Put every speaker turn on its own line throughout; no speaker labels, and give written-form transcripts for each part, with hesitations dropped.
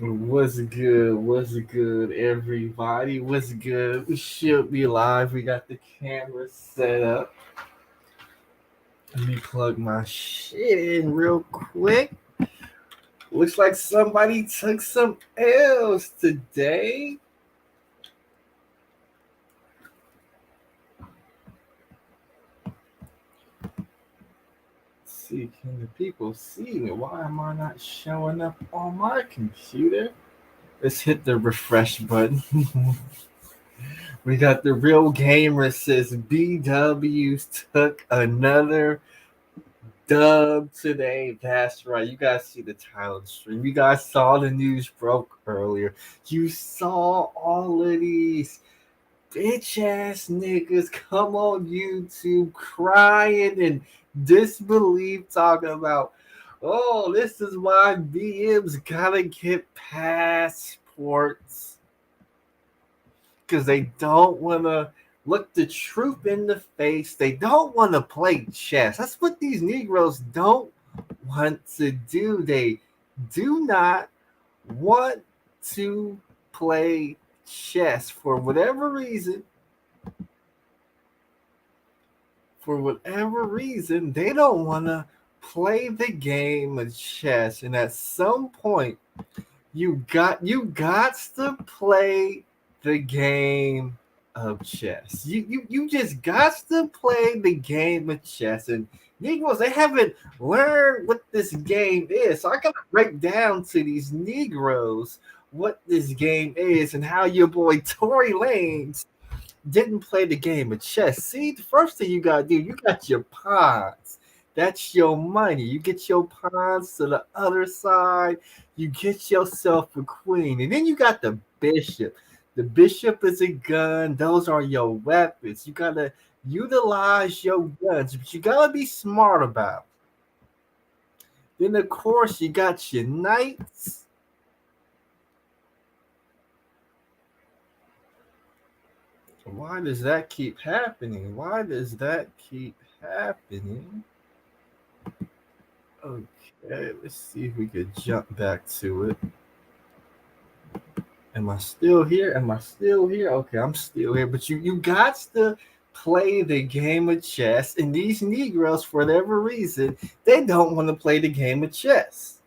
What's good? What's good, everybody? What's good? We should be live. We got the camera set up. Let me plug my shit in real quick. Looks like somebody took some L's today. Let's see, can the people see me? Why am I not showing up on my computer? Let's hit the refresh button. We got the real gamer says BWs took another dub today. That's right. You guys see the title of the stream. You guys saw the news broke earlier. You saw all of these bitch ass niggas come on YouTube crying and disbelief talking about, oh, this is why BMs gotta get passports because they don't want to look the truth in the face. They don't want to play chess. That's what these Negroes don't want to do. They do not want to play chess for whatever reason. For whatever reason, they don't want to play the game of chess. And at some point, you got to play the game of chess. You just got to play the game of chess. And Negroes, they haven't learned what this game is. So I gotta break down to these Negroes what this game is and how your boy Tory Lanez didn't play the game of chess. See, the first thing you gotta do, you got your pawns. That's your money. You get your pawns to the other side. You get yourself a queen. And then you got the bishop. The bishop is a gun. Those are your weapons. You gotta utilize your guns, but you gotta be smart about it. Then of course you got your knights. Why does that keep happening? Why does that keep happening? Okay, let's see if we could jump back to it. Am I still here? Am I still here? Okay, I'm still here. But you got to play the game of chess. And these Negroes, for whatever reason, they don't want to play the game of chess.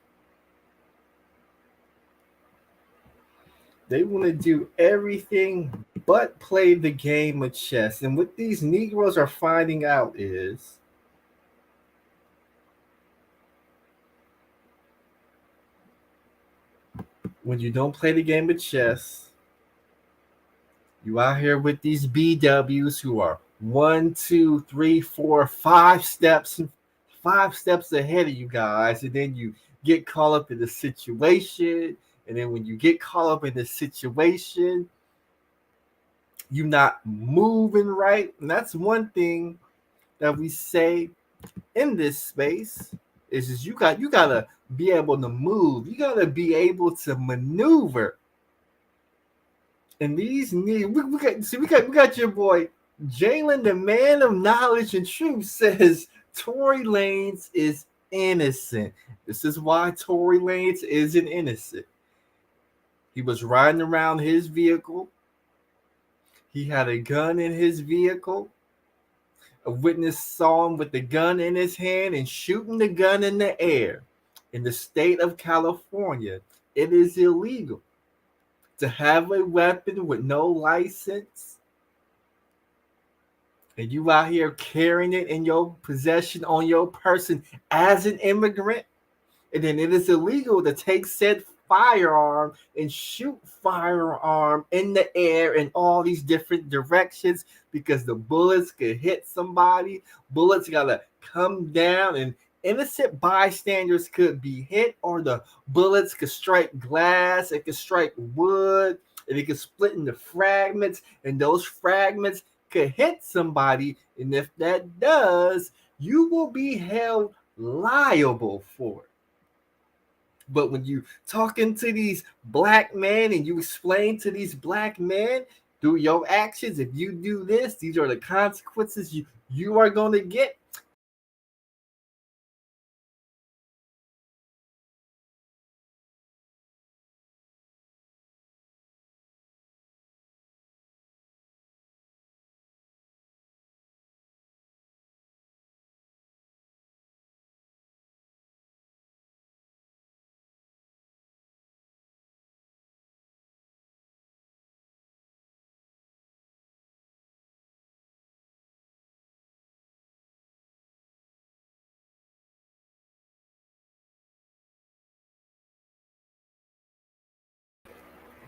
They want to do everything but play the game of chess. And what these Negroes are finding out is when you don't play the game of chess, you out here with these BWs who are 1, 2, 3, 4, 5 steps ahead of you guys, and then you get caught up in the situation, and then when you get caught up in the situation, you're not moving right. And that's one thing that we say in this space is just you gotta be able to move. You gotta be able to maneuver. And these we got your boy Jalen, the man of knowledge and truth, says Tory Lanez is innocent. This is why Tory Lanez isn't innocent. He was riding around his vehicle. He had a gun in his vehicle. A witness saw him with the gun in his hand and shooting the gun in the air. In the state of California, it is illegal to have a weapon with no license and you out here carrying it in your possession on your person as an immigrant, and then it is illegal to take said firearm and shoot firearm in the air in all these different directions because the bullets could hit somebody. Bullets gotta come down and innocent bystanders could be hit, or the bullets could strike glass, it could strike wood, and it could split into fragments, and those fragments could hit somebody. And if that does, you will be held liable for it. But when you talking to these black men and you explain to these black men through your actions, if you do this, these are the consequences you are going to get.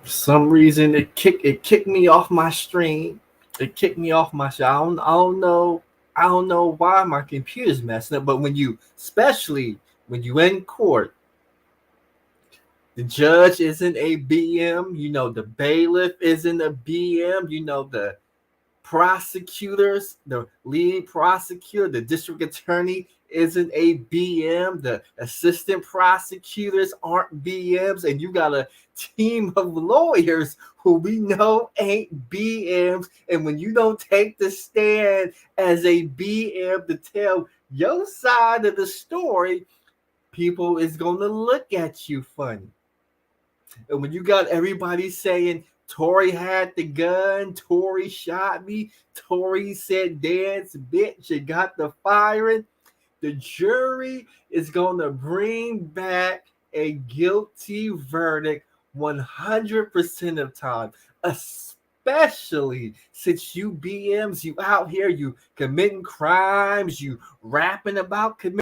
For some reason it kicked me off my stream. It kicked me off my show. I don't know why my computer's messing up, but when you, especially when you in court, the judge isn't a BM, the bailiff isn't a BM, the prosecutors, the lead prosecutor, the district attorney isn't a BM, the assistant prosecutors aren't BMs, and you got a team of lawyers who we know ain't BMs. And when you don't take the stand as a BM to tell your side of the story, people is going to look at you funny. And when you got everybody saying Tory had the gun, Tory shot me, Tory said dance, bitch, you got the firing, the jury is going to bring back a guilty verdict 100% of time, especially since you BMs, you out here, you committing crimes, you rapping about committing.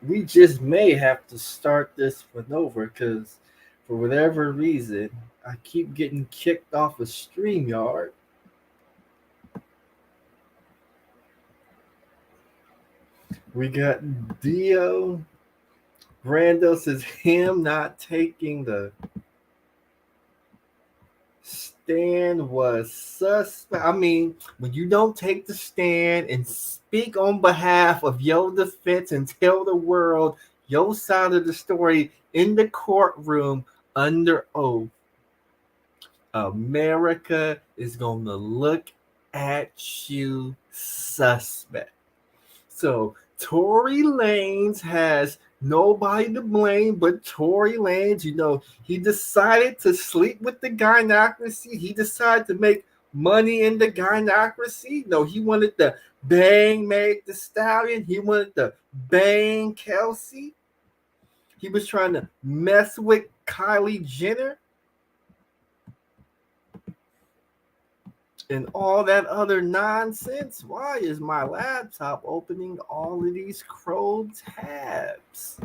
We just may have to start this one over because for whatever reason, I keep getting kicked off of StreamYard. We got Dio. Brando says him not taking the stand was suspect. I mean, when you don't take the stand and speak on behalf of your defense and tell the world your side of the story in the courtroom under oath, America is going to look at you suspect. So Tory Lanez has nobody to blame but Tory Lanez. He decided to sleep with the gynocracy. He decided to make money in the gynocracy. No, he wanted to bang Meg the Stallion. He wanted to bang Kelsey. He was trying to mess with Kylie Jenner and all that other nonsense. Why is my laptop opening all of these Chrome tabs?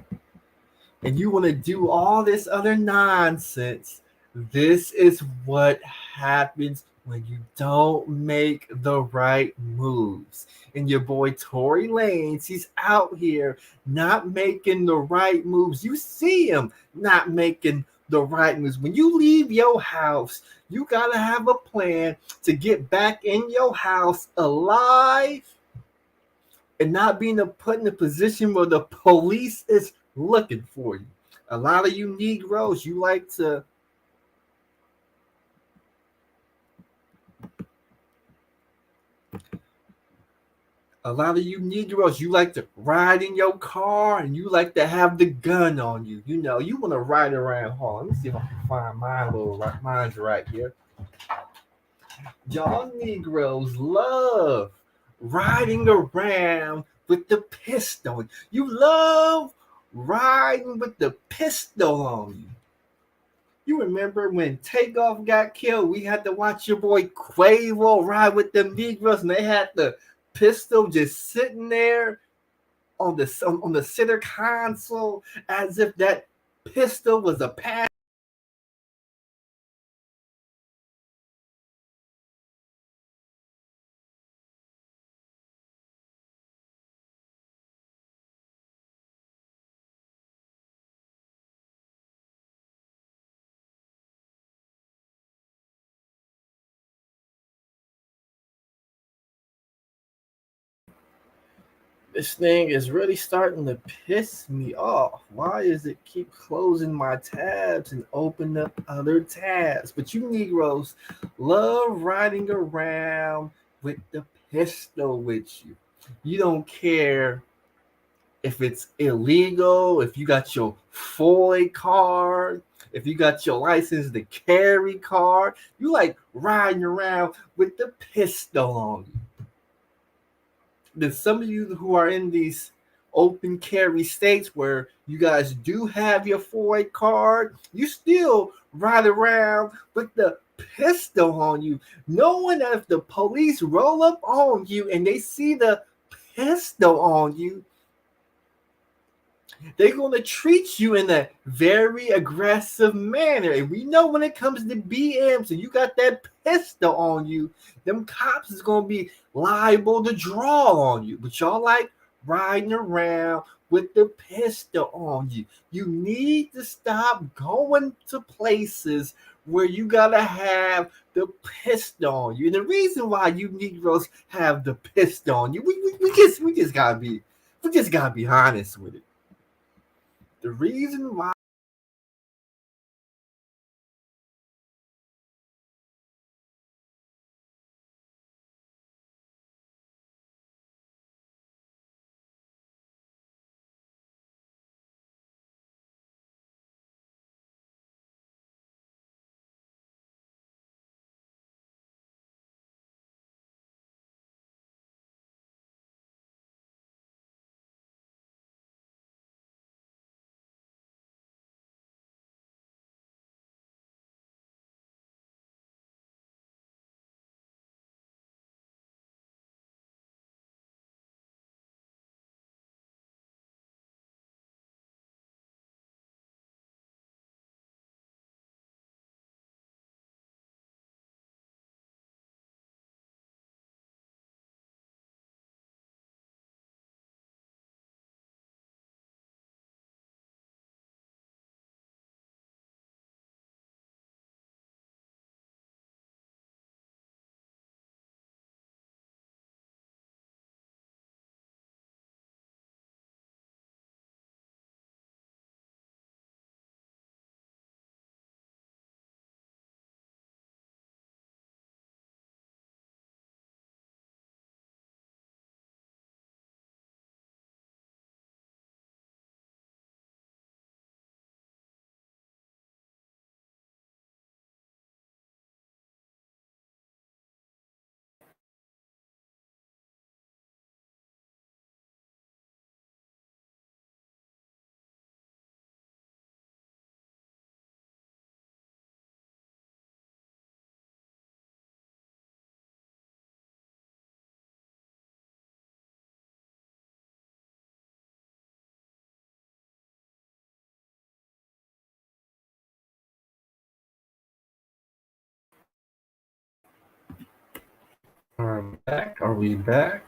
And you want to do all this other nonsense. This is what happens when you don't make the right moves. And your boy Tory Lanez, he's out here not making the right moves. You see him not making the right moves. When you leave your house, you got to have a plan to get back in your house alive and not being put in a position where the police is looking for you. A lot of you Negroes, you like to ride in your car and you like to have the gun on you. You want to ride around. Hold on, let me see if I can find mine's right here. Y'all Negroes love riding around with the pistol. You love riding with the pistol on you. You remember when Takeoff got killed? We had to watch your boy Quavo ride with them Negroes, and they had the pistol just sitting there on the center console as if that pistol was a pass. This thing is really starting to piss me off. Why is it keep closing my tabs and open up other tabs? But you Negroes love riding around with the pistol with you. You don't care if it's illegal, if you got your FOI card, if you got your license to carry card, you like riding around with the pistol on you. Then some of you who are in these open carry states where you guys do have your FOI card, you still ride around with the pistol on you, knowing that if the police roll up on you and they see the pistol on you, they're going to treat you in a very aggressive manner. And we know when it comes to BMs and you got that pistol on you, them cops is going to be liable to draw on you. But y'all like riding around with the pistol on you. You need to stop going to places where you got to have the pistol on you. And the reason why you Negroes have the pistol on you, we just got to be honest with it. The reason why are we back? Are we back?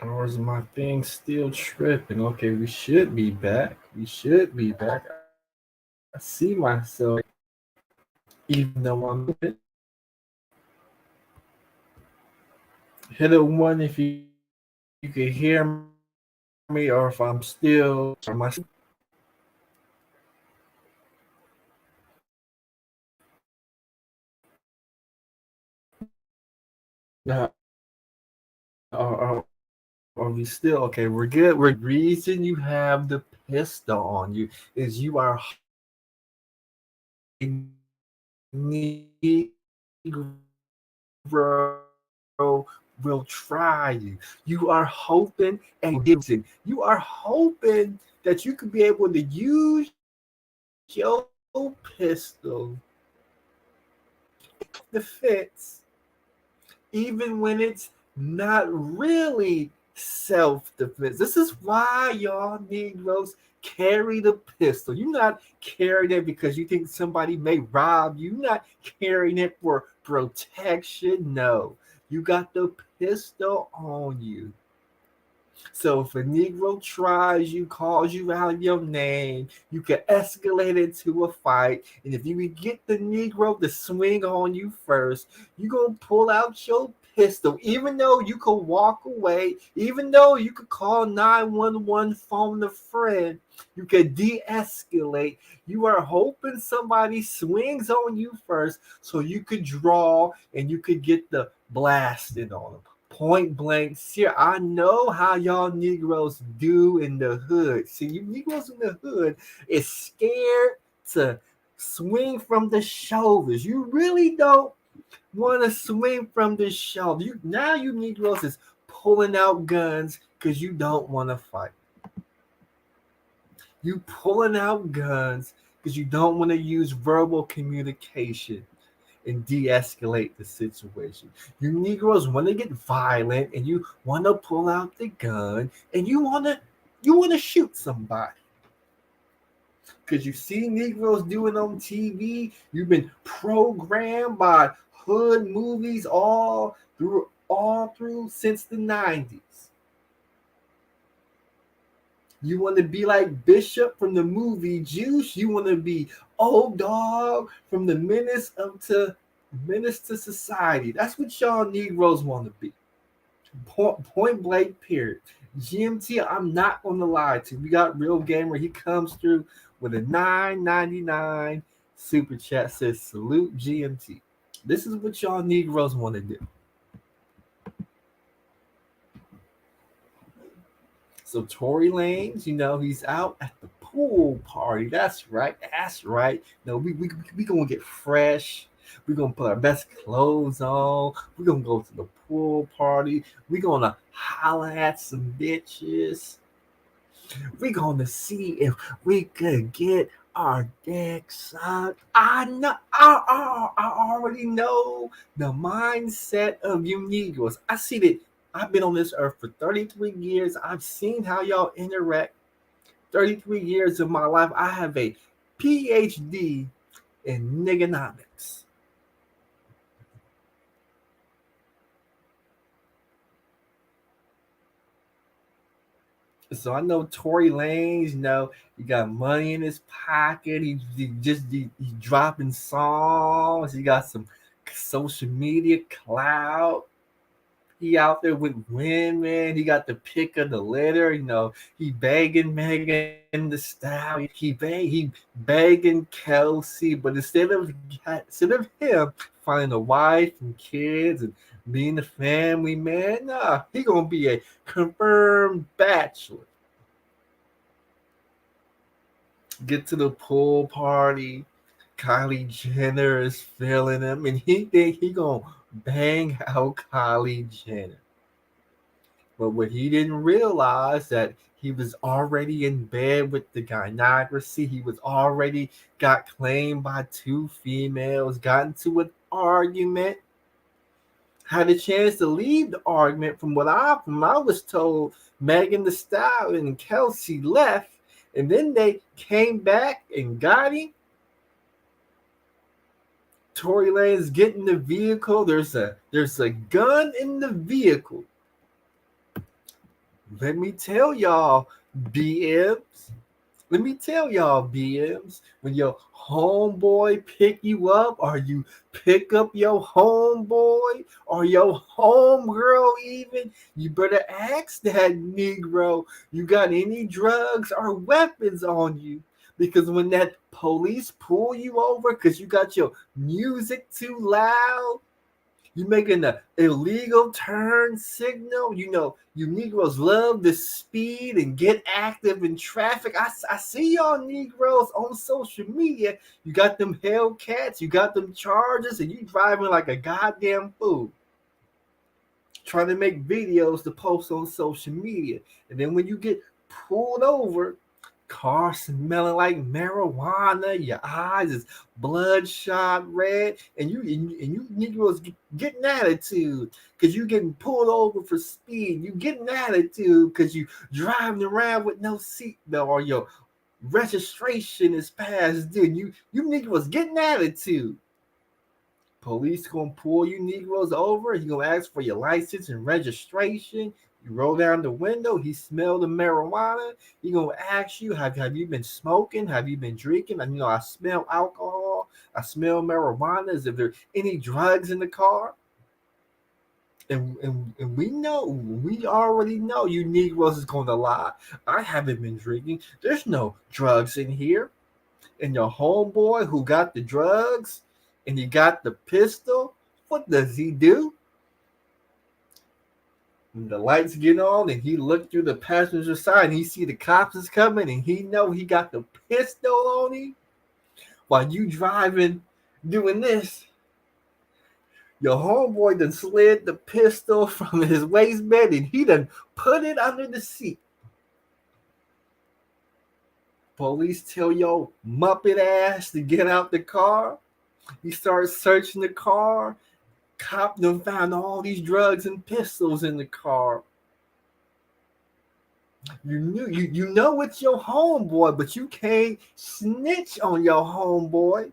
Or is my thing still tripping? Okay, we should be back. We should be back. I see myself even though I'm moving. Hit a one if you can hear me or if I'm still or my uh, or, are we still okay? We're good. The reason you have the pistol on you is you are Negro will try you. You are hoping and giving. You are hoping that you could be able to use your pistol defense, even when it's not really self-defense. This is why y'all Negroes carry the pistol. You're not carrying it because you think somebody may rob you. You're not carrying it for protection. No, you got the pistol on you. So if a Negro tries you, calls you out your name, you can escalate into a fight. And if you can get the Negro to swing on you first, you're going to pull out your pistol. Even though you could walk away, even though you could call 911, phone a friend, you could de-escalate. You are hoping somebody swings on you first so you could draw and you could get the blasting on them. Point blank, see, I know how y'all Negroes do in the hood. See, you Negroes in the hood is scared to swing from the shoulders. You really don't want to swing from the shoulder. You Negroes is pulling out guns because you don't want to fight. You pulling out guns because you don't want to use verbal communication and de-escalate the situation. You Negroes want to get violent and you want to pull out the gun and you want to shoot somebody. Because you see Negroes doing on TV, you've been programmed by hood movies all through since the 90s. You want to be like Bishop from the movie Juice. You want to be old dog from the Menace to Society. That's what y'all Negroes want to be. Point blank, period. GMT, I'm not going to lie to you. We got Real Gamer. He comes through with a $9.99 super chat. Says, salute GMT. This is what y'all Negroes want to do. So Tory Lanez, he's out at the pool party. That's right. That's right. No, we gonna get fresh. We're gonna put our best clothes on. We're gonna go to the pool party. We're gonna holla at some bitches. We're gonna see if we could get our dick sucked. I know. I already know the mindset of you Negroes. I see that. I've been on this earth for 33 years. I've seen how y'all interact. 33 years of my life. I have a PhD in niggonomics. So I know Tory Lanez, he got money in his pocket. He's dropping songs. He got some social media clout. He out there with women. He got the pick of the litter. He begging Megan the Stallion. He begging Kelsey. But instead of him finding a wife and kids and being a family man, nah, he gonna be a confirmed bachelor. Get to the pool party. Kylie Jenner is feeling him, and he think he gonna bang out Kylie Jenner. But what he didn't realize that he was already in bed with the gynocracy. He was already got claimed by two females, got into an argument, had a chance to leave the argument. From what I was told, Megan the Stallion and Kelsey left, and then they came back and got him. Tory Lanez get in the vehicle. There's a gun in the vehicle. Let me tell y'all, BMs. Let me tell y'all, BMs. When your homeboy pick you up, or you pick up your homeboy, or your homegirl even, you better ask that Negro, you got any drugs or weapons on you? Because when that police pull you over because you got your music too loud, you making an illegal turn signal. You Negroes love the speed and get active in traffic. I see y'all Negroes on social media. You got them Hellcats, you got them Chargers, and you driving like a goddamn fool. Trying to make videos to post on social media. And then when you get pulled over, car smelling like marijuana, your eyes is bloodshot red, and you Negroes getting attitude because you getting pulled over for speed. You getting attitude because you driving around with no seatbelt, or your registration is past due. You Negroes getting attitude. Police gonna pull you Negroes over. He gonna ask for your license and registration. You roll down the window. He smell the marijuana. He gonna ask you, have you been smoking? Have you been drinking? And I smell alcohol. I smell marijuana. Is there any drugs in the car? And we already know you Negroes is going to lie. I haven't been drinking. There's no drugs in here. And your homeboy who got the drugs and he got the pistol, what does he do? When the lights get on and he looked through the passenger side and he see the cops is coming and he know he got the pistol on him while you driving doing this. Your homeboy done slid the pistol from his waistband and he done put it under the seat. Police tell your muppet ass to get out the car. He starts searching the car. Cop done found all these drugs and pistols in the car. You know it's your homeboy, but you can't snitch on your homeboy.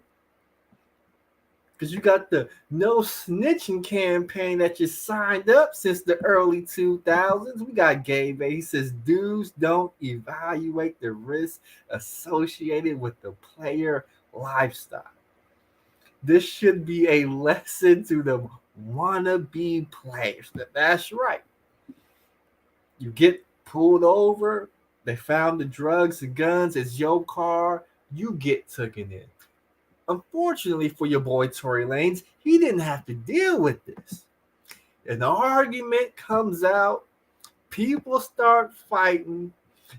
Because you got the no snitching campaign that you signed up since the early 2000s. We got Gabe. He says, dudes don't evaluate the risks associated with the player lifestyle. This should be a lesson to the wannabe players. That's right. You get pulled over. They found the drugs and guns. It's your car. You get taken in. Unfortunately for your boy Tory Lanez, he didn't have to deal with this. An argument comes out, people start fighting.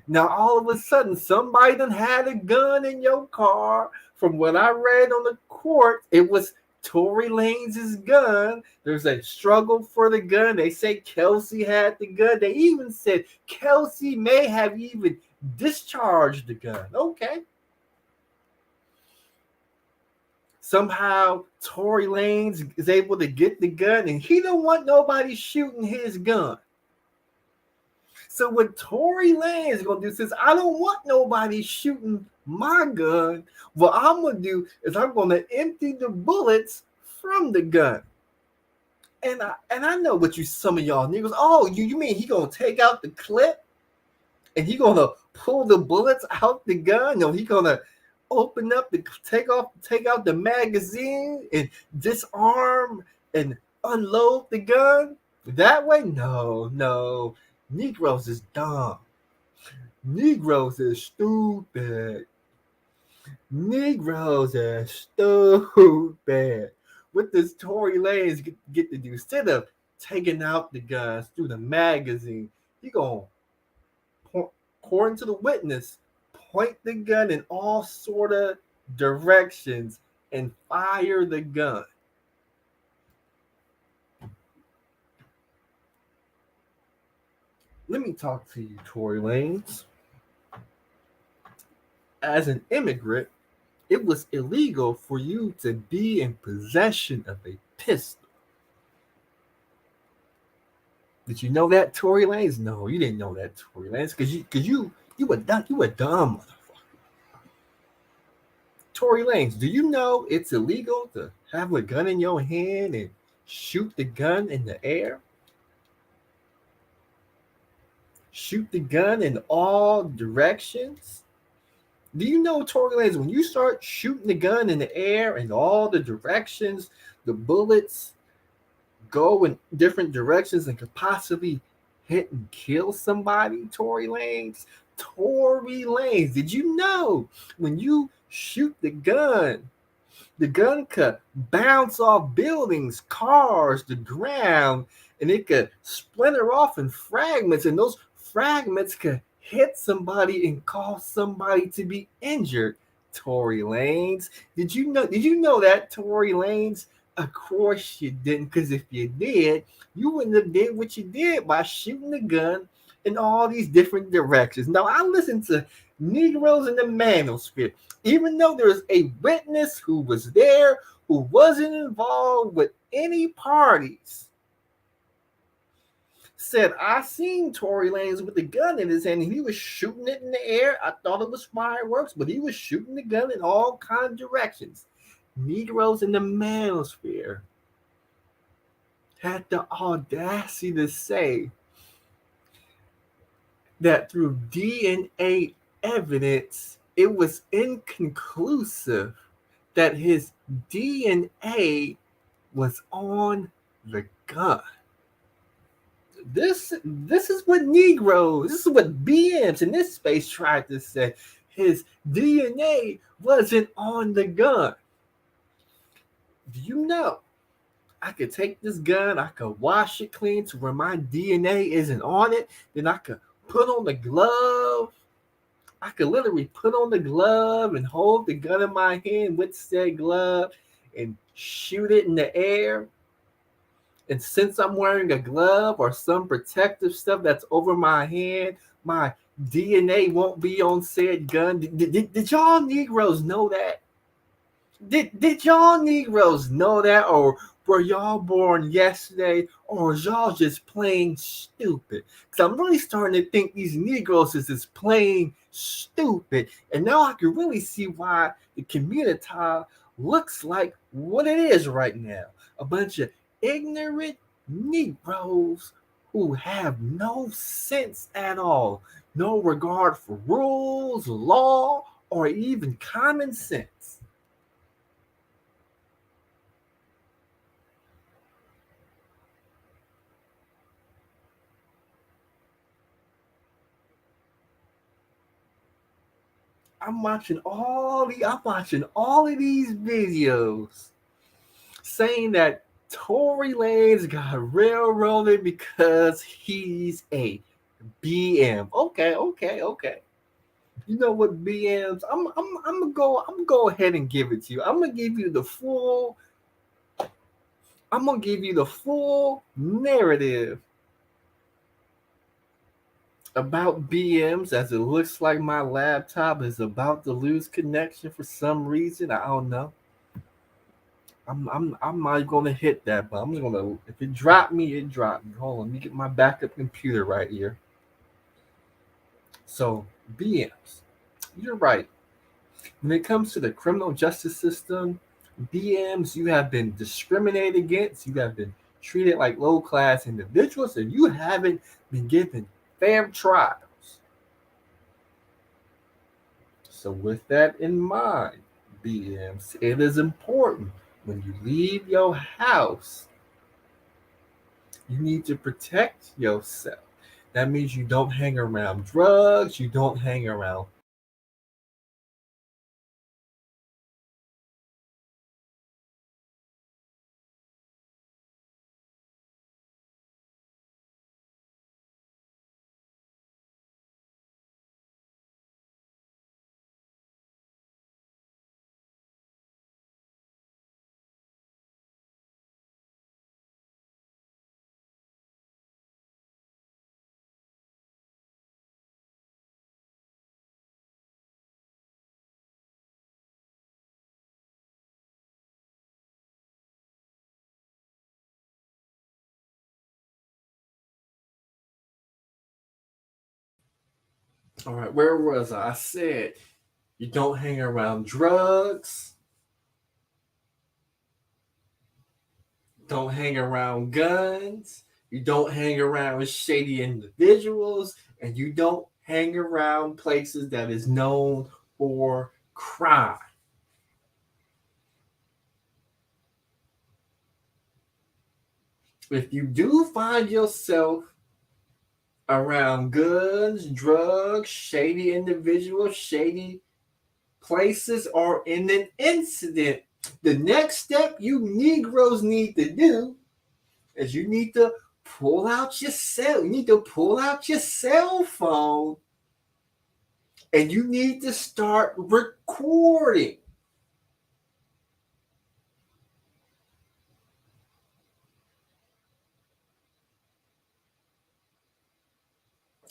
Now all of a sudden, somebody done had a gun in your car. From what I read on the court, it was Tory Lanez's gun. There's a struggle for the gun. They say Kelsey had the gun. They even said Kelsey may have even discharged the gun. Okay. Somehow Tory Lanez is able to get the gun and he don't want nobody shooting his gun. So what Tory Lanez is going to do, since I don't want nobody shooting my gun, what I'm going to do is I'm going to empty the bullets from the gun. And I know what some of y'all niggas, oh, you mean he going to take out the clip and he going to pull the bullets out the gun? No, he going to open up the take out the magazine and disarm and unload the gun that way. No, Negroes is dumb. Negroes is stupid. Negroes are stupid. What does Tory Lanez get to do? Instead of taking out the guns through the magazine, he gonna, according to the witness, point the gun in all sort of directions and fire the gun. Let me talk to you, Tory Lanez. As an immigrant, it was illegal for you to be in possession of a pistol. Did you know that, Tory Lanez? No, you didn't know that, Tory Lanez, because you a dumb motherfucker. Tory Lanez, do you know it's illegal to have a gun in your hand and shoot the gun in the air? Shoot the gun in all directions? Do you know, Tory Lanez, when you start shooting the gun in the air in all the directions, the bullets go in different directions and could possibly hit and kill somebody, Tory Lanez? Tory Lanez, did you know when you shoot the gun could bounce off buildings, cars, the ground, and it could splinter off in fragments, and those fragments could hit somebody and cause somebody to be injured. Tory Lanez, did you know that, Tory Lanez? Of course you didn't, because if you did, you wouldn't have did what you did by shooting the gun in all these different directions. Now, I listen to Negroes in the Manosphere, even though there's a witness who was there who wasn't involved with any parties, said, I seen Tory Lanez with the gun in his hand and he was shooting it in the air. I thought it was fireworks, but he was shooting the gun in all kinds of directions. Negroes in the Manosphere had the audacity to say that through DNA evidence, it was inconclusive that his DNA was on the gun. This is what Negroes, this is what BMs in this space tried to say. His DNA wasn't on the gun. Do you know? I could take this gun, I could wash it clean to where my DNA isn't on it. Then I could put on the glove. I could literally put on the glove and hold the gun in my hand with said glove and shoot it in the air. And since I'm wearing a glove or some protective stuff that's over my hand, my DNA won't be on said gun. Did y'all Negroes know that? Did y'all Negroes know that? Or were y'all born yesterday? Or is y'all just plain stupid? Because I'm really starting to think these Negroes is just plain stupid. And now I can really see why the community looks like what it is right now. A bunch of ignorant Negroes who have no sense at all, no regard for rules, law, or even common sense. I'm watching all of these videos saying that Tory Lanez got railroaded because he's a BM. Okay. You know what BMs? I'm gonna go ahead and give it to you. I'm gonna give you the full narrative about BMs, as it looks like my laptop is about to lose connection for some reason. I don't know. I'm not gonna hit that, but I'm gonna, if it dropped me, it dropped me. Hold on, let me get my backup computer right here. So BMs, you're right. When it comes to the criminal justice system, BMs, you have been discriminated against, you have been treated like low class individuals, and you haven't been given fair trials. So, with that in mind, BMs, it is important when you leave your house, you need to protect yourself. That means you don't hang around drugs, you don't hang around. All right, where was I? I said you don't hang around drugs, don't hang around guns, you don't hang around shady individuals, and you don't hang around places that is known for crime. If you do find yourself around guns, drugs, shady individuals, shady places, or in an incident, the next step you Negroes need to do is you need to pull out your cell. You need to pull out your cell phone and you need to start recording.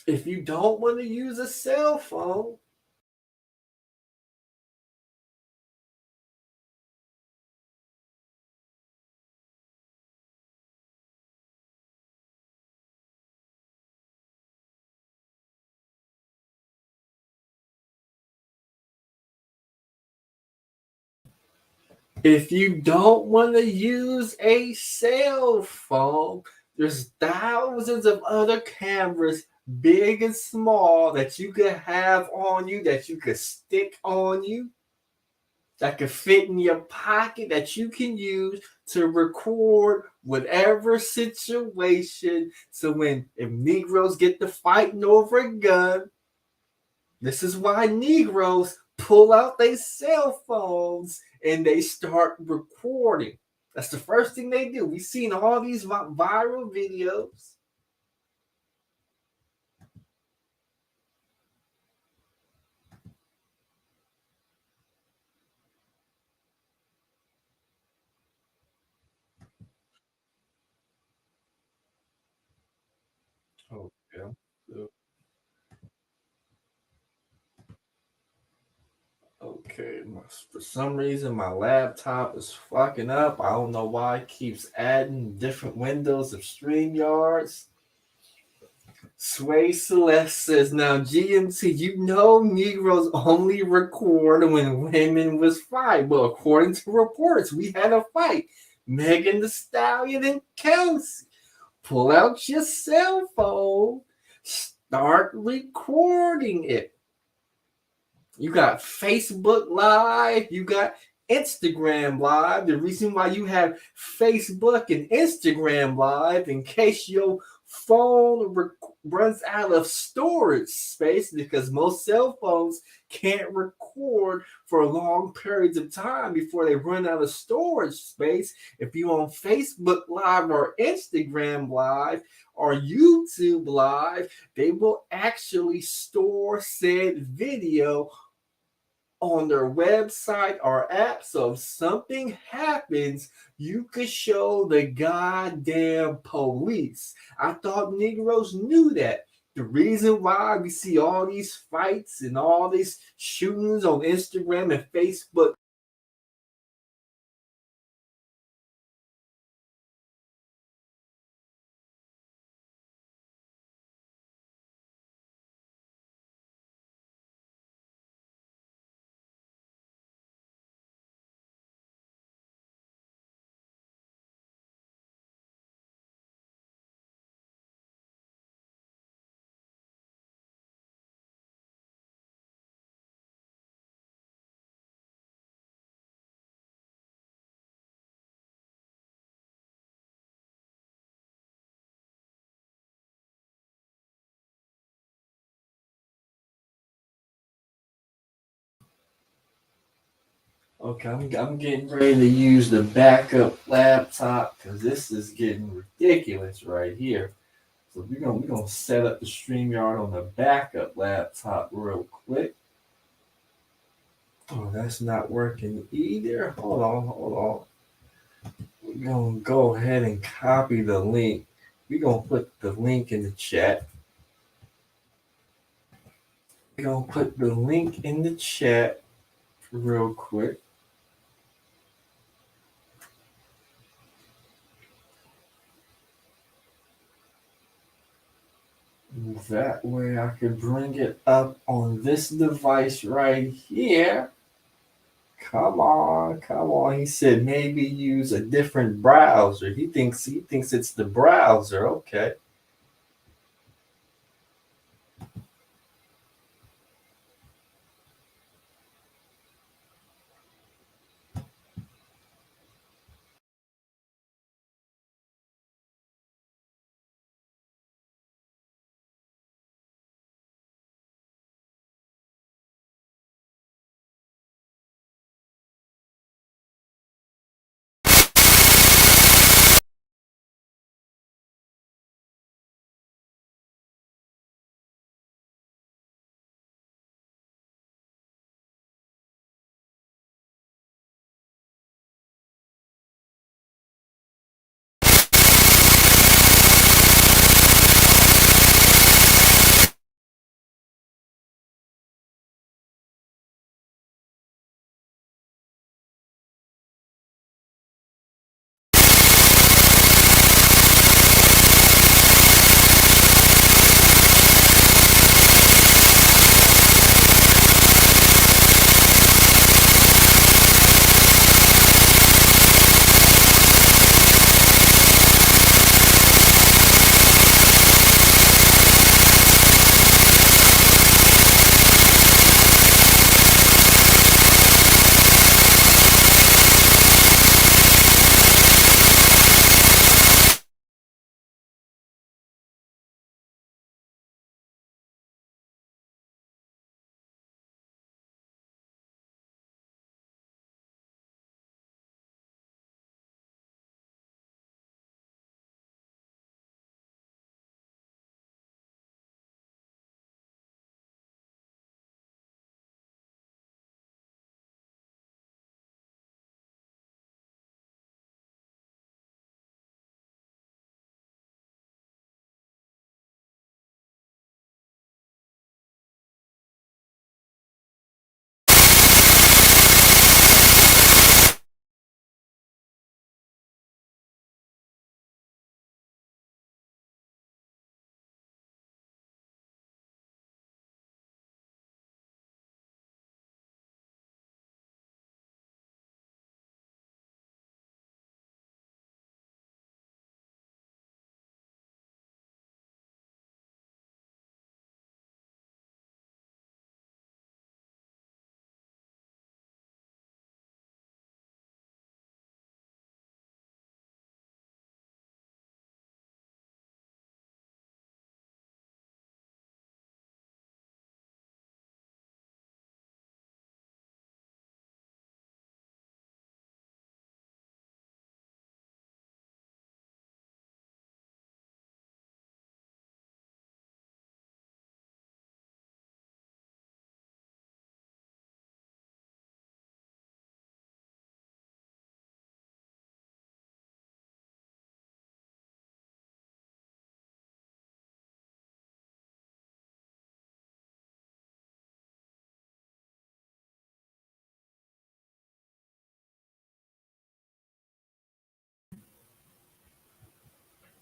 If you don't want to use a cell phone, if you don't want to use a cell phone, there's thousands of other cameras, big and small, that you could have on you, that you could stick on you. that can fit in your pocket that you can use to record whatever situation. So when if Negroes get to fighting over a gun, this is why Negroes pull out their cell phones and they start recording. That's the first thing they do. We've seen all these viral videos. Oh, yeah. Okay, for some reason my laptop is fucking up. I don't know why it keeps adding different windows of StreamYards. Sway Celeste says, now GMT, you know Negroes only record when women was fight. Well, according to reports, we had a fight. Megan the Stallion and Kelsey. Pull out your cell phone. Start recording it. You got Facebook Live. You got Instagram Live. The reason why you have Facebook and Instagram Live, in case your phone runs out of storage space, because most cell phones can't record for long periods of time before they run out of storage space. If you're on Facebook Live or Instagram Live or YouTube Live, they will actually store said video on their website or app. So if something happens, you could show the goddamn police. I thought Negroes knew that. The reason why we see all these fights and all these shootings on Instagram and Facebook. Okay, I'm getting ready to use the backup laptop because this is getting ridiculous right here. So we're gonna set up the StreamYard on the backup laptop real quick. Oh, that's not working either. Hold on. We're gonna go ahead and copy the link. We're gonna put the link in the chat. We're gonna put the link in the chat real quick. That way I can bring it up on this device right here. Come on. He said maybe use a different browser. He thinks it's the browser. Okay.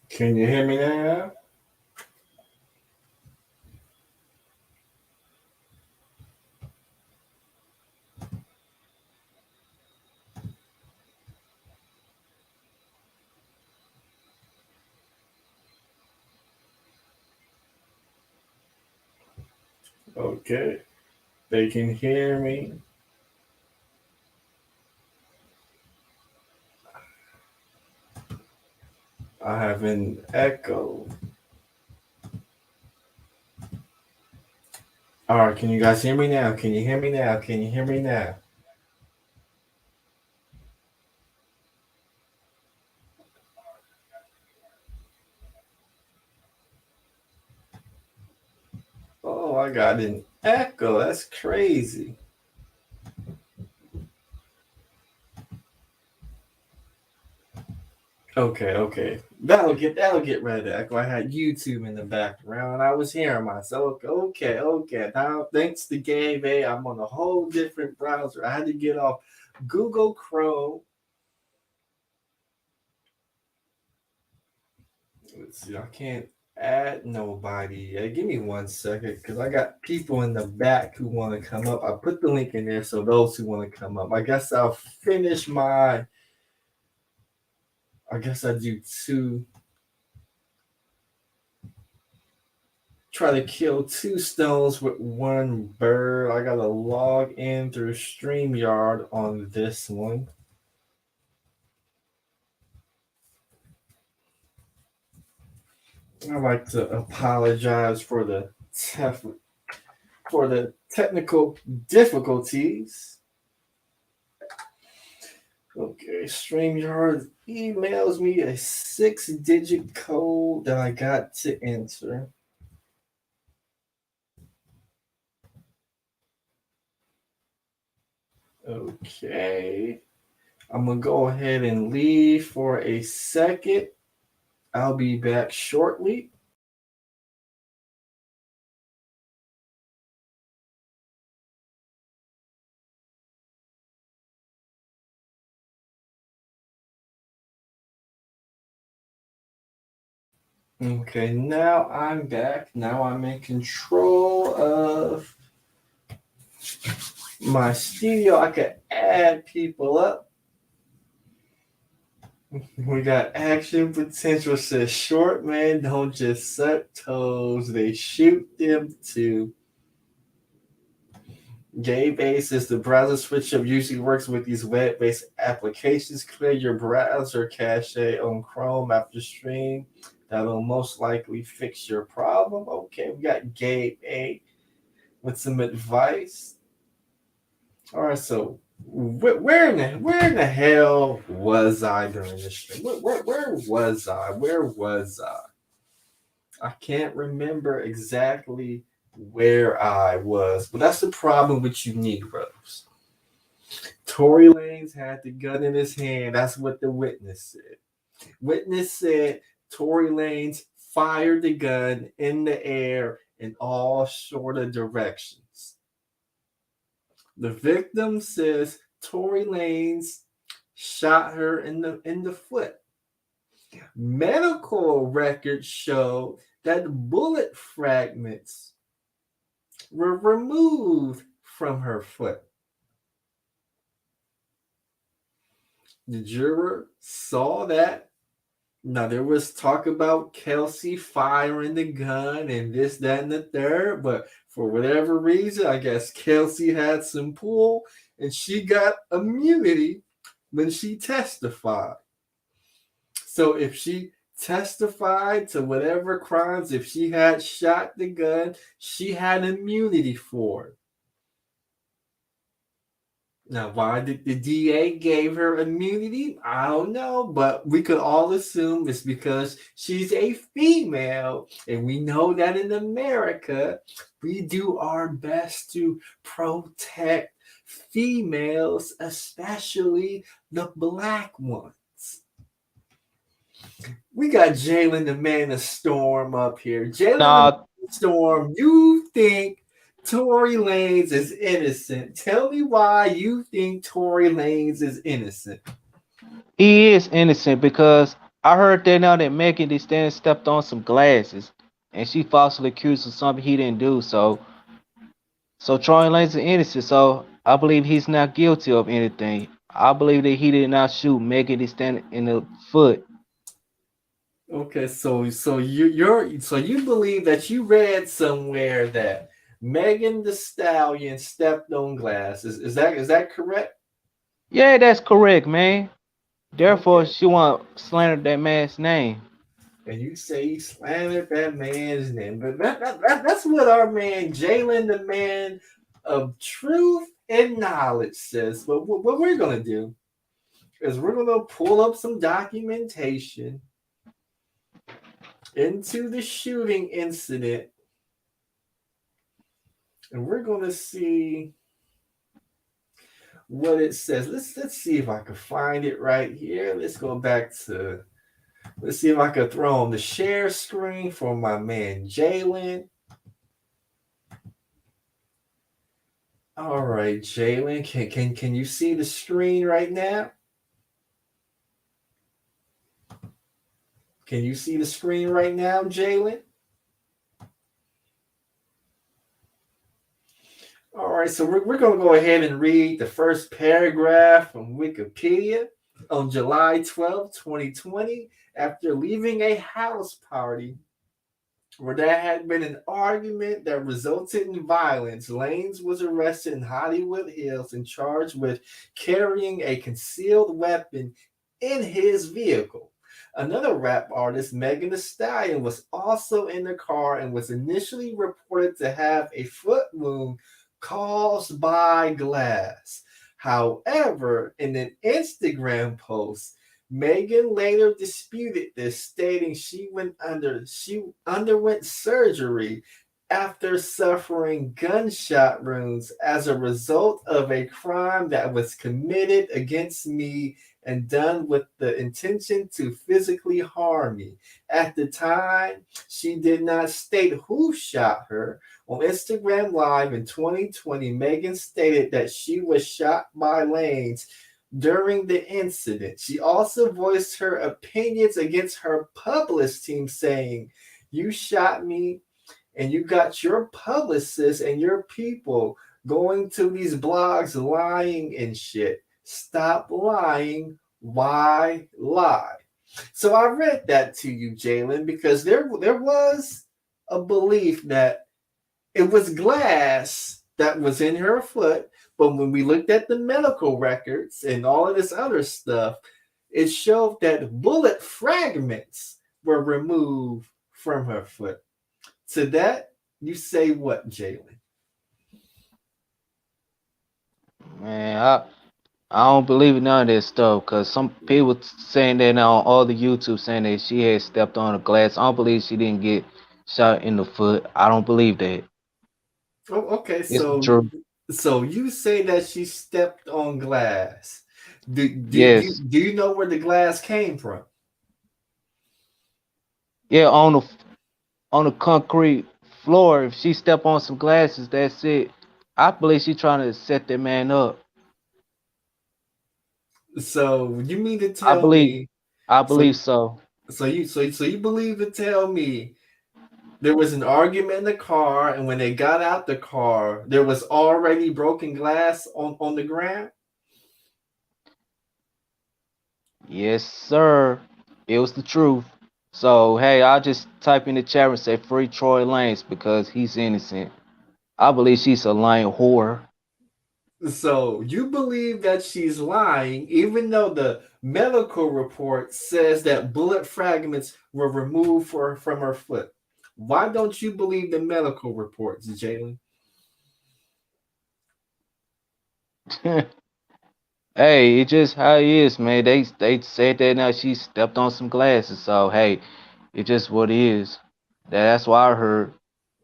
Can you hear me now? Okay. They can hear me. I have an echo. All right, can you guys hear me now? Can you hear me now? Can you hear me now? Oh, I got an echo. That's crazy. Okay, okay. That'll get rid of the echo. I had YouTube in the background. I was hearing myself. Okay, okay. Now thanks to Game A, I'm on a whole different browser. I had to get off Google Chrome. Let's see, I can't add nobody. Give me 1 second because I got people in the back who want to come up. I put the link in there so those who want to come up. I guess I'll finish my. I guess I do two. Try to kill two stones with one bird. I gotta log in through StreamYard on this one. I like to apologize for the technical difficulties. Okay, StreamYard emails me a 6-digit code that I got to enter. Okay. I'm gonna go ahead and leave for a second. I'll be back shortly. Okay, now I'm back. Now I'm in control of my studio. I can add people up. We got action potential. Says short men don't just suck toes, they shoot them too. Game-based is the browser switch up usually works with these web-based applications. Clear your browser cache on Chrome after stream. That'll most likely fix your problem. Okay, we got Game A with some advice. All right, so where in the hell was I during this stream? Where was I? Where was I? I can't remember exactly where I was, but that's the problem with you Negroes. Tory Lanez had the gun in his hand. That's what the witness said. Witness said Tory Lanez fired the gun in the air in all sort of directions. The victim says Tory Lanez shot her in the foot. Medical records show that bullet fragments were removed from her foot. The juror saw that. Now there was talk about Kelsey firing the gun and this, that, and the third, but for whatever reason, I guess Kelsey had some pull and she got immunity when she testified. So if she testified to whatever crimes, if she had shot the gun, she had immunity for it. Now, why did the DA gave her immunity? I don't know, but we could all assume it's because she's a female, and we know that in America, we do our best to protect females, especially the black ones. We got Jalen the Man of Storm up here. Jalen the Man
No,
of Storm, you think Tory Lanez is innocent? Tell me why you think Tory Lanez is innocent.
he is innocent because I heard that now that Megan Thee Stallion stepped on some glasses, and she falsely accused of something he didn't do. So Tory Lanez is innocent. So I believe he's not guilty of anything. I believe that he did not shoot Megan Thee Stallion in the foot.
Okay, so you believe that you read somewhere that Megan the Stallion stepped on glass. Is that correct?
Yeah, that's correct, man. Therefore,
Okay.
she want slander that man's name.
And you say you slandered that man's name. But that's what our man Jalen, the man of truth and knowledge, says. But what we're gonna do is we're gonna pull up some documentation into the shooting incident, and we're gonna see what it says. Let's see if I can find it right here. Let's go back to let's see if I can throw on the share screen for my man Jalen. All right, Jalen, can you see the screen right now? Can you see the screen right now, Jalen? All right, so we're going to go ahead and read the first paragraph from Wikipedia. On July 12th, 2020, after leaving a house party where there had been an argument that resulted in violence, Lanez was arrested in Hollywood Hills and charged with carrying a concealed weapon in his vehicle. Another rap artist, Megan Thee Stallion, was also in the car and was initially reported to have a foot wound caused by glass. However, in an Instagram post, Megan later disputed this, stating she underwent surgery after suffering gunshot wounds as a result of a crime that was committed against me and done with the intention to physically harm me. At the time, she did not state who shot her. On Instagram Live in 2020, Megan stated that she was shot by Lanez during the incident. She also voiced her opinions against her publicist team, saying, "You shot me, and you got your publicists and your people going to these blogs lying and shit. Stop lying. Why lie?" So I read that to you, Jalen, because there was a belief that it was glass that was in her foot. But when we looked at the medical records and all of this other stuff, it showed that bullet fragments were removed from her foot. To that, you say what, Jalen?
Man, I don't believe in none of that stuff because some people saying that now on all the YouTube saying that she had stepped on the glass. I don't believe she didn't get shot in the foot. I don't believe that.
Oh, okay,
It's the
so
truth.
so you say that she stepped on glass.
Yes.
Do you know where the glass came from?
Yeah, on the concrete floor. If she step on some glasses, that's it. I believe she trying to set that man up.
So you mean to
I
tell
believe.
me
I
so
believe so.
so you believe to tell me there was an argument in the car, and when they got out the car, there was already broken glass on the ground?
Yes, sir. It was the truth. So hey, I'll just type in the chat and say free Troy Lanez because he's innocent. I believe she's a lying whore.
So you believe that she's lying, even though the medical report says that bullet fragments were removed from her foot. Why don't you believe the medical reports, Jalen?
Hey, it just how it is, man. They said that now she stepped on some glasses. So hey, it just what it is. That's what I heard.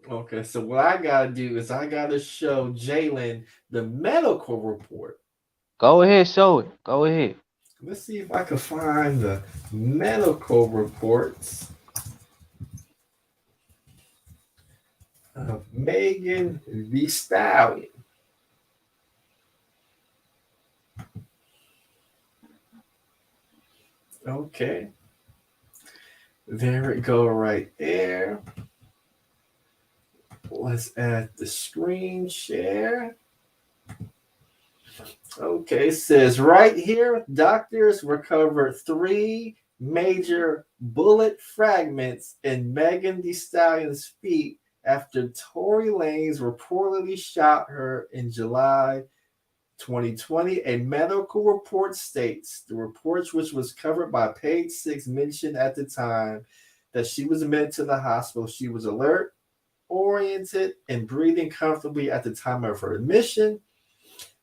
Okay, so what I gotta do is I gotta show Jalen the medical report.
Go ahead, show it. Go ahead.
Let's see if I can find the medical reports of Megan the Stallion. Okay. There we go, right there. Let's add the screen share. Okay, it says right here, doctors recovered three major bullet fragments in Megan Thee Stallion's feet after Tory Lanez reportedly shot her in July 2020. A medical report states the reports, which was covered by Page Six, mentioned at the time that she was admitted to the hospital. She was alert, oriented, and breathing comfortably at the time of her admission.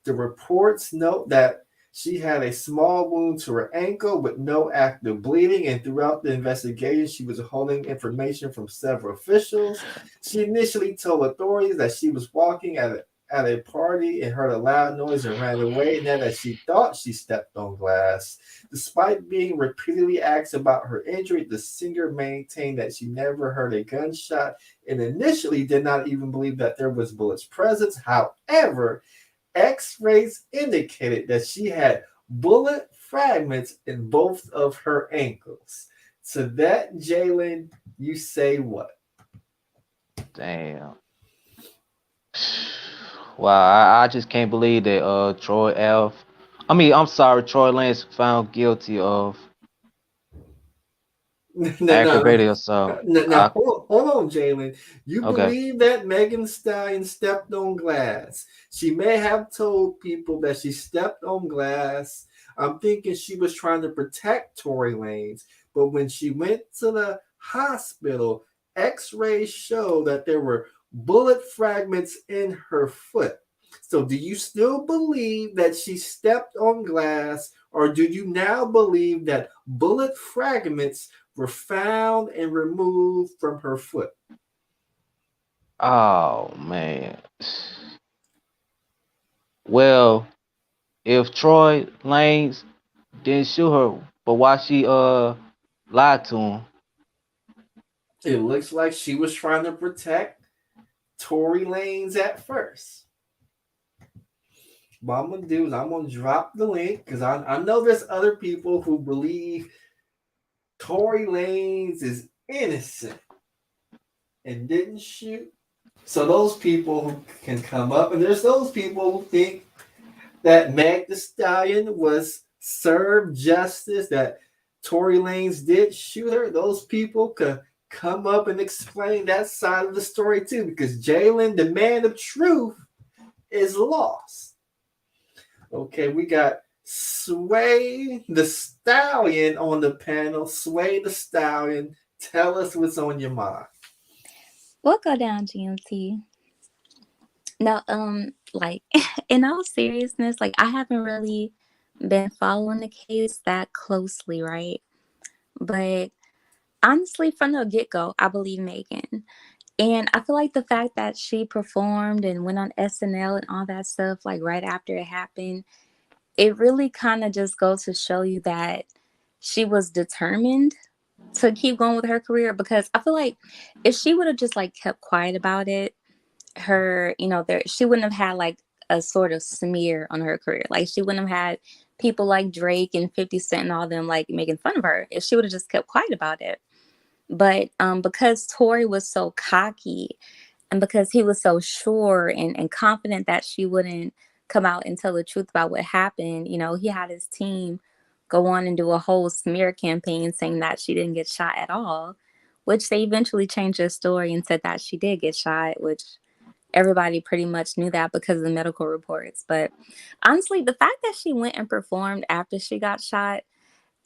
The reports note that she had a small wound to her ankle with no active bleeding, and throughout the investigation, she was holding information from several officials. She initially told authorities that she was walking at a party and heard a loud noise and ran away, and that she thought she stepped on glass. Despite being repeatedly asked about her injury, the singer maintained that she never heard a gunshot and initially did not even believe that there was bullets present. However, X-rays indicated that she had bullet fragments in both of her ankles. To that, Jalen, you say what?
Damn. Wow, I just can't believe that I'm sorry, Troy Lance found guilty of
No, no,
aggravated assault.
now hold on, Jalen. You
Okay.
believe that Megan Stallion stepped on glass? She may have told people that she stepped on glass. I'm thinking she was trying to protect Tory Lanez, but when she went to the hospital, X-rays show that there were bullet fragments in her foot. So, do you still believe that she stepped on glass, or do you now believe that bullet fragments were found and removed from her foot?
Oh man. Well, if Troy Lanez didn't shoot her, but why she lied to him?
It looks like she was trying to protect Tory Lanez at first. What I'm gonna do is I'm gonna drop the link because I know there's other people who believe Tory Lanez is innocent and didn't shoot. So those people who can come up, and there's those people who think that Meg the Stallion was served justice, that Tory Lanez did shoot her. Those people could come up and explain that side of the story too, because Jalen, the man of truth, is lost. Okay, we got Sway the Stallion on the panel. Sway the Stallion, tell us what's on your mind.
What go down, GMT? Now, like in all seriousness, like I haven't really been following the case that closely, right? But honestly, from the get go, I believe Megan. And I feel like the fact that she performed and went on SNL and all that stuff, like right after it happened, it really kind of just goes to show you that she was determined to keep going with her career. Because I feel like if she would have just like kept quiet about it, her, there she wouldn't have had like a sort of smear on her career. Like she wouldn't have had people like Drake and 50 Cent and all them like making fun of her if she would have just kept quiet about it. But because Tory was so cocky and because he was so sure and confident that she wouldn't come out and tell the truth about what happened, he had his team go on and do a whole smear campaign saying that she didn't get shot at all, which they eventually changed their story and said that she did get shot, which everybody pretty much knew that because of the medical reports. But honestly, the fact that she went and performed after she got shot,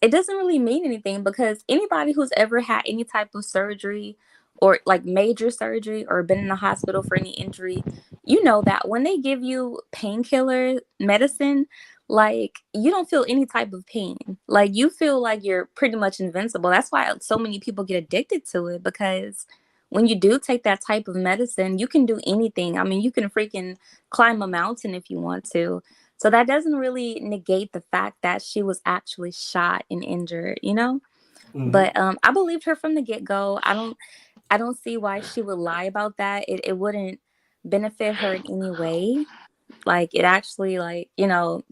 it doesn't really mean anything because anybody who's ever had any type of surgery or like major surgery or been in the hospital for any injury, you know that when they give you painkiller medicine, like you don't feel any type of pain. Like you feel like you're pretty much invincible. That's why so many people get addicted to it because when you do take that type of medicine, you can do anything. I mean, you can freaking climb a mountain if you want to. So that doesn't really negate the fact that she was actually shot and injured.
Mm-hmm.
But I believed her from the get-go. I don't see why she would lie about that. It wouldn't benefit her in any way. Like it actually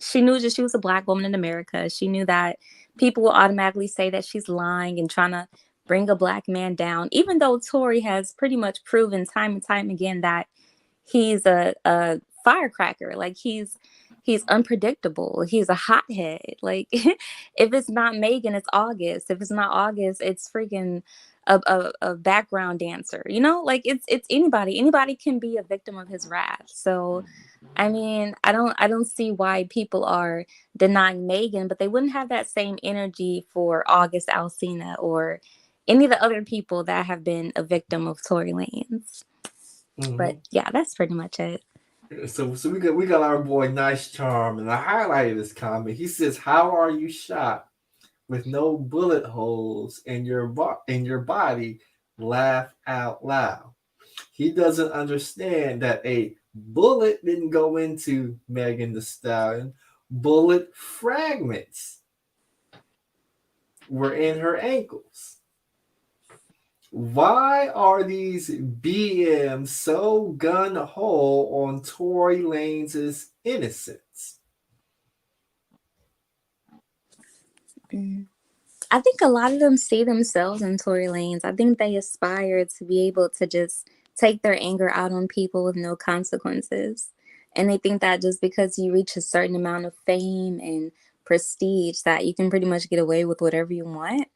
she knew that she was a black woman in America. She knew that people will automatically say that she's lying and trying to bring a black man down, even though Tory has pretty much proven time and time again that he's a firecracker. Like he's unpredictable. He's a hothead. Like if it's not Megan, it's August. If it's not August, it's freaking a background dancer. You know, like it's anybody. Anybody can be a victim of his wrath. So I mean, I don't see why people are denying Megan, but they wouldn't have that same energy for August Alsina or any of the other people that have been a victim of Tory Lanez. But yeah, that's pretty much it.
So we got our boy Nice Charm, and I highlighted this comment. He says, "How are you shot with no bullet holes in your body? Laugh out loud." He doesn't understand that a bullet didn't go into Megan Thee Stallion. Bullet fragments were in her ankles. Why are these BMs so gun ho on Tory Lanez's innocence?
I think a lot of them see themselves in Tory Lanez. I think they aspire to be able to just take their anger out on people with no consequences. And they think that just because you reach a certain amount of fame and prestige that you can pretty much get away with whatever you want.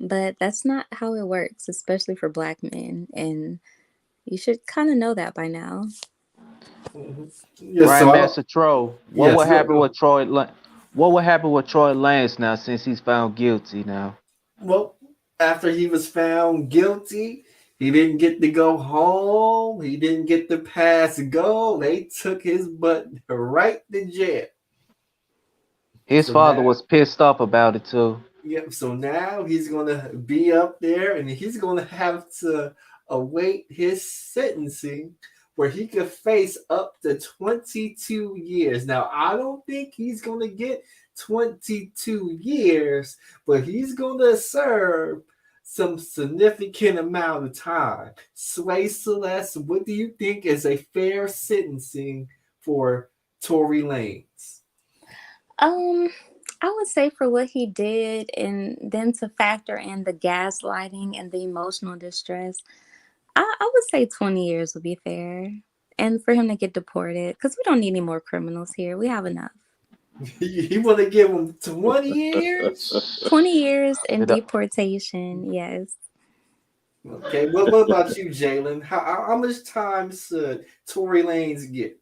But that's not how it works, especially for black men. And you should kind of know that by now.
Yes,
Grandmaster Troll. What
yes,
would happen with Troy? What would happen with Troy Lanez now since he's found guilty now?
well, after he was found guilty, he didn't get to go home. He didn't get to pass go. They took his butt right to jail.
His
So
father
now,
was pissed off about it too.
yep. So now he's gonna be up there, and he's gonna have to await his sentencing, where he could face up to 22 years. Now, I don't think he's gonna get 22 years, but he's gonna serve some significant amount of time. Sway Celeste, what do you think is a fair sentencing for Tory Lanez?
Um, I would say for what he did, and then to factor in the gaslighting and the emotional distress, I would say 20 years would be fair. And for him to get deported, because we don't need any more criminals here. We have enough.
You want to give him 20 years?
20 years and
It, uh,
deportation, yes.
Okay, what about you, Jalen? How much time should Tory Lanez get?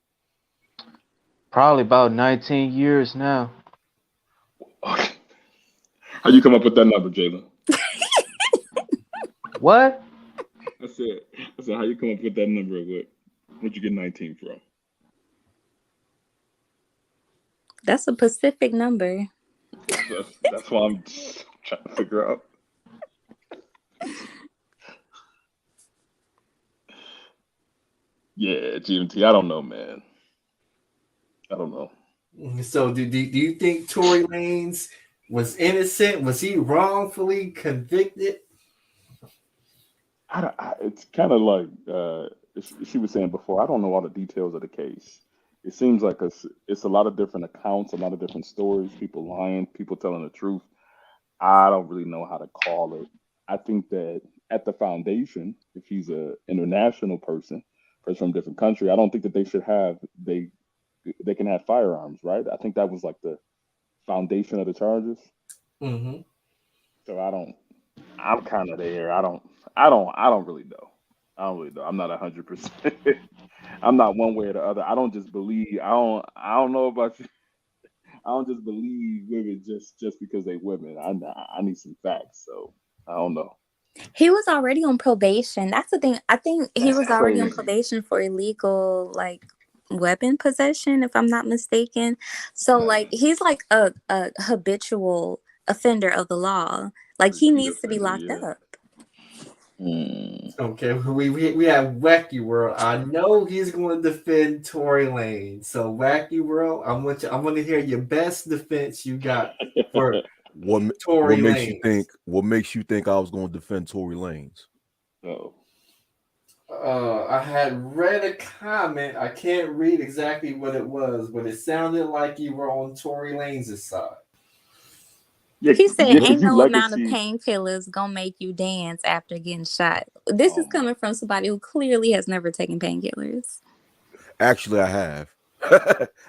Probably about 19 years now.
How you come up with that number, Jalen?
What?
I said, how you come up with that number? Where'd you get 19 from?
That's a Pacific number.
That's why I'm trying to figure out. Yeah, GMT. I don't know, man. I don't know.
So, do you think Tory Lanez was innocent? Was he wrongfully convicted?
It's kind of like she was saying before. I don't know all the details of the case. It seems like it's a lot of different accounts, a lot of different stories, people lying, people telling the truth. I don't really know how to call it. I think that at the foundation, if he's a international person from a different country, I don't think that they can have firearms, right? I think that was like the foundation of the charges.
Mm-hmm.
So I'm kind of there. I don't really know. I don't really know. I'm not 100%. I'm not one way or the other. I don't just believe. I don't know about you. I don't just believe women just because they women. I need some facts. So I don't know.
He was already on probation. That's the thing. I think he
That's
was already on
crazy.
probation for illegal, like, weapon possession, if I'm not mistaken. So, like, he's like a habitual offender of the law. Like, he
Repeat
needs to be
offender.
locked
Yeah.
up.
Okay, we have Wacky World. I know he's going to defend Tory Lanez. So, Wacky World, I'm going to hear your best defense you got for
What
Tory
makes you
Lanez.
think? What makes you think I was going to defend Tory Lanez?
Oh.
I had read a comment. I can't read exactly what it was, but it sounded like you were on Tory Lanez's side.
Yeah,
He said,
yeah,
"Ain't
because you
no amount of
legacy.
painkillers gonna make you dance after getting shot." This
Oh
is
my.
coming from somebody who clearly has never taken painkillers.
Actually, I have.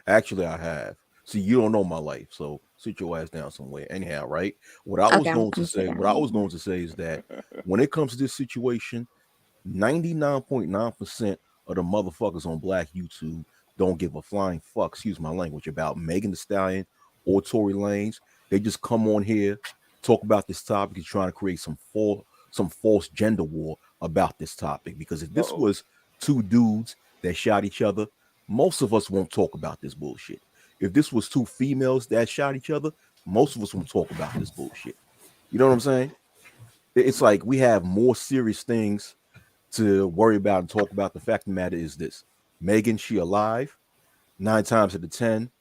Actually, I have. See, you don't know my life, so sit your ass down somewhere. Anyhow, right?
Okay, I'm gonna sit
What I
down.
was going to say is that when it comes to this situation, 99.9% of the motherfuckers on Black YouTube don't give a flying fuck, excuse my language, about Megan Thee Stallion or Tory Lanez. They just come on here, talk about this topic, and trying to create some false gender war about this topic. Because if this
Uh-oh.
was two dudes that shot each other, most of us won't talk about this bullshit. If this was two females that shot each other, most of us won't talk about this bullshit. You know what I'm saying? It's like we have more serious things to worry about and talk about. The fact of the matter is this: Megan, she alive. 9 times out of 10,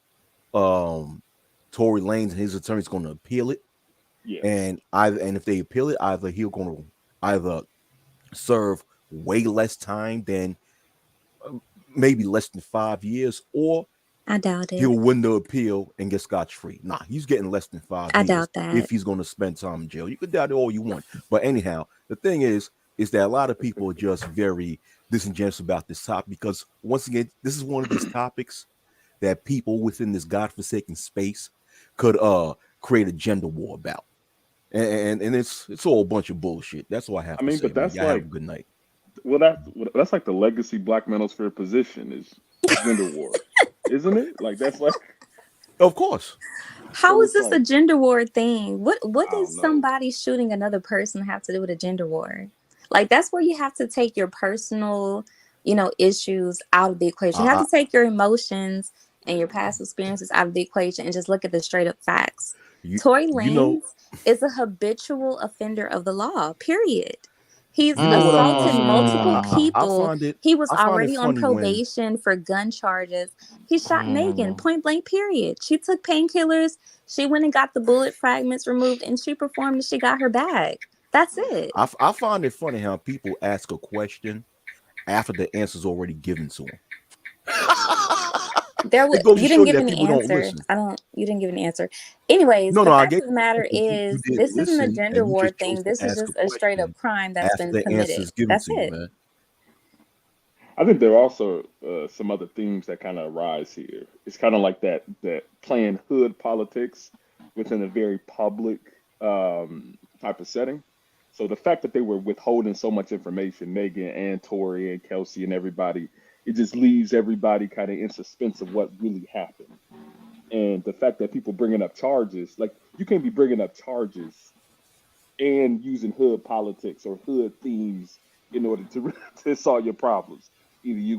Tory Lanez and his attorney's going to appeal it,
Yes.
and if they appeal it, either serve way less time than maybe less than 5 years, or
I doubt it.
he'll win the appeal and get scotch free. Nah, he's getting less than five
I
years
doubt that.
if he's going to spend time in jail. You can doubt it all you want, but anyhow, the thing is that a lot of people are just very disingenuous about this topic because, once again, this is one of these topics that people within this godforsaken space could create a gender war about, and it's all a bunch of bullshit. That's all I have
I
to
mean,
say,
but
man.
that's
Y'all have a
like,
good night.
well, that's like the legacy Black Manosphere position is gender war, isn't it? Like that's like,
Of course.
How
so
is
it's
this a
like,
gender war thing? What
I
does
don't know.
somebody shooting another person have to do with a gender war? Like, that's where you have to take your personal, issues out of the equation. You have
I,
to take your emotions and your past experiences out of the equation and just look at the straight up facts.
you
Tory
you know
Lanez is a habitual offender of the law, period. He's
you know what
assaulted multiple
I
people.
find it
He was
I find it
already on
funny when
probation for gun charges. He shot Megan,
Mm.
point blank, period. She took painkillers. She went and got the bullet fragments removed, and she performed and she got her bag. That's it.
I find it funny how people ask a question after the answer's already given to them. It goes to
You didn't
show you
give
that
any
people don't
answer.
listen.
You didn't give an answer. Anyways,
No,
the
I
fact
get
of the matter
you
is,
didn't
this isn't a
listen,
gender
and you
war
just chose
thing.
to
This is
ask
just
a
a straight up
question
crime that's
after
been
the answer
committed.
is given
That's
to you,
it.
man.
I think there are also some other themes that kind of arise here. It's kind of like that playing hood politics within a very public type of setting. So the fact that they were withholding so much information, Megan and Tori and Kelsey and everybody, it just leaves everybody kind of in suspense of what really happened. And the fact that people bringing up charges, like you can't be bringing up charges and using hood politics or hood themes in order to to solve your problems. Either you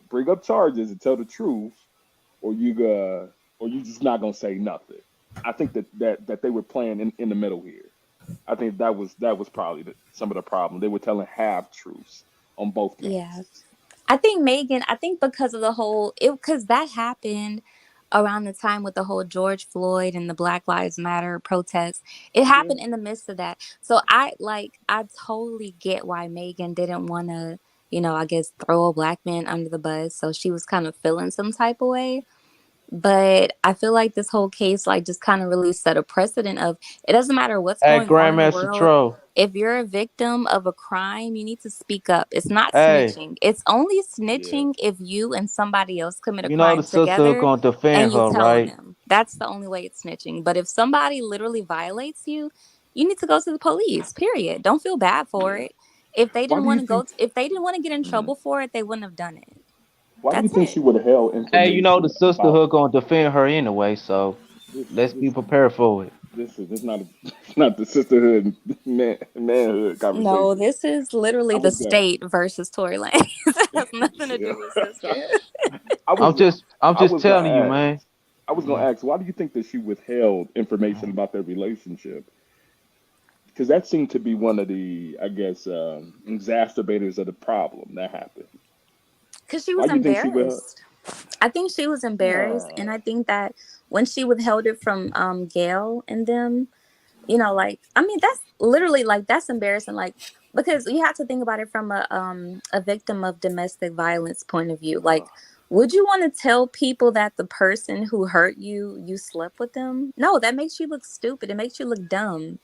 bring up charges and tell the truth, or you just not gonna say nothing. I think that they were playing in the middle here. I think that was probably some of the problem. They were telling half truths on both
Yeah.
counts.
I think because of because that happened around the time with the whole George Floyd and the Black Lives Matter protests. It
Yeah,
happened in the midst of that. So I totally get why Megan didn't want to, I guess throw a black man under the bus. So she was kind of feeling some type of way. But I feel like this whole case, like, just kind of really set a precedent of, it doesn't matter what's
Hey,
going on in the
Grandmaster
world.
Troll.
If you're a victim of a crime, you need to speak up. It's not
Hey,
snitching. It's only
yeah.
snitching if you and somebody else commit a
you know the
crime
sister
together
gonna
and
defend
you
her,
tell on
right?
them. That's the only way it's snitching. But if somebody literally violates you, you need to go to the police. Period. Don't feel bad for
Yeah.
it. If they
Why
didn't
do you
want to
think?
if they didn't want to get in
Mm.
trouble for it, they wouldn't have done it.
Why do you
That's
think
it.
she would have held
Hey, you know the
information about
sisterhood gonna defend her anyway, so
this?
let's be
This
prepared for it.
this not it's not the sisterhood manhood
No,
conversation.
this is literally
I
the
was gonna.
state versus Tory Lanez. It has nothing to do with
Yeah.
sisterhood.
I
I'm
was
just I'm
I
just
was gonna
telling you,
ask.
man.
I was gonna
Mm.
ask, why do you think that she withheld information about their relationship? Because that seemed to be one of the, I guess, exacerbators of the problem that happened.
Because she
Why
was
do you think she withheld?
embarrassed. I think she was embarrassed. And
Uh,
I think that when she withheld it from Gail and them, like, I mean, that's literally, like, that's embarrassing. Like, because you have to think about it from a victim of domestic violence point of view.
uh,
Like, Would you want to tell people that the person who hurt you, you slept with them? No, that makes you look stupid. It makes you look dumb.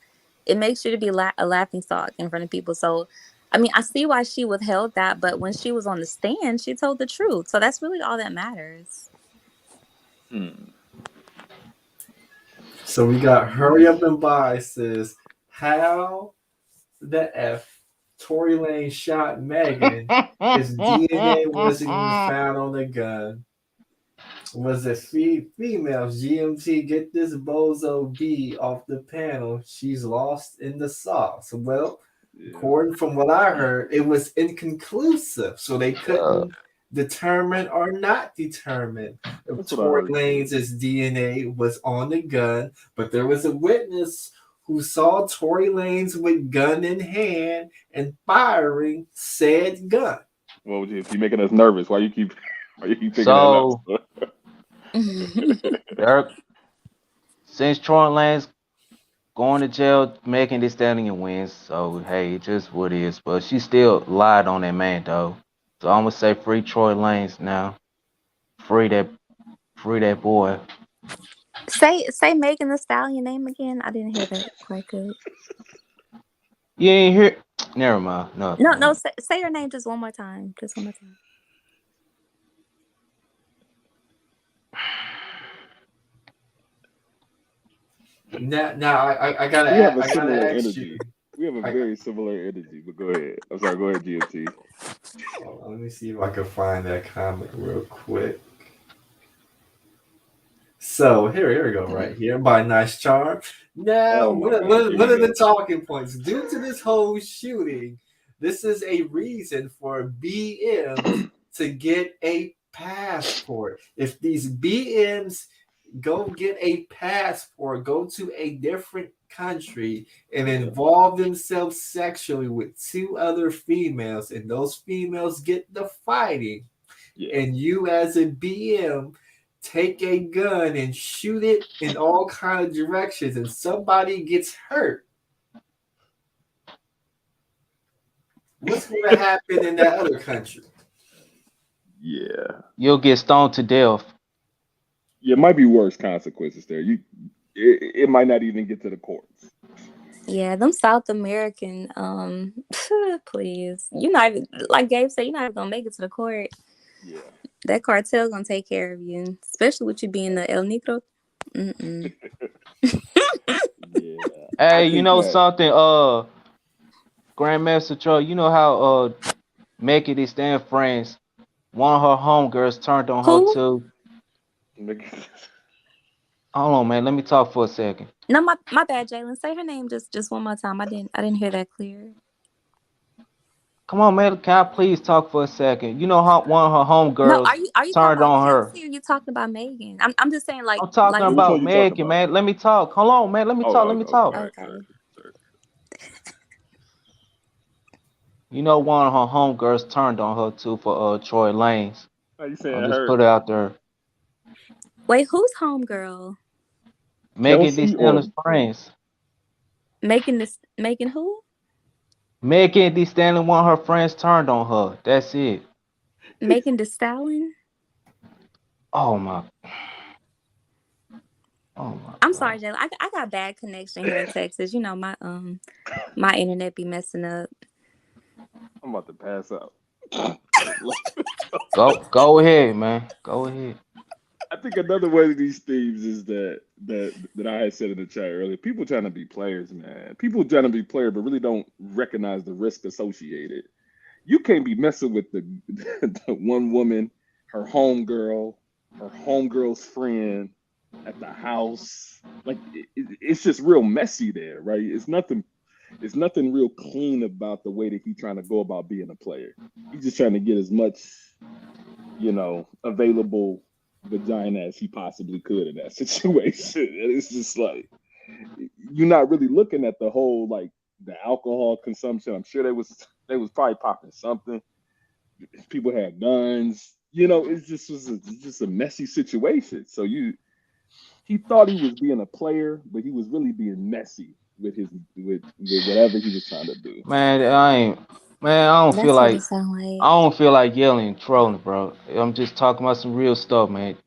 It makes you to be a laughing stock in front of people. So, I mean, I see why she withheld that, but when she was on the stand, she told the truth. So that's really all that matters.
So we got Hurry Up and Buy says, how the F Tory Lanez shot Megan? His DNA wasn't even found on the gun. Was it females? GMT, get this bozo B off the panel. She's lost in the sauce. Well, according from what I heard, it was inconclusive, so they couldn't determine or not determine if Tory Lanez's DNA was on the gun. But there was a witness who saw Tory Lanez with gun in hand and firing said gun.
Well, if you're making us nervous, why you keep picking that
So,
up?
since Tory Lanez going to jail, making this standing and wins. So hey, it just what it is. But she still lied on that man though. So I'm gonna say free Tory Lanez now. Free that boy.
Say Megan Thee Stallion name again. I didn't hear that quite good.
You ain't hear? Never mind.
No. Say her name just one more time. Just one more time.
Now I gotta.
We have a
I
similar
gotta ask
energy.
you.
We have a very similar energy. But go ahead. I'm sorry. Go ahead, GMT.
Let me see if I can find that comment real quick. So here we go, right here by Nice Charm. Now, what are the talking points? Due to this whole shooting, this is a reason for BMs to get a passport. If these BMs go get a passport, go to a different country and involve themselves sexually with two other females, and those females get the fighting, and you as a BM take a gun and shoot it in all kind of directions, and somebody gets hurt, what's going to happen in that other country?
Yeah,
you'll get stoned to death.
Yeah, it might be worse consequences there. It might not even get to the courts.
Yeah, them South American, please. You're not even, like Gabe said, you're not even gonna make it to the court.
Yeah.
That cartel gonna take care of you, especially with you being the El Negro.
Yeah.
Hey, you know something? Grandmaster Troll, you know how Megan Thee Stallion friends, one of her homegirls turned on her too. Hold on, man. Let me talk for a second.
No, my bad, Jalen. Say her name just one more time. I didn't hear that clear.
Come on, man. Can I please talk for a second? You know how one of her homegirls
are you
turned
talking about
on her.
Kelsey, or you talking about Megan? I'm just saying, like,
I'm talking about Megan, man. Let me talk. Hold on, man. Let me talk. Let me talk.
Okay.
You know, one of her homegirls turned on her too for Tory Lanez.
How you saying
I'll just put it out there.
Wait, who's homegirl?
Megan Thee Stallion's friends.
Megan who?
Megan Thee Stallion, one of her friends turned on her. That's it.
Megan Thee Stallion?
Oh my.
I'm sorry, Jalen. I got bad connection here in Texas. You know, my internet be messing up.
I'm about to pass out.
Go ahead, man. Go ahead.
I think another one of these themes is that I had said in the chat earlier. People trying to be players, man. People trying to be players, but really don't recognize the risk associated. You can't be messing with the one woman, her homegirl's friend at the house. Like it's just real messy there, right? It's nothing real clean about the way that he's trying to go about being a player. He's just trying to get as much, available vagina as he possibly could in that situation. And it's just like you're not really looking at the whole, like, the alcohol consumption. I'm sure they was probably popping something. People had guns. It just was just a messy situation. So he thought he was being a player, but he was really being messy with whatever he was trying to do.
Man, I don't feel
That's what
like
it sound like.
I don't feel like yelling and trolling, bro. I'm just talking about some real stuff, man.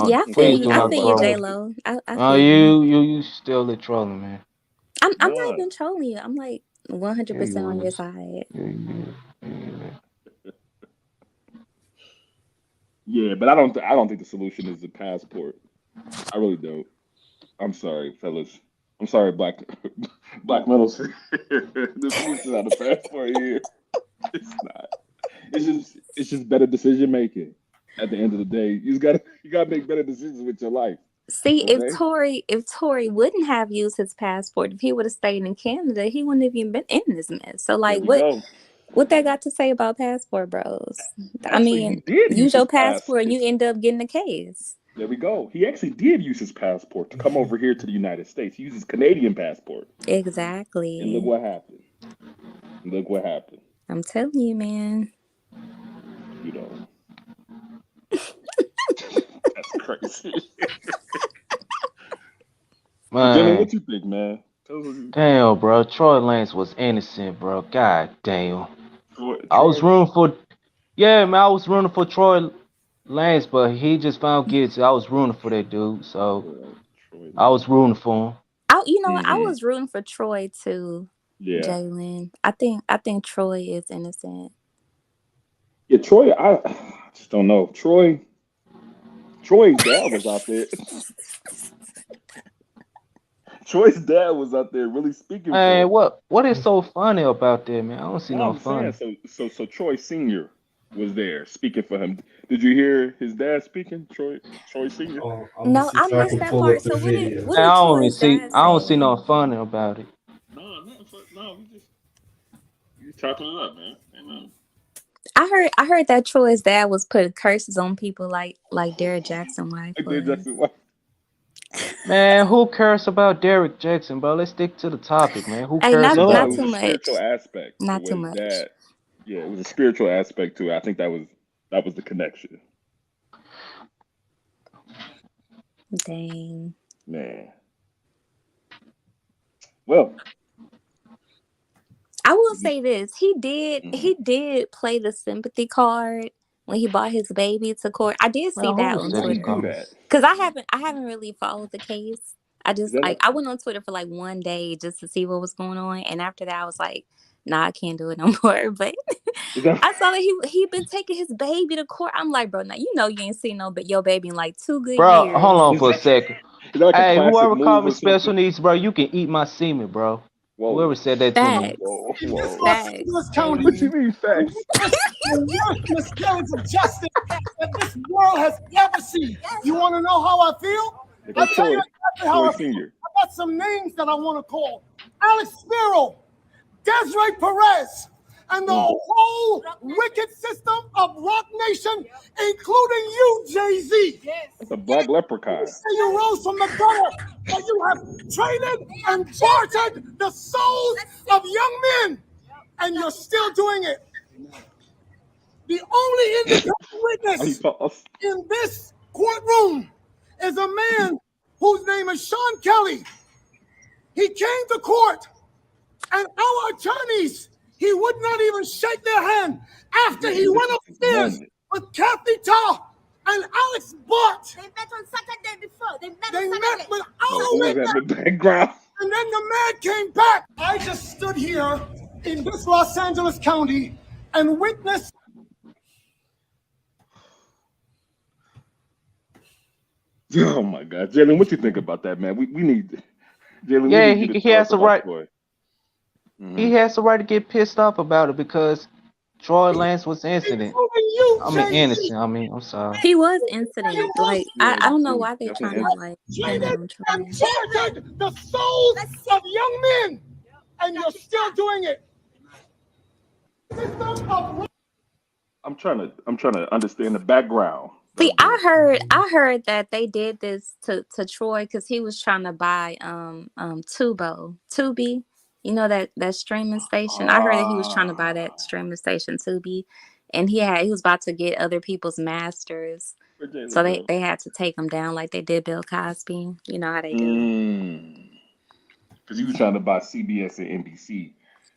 Yeah, I feel
Please
you.
do
I
not
feel you,
troll.
J Lo. I feel you.
You still the trolling, man.
I'm not
Nah.
even trolling you. I'm like
Yeah,
100% on
you
your
is.
side.
Yeah, but I don't think the solution is the passport. I really don't. I'm sorry, fellas. I'm sorry, black Manosphere. The solution is not a passport here. It's not. It's just better decision making. At the end of the day, you gotta make better decisions with your life.
See,
Okay.
if Tory wouldn't have used his passport, if he would have stayed in Canada, he wouldn't have even been in this mess. So
There
like
we go.
what that got to say about passport bros? I
Actually, he
mean,
did use
use your
his
passport and you end up getting a case.
There we go. He actually did use his passport to come over here to the United States. He used his Canadian passport, and look
Exactly.
what happened. Look what happened.
I'm telling you, man.
You know, that's crazy. Dylan,
Man,
what you think, man? Tell us what you,
damn, bro. Troy Lanez was innocent, bro. God damn. I was
Troy.
rooting for, yeah, man. I was rooting for Troy Lanez, but he just found guilty. I was rooting for that dude, so
Troy, Troy
I was
Lane.
rooting for him.
You know what? I
Mm-hmm.
was rooting for Troy too,
Yeah,
Jalen. I think Troy is innocent.
yeah. Troy, I just don't know. Troy's dad was out there. Troy's dad was out there really speaking for
Man,
him.
what is so funny about that, man? I don't see
No,
no
I'm saying
funny.
so Troy Senior was there speaking for him. Did you hear his dad speaking? Troy Senior.
Oh, I'm gonna
No,
see
I
if I
missed
can
that
pull up
part.
the
So
video.
what
Man,
did Troy's dad
I don't see
say?
no funny about it.
No, we just chopping it up, man. Amen.
I heard that Troy's dad was putting curses on people like Derek Jackson wife
Like Dave
was.
Jackson, what?
Man, who cares about Derek Jackson, bro? Let's stick to the topic, man. Who
Hey,
cares
not
No, it
about
not
him?
was
too
a spiritual
much.
aspect to
Not
what
too
his
much.
dad. Yeah, it was a spiritual aspect to it. I think that was the connection.
Dang.
Man. Well.
I will say this. He did
Mhm.
he did play the sympathy card when he brought his baby to court. I did see
Man,
that
who
on
is
Why
that
he
he
Twitter.
do
calling?
that?
Cause I haven't really followed the case. I
Is
just
that
like
like
I went on Twitter for like one day just to see what was going on, and after that I was like, nah, I can't do it no more. But
is that
I saw that he been taking his baby to court. I'm like, bro, now you know you ain't seen your baby in like 2 good
Bro, hold
years.
on
is
for a
that
second.
is that like a
Hey,
classic
whoever called
move
me
or something?
special needs, bro, you can eat my semen, bro.
Whoa.
Whoever said that to me.
Facts.
Whoa,
In this
whoa.
Los
Facts,
Angeles County,
What you
Jalen.
mean
we
facts?
witness the worst miscarriage of justice that this world has ever seen. You want to know how I feel?
They go
I'll tell you
Troy.
exactly how
Troy
I feel.
Senior.
I got some names that I want to call. Alex Spiro, Desiree Perez, and the
Mm.
whole wicked system of Rock Nation, including you, Jay-Z.
That's a black
You
leprechaun.
say you rose from the gutter, but you have traded and bartered the souls of young men, and you're still doing it. The only independent
How you
witness
call us?
in this courtroom is a man whose name is Sean Kelly. He came to court, and our attorneys, he would not even shake their hand after he
This
went
is his
upstairs
moment.
with Kathy Ta and Alex Bott.
They met on Saturday before. They met
They
on
met
Saturday.
without
Oh,
a
who was
witness,
that in the background?
and then the man came back. I just stood here in this Los Angeles County and witnessed.
Oh my God, Jalen, what you think about that, man? We need Jalen. We
Yeah,
need you to
he
tell us
has the
about
right
Troy. Hmm.
he has the right to get pissed off about it because Troy Lance was incident.
Including you,
I mean
Jay-Z.
innocent. I'm sorry.
He was incident. Like
Yeah,
I don't
he
know
was
why they trying
definitely
to like blame
Traded
it on
and
Troy.
bartered the souls of young men, and you're still doing it. System of
I'm trying to understand the background.
See,
Of the,
I heard that they did this to Troy because he was trying to buy Tubi, you know that streaming station. I heard that he was trying to buy that
ah,
streaming station Tubi, and he was about to get other people's masters,
where
so
Jalen
they
go?
had to take him down like they did Bill Cosby. You know how they do.
Mm. because he was trying to buy CBS and NBC.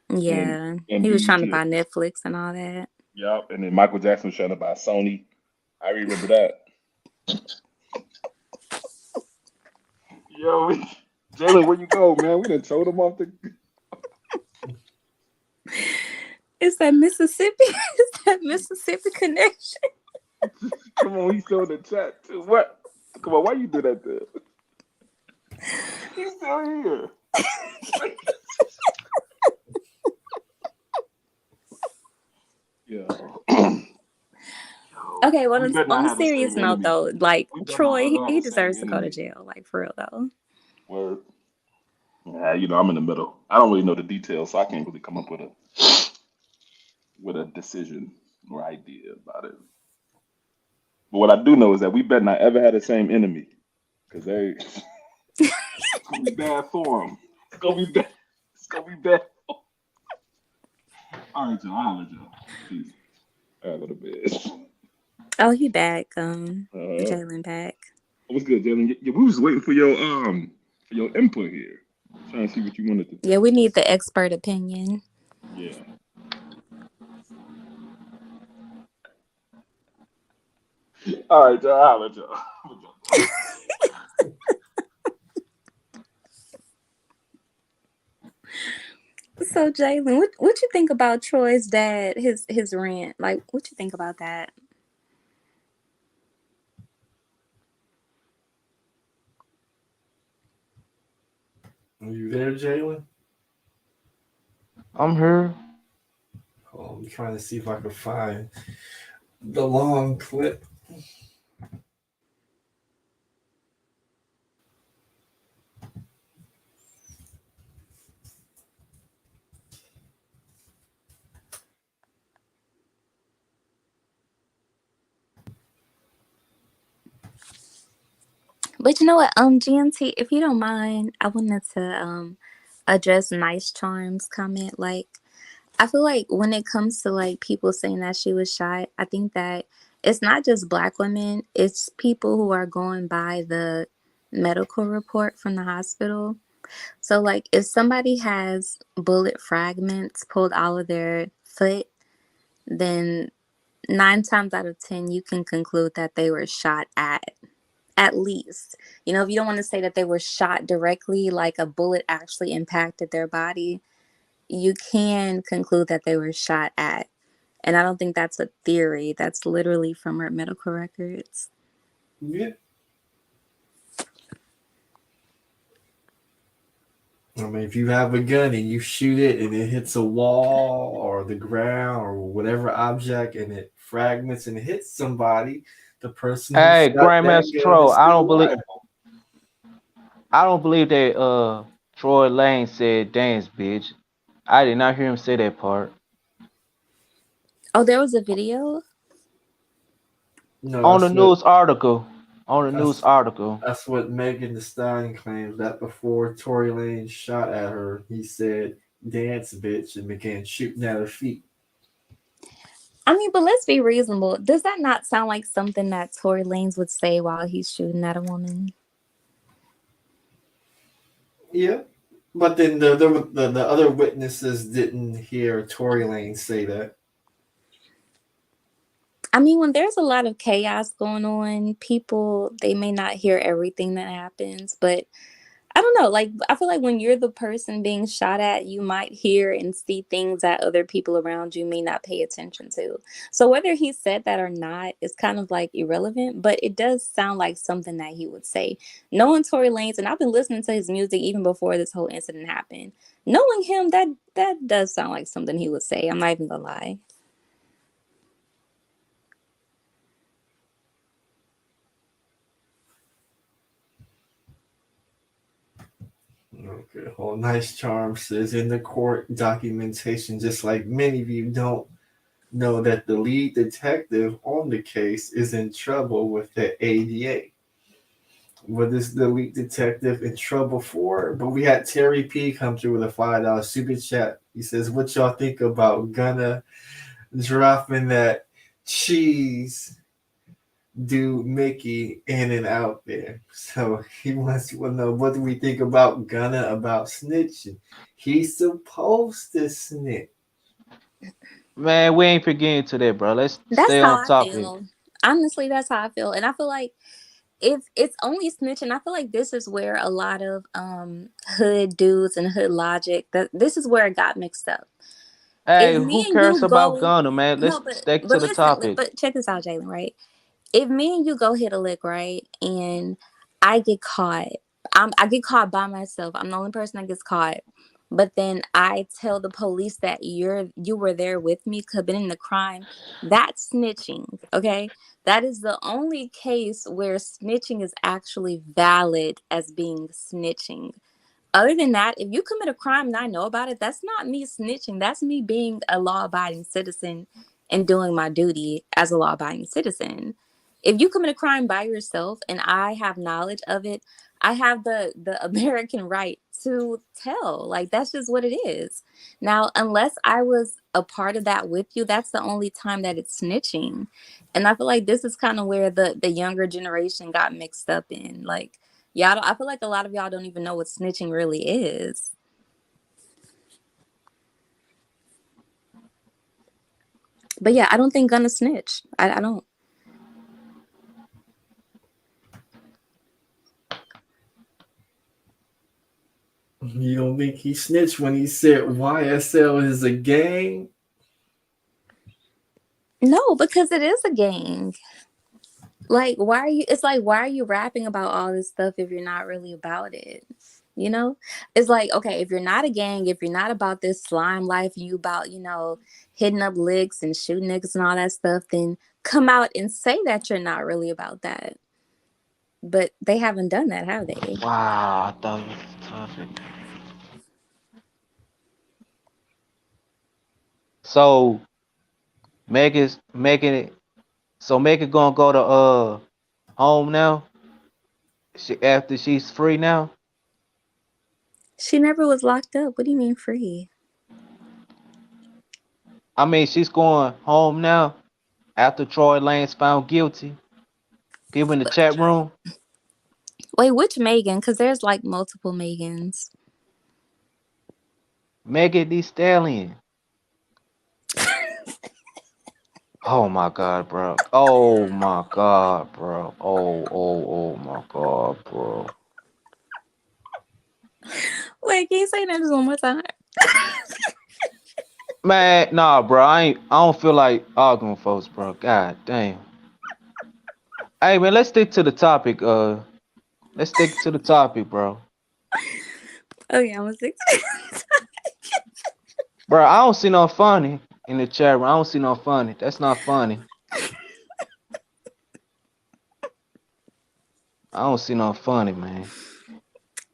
Yeah,
and
he was trying to
BET.
buy Netflix and all that.
Yup, and then Michael Jackson was trying to buy Sony. I remember that. Yo, Jalen, where you go, man? We done told him off the.
It's that Mississippi. It's that Mississippi connection.
Come on, he's still in the chat too. What? Come on, why you do that to him? He's still here. Yeah.
Okay, well,
We better
on
not
a
have the
serious
same
note,
enemy.
though, like
We better
Troy,
not have
he
the same
deserves to go to
enemy.
jail, like for real, though.
Word. Yeah, I'm in the middle. I don't really know the details, so I can't really come up with a decision or idea about it. But what I do know is that we better not ever have the same enemy, because it's gonna be bad for him. It's gonna be bad. It's gonna be bad. All right, y'all. I'll let y'all. Peace. I gotta go to bed.
Oh, he back. Jalen back.
What's good, Jalen? Yeah, we was waiting for your input here. Trying to see what you wanted to.
Yeah, we need the expert opinion.
Yeah. All right, y'all. I'll let y'all.
So, Jalen, what you think about Troy's dad? His rant. Like, what you think about that?
Are you there, Jalen?
I'm here.
Oh, I'm trying to see if I can find the long clip.
But you know what, GMT, if you don't mind, I wanted to address Nice Charms comment. Like, I feel like when it comes to like people saying that she was shot, I think that it's not just Black women, it's people who are going by the medical report from the hospital. So like if somebody has bullet fragments pulled out of their foot, then 9 times out of 10 you can conclude that they were shot at least. You know, if you don't want to say that they were shot directly, like a bullet actually impacted their body, you can conclude that they were shot at. And I don't think that's a theory. That's literally from her medical records.
Yeah. I mean, if you have a gun and you shoot it and it hits a wall or the ground or whatever object and it fragments and hits somebody, the person who
Hey,
shot that
Grandmaster
gun
Troll,
is still liable.
I don't believe that Tory Lanez said dance bitch. I did not hear him say that part.
Oh, there was a video?
No,
On the news article. On the news article.
That's what Megan Thee Stallion claims, that before Tory Lanez shot at her, he said, dance bitch, and began shooting at her feet.
I mean, but let's be reasonable. Does that not sound like something that Tory Lanez would say while he's shooting at a woman?
Yeah. But then the other witnesses didn't hear Tory Lanez say that.
I mean, when there's a lot of chaos going on, people, they may not hear everything that happens, but I don't know. Like, I feel like when you're the person being shot at, you might hear and see things that other people around you may not pay attention to. So whether he said that or not is kind of like irrelevant, but it does sound like something that he would say. Knowing Tory Lanez, and I've been listening to his music even before this whole incident happened. Knowing him, that does sound like something he would say. I'm not even gonna lie.
Okay, well, Nice Charm says in the court documentation, just like many of you don't know that the lead detective on the case is in trouble with the ADA. What is the lead detective in trouble for? But we had Terry P come through with a $5 super chat. He says, what y'all think about Gunna dropping that cheese dude Mickey in and out there. So he wants to know, what do we think about Gunna about snitching? He's supposed to snitch.
Man, we ain't forgetting to that, bro. Let's
That's
stay
how
on
I
topic.
feel. Honestly, that's how I feel. And I feel like if it's only snitching, I feel like this is where a lot of hood dudes and hood logic, that this is where it got mixed up.
Hey,
If me
who
and
cares
you
about
go,
Gunna, man?
no,
Let's
but
stick to
but
the
listen,
topic.
but check this out, Jalen, right? If me and you go hit a lick, right, and I get caught, I get caught by myself. I'm the only person that gets caught. But then I tell the police that you were there with me committing the crime. That's snitching, okay? That is the only case where snitching is actually valid as being snitching. Other than that, if you commit a crime and I know about it, that's not me snitching. That's me being a law abiding citizen and doing my duty as a law abiding citizen. If you commit a crime by yourself and I have knowledge of it, I have the American right to tell. Like, that's just what it is. Now, unless I was a part of that with you, that's the only time that it's snitching. And I feel like this is kind of where the younger generation got mixed up in. Like, y'all, I feel like a lot of y'all don't even know what snitching really is. But yeah, I don't think Gunna snitch. I don't.
You don't think he snitched when he said YSL is a gang?
No, because it is a gang. Like, why are you? It's like, why are you rapping about all this stuff if you're not really about it? You know, it's like, okay, if you're not a gang, if you're not about this slime life, you about, hitting up licks and shooting niggas and all that stuff, then come out and say that you're not really about that. But they haven't done that, have they?
Wow, I thought it was the topic. So Megan's making it. So Megan gonna go to home now. She after she's free now.
She never was locked up. What do you mean free?
I mean, she's going home now after Tory Lanez found guilty. People in the chat room.
Wait, which Megan? Because there's like multiple Megans.
Megan Thee Stallion. Oh my god, bro. Oh my god, bro. Oh my god, bro.
Wait, can you say that just one more time?
Man, nah, bro. I don't feel like arguing with folks, bro. God damn. Hey man, let's stick to the topic. Let's stick to the topic, bro.
Oh yeah, I'm a six.
Bro, I don't see no funny in the chat room. I don't see no funny. That's not funny. I don't see no funny, man.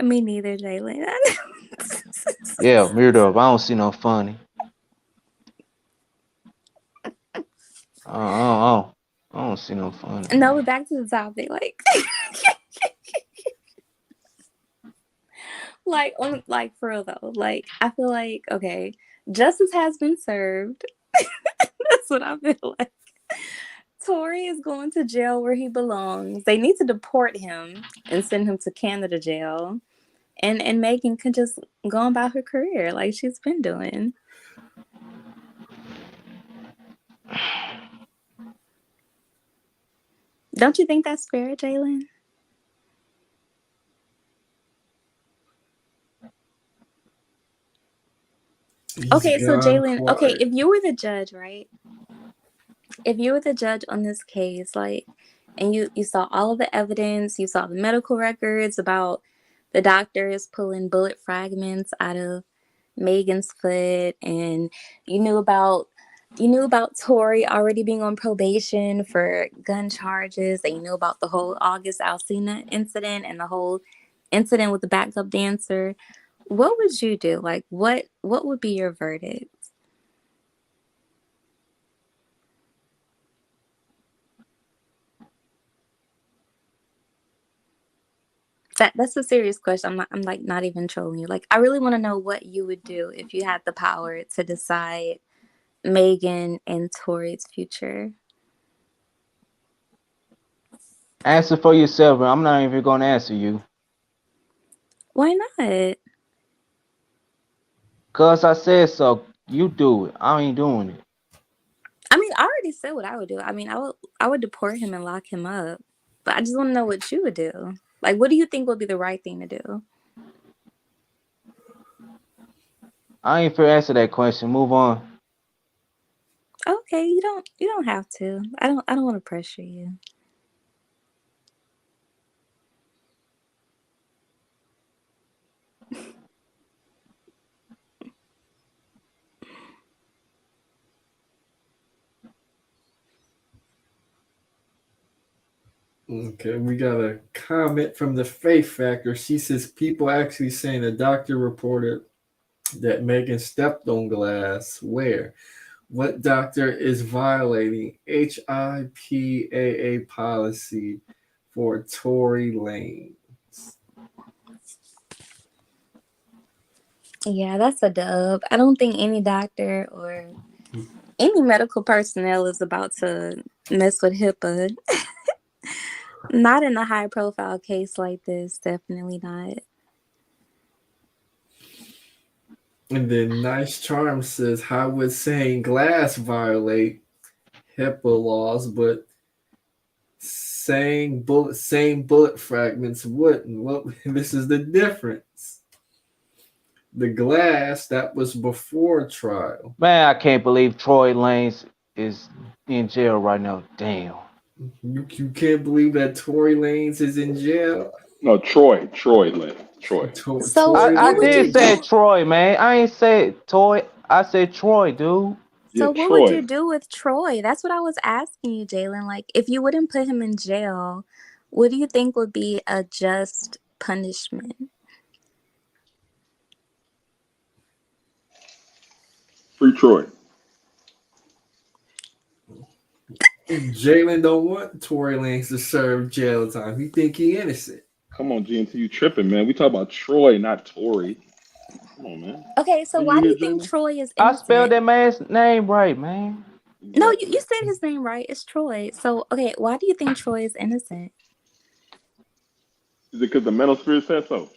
Me neither, Jalen.
Yeah, weird up. I don't see no funny. I don't see no funny.
No, we're back to the topic. Like for real though. Like, I feel like, okay, justice has been served. That's what I feel like. Tory is going to jail where he belongs. They need to deport him and send him to Canada jail. And Megan can just go about her career like she's been doing. Don't you think that's fair, Jalen? Okay, so Jalen, okay, if you were the judge, right? If you were the judge on this case, like, and you saw all of the evidence, you saw the medical records about the doctors pulling bullet fragments out of Megan's foot, and you knew about Tory already being on probation for gun charges, and you knew about the whole August Alsina incident and the whole incident with the backup dancer. What would you do? Like, what would be your verdict? That's a serious question. I'm like not even trolling you. Like, I really want to know what you would do if you had the power to decide Megan and Tory's future.
Answer for yourself, and I'm not even gonna answer you.
Why not?
Cause I said so. You do it. I ain't doing it.
I mean, I already said what I would do. I mean, I would deport him and lock him up. But I just want to know what you would do. Like, what do you think would be the right thing to do?
I ain't fair answer that question. Move on.
Okay, you don't have to. I don't want to pressure you.
Okay, we got a comment from the Faith Factor. She says people actually saying a doctor reported that Megan stepped on glass. Where? What doctor is violating HIPAA policy for Tory Lanez?
Yeah, that's a dub. I don't think any doctor or any medical personnel is about to mess with HIPAA. Not in a high profile case like this. Definitely not.
And then Nice Charm says, how would saying glass violate HIPAA laws, but saying same bullet fragments wouldn't? Well, this is the difference. The glass that was before trial.
Man, I can't believe Tory Lanez is in jail right now. Damn.
You can't believe that Tory Lanez is in jail.
No, Troy Lanez. Troy.
So
Tory
I
what would
did
you
Lanez.
say
do?
Troy, man. I ain't said Toy. I said Troy, dude.
Yeah,
So what would you
Troy.
do with Troy? That's what I was asking you, Jalen. Like, if you wouldn't put him in jail, what do you think would be a just punishment?
Free Troy.
Jalen don't want Tory Lanez to serve jail time. He think he innocent.
Come on, GNT, you tripping, man. We talk about Troy, not Tory. Come on, man.
Okay, so
Did you
why do
hear
you think
Jalen?
Troy is
I spelled
innocent?
that man's name right, man.
No, you
Exactly.
said his name right. It's Troy. So, okay, why do you think Troy is innocent?
Is it because the Manosphere said so?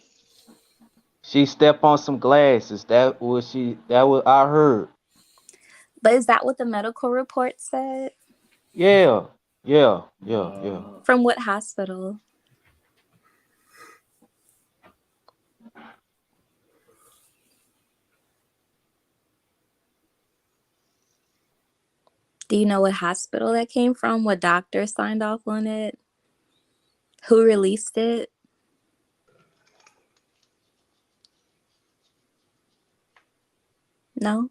She stepped on some glasses. That was she. That was I heard.
But is that what the medical report said?
Yeah, yeah.
From what hospital? Do you know what hospital that came from? What doctor signed off on it? Who released it? No?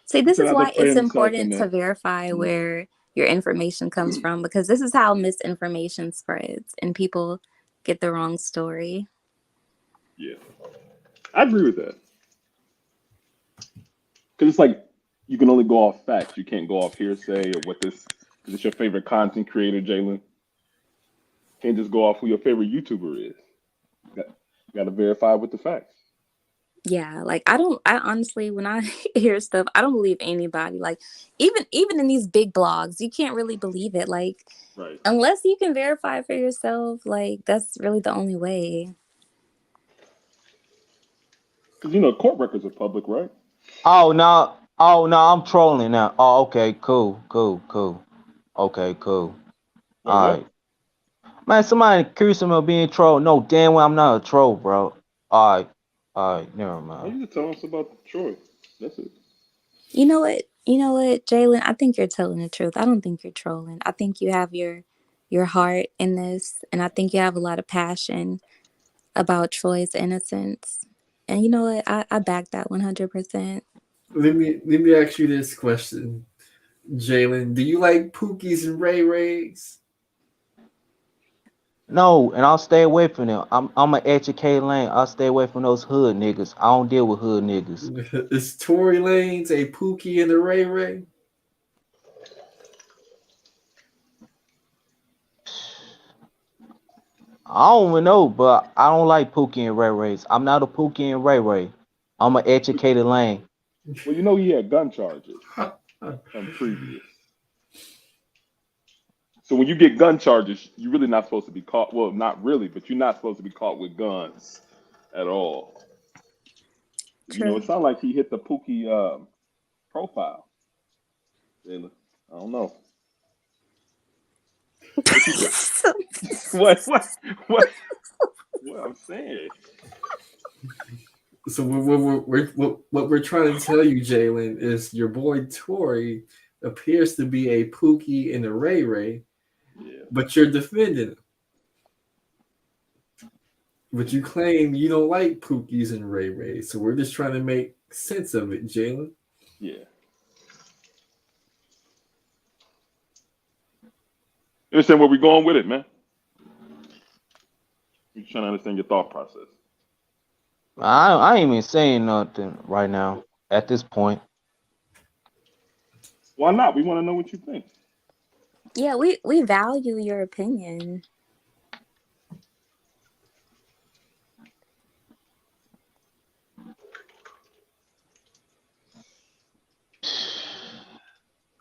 See,
You
this
could
is
have to
why
play
it's
himself in
important to
that.
verify where your information comes from, because this is how misinformation spreads and people get the wrong story.
Yeah, I agree with that. Because it's like you can only go off facts. You can't go off hearsay or what this. Because it's your favorite content creator, Jalen. Can't just go off who your favorite YouTuber is. You got to verify with the facts.
Yeah, like I honestly, when I hear stuff, I don't believe anybody. Like even in these big blogs, you can't really believe it. Like
Right.
unless you can verify for yourself, like that's really the only way.
Because court records are public, right?
Oh no, I'm trolling now. Oh, okay, cool. Okay, cool.
Wait,
All
what?
right, man. Somebody accused me of being troll. No, damn well I'm not a troll, bro. All right, never
Why
mind.
you just telling us about Troy? That's it.
You know what? You know what, Jalen? I think you're telling the truth. I don't think you're trolling. I think you have your heart in this, and I think you have a lot of passion about Troy's innocence. And you know what? I back that 100%.
Let me ask you this question, Jalen. Do you like Pookies and Ray Rays?
No, and I'll stay away from them. I'm an educated lane. I'll stay away from those hood niggas. I don't deal with hood niggas.
Is Tory Lanez a Pookie and a Ray Ray?
I don't even know, but I don't like Pookie and Ray Rays. I'm not a Pookie and Ray Ray. I'm an educated lane.
Well, he had gun charges from previous. So when you get gun charges, you're really not supposed to be caught. Well, not really, but you're not supposed to be caught with guns at all. You know, it
True.
sounds like he hit the Pookie profile. Jayla. I don't know. What you think? What? What I'm saying?
So what we're trying to tell you, Jalen, is your boy Tory appears to be a Pookie and a Ray Ray,
Yeah.
but you're defending him. But you claim you don't like Pookies and Ray Rays, so we're just trying to make sense of it, Jalen.
Yeah. You understand where we're going with it, man? We're trying to understand your thought process.
I ain't even saying nothing right now at this point.
Why not? We want to know what you think.
Yeah, we value your opinion.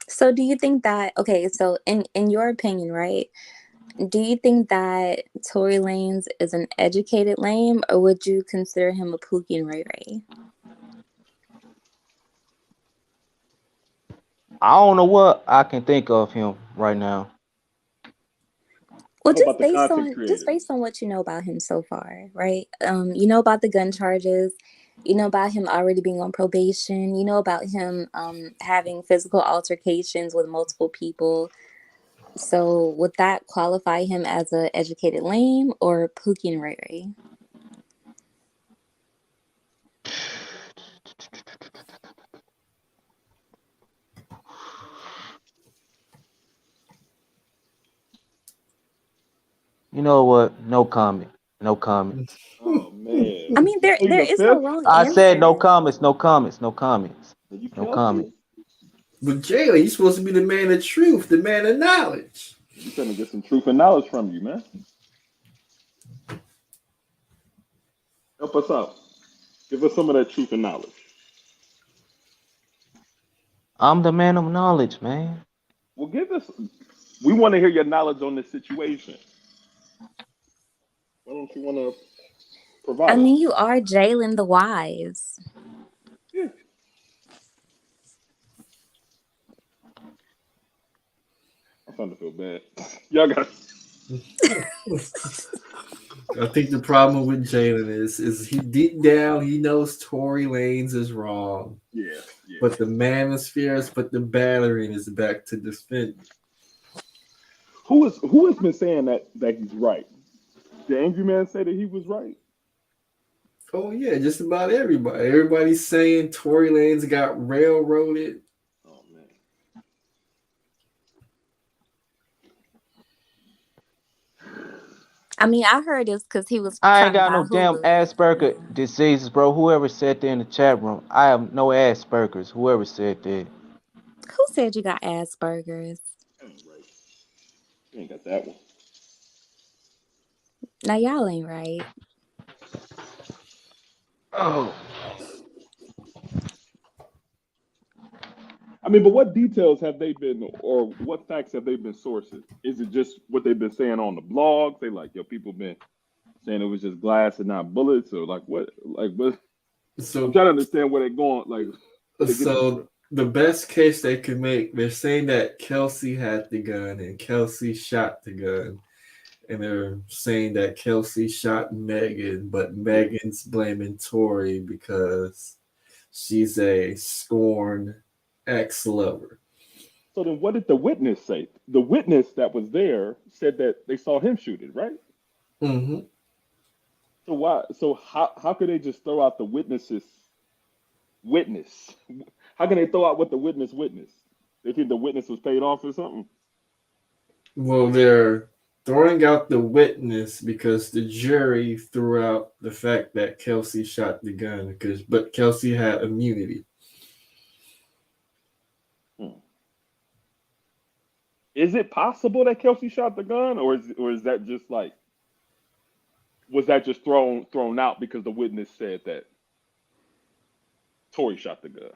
So do you think that, okay, so in your opinion, right? Do you think that Tory Lanez is an educated lame, or would you consider him a Pookie and Ray Ray?
I don't know what I can think of him right now.
I
Well,
know about the content
just
creator.
based on what you know about him so far, right? You know about the gun charges, you know about him already being on probation, you know about him having physical altercations with multiple people. So would that qualify him as a educated lame or Pookie and Ray Ray?
You know what? No comment. No comments.
Oh man,
I mean,
you pleading
there
the
is no
fifth?
wrong
I said no
answer.
comments. No comments. No comments.
Are you
No
Kelsey?
comment.
But Jalen, you're supposed to be the man of truth, the man of knowledge.
You trying to get some truth and knowledge from you, man. Help us out. Give us some of that truth and knowledge.
I'm the man of knowledge, man.
Well, give us. We want to hear your knowledge on this situation. Why don't you want to
I
provide it?
mean, you are Jalen the Wise.
Yeah. I'm starting to feel bad. Y'all got.
I think the problem with Jalen is he deep down he knows Tory Lanez is wrong,
Yeah. Yeah.
but the Manosphere has put the battery in his back to defend.
Who has been saying that he's right? The angry man said that he was right.
Oh yeah, just about everybody. Everybody's saying Tory Lanez got railroaded.
Oh man.
I mean, I heard it's because he was
I ain't
trying to
got
buy
no damn
Hulu.
Asperger diseases, bro. Whoever said that in the chat room, I have no Asperger's. Whoever said that.
Who said you got Asperger's?
That ain't right. You ain't got that one.
Now y'all ain't right.
Oh,
I mean, but what details have they been, or what facts have they been sourcing? Is it just what they've been saying on the blogs? They like, yo, people been saying it was just glass and not bullets, or like what? Like what? I'm
So
trying to understand where they're going. Like, where they get this from.
so the best case they can make, they're saying that Kelsey had the gun and Kelsey shot the gun. And they're saying that Kelsey shot Megan, but
Yeah.
Megan's blaming Tory because she's a scorned ex-lover.
So then, what did the witness say? The witness that was there said that they saw him shoot it, right?
Mm-hmm.
So why? So how could they just throw out the witness's witness? How can they throw out what the witness witnessed? They think the witness was paid off or something.
Well, they're throwing out the witness because the jury threw out the fact that Kelsey shot the gun but Kelsey had immunity.
Hmm. Is it possible that Kelsey shot the gun, or is that just like, was that just thrown out because the witness said that Tory shot the gun?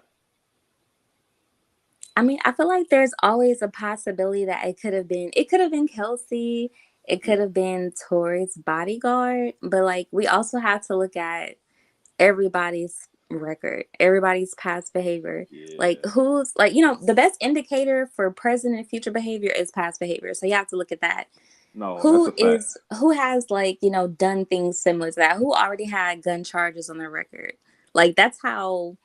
I mean, I feel like there's always a possibility that it could have been Kelsey, it could
Yeah.
have been Tori's bodyguard, but like we also have to look at everybody's record, everybody's past behavior. Like
Yeah.
who's like, you know, the best indicator for present and future behavior is past behavior. So you have to look at that.
No, that's a fact.
Who has like, you know, done things similar to that? Who already had gun charges on their record? Like that's how,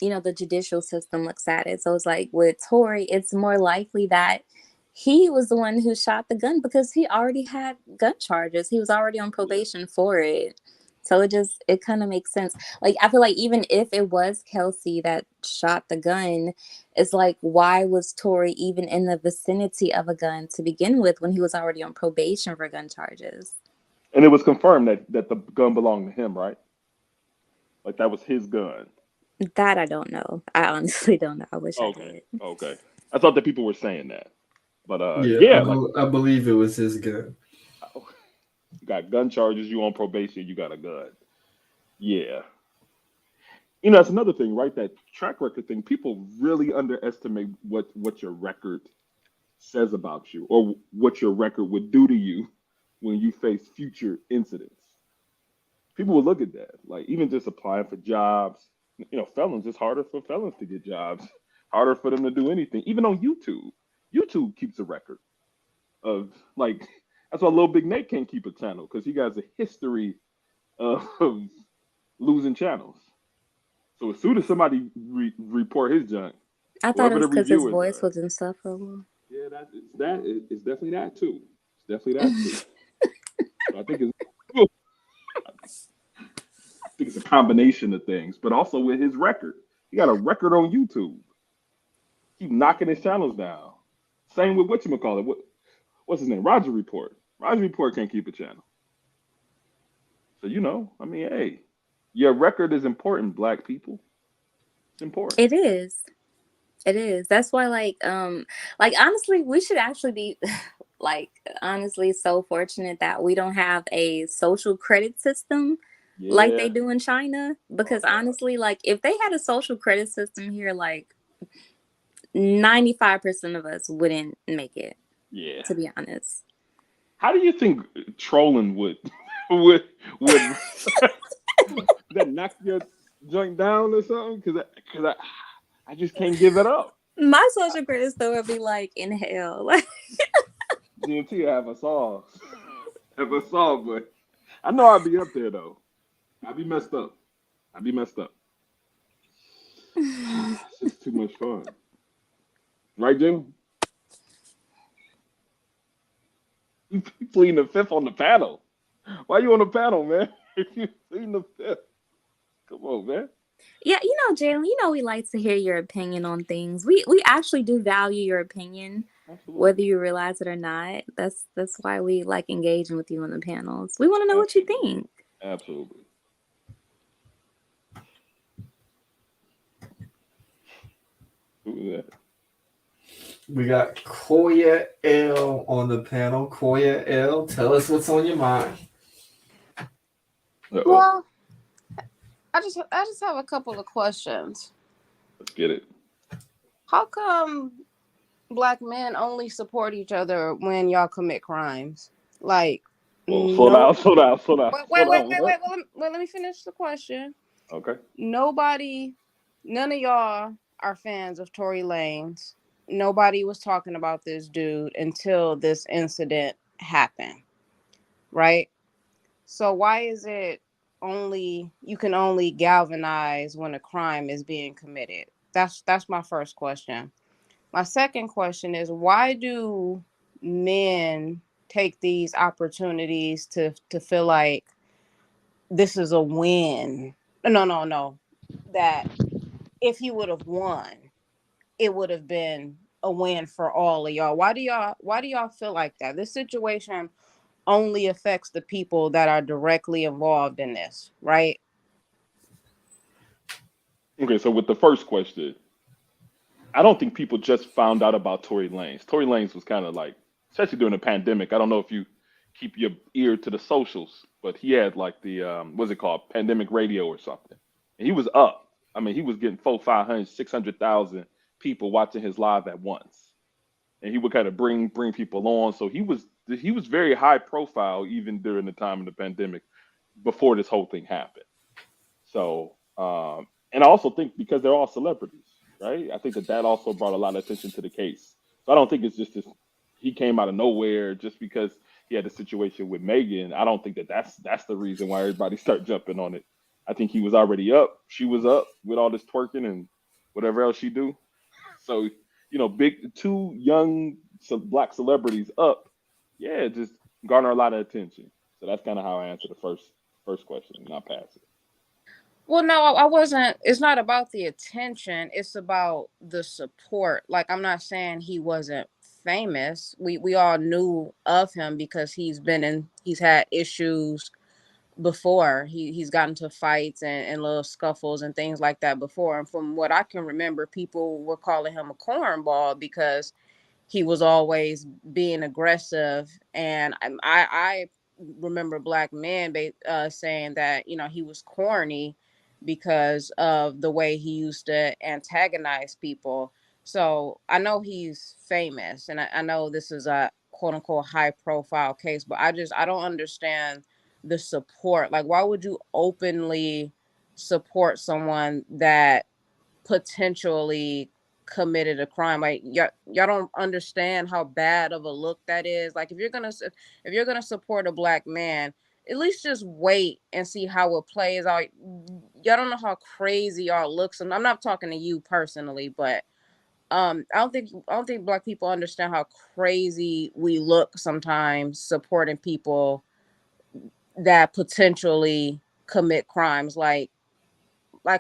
you know, the judicial system looks at it. So it's like with Tory, it's more likely that he was the one who shot the gun because he already had gun charges. He was already on
Yeah.
probation for it. So it kind of makes sense. Like I feel like even if it was Kelsey that shot the gun, it's like why was Tory even in the vicinity of a gun to begin with when he was already on probation for gun charges?
And it was confirmed that the gun belonged to him, right? Like that was his gun.
That I don't know. I honestly don't know. I wish I
Okay.
did.
Okay. I thought that people were saying that. But
Yeah,
yeah, like
I believe it was his gun.
you got gun charges, you on probation, you got a gun. Yeah. You know, that's another thing, right? That track record thing. People really underestimate what your record says about you or what your record would do to you when you face future incidents. People will look at that. Like even just applying for jobs, you know, felons, it's harder for felons to get jobs, harder for them to do anything. Even on YouTube. YouTube keeps a record of like that's why Little Big Nate can't keep a channel because he has a history of losing channels. So as soon as somebody report his junk,
I thought it
whoever
was
the
because his
reviewers
voice
are,
was insufferable.
yeah, it's definitely that too. It's definitely that too. So I think it's a combination of things, but also with his record, he got a record on YouTube. Keep knocking his channels down. Same with whatchamacallit. What's his name? Roger Report. Roger Report can't keep a channel. So you know, I mean, hey, your record is important, black people. It's important.
It is. It is. That's why like honestly, we should actually be like honestly so fortunate that we don't have a social credit system like they
Yeah.
do in China.
Oh
Because
God.
honestly, like if they had a social credit system here, like 95% of us wouldn't make it,
Yeah.
to be honest.
How do you think trolling would would that knock your joint down or something? Because I just can't give it up.
My social credit score would be like in hell.
GMT have us all, have us all, but I know I'll be up there though. I'll be messed up. I'll be messed up. It's just too much fun, right, Jim? You pleading the fifth on the panel. Why you on the panel, man? You pleading the fifth. Come on, man.
Yeah, you know, Jalen, you know we like to hear your opinion on things. We actually do value your opinion, whether
Absolutely.
you realize it or not. That's why we like engaging with you on the panels. We want to know what you
Absolutely.
think.
Absolutely. Who is that?
We got Koya L on the panel. Koya L, tell us what's on your mind.
Uh-oh.
Well, I just have a couple of questions.
Let's get it.
How come black men only support each other when y'all commit crimes? Like,
Well, slow
no.
down, slow down, slow down,
Wait,
slow
wait, wait,
down.
wait,
What?
wait. Well, let me finish the question.
Okay.
None of y'all are fans of Tory Lanez. Nobody was talking about this dude until this incident happened, right? So why is it you can only galvanize when a crime is being committed? That's my first question. My second question is why do men take these opportunities to feel like this is a win? No. That if he would have won, it would have been a win for all of y'all. Why do y'all feel like that? This situation only affects the people that are directly involved in this, right?
Okay, so with the first question, I don't think people just found out about Tory Lanez. Tory Lanez was kind of like, especially during the pandemic. I don't know if you keep your ear to the socials, but he had like the what's it called, pandemic radio or something, and he was up. I mean, he was getting 400, 500, 600,000 people watching his live at once, and he would kind of bring people on. So he was very high profile even during the time of the pandemic, before this whole thing happened. So, and I also think because they're all celebrities, right? I think that also brought a lot of attention to the case. So I don't think it's just this. He came out of nowhere just because he had a situation with Megan. I don't think that that's the reason why everybody start jumping on it. I think he was already up. She was up with all this twerking and whatever else she do. So big two young black celebrities up, yeah, just garner a lot of attention. So that's kind of how I answer the first question, and I'll pass it.
Well, no, I wasn't. It's not about the attention. It's about the support. Like, I'm not saying he wasn't famous. We all knew of him because he's had issues before. He's gotten to fights and little scuffles and things like that before. And from what I can remember, people were calling him a cornball because he was always being aggressive. And I remember black men saying that he was corny because of the way he used to antagonize people. So I know he's famous, and I know this is a quote unquote high profile case, but I don't understand the support. Like, why would you openly support someone that potentially committed a crime? Like, y'all don't understand how bad of a look that is. Like, if you're gonna support a black man, at least just wait and see how it plays out. Y'all don't know how crazy y'all looks, and I'm not talking to you personally, but I don't think black people understand how crazy we look sometimes supporting people that potentially commit crimes, like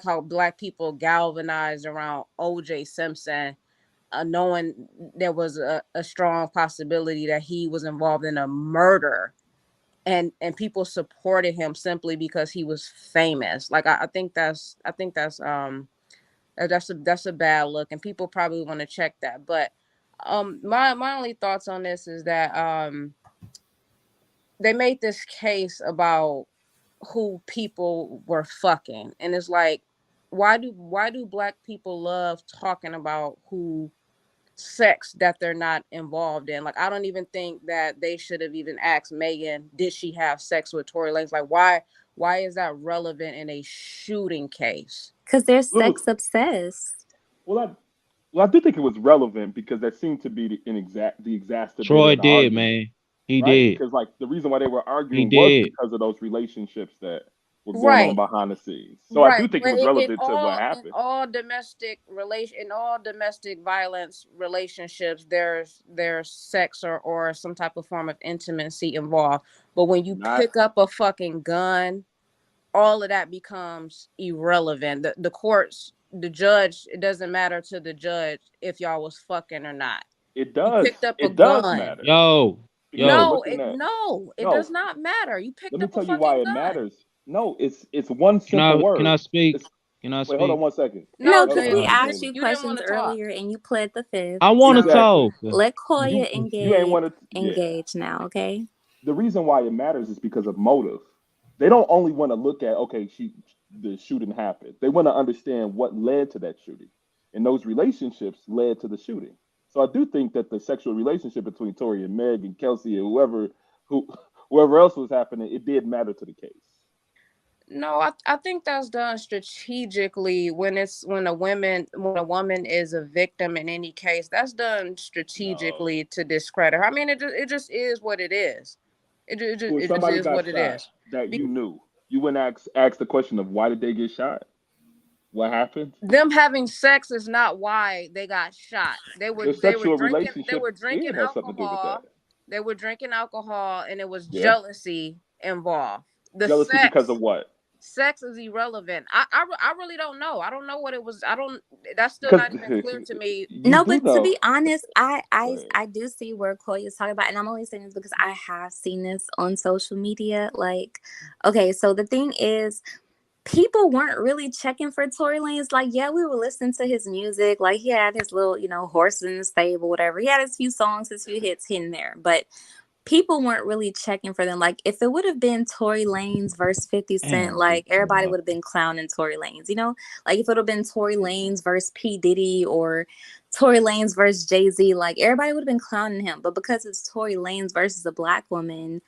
how black people galvanized around OJ Simpson, knowing there was a strong possibility that he was involved in a murder, and people supported him simply because he was famous. Like, I think that's that's a bad look, and people probably want to check that. But my only thoughts on this is that they made this case about who people were fucking, and it's like, why do black people love talking about who sex that they're not involved in? Like, I don't even think that they should have even asked Megan, did she have sex with Tory Lanez? Like, why is that relevant in a shooting case?
Because they're sex obsessed.
Well, I do think it was relevant because that seemed to be the exacerbated
Troy did,
argument,
man. He
right?
did.
Because like the reason why they were
He
arguing was
did.
because of those relationships that were going on
Right.
behind the scenes. So I do think it was relevant to what
in
happened.
all domestic violence relationships, there's sex or some type of form of intimacy involved. But when you pick up a fucking gun, all of that becomes irrelevant. The courts, the judge, it doesn't matter to the judge if y'all was fucking or not.
It does.
You picked up
It
a
does
gun.
matter.
No, it does not matter. You picked
Let me
up
tell
a
you
fucking
why it
gun.
matters. No, it's one simple word.
Can I speak?
Wait, hold on 1 second.
No,
Hold
because
on,
we
Jalen.
asked you
You didn't
questions
wanna talk.
earlier and you pled the fifth.
I want to
Exactly.
talk.
Let Koya
You ain't want to.
engage now, okay?
The reason why it matters is because of motive. They don't only want to look at the shooting happened. They want to understand what led to that shooting, and those relationships led to the shooting. So I do think that the sexual relationship between Tory and Meg and Kelsey and whoever else was happening, it did matter to the case.
No, I think that's done strategically when a woman is a victim in any case. That's done strategically to discredit her. I mean, it just is what it is. It just
Somebody
is
got
what it
shot
is.
that you knew, you wouldn't ask the question of why did they get shot? What happened?
Them having sex is not why they got shot. They were drinking
has something to do with that.
alcohol. They were drinking alcohol, and it was jealousy involved.
Jealousy because of what?
Sex is irrelevant. I really don't know. I don't know what it was. That's still not even clear to me.
No, but to be honest, I do see where Koya is talking about, and I'm only saying this because I have seen this on social media. Like, okay, so the thing is, people weren't really checking for Tory Lanez. Like, yeah, we were listening to his music. Like, he had his little, horse in the stable, whatever. He had his few songs, his few hits in there. But people weren't really checking for them. Like, if it would have been Tory Lanez versus 50 Cent,
Damn,
like, everybody
bro.
would have been clowning Tory Lanez, you know? Like, if it would have been Tory Lanez versus P. Diddy or Tory Lanez versus Jay-Z, like, everybody would have been clowning him. But because it's Tory Lanez versus a black woman,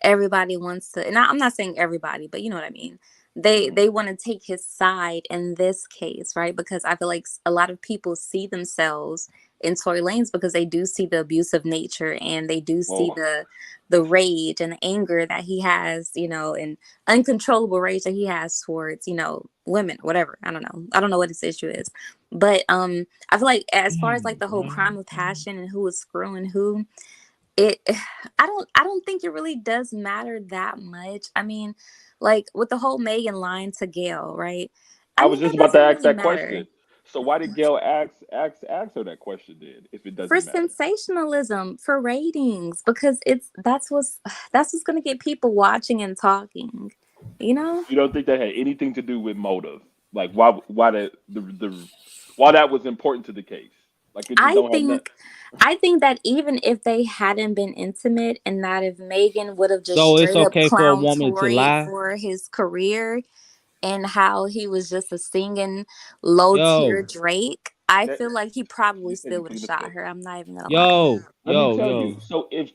everybody wants to, and I'm not saying everybody, but you know what I mean. They want to take his side in this case, right? Because I feel like a lot of people see themselves in Tory Lanez because they do see the abusive nature and they do see
Well,
the rage and the anger that he has, you know, and uncontrollable rage that he has towards, you know, women, whatever. I don't know what his issue is. But I feel like as far as like
Damn,
the whole
bro.
crime of passion and who was screwing who, it I don't think it really does matter that much. I mean, like with the whole Megan lying to Gail, right? I
I was
mean,
just
that
about to
doesn't
ask
really
that
matter.
question. So why did Gail ask her that question then, if it
For
doesn't matter?
sensationalism, for ratings, because that's what's gonna get people watching and talking, you know?
You don't think that had anything to do with motive? Like why the why that was important to the case? Like it just
I
don't have nothing.
think I think that even if they hadn't been intimate and that if Megan would have just
So it's
straight up
okay for a
clowned
woman to
Tory
lie?
for his career and how he was just a singing low tier
Yo,
Drake, I
That
feel like he probably
you said
still
he
would have
pleaded the
shot
fifth.
her. I'm not even gonna lie.
Let me tell
yo.
you. So if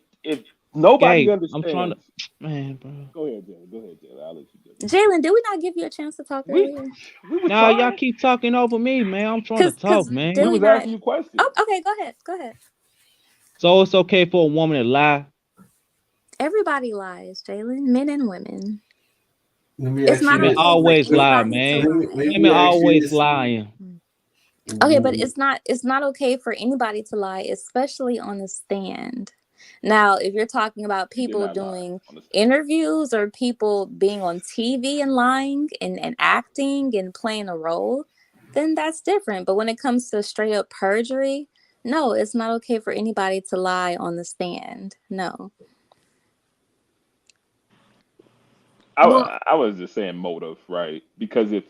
nobody
Gabe, I'm trying to,
understands,
man, bro.
go ahead, Jalen. Go ahead, Jalen. I'll let you do it.
Jalen, did we not give you a chance to talk
We
earlier?
we were
Nah, y'all
trying.
keep talking over me, man. I'm trying to
Cause
talk,
did
We
man.
we
was
not?
asking you
Oh,
questions.
okay, go ahead, go ahead.
So it's okay for a woman to lie?
Everybody lies, Jalen, men and women.
Let me
It's
ask you
not
Women
this.
okay for
always lie,
anybody to
man.
Let
lie.
me
Women
ask you
always
this.
lying.
Okay, but it's not okay for anybody to lie, especially on the stand. Now, if you're talking about
He did
people
not lie
doing
on the stand.
interviews or people being on TV and lying and acting and playing a role, then that's different. But when it comes to straight up perjury, no, it's not okay for anybody to lie on the stand. No. Well,
I was just saying motive, right? Because if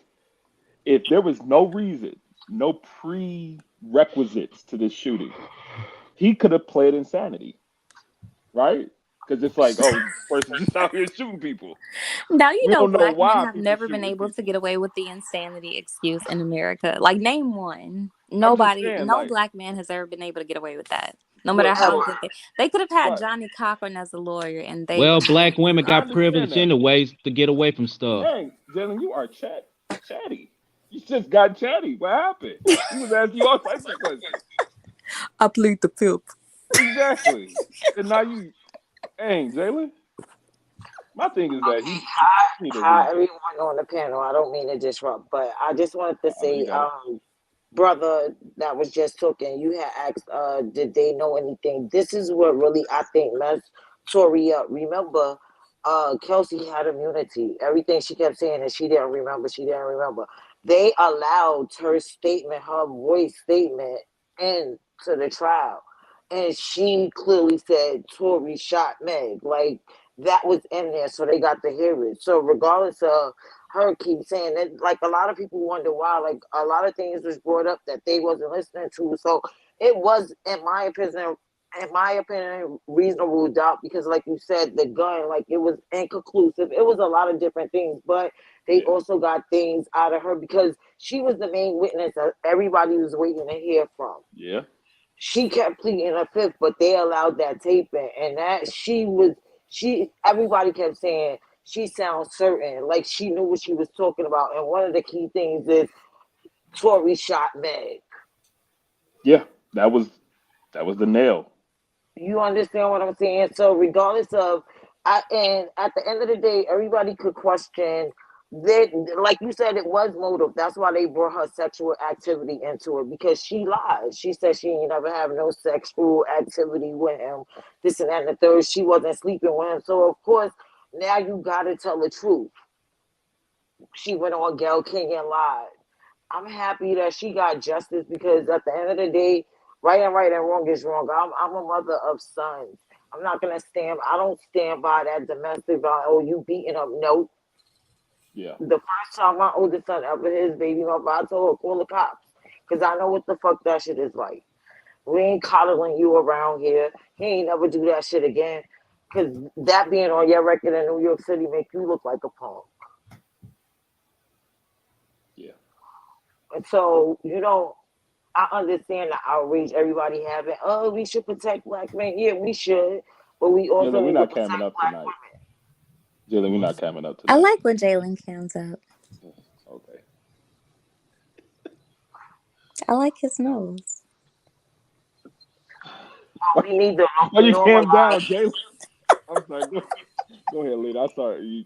there was no reason, no prerequisites to this shooting, he could have played insanity, right? Because it's like, oh, this person just out here shooting people.
now you
We
know
don't know
black men
why
have
people
never been
shooting
able to get
people.
away with the insanity excuse in America. Like name one.
I'm just
Nobody,
saying,
no
like,
black man has ever been able to get away with that. No matter
but
how
so,
good they could have had
but
Johnny Cochran as a lawyer and they
Well,
would have
black
been
women
I
got
understand
privilege
that.
anyways to get away from stuff.
Dang, Jalen, you are chatty. You just got chatty. What happened? We was asking you all types of questions.
I plead the fifth.
Exactly. And now you, dang, Jalen. My thing is that he need to
Hi,
read that.
everyone on the panel. I don't mean to disrupt, but I just wanted to
I know you
say,
got it.
brother that was just talking, you had asked, did they know anything? This is what really I think messed Tori up. Remember, Kelsey had immunity. Everything she kept saying is she didn't remember, she didn't remember. They allowed her statement, her voice statement, into the trial. And she clearly said Tori shot Meg. Like that was in there, so they got to hear it. So regardless of her keep saying that, like a lot of people wonder why, like a lot of things was brought up that they wasn't listening to. So it was, in my opinion, reasonable doubt because, like you said, the gun, like it was inconclusive. It was a lot of different things, but they
Yeah.
also got things out of her because she was the main witness that everybody was waiting to hear from.
Yeah.
She kept pleading her fifth, but they allowed that tape in, and that she. Everybody kept saying she sounds certain, like she knew what she was talking about. And one of the key things is Tory shot Meg.
Yeah. That was the nail.
You understand what I'm saying? So regardless of, and at the end of the day, everybody could question that. Like you said, it was motive. That's why they brought her sexual activity into it because she lied. She said she ain't never have no sexual activity with him. This and that and the third. She wasn't sleeping with him. So of course, now you got to tell the truth. She went on Gail King and lied. I'm happy that she got justice because at the end of the day, right and wrong is wrong. I'm a mother of sons. I'm not gonna stand. I don't stand by that domestic violence. Oh, you beating up? No.
Yeah.
The first time my oldest son ever hit his baby mother, I told her call the cops because I know what the fuck that shit is like. We ain't coddling you around here. He ain't never do that shit again. because that being on your record in New York City make you look like a punk.
Yeah.
And so I understand the outrage everybody having. Oh, we should protect black men. Yeah, we should, but we also
Jalen, we're
need to
not
protect
camming up
black
tonight.
women.
Jalen, we're not camming up
I
tonight.
like when Jalen comes up.
Okay.
I like his nose.
We need to
Why you cam down,
normalize.
Jalen? I'm sorry. Go ahead, leader. I'm sorry.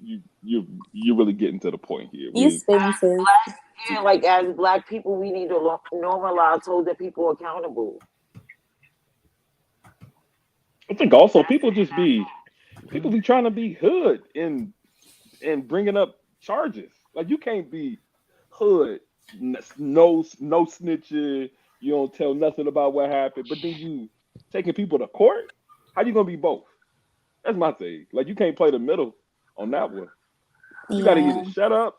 You really getting to the point here.
You spitting, sis.
Yeah, like as black people, we need to normalize holding people accountable.
I think also people be trying to be hood and bringing up charges. Like you can't be hood, no snitching. You don't tell nothing about what happened, but then you taking people to court. How you gonna be both? That's my thing. Like you can't play the middle on that one. You gotta
Yeah.
either shut up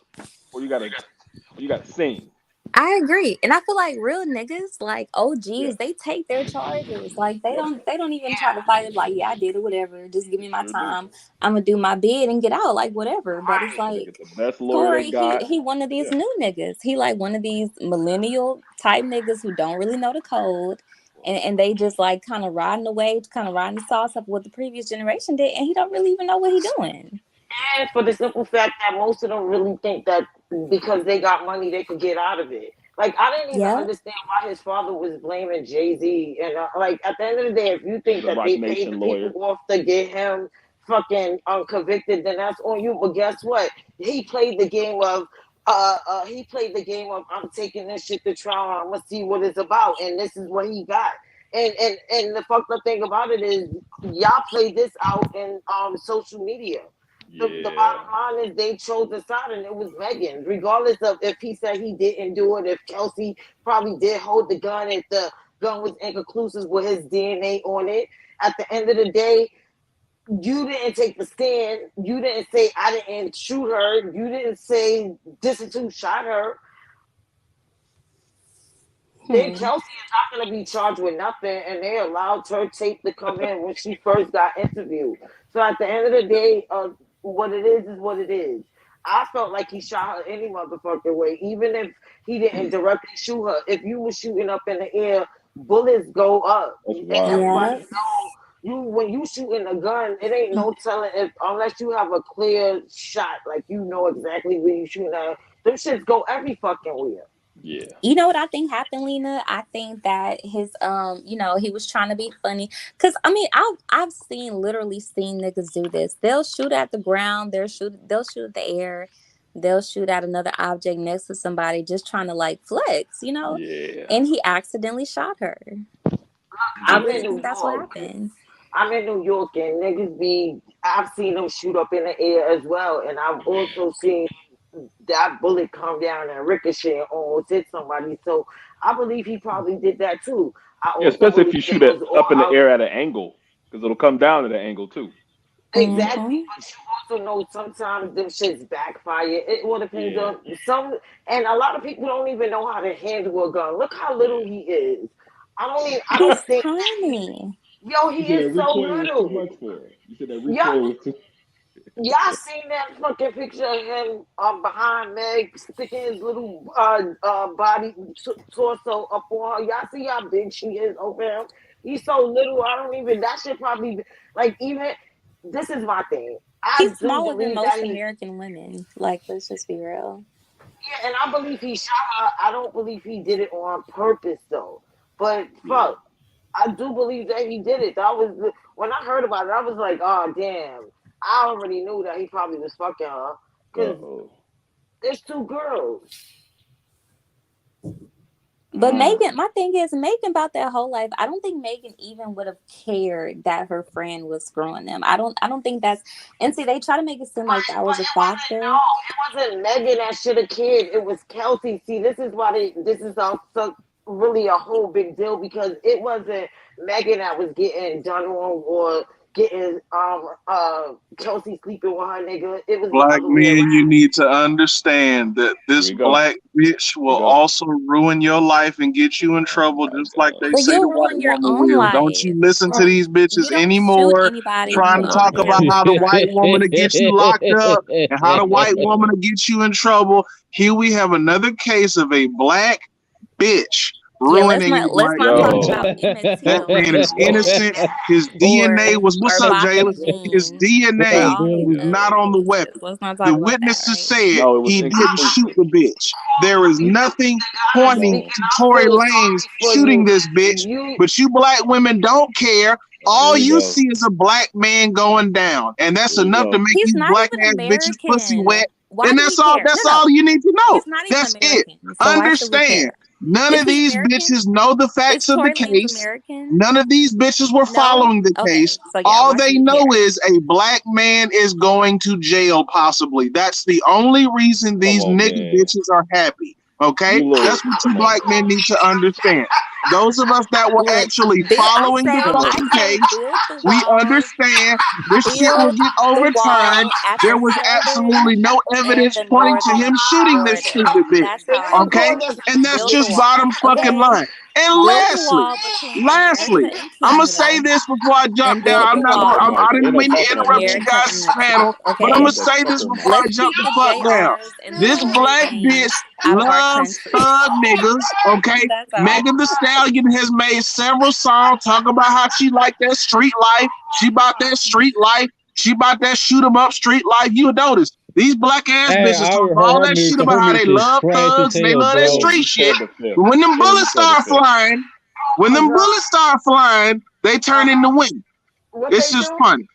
or you gotta sing.
I agree. And I feel like real niggas, like
Yeah,
OGs, they take their charges. Like
yeah,
they don't even try to fight it like, yeah, I did it, whatever. Just give me my
sure do.
time. I'm gonna do my bid and get out, like whatever. But it's
And they
like
get the best lawyer they
Tory,
got.
he one of these
Yeah,
new niggas. He like one of these millennial type niggas who don't really know the code. And they just like kind of riding the wave, kind of riding the sauce up what the previous generation did, and he don't really even know what he doing.
And for the simple fact that most of them really think that because they got money, they could get out of it. Like I didn't even
Yeah.
understand why his father was blaming Jay-Z. And like at the end of the day, if you
he's
think
a
that
Rock
they paid the
Nation
people
lawyer.
off to get him fucking convicted, then that's on you. But guess what? He played the game of I'm taking this shit to trial. I'm gonna see what it's about, and this is what he got. And the fucked up thing about it is y'all played this out in social media. The
Yeah,
bottom line is they chose a side and it was Megan. Regardless of if he said he didn't do it, if Kelsey probably did hold the gun, if the gun was inconclusive with his DNA on it. At the end of the day, you didn't take the stand. You didn't say I didn't shoot her. You didn't say this and two shot her. Then
Hmm.
Kelsey is not going to be charged with nothing, and they allowed her tape to come in when she first got interviewed. So at the end of the day, what it is what it is. I felt like he shot her any motherfucking way, even if he didn't directly shoot her. If you were shooting up in the air, bullets go up,
that's
and
wild.
everybody
Yeah.
Yeah,
know when you shooting a gun, it ain't no telling if unless you have a clear shot, like you know exactly where you shooting at. Them shits go every fucking where.
yeah,
You know what I think happened, Lena? I think that his he was trying to be funny. Cause I mean, I've literally seen niggas do this. They'll shoot at the ground, they'll shoot at the air, they'll shoot at another object next to somebody just trying to like flex.
yeah,
And he accidentally shot her. I
I'm
yeah.
really
in New
think that's what
York.
happened.
I'm in New York and niggas be I've seen them shoot up in the air as well. And I've also seen that bullet come down and ricochet and almost hit somebody. So I believe he probably did that too. I
Yeah,
also
especially if
believe
you
it
shoot it
was all
up in the
out
air at an angle, because it'll come down at an angle too.
exactly.
Mm-hmm.
But you also know sometimes them shits backfire. It all depends
Yeah,
on some and a lot of people don't even know how to handle a gun. Look how little
yeah.
he is. I
He's
don't think
tiny.
yo,
You
he
said
is
that
so
recoil was too
little.
much for her. You said that
Y'all
recoil was too.
Y'all seen that fucking picture of him behind Meg sticking his little body torso up on her? Y'all see how big she is over him? He's so little. I don't even. That should probably like even. This is my thing. I
He's
do
smaller than
believe that
most
he.
American women. Like, let's just be real.
Yeah, and I believe he shot her. I don't believe he did it on purpose though. But
Yeah.
fuck, I do believe that he did it. That was when I heard about it. I was like, oh damn. I already knew that he probably was fucking her
Uh
because
oh.
there's two girls.
But
Mm.
Megan, my thing is Megan about that whole life. I don't think Megan even would have cared that her friend was screwing them. I don't think that's and see they try to make it seem like that
But
was a factor.
it wasn't Megan that should have cared. It was Kelsey. See, this is why this is also really a whole big deal because it wasn't Megan that was getting done wrong or getting Kelsey sleeping with her nigga. It was
Black
the other way
men,
around.
you need to understand that this black bitch will also ruin your life and get you in trouble, just like they
But
say the
you'll
white
ruin your
woman
own
will.
life.
Don't you listen to
Like,
these bitches
you don't shoot
anymore,
anybody
trying
who
to talk about how the white woman will get you locked up and how the white woman will get you in trouble. Here we have another case of a black bitch
Yeah, let's
ruining a
not
black
talk
man.
about Emmett
That
Till
man is
being
innocent. His
black
DNA was, what's
or
up,
Baka
Jalen? His
Jean or
DNA
all these
was not
other
on the
cases.
weapon.
Let's not
The
talk about that,
witnesses
right?
said
No, it was
he didn't shoot
inconclusive.
the bitch. There is nothing pointing to
I
Tory
feel
Lanez
sorry for
shooting
you.
this bitch, but you black women don't care. All you see is a black man going down, and that's enough to make
He's
these
not
black
even
ass bitches pussy
American.
wet.
Why
And
do
that's
we
all.
care?
That's
No,
all you need to know.
he's not even
That's it.
American. So why should we
Understand.
care?
None
Is
of
he
these
American?
bitches know the facts
Is
of the
Tory Lanez
case.
American?
None of these bitches were
No?
following the
Okay.
case.
So yeah,
All
why
they
should we
know
care?
is a black man is going to jail, possibly. That's the only reason these nigga bitches are happy. Okay? That's what you black men need to understand. Those of us that were
Look,
actually
I
following the fucking
say
case,
build the
we
wall.
understand this shit will
Build
get
the
overturned.
wall at
There
the
was
southern
absolutely no
and
evidence
the
pointing to
northern
him shooting this
border.
stupid bitch.
That's how I
Okay?
feel.
And that's
Build the
just
wall.
bottom fucking
Okay?
line. And
Build the wall between America and
I'm gonna say
Canada.
this before I jump
And
down.
build
I'm
the
not gonna.
wall
I didn't mean to
between
interrupt you
America
guys'
and Mexico.
panel, but I'm
Okay?
gonna say this before I
Let's
jump
keep
the
the
fuck down.
JRs and the
This
Tory
black
Lanes
bitch
out of our
loves
country.
thug niggas. Okay,
That's all.
Megan Thee Stallion has made several songs talking about how she like that street life. She about that street life. She about that shoot 'em up street life. You notice these black ass bitches talk all that shit about how they love thugs and they love that street shit. But when them bullets start flying, they turn into women. It's just funny.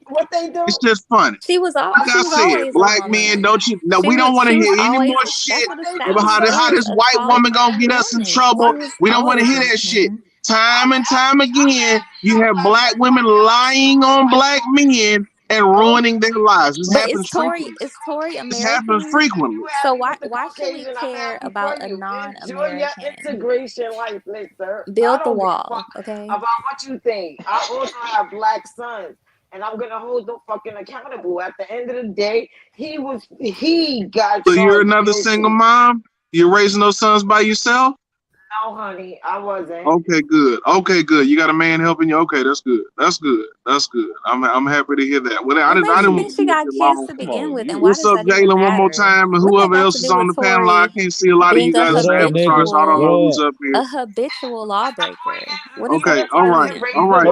What they do?
It's just funny.
She was
Like I said,
always a
black
woman.
men, don't you? No,
She
we don't
was
want to hear any
always.
more
That's
shit
what
about how this
a
white
college
woman gonna get us in
woman.
trouble.
She was
We don't want to
always
hear
a
that shit.
woman.
Time and time again, you have black women lying on black men and ruining their lives. This
But
happens frequently.
Is Tory
This happens
American?
frequently.
So why should we care about a non-American?
Integration life, mister. I
Build the
don't give a
wall,
fuck
okay?
about what you think. I also have black sons, and I'm gonna hold them fucking accountable. At the end of the day, he got
So you're
charged
another
guilty.
single mom? You're raising those sons by yourself?
No, honey, I wasn't.
Okay, good. Okay, good. You got a man helping you. Okay, that's good. That's good. That's good. I'm happy to hear that. Well, I didn't
Maybe
want to
she
be
got
your
kids
mom.
to begin with, and why
What's
does
up,
that even
Jalen? One more
matter?
time, and
What that
whoever
got
else
to
is
do
on
with
the panel. I
Tory
can't see a lot of you
being a
guys' avatars. So I don't know who's up here.
habitual lawbreaker? What does
Okay,
that
all
have to
right,
do with
all
anything?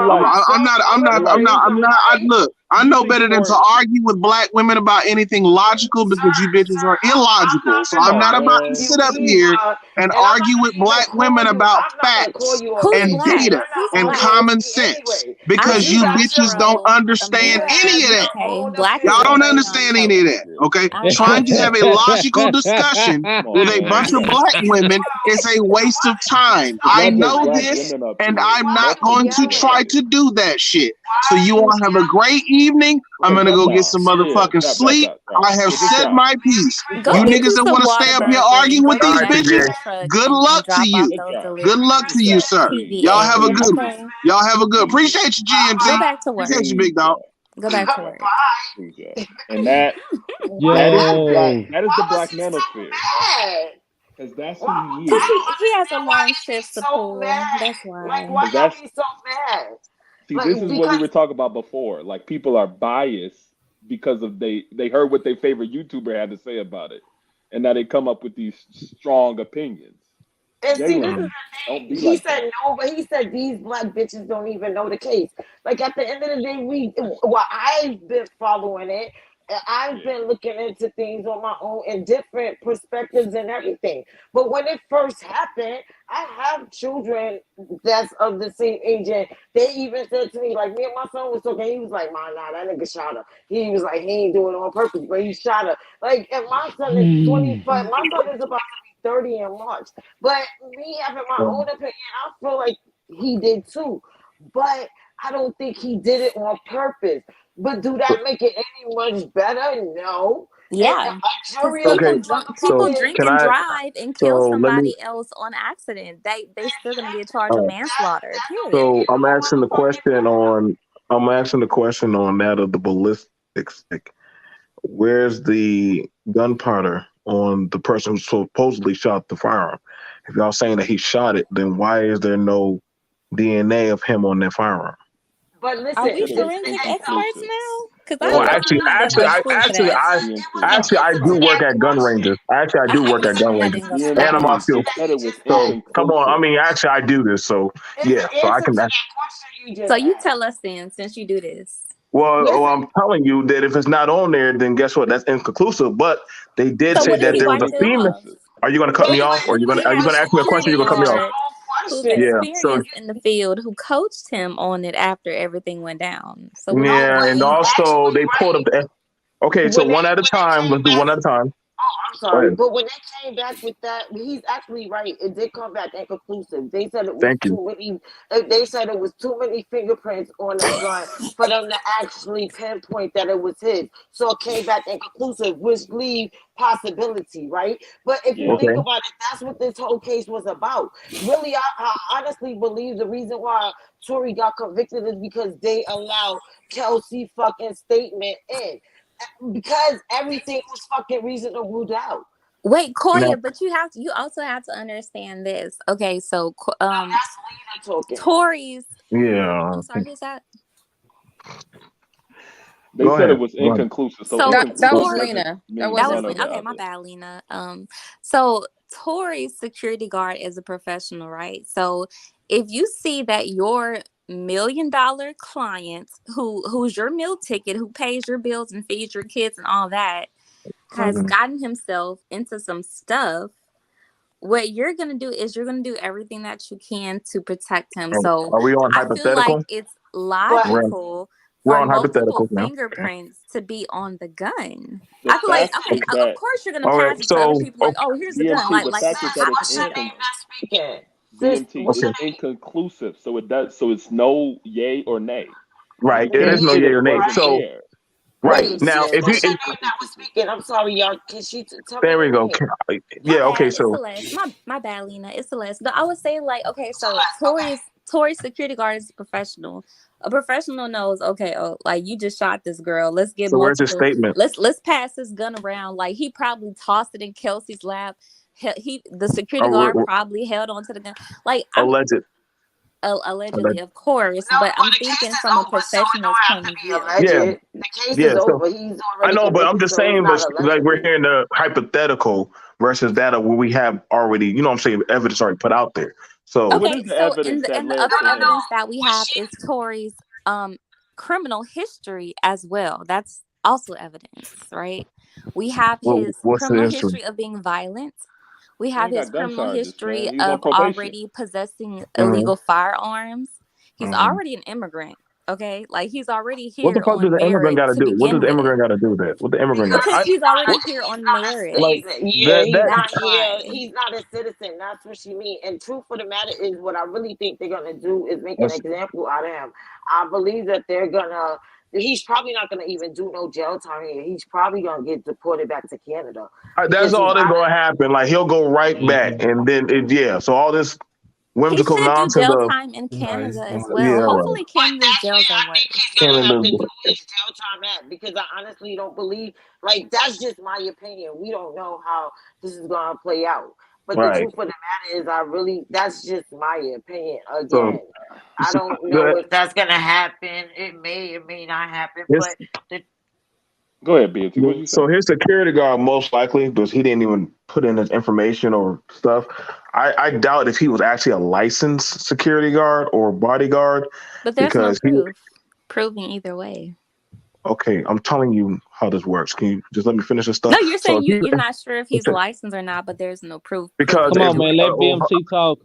right. Look, I know better than to argue with black women about anything logical because you bitches are illogical. So I'm not about to sit up here and argue with black women about facts and data and common sense because you bitches don't understand any of that.
Okay, black
Y'all
is
don't
okay
understand any of that. Okay, trying to have a logical discussion with a bunch of black women is a waste of time. I know this, and I'm not going to try to do that shit. So you all have a great evening. I'm gonna go get some motherfucking sleep. I have said my piece.
Go
You
get
niggas
you
that
some
want to stay up here
Whataburger and
arguing
go
with
get
these
back in
bitches,
your truck
good
and
luck to
drop off
you.
those
Good luck to you,
deliveries.
sir. Y'all have a good one.
Okay.
Y'all have a good. Appreciate you, GMT.
Go back to work.
Appreciate you, big dog.
Go back to work.
And that is the black manosphere. Because that's who he is.
He has a long shift to pull. That's why.
Like, why y'all be so mad?
See, this is what we were talking about before. Like, people are biased because of they heard what their favorite YouTuber had to say about it, and now they come up with these strong opinions.
And see, this is the
Don't be
thing. He
like
said no, but he said these black bitches don't even know the case. Like, at the end of the day, I've been following it. I've been looking into things on my own in different perspectives and everything. But when it first happened, I have children that's of the same age, and they even said to me, like, me and my son was talking, he was like, nah, that nigga shot her. He was like, he ain't doing it on purpose, but he shot her. Like, and my son is 25. My son is about to be 30 in March. But me having my own opinion, I feel like he did too. But I don't think he did it on purpose. But do that make it any much better? No.
Yeah. People drink and drive and kill somebody else on accident. They still gonna get charged with manslaughter. Period.
So I'm asking the question on I'm asking the question on that of the ballistics. Like, where's the gunpowder on the person who supposedly shot the firearm? If y'all saying that he shot it, then why is there no DNA of him on that firearm?
But listen,
Are we
Said it was
forensic experts
inconclusive.
now? Because I
Well,
thought
no,
actually,
somebody that
actually,
went to
I
school for
actually,
that.
I
it was an
actually, I
answer
do
to
work
that
at gun
question.
ranges. Actually, I do
I
work at gun
That
ranges,
didn't go to
and I'm
school.
also.
He said it was
So come on, I
inconclusive.
mean, actually, I do this. So
It's
yeah,
an
so I
answer
can.
to that question you
So
just
you
asked.
tell us then, since you do this.
Well,
Listen,
I'm telling you that if it's not on there, then guess what? That's inconclusive. But they did
So
say
what if
that
he
there was a
wiped it
female.
off?
Are you going to cut
wait,
me off,
wait,
or
He
are you
has
going
a
to ask me a question?
security
You're going to cut me off?
guard who's
question.
Yeah. So
experienced in the field who coached him on it after everything went down. So what do you
No,
yeah,
but
and
think?
he's
also
actually
they pulled up
right.
the. Okay, so
When
one
they
at a time. Let's
came
do
back,
one at a time.
I'm
Go
sorry,
ahead.
but when they came back with that, he's actually right. It did come back inconclusive. They said it was
Thank you.
too many. They said it was too many fingerprints on the gun for them to actually pinpoint that it was his. So it came back inconclusive, which leave possibility, right? But if you
Yeah.
think
Okay.
about it, that's what this whole case was about. Really, I honestly believe the reason why Tory got convicted is because they allowed Kelsey fucking statement in because everything was fucking reasonable doubt.
Wait,
Now,
Koya, but you also have to understand this. Okay, so
That's Lena talking.
Tory's
yeah.
I'm sorry, who's that?
They
Go
said it
ahead.
was
Go ahead.
inconclusive. So
So
That was
inconclusive
Tory
doesn't
Lena. That
mean
that
wasn't
was
one or
Lena.
the
Okay, my
other.
bad, Lena. So Tory's security guard is a professional, right? So if you see that your $1 million client who's your meal ticket, who pays your bills and feeds your kids and all that, has
Mhm.
gotten himself into some stuff, what you're gonna do is you're gonna do everything that you can to protect him. So
Are we on
I feel like
hypothetical?
it's
But
logical
We're
for
on
multiple
hypotheticals now.
fingerprints to be on the gun.
The
I feel like,
fact
okay,
is
of
that
course you're gonna
Okay.
pass it to other
So
people, like, oh, here's the gun,
DMT. The
like
fact
let's
is
sis,
that
pass
it's
the
what's your
shit
name
out.
that's speaking? Sis,
DMT.
what's
It's
okay.
your name?
inconclusive. So it does. So it's no yay or nay. Like
Right.
you
It
can't
is no
Yeah,
say
yay
that
or
it
nay.
wasn't
right.
So
there.
right
Wait,
now,
sis,
if you
what's your name that was speaking? I'm sorry, y'all. Can she tell me
there we
your
go.
name?
My
Yeah. Okay.
bad, it's
So
Celeste. My bad, Lena. It's Celeste. But I would say, like, okay, so
Celeste, okay.
Tory's security guard is a professional. A professional knows, okay, oh, like you just shot this girl. Let's get
where's his
multiple.
statement?
Let's pass this gun around. Like he probably tossed it in Kelsey's lap. The security
Uh,
guard probably held onto the gun. Like I'm
alleged.
allegedly,
Alleged.
of course,
No,
but
but
I'm
the case
thinking
is
from a
over, so it
professional's
don't have
point
to
of
be
view.
Yeah.
alleged. The case
Yeah.
is
So
over. He's
I
already
know, but I'm
convicted,
just
so it's
saying,
not
but like we're
allegedly.
hearing the hypothetical versus data where we have already, you know what I'm saying, evidence already put out there.
So
So
what
Okay,
is the
so
evidence that
and the
led
other
No,
to
no, no.
him?
evidence that we
What
have
she
is Tory's criminal history as well. That's also evidence, right? We have his
what's the
criminal
history?
history of being violent. We
He
have
ain't
his
got gun
criminal
charges,
history
man. He was on
of
probation.
already possessing
Mhm,
illegal firearms. He's
mhm.
already an immigrant, okay? Like he's already
What the
here
fuck does
on
the immigrant
merit
got to
to
do? What does
begin
the
with.
immigrant got to do with that? What the immigrant got?
because
Because he's
What
already here on merit.
like
yeah,
that?
he's
That
not.
That's
Yeah,
why.
he's not a citizen. That's what she mean. And truth for the matter is, what I really think they're gonna do is make an
that's,
example out of him. I believe that they're gonna. He's probably not gonna even do no jail time here. He's probably gonna get deported back to Canada
that's
because he's
all that's
out
gonna
of.
happen. Like he'll go right back, and then yeah. So all this
He
whimsical
should do
nonsense
jail
of
time in
No, he's
Canada as
not.
yeah,
well.
right.
Hopefully,
But
Canada's
that's
jails
where
are
I think
worse.
he's gonna have to do
Canada.
his jail time at because I honestly don't believe. Like that's just my opinion. We don't know how this is gonna play out. But the
Right.
truth of the matter is, I really that's just my opinion.
So,
Again, I
so
don't know
the,
if that's gonna happen. It may not happen.
his,
But the
Go ahead, BT. What you say?
so his security guard most likely because he didn't even put in his information or stuff. I doubt if he was actually a licensed security guard or bodyguard
But there's no
because he.
proof proving either way.
Okay, I'm telling you how this works. Can you just let me finish this stuff?
No, you're
So
saying you're not sure if he's
okay,
licensed or not, but there's no proof
because
proving
Come
if
on,
either
man.
way.
Let BMT talk.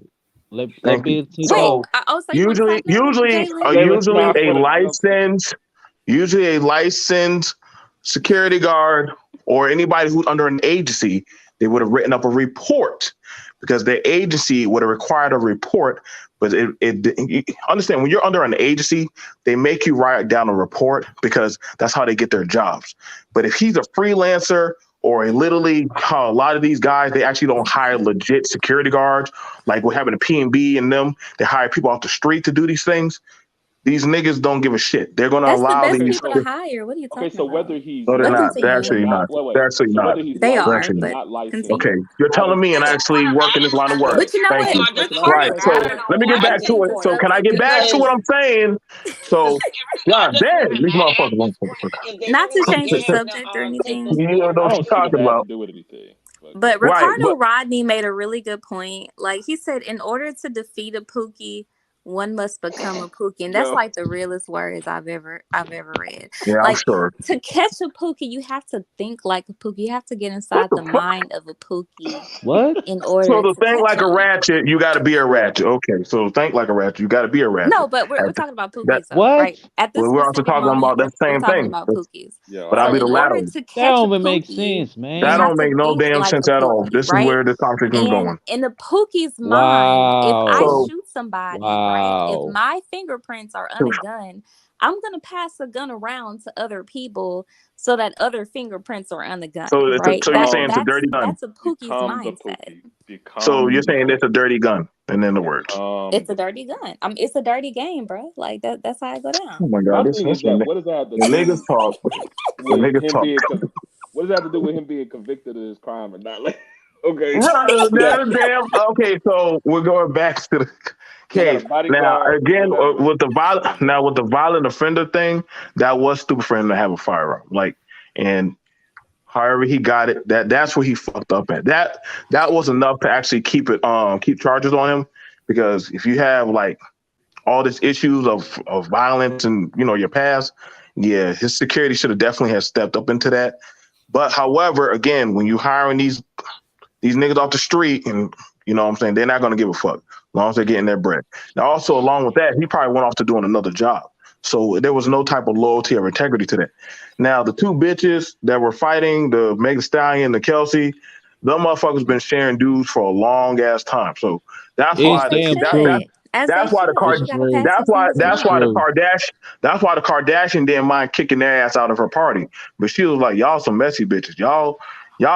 Let
thank you.
BMT
Wait,
talk.
So
so you want to talk now, Jalen?
Save a
usually
spot for the BMT.
a licensed security guard or anybody who's under an agency, they would have written up a report because their agency would have required a report. But you understand when you're under an agency, they make you write down a report because that's how they get their jobs. But if he's a freelancer or literally how a lot of these guys, they actually don't hire legit security guards, like we're having a P&B and them, they hire people off the street to do these things. These niggas don't give a shit. They're gonna
That's the
allow
best
these.
people to hire. What are you talking
Okay, so
about?
whether he's
No, they're
But
not.
licensed
They're
continue.
or
actually not.
not, wait.
They're actually
So
not.
whether he's
They
They're
are,
licensed
actually
or
not.
but
not licensed,
continue.
Okay, you're
I
telling
would.
me and actually work in this line of work.
But you know
Thank
what?
you.
Can I
Right.
Regardless,
So
I
let me get
I
back
get
to
into
it.
the
So can I
subject
get
because
back to what I'm saying? So, God damn, these motherfuckers won't
not to change the
motherfucker.
subject or anything.
You know
I
what
don't
she's
see what
talking
that has to
about.
do with anything. But go
But
ahead.
Right.
Ricardo
But
Rodney made a really good point. Like he said, in order to defeat a Pookie, one must become a Pookie, and that's
Yo,
like the realest words I've ever read.
yeah, I'm
Like
sure.
to catch a Pookie, you have to think like a Pookie. You have to get
What
inside
the
the
fuck?
mind of a Pookie
What?
in
So
order
to
to
think
catch
like a
him.
ratchet, you got to be a ratchet. Okay. So to think like a ratchet, you got to be a ratchet.
No, but we're
At the-
talking about
That
Pookies though,
What?
right? At this
we're also
specific
talking
moment,
about that
we're
same
talking
thing.
about Pookies.
yo,
But
I
I'll
So
be the
in
agree.
latter
order
one.
to
That
catch a
don't even make
Pookie,
sense,
you
That
man.
have
don't
to
make no
think
damn
like
sense
a
at all.
Pookie,
This is
right?
where this conversation is
And
going.
in the Pookie's mind, if I
Wow.
So,
shoot somebody, right? If
Wow.
my fingerprints are on a gun, I'm gonna pass the gun around to other people so that other fingerprints are on the gun, right?
so you're
That
saying it's a
that's
dirty gun.
that's a Pookie's
Become the
mindset.
Pookie.
So
Become
you're
the
saying it's a
Pookie.
dirty gun. And then the words.
Become
It's a
the
dirty
Pookie.
gun. It's a dirty game, bro. Like that's how I go
Oh
down.
my
My
God, this
thing is
this
that
when
what does that have to
when niggas
do
talk. When
with
niggas
him
talk.
being what does that have to do with him being convicted of this crime or not? Like, okay,
Right,
that
that damn. Okay, so we're going back to the
he had a
case now.
bodyguard or
Again,
whatever.
with the violent offender thing, that was stupid for him to have a firearm. Like, and however he got it, that's where he fucked up at. That was enough to actually keep charges on him, because if you have like all these issues of violence and your past, yeah, his security should have definitely have stepped up into that. But however, again, when you hiring these niggas off the street, and you know what I'm saying, they're not gonna give a fuck as long as they're getting their bread. Now, also along with that, he probably went off to doing another job. So there was no type of loyalty or integrity to that. Now, the two bitches that were fighting, the Megan Stallion and the Kelsey, them motherfuckers been sharing dudes for a long ass time. So that's
It's
As
why
they
damn
that
true.
should. As they
that's why the
should.
card
You
It's
gotta
true.
pass these niggas
It's
around.
true.
That's why the Kardashian didn't mind kicking their ass out of her party. But she was like, y'all some messy bitches. Y'all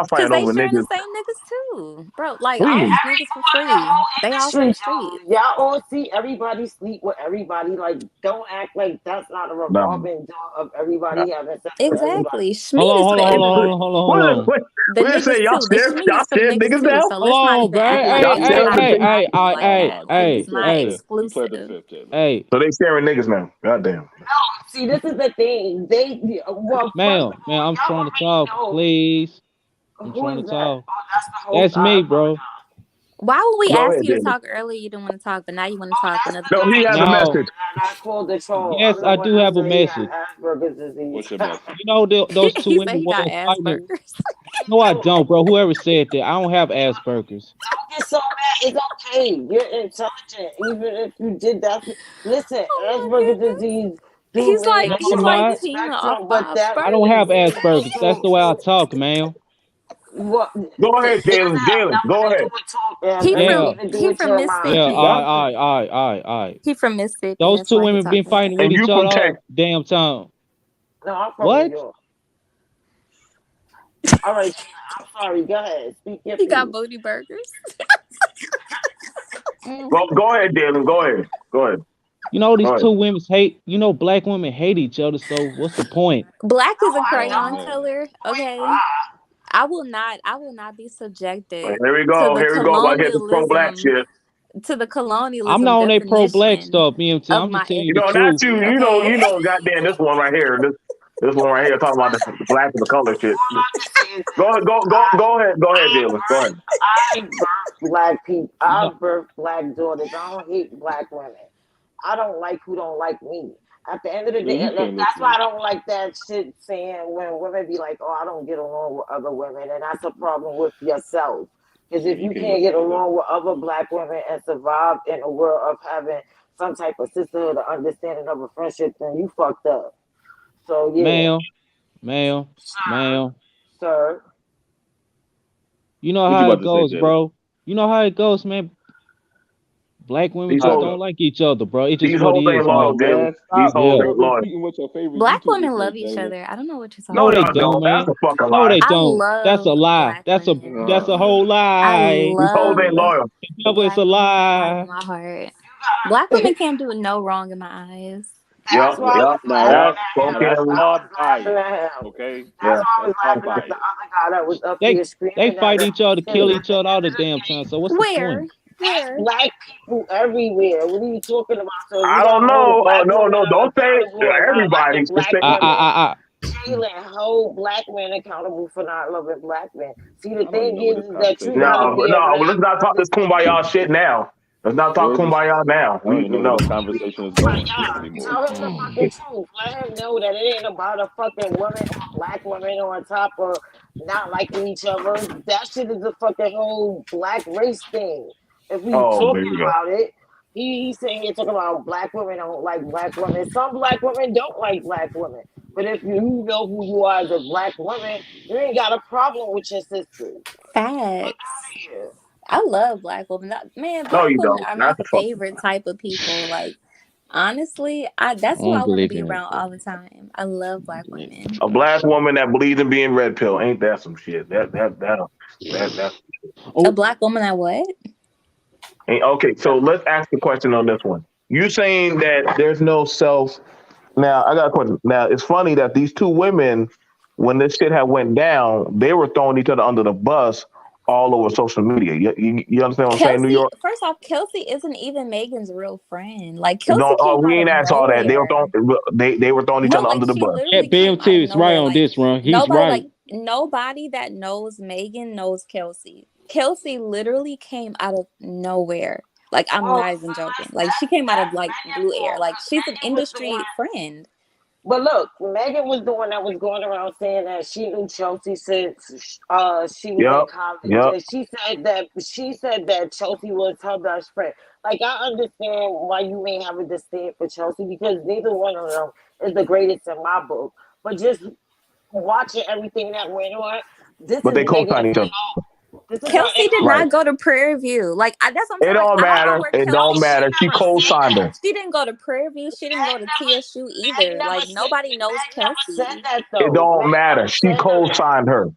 Cause
fighting
they
over
sharing the
niggas.
same niggas too. Bro, like all
Please.
these niggas for free. They all from the streets.
Y'all all see everybody sleep with everybody. Like, don't act like that's not a
No.
revolving door of everybody having sex with everybody.
Exactly.
Hold
Schmeat
on,
is
hold
for
on, hold on,
everybody.
hold on, hold on.
The
We didn't say
niggas
y'all
too. The
scared.
Schmeat
Y'all
is for the
scared
niggas
niggas
too.
now.
So
Hold
let's not
on,
even
bro.
act like
Y'all
Hey,
it's
scared
hey,
of
not
the
hey,
big.
gonna
hey,
happen
hey,
like
hey,
that. Like
hey,
it's
You
not
pled the
hey,
fifth. You pled the
exclusive.
fifth, Jalen.
hey,
So they scaring niggas now. Goddamn.
See, this is the thing. Well, first
ma'am,
of
man,
all,
I'm
y'all
trying to talk,
already
please.
know
I'm
who
trying to
is that.
talk.
Oh, that's the host.
That's
I
me,
apologize.
bro.
Why would we
Go
ask
ahead,
you to
David.
talk earlier? You didn't want to talk, but now you want to
Oh,
talk
that's
another
the
No, he
guy.
has a
He
No,
said
message.
that I called the troll.
yes,
I'm the
I
one
do
that
have a
said he had
message.
Asperger's disease.
What's your message?
You know, those two
he said
women
he got
was fighting.
Asperger's.
No, I don't, bro. Whoever said that, I don't have Asperger's.
Don't get so mad. It's okay. You're intelligent. Even if you did that. Listen,
Oh my
Asperger's
goodness.
disease
He's
human
like
No,
he's
I'm
on
like
not.
the
Tina off
spectrum, but
Bob's
that
I don't
really
have
Burgers.
means
Asperger's. That's the way I talk, man.
what
Go
it
ahead,
doesn't
Jalen.
have
Jalen, go
nothing to do
ahead.
with talk and
He
Yeah,
from
everything to do
he
with
from
your
yeah.
mind.
Mississippi. He from Mississippi.
Those
That's
two
why he
women been
talking like
fighting
that.
with
And
each
you
other
from
all
Texas.
damn time.
No, I'm from New
What?
York. All right, I'm sorry. Go ahead. Speak your
He got
piece.
booty burgers.
Go ahead, Jalen. Go ahead. Go ahead.
You know these
Go
two
ahead.
women hate. You know black women hate each other. So what's the point?
Black is a
I
Oh
crayon
know.
man.
color. Okay. I will not be subjected
Here we
to
go.
the
Here we go. About to get this pro-black
colonialism
shit.
I'm not on that pro black
definition
stuff, BMT.
of
I'm just
my
telling you
You
the
know, not
truth.
ethnicity.
you.
Okay.
Goddamn, this one right here. This one right here talking about the black and the color shit.
All I can say is
Go
this.
ahead. Go ahead. Go ahead, Jalen. Go ahead.
I birth black people.
You
I
know,
birth black daughters. I don't hate black women. I don't like who don't like me. At the end of the
Yeah,
day,
you can't
that's why
listen.
I don't like that shit saying when women be like, "Oh, I don't get along with other women," and that's a problem with yourself. Because
Yeah,
if
you
you
can't
can't get
listen to that.
along with other black women and survive in a world of having some type of sisterhood or understanding of a friendship, then you fucked up. So yeah,
ma'am, ma'am, ma'am.
sir.
You know
What you
how it
about to say,
goes,
Jalen?
bro. You know how it goes, man. Black women
These
How it
just
hoes,
don't
go?
like each other, bro. It's just
these
what it
hoes ain't
is,
loyal,
Oh
man.
Jalen.
man,
These
stop
hoes
Yeah.
ain't loyal.
repeating what your favorite
Black
YouTuber
women
say,
love each
Jalen.
other. I don't know what you're
No,
No,
talking
they
y'all
about.
don't,
don't. That's
man.
a fucking
No,
lie.
they
I
don't. That's a
love
lie.
black
That's
women.
a whole
I
lie.
These hoes ain't
love
loyal.
Devil is
black
a
women with the bottom of
lie.
my heart. Black women can't do no wrong in my eyes.
That's why I was
That's called bias. Okay,
That's why I was
that's called
laughing at the
bias.
other guy that was up
They
here screaming.
they fight
that
each other,
because
kill
at
each
the
other all
end
the
of the
damn
day,
time. So what's the
Where?
point?
Where?
black people everywhere. What are you talking about? So if we
I
got
don't
more
know.
black
No,
women
don't say
accountable or not
everybody.
loving
Just
black
say,
women,
I
Jalen hold black men accountable for not loving black men. See, the
I don't even
thing
know where
is,
this
that you
conversation is
gotta
no,
be
going.
able
no.
to
Let's not talk this
understand.
kumbaya shit now. Let's not talk
Where is this?
kumbaya now.
I don't even know where
No.
this conversation is going anymore.
Tell him the fucking truth. Let him know that it ain't about a fucking woman or black woman on top of not liking each other. That shit is a fucking whole black race thing. If we
Oh, there
talking
you go.
about it, he's saying you're talking about black women don't like black women. Some black women don't like black women. But if you know who you are as a black woman, you ain't got a problem with your sisters.
Facts.
Yeah.
I love black women. Man,
No,
black
you
women
don't.
are my
That's the fucking.
favorite type of people. Like, honestly, that's who
don't
I want to
believe
be
in
around
it.
all the time. I love black women.
A black woman that believes in being red pill. Ain't that some shit? That.
A
Oh,
black woman that what?
Okay, so let's ask the question on this one. You saying that there's no self. Now, I got a question. Now, it's funny that these two women, when this shit had went down, they were throwing each other under the bus all over social media. You understand what I'm saying, New
Kelsey,
York?
first off, Kelsey isn't even Megan's real friend. Like,
Don't,
Kelsey came
we
out
ain't
of
asked all that. They were
nowhere.
they were throwing each
No,
other
like
under the
she
bus.
literally
that
came out
BMT
of
is right
nowhere.
on
Like
this one. He's
nobody,
right.
like nobody that knows Megan knows Kelsey. Kelsey literally came out of nowhere. Like I'm
Well,
not even joking. Like she came out of like blue air. Like she's an
Megan was the one.
industry friend.
But look, Megan was the one that was going around saying that she knew Chelsea since she was in
Yep,
college,
yep.
and she said that Chelsea was her best friend. Like I understand why you may have a disdain for Chelsea because neither one of them is the greatest in my book. But just watching everything that went on, this
But
is
they
Megan's
co-sign each other.
this is her
Kelsey did
Right.
not go to Prairie View. Like that's what I'm
It
saying. Like
don't
I don't know
matter.
where
It
Kelsey
don't
came
matter. She
from.
co-signed her.
She didn't go to Prairie View. She didn't go to TSU
Meg
either.
never
Like
said
nobody knows
Meg never said
Kelsey
that
It
though.
don't
Meg
matter.
never
She
said that.
co-signed her.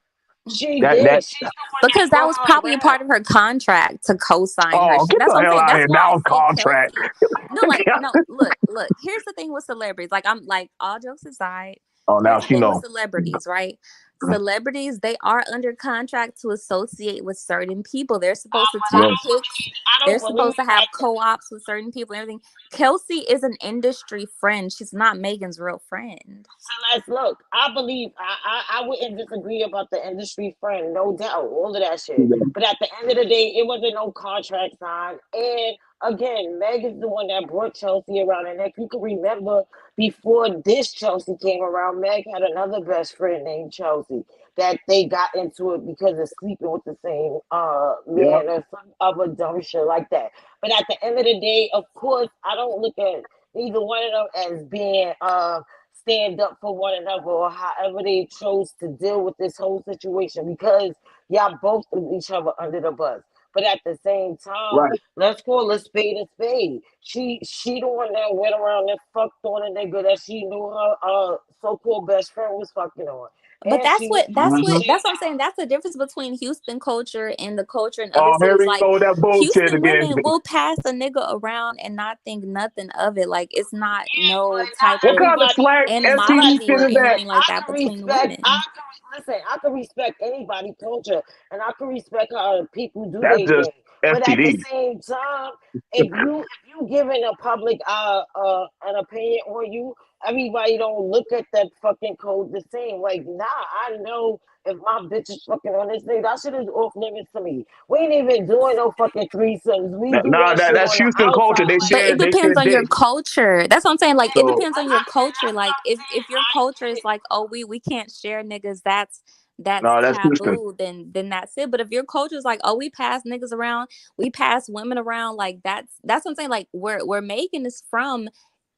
She
That.
did. She's the one that
because that
brought
was
her
probably a
around.
part of her contract to co-sign her
Oh,
shit.
get
That's
the
what I'm
hell
saying.
out of
That's
here.
why
That
I
was
say
contract.
Kelsey. No, like no. Look. Here's the thing with celebrities. Like I'm like all jokes aside.
Oh, now
Here's the
she
thing with
know.
celebrities, right? Celebrities, they are under contract to associate with certain people. They're supposed to take
Yeah.
pics.
I
They're
don't believe
supposed to have
that.
co-ops with certain people and everything. Kelsey is an industry friend. She's not Megan's real friend.
So let's look. I believe I wouldn't disagree about the industry friend, no doubt, all of that shit. But at the end of the day, it wasn't no contract signed. And again, Meg is the one that brought Chelsea around. And if you can remember, before this Chelsea came around, Meg had another best friend named Chelsea that they got into it because of sleeping with the same
Yeah.
man or some other dumb shit like that. But at the end of the day, of course, I don't look at neither one of them as being stand up for one another or however they chose to deal with this whole situation because y'all both threw each other under the bus. But at the same time,
Right.
let's call a spade a spade. She the one that went around and fucked on a nigga that she knew her so-called best friend was fucking on.
But
And
that's
she was
what that's
talking
what
shit.
that's what I'm saying. That's the difference between Houston culture and the culture in other
Oh, here
cities.
we
Like
go with that bullshit
Houston
again.
women will pass a nigga around and not think nothing of it. Like it's not
Yeah,
no
but
type
What
not
of
kind of
everybody.
slack STD
animosity
shit
or
is that?
anything like
I
that
can
between the
respect.
women.
I can respect anybody culture, and I can respect how people do
That's
their
just
thing. But at the
STD.
same time, if you giving a public an opinion on you, everybody don't look at that fucking code the same. Like, nah, I know if my bitch is fucking on this thing, that shit is off limits to me. We ain't even doing no fucking threesomes. We do
Nah,
that shit
that's
on the
Houston culture.
outside.
They
But
share
it
they
depends
share
on your
dick.
culture. That's what I'm saying. Like it
So
depends on your culture. Like if your culture is like, oh, we can't share niggas, that's
no, that's Houston.
taboo, then that's it. But if your culture is like, oh, we pass niggas around, we pass women around, like that's what I'm saying. Like where Megan is from,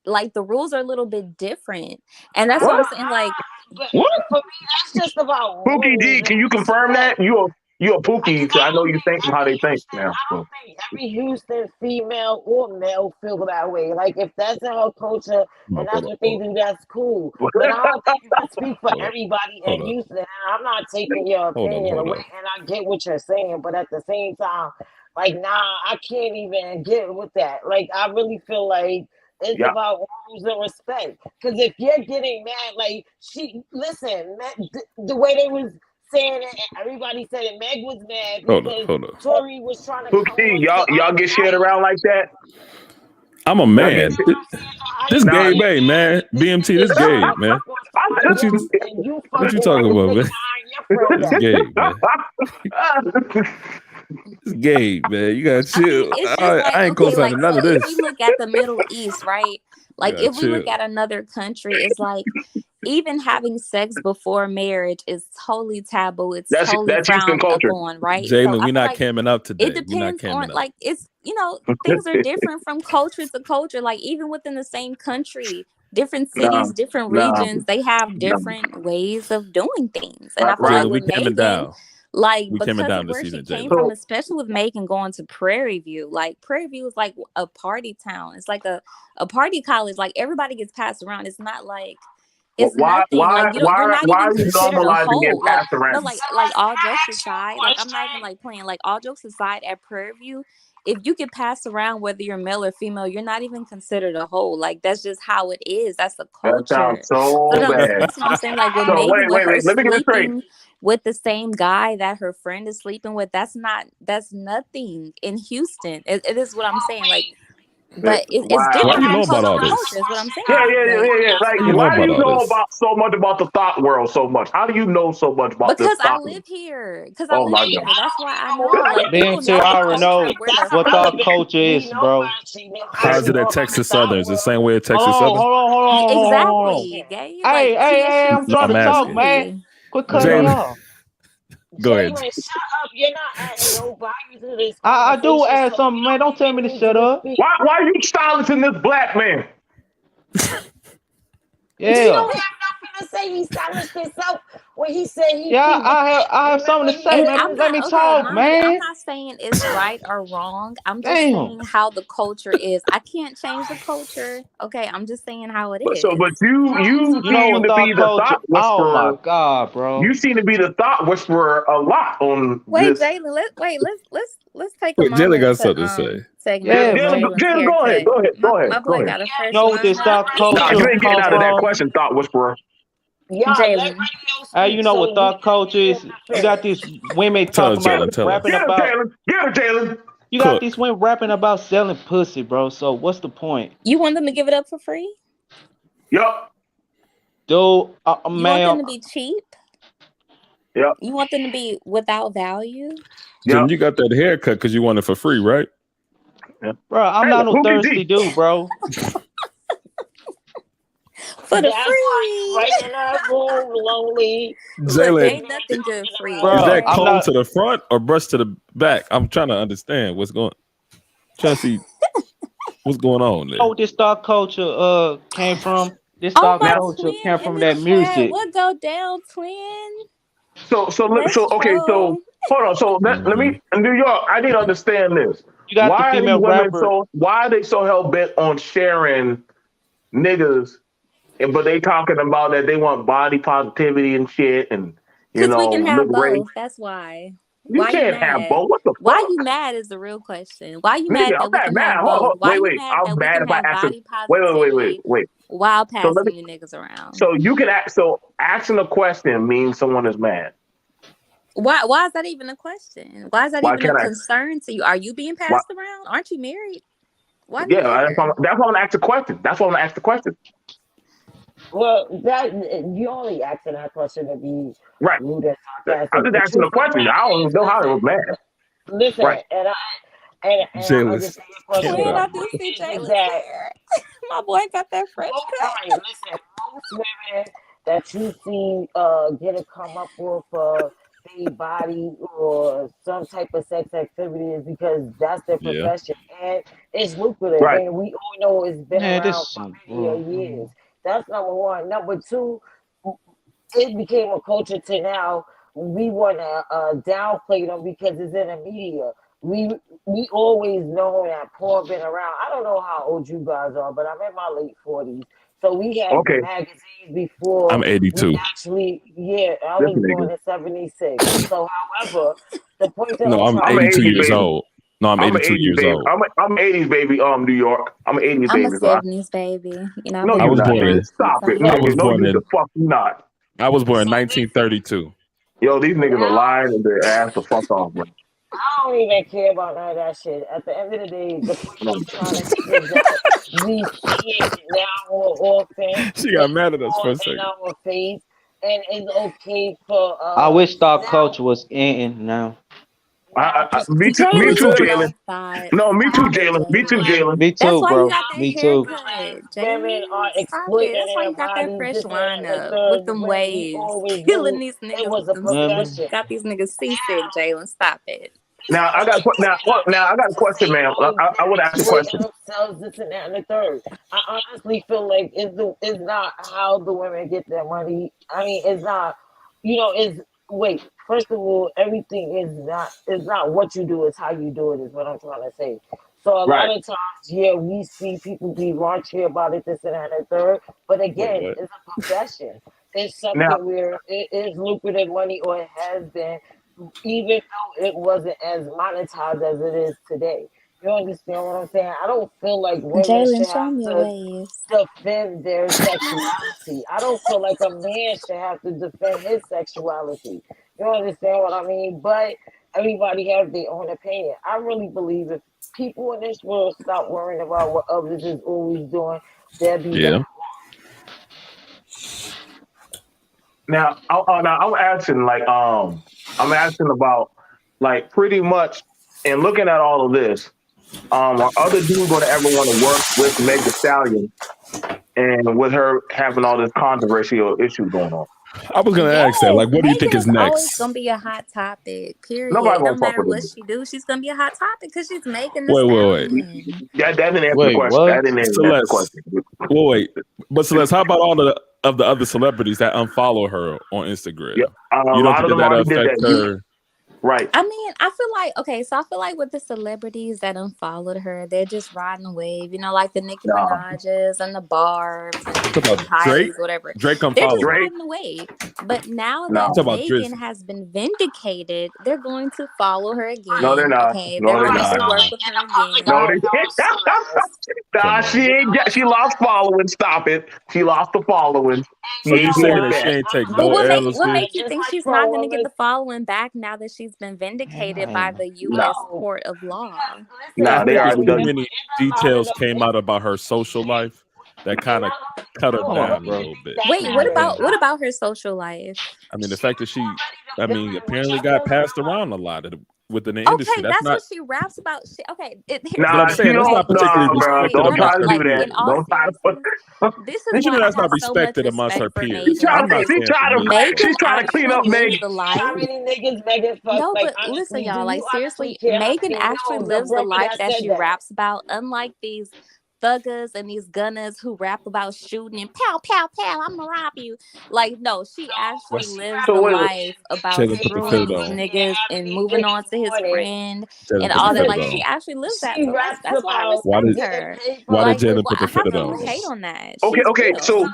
like the rules are a little bit different. And that's what I'm
What?
saying. Like
But
What?
for me, that's just about
Pookie
rules
D,
and
can you
this and
confirm
that.
that? You a Pookie,
Because
so I know you think how they think now.
I
So.
don't think every Houston female or male feel that way. Like if that's in her culture and that's what they do, that's cool. But I don't think you can speak for everybody in Houston. And I'm not taking your opinion away, and I get what you're saying. But at the same time, like nah, I can't even get with that. Like I really feel like It's about rules and respect. Because if you're getting mad, like the way they was saying it, everybody said it. Meg was mad because Tory was trying to come on.
Y'all get shared around like that.
I'm a man. This gay, babe, man. BMT, this gay, man. What you talking about, man? This gay, man. It's gay, man. You gotta chill. I ain't co-signing none of this.
If we look at the Middle East, right? Like if we look at another country, it's like even having sex before marriage is totally taboo. It's totally frowned upon, right?
Jalen, we're not camming up today.
It depends on like it's things are different from culture to culture. Like even within the same country, different cities, different regions, they have different ways of doing things. And I feel like with Megan, like because of where she came from, especially with Megan going to Prairie View, like Prairie View is like a party town. It's like a party college. Like everybody gets passed around. It's not like it's nothing. Like you're not even considered a whole. Like no, like all jokes aside, like I'm not even like playing. Like all jokes aside, at Prairie View, if you get passed around, whether you're male or female, you're not even considered a whole. Like that's just how it is. That's the culture.
That sounds so bad.
That's what I'm saying. Like with Megan, with her sleeping with the same guy that her friend is sleeping with, that's nothing in Houston. It is what I'm saying. Like, but it's different.
Why do you know about all this?
Is what I'm saying.
Yeah. Like, why do you know about so much about the thought world so much? How do you know so much about this?
Because I live here. Because I live here. That's why I know. Like,
BMT, I already know what thought culture is, bro.
How's it at Texas Southern's? The same way at Texas Southern?
Hold on.
Exactly. Gay.
Hey, I'm trying to talk, man. Quit cutting me off.
Go ahead.
Shut up. You're not adding nobody to this.
I do add something, man. Don't tell me to shut up.
Why are you silencing this black man?
Yeah.
You don't have nothing to say. He silenced himself when he said he.
I have something to say, man. Let me talk, man.
I'm not saying it's right or wrong. I'm just saying how the culture is. I can't change the culture. Okay, I'm just saying how it is.
But you seem to be the thought whisperer.
Oh my god, bro!
You seem to be the thought whisperer a lot on.
Wait, Jalen. Let's take a moment.
Jalen got something to say.
Jalen, go ahead.
My boy got a fresh.
Know what this thought culture?
You ain't getting out of that question, thought whisperer.
Jalen.
You know what thought culture is? You got these women talking about rapping about.
Get her, Jalen.
You got these women rapping about selling pussy, bro. So what's the point?
You want them to give it up for free?
Yup.
Dude,
you want them to be cheap?
Yep.
You want them to be without value?
Then you got that haircut because you want it for free, right?
Yeah.
Bro, I'm not no thirsty dude, bro.
For the free.
Right in that room, lonely.
Jalen,
ain't nothing good free.
Bro, is that comb to the front or brush to the back? I'm trying to understand what's going. Trying to see what's going on there.
Oh, this thought culture came from. This thought culture came from that music.
What go down, twin?
So hold on. So let me in New York. I need to understand this.
You got
why
the female
rapper. Why are they so hell bent on sharing niggas? But they talking about that they want body positivity and shit, and
we can have both. That's why.
You can't have both. What the fuck?
Why you mad is the real question. Why you mad that we can have both? Why you mad that we can have body positivity?
Wait.
While passing you niggas around.
So you can ask. So asking a question means someone is mad.
Why is that even a question? Why is that even a concern to you? Are you being passed around? Aren't you married? Why?
Yeah, that's why I'm gonna ask the question. That's why I'm gonna ask the question.
Well, you only asking that question to be rude and sarcastic.
I'm just asking a question. I don't know how it was mad.
Listen, and I
Jalen.
I do see Jalen there. My boy got that fresh cut.
Listen, most women that you see get a come up with their body or some type of sex activity is because that's their profession and it's lucrative. And we all know it's been around for years. That's number one. Number two, it became a culture to now we want to downplay them because it's in the media. We always know that porn been around. I don't know how old you guys are, but I'm in my late 40s. So we had magazines before.
I'm 82.
Actually, I was born in 76. So, however, the point that
I'm 82 years old. No, I'm
I'm an
82
'80s
years
baby.
old.
I'm an '80s baby. New York. I'm an '80s
I'm a
baby. So
70s baby. You know, I've
no,
been
I
you
was
not,
born
nigga.
in.
Stop it,
I
nigga.
was
No,
born
you the
in.
fuck not.
I was born in
So listen,
1932.
Yo, these niggas are
now
lying and their ass the fuck off, man.
I don't even care about none of that shit. At the end of the day, the point
No.
I'm trying to make is that we see it now more often.
She got
It's
mad at us for
more
a
in
second.
our face, and it's okay for
I wish thought
now.
culture was in now.
Now
Me
Jalen,
too,
you
people
Jalen.
love thought.
No, me too,
Stop it,
Jalen. Me too,
Jalen.
Jalen.
Me
That's
too,
why you
bro.
got that
Me too.
haircut,
women
Jalen.
are
Stop it.
exploiting
That's why
their
you got that
bodies,
fresh
this and that, and the
lineup with
third,
them
when we
waves,
always
killing
knew
these
it
niggas
was
with
a
them
You know what I
slips.
mean?
profession.
Got these niggas seasick,
Now,
Jalen. Stop it.
Now I got now I got a question, man. I would
they're
ask you a question.
exploiting themselves, this and that, and the third. I honestly feel like it's not how the women get their money. I mean, it's not, it's wait. First of all, everything is not what you do, it's how you do it. Is what I'm trying to say. So a lot
Right.
of times, yeah, we see people be raunchy about it, this and that, and the third. But
Wait,
again,
what?
it's a profession. It's
Now,
something where it is lucrative money, or it has been, even though it wasn't as monetized as it is today. You understand what I'm saying? I don't feel like women
Jalen,
should
show
have
me your
to
waves.
defend their sexuality. I don't feel like a man should have to defend his sexuality. You understand what I mean? But everybody has their own opinion. I really believe if people in this world stop worrying about what others is always doing, they'll be better.
Yeah.
now I'm asking I'm asking about like pretty much and looking at all of this. Are other dudes going to ever want to work with Meg Thee Stallion and with her having all this controversial issues going on?
I was gonna ask that.
Yes,
Like, what do you think
Megan
is
is always
next?
gonna be a hot topic. Period.
Nobody
It
gonna
don't
fuck
matter
with
what
her.
she do, she's gonna be a hot topic because she's Megan the
Wait.
Stallion.
That didn't answer the
Wait,
question. That
what?
didn't answer the
Celeste.
question.
Wait. But Celeste, how about all the other celebrities that unfollow her on Instagram?
Yeah, a
You don't
lot
think
of them
that
already did
affect
that.
her?
Right.
I mean, I feel like with the celebrities that unfollowed her, they're just riding a wave, like the Nicki
Nah.
Minaj's and the Barb's and
Talk about
the
Drake.
Kylie's, whatever.
Drake
They're
unfollow
just
her.
Drake.
riding a wave. But now
No.
that
You talk about
Megan
Drizzy.
has been vindicated, they're going to follow her
No, they're
again.
not.
Okay,
No,
they're
they're
going
not.
to work
Nah.
with
In
her
the public
No,
again.
eye,
they
no, Celeste.
nah,
Come on.
she lost following. Stop it. She lost the following.
So
She
you
ain't
You know
getting
saying
it
that
why?
she
back.
ain't take
But
no L's
what
here?
make you
Just
think
like
she's
for a
not going to get
woman.
the following back now that she's been
Man,
vindicated
I
by
ain't.
the
No.
U.S. court of law?
I
Nah, they
think it's
already
too
done.
many details came out about her social life that kind of cut her
Come on,
down a
bro.
little bit.
Wait,
Come on, man.
what about her social life?
I mean, the fact that apparently got passed around a lot within the industry.
Okay,
That's
that's
not.
what she raps about. Okay, here's
But
the
I'm
Nah,
thing.
she
saying that's
don't.
Okay,
not particularly
Nah, bro.
okay,
respected
Don't
no,
try
amongst
to
her
do
like
that.
in
peers.
all
Don't try to put.
seriousness, this is
Did you know
why I
that's
have
not
so much
respected amongst her
respect for
peers?
She
Megan.
trying
I'm
to.
not
Because
She
saying for
trying to.
me, but
She's
Megan
trying to clean
actually
up
lives
Meg.
the
How
life.
many niggas Megan fucked?
No,
Like
but listen,
honestly, do
y'all. Like
you honestly
seriously,
care how
Megan
many?
actually
No, the
lives the
brother
life
that
that
said
she
that.
raps about. Unlike these thuggers and these gunners who rap about shooting and pow pow pow, I'm gonna rob you. Like, no, she actually
what's
lives
So
the
wait.
life about
Jalen put the fit
screwing these
on?
niggas
How
and
many
moving on
niggas
to his
on it?
friend
Jalen
and
put
This
the
all
is
that.
the
fit
Like,
on.
she
thing.
actually lives that.
She
So
raps
that's why I
about
Why
respect
did
getting
her.
paid for
Why did
Like,
Jalen
well,
put
I
the
have
fit
no
on?
hate on that.
Okay.
She's
Okay.
real.
So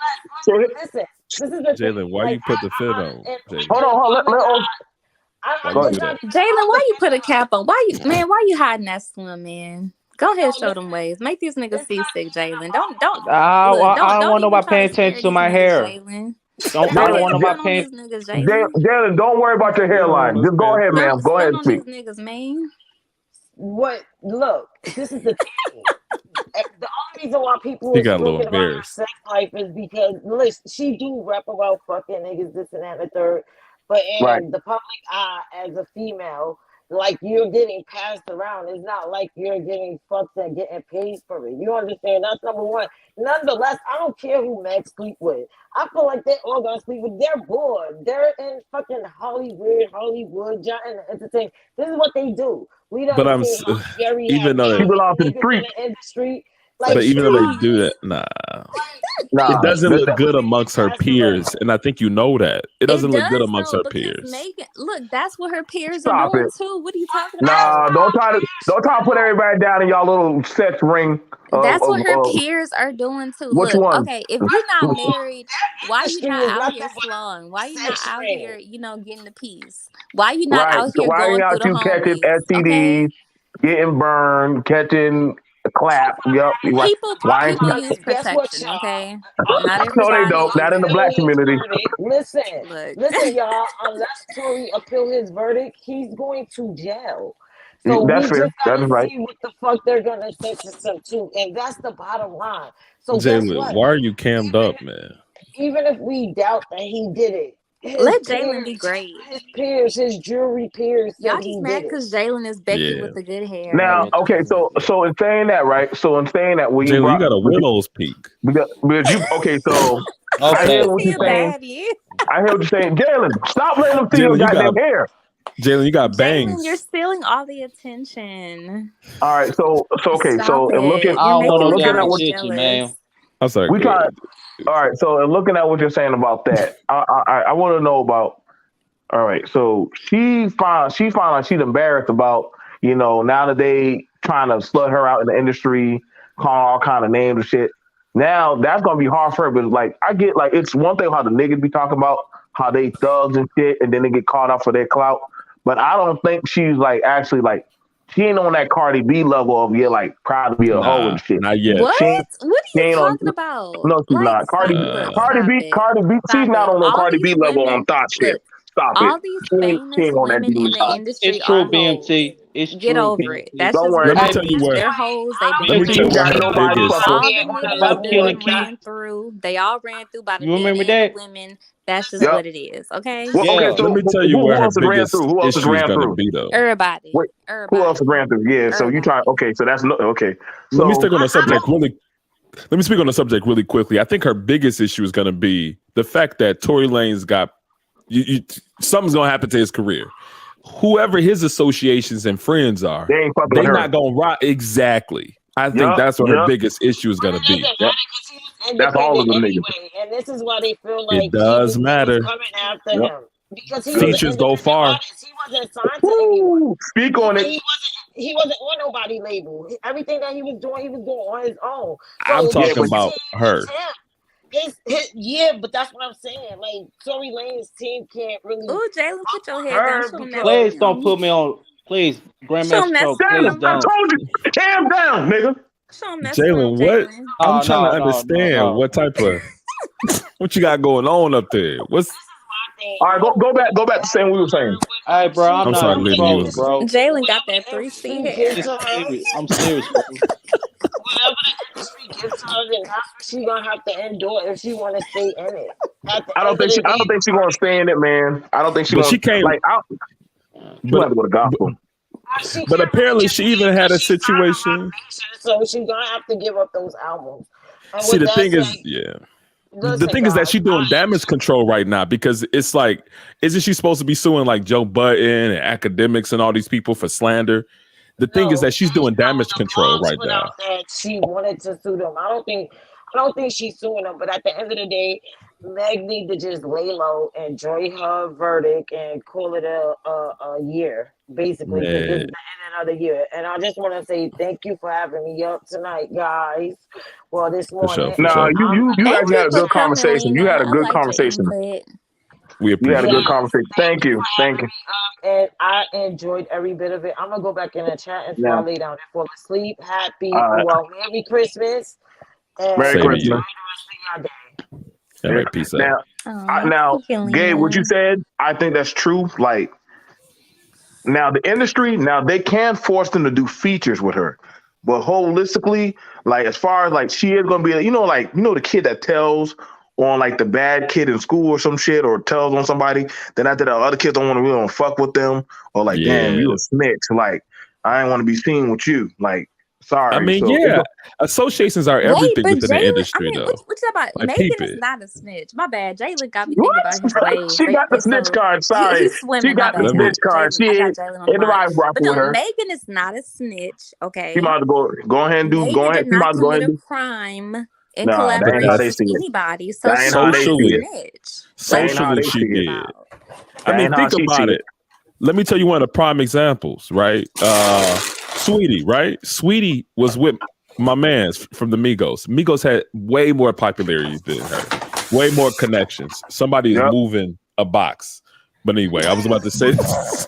Listen, this is the thing.
Jalen, why
Like
you put the fit on,
hold
Jalen?
on. Hold on.
Why
I'm
you
Go
do
just
ahead.
not
that?
even
Jalen,
about
why
the
you put a
fit.
cap on? Why you hiding that slim, man? Go ahead,
No,
show them ways. Make these niggas
it's
see
not
sick,
even
Jalen.
about
Don't look.
I don't
Don't
want
even
nobody
try
paying
to scare
attention to
these
my
niggas,
hair.
Jalen.
I
Go
don't
Jalen,
want
ahead,
nobody
stun on
paying.
these niggas, Jalen.
Jalen, don't worry about your hairline. Just go ahead, ma'am. Go ahead
Stun
and
on
speak.
these niggas, man.
what. Look, this is the thing. The only reason why people
He
are
got a little
speaking about her
embarrassed.
sex life is because listen, she do rap about fucking niggas, this and that, and the third. But
Right.
in the public eye, as a female, like you're getting passed around. It's not like you're getting fucked and getting paid for it. You understand? That's number one. Nonetheless, I don't care who Meg sleep with. I feel like they all gonna sleep with. They're bored. They're in fucking Hollywood, trying to entertain. This is what they do. We
But
done seen Halle Berry have
even though
She
they,
how many
belongs to the
niggas in
street.
the industry?
Some
Like,
even though they do
streets.
that, nah, it
Nah.
doesn't look good
they get
amongst her
passed around.
peers, and I think you know that it doesn't
It
look good
does
amongst
though,
her
because
peers.
Megan, look, that's what her peers are
Stop
doing
it.
too. What are you talking
Nah.
about?
Don't try to put everybody down in y'all little sex ring.
That's what her peers are doing too.
Which
Look,
one?
okay, if you're not married, why you
Industry
not
is
out
nothing
here
but
slawing? Why you not
sex
out
training.
here, getting the peace? Why you not
Right.
out
So
here
why ain't
going through
out
the
you catching
homies?
STDs?
Okay.
getting burned, catching a clap. Yep.
People use
Guess what,
protection,
y'all?
okay? Not
No, they
everybody.
don't. Not in the black community.
Listen,
Look.
listen, y'all. Unless Tory appeal his verdict, he's going to jail. So we
That's fair.
just
That
gotta
is right.
see what the fuck they're gonna sentence him to, and that's the bottom line. So guess
Jalen,
what?
why are you cammed up, man?
Even if we doubt that he did it,
Let Jalen be great.
his jury peers
Y'all
said
just
he
mad
did it.
because Jalen is Becky
Yeah.
with the good hair.
Now, okay, so in saying that, right? So in saying that, when you
Jalen,
brought
you got a widow's peak.
because you okay, so I hear what you're saying. I hear what you're saying. Jalen, stop letting them see your
Jalen, you
goddamn
got
hair.
Jalen, you got
Jalen,
bangs.
you're stealing all the attention.
All right, so okay,
Stop
so in looking,
it. You're making
looking at
Josh
what
jealous.
I'm sorry.
we try. All right, so in looking at what you're saying about that, I want to know about. All right, so she found like she's embarrassed about now that they trying to slut her out in the industry, calling all kind of names and shit. Now that's gonna be hard for her, but like I get like it's one thing how the niggas be talking about how they thugs and shit, and then they get caught up for their clout. But I don't think she's like actually like she ain't on that Cardi B level of like proud to be a hoe and shit.
Not yet.
What? What are you talking
on,
about?
No, she's not.
Cardi
B. She's not on no Cardi B level on thought shit. Stop it.
All these famous women in the industry
It's true,
are
BMT.
hoes.
It's
Get
true.
over it. That's
Don't
just
worry.
what
Let me
it
tell you
is.
where.
They're hoes. They've been
Let me tell you where her
nobody
biggest.
fuck
all
with.
the niggas done ran through. They all ran through by the
You
men
remember
and
that?
the women. That's just
Yep.
what it is. Okay.
Well, okay,
Yeah.
so
Let me tell you
who
where her
else has ran
biggest
through? Who else has
issue is
ran
going to
through?
be, though.
Everybody.
Wait, who else has ran through? Yeah, so you try. Okay, so that's okay.
Let me
So
stick on the subject really. Let me speak on the subject really quickly. I think her biggest issue is going to be the fact that Tory Lanez got something's going to happen to his career. Whoever his associations and friends are,
they ain't fucking
they
with her.
not going to rock. Exactly. I think that's what her biggest issue is going to be.
That's all of them niggas.
And this is why they feel like
It does
he was
matter.
coming after him because he
Features go far.
He wasn't signed to anyone.
Speak on it.
He wasn't on nobody label. Everything that he was doing on his own. So
I'm talking about her.
Yeah, but that's what I'm saying. Like Tory Lanez's team can't really.
Ooh, Jalen, put your head down. Show him that.
Please don't put me on. Please, Grandmaster Troll, please
I
don't.
told you, calm down, nigga.
Show him that.
Jalen, what? I'm trying to understand what type of what you got going on up there. What's
all right? Go back to saying what we were saying.
All right, bro. I'm
sorry,
not
lady,
trolling, bro.
Jalen got that 3C hair.
I'm serious, bro.
Whatever the industry gives her, then that's what she's gonna have to endure if she want to stay in it.
I don't think she's gonna stay in it, man. I don't think she's
But
gonna.
she can't.
Like, she have to go to gospel.
But apparently, she even had a situation.
So she's gonna have to give up those albums. And
See, the thing is, the thing is that she's doing damage control right now because it's like, isn't she supposed to be suing like Joe Budden and academics and all these people for slander? The thing is that she's doing damage control right now.
That she wanted to sue them. I don't think she's suing them. But at the end of the day, Meg need to just lay low, enjoy her verdict, and call it a year, basically, because this is the end of the year. And I just want to say thank you for having me up tonight, guys. Well, this morning.
No, you actually had a good conversation. You had a good conversation.
We appreciate
had a good conversation. Thank you.
And I enjoyed every bit of it. I'm gonna go back in the chat until I lay down and fall asleep. Merry Christmas. And
Merry Christmas.
All right, peace out.
Now, Gabe, what you said, I think that's true. Like, now the industry, now they can force them to do features with her, but holistically, like as far as like she is gonna be, the kid that tells on like the bad kid in school or some shit, or tells on somebody, then after the other kids don't want to fuck with them, or like, damn, you a snitch. Like, I ain't want to be seen with you. Like, sorry.
I mean, associations are everything within the industry, though.
What you about?
Like,
Megan is not a snitch. My bad. Jalen got me thinking about his ways.
She got the snitch card. Sorry.
He's swimming.
She got the snitch card. She ain't
But no, Megan is not a snitch. Okay.
She might go ahead and do.
Megan
Go ahead.
did not commit a crime in collaboration with anybody. So
socially,
socially
she did. I mean, think about it. Let me tell you one of the prime examples, right? Sweetie, right? Sweetie was with my man from the Migos. Migos had way more popularity than her, way more connections. Somebody is moving a box. But anyway, I was about to say this.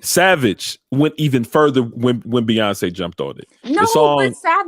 Savage went even further when Beyonce jumped on it.
No,
the song,
but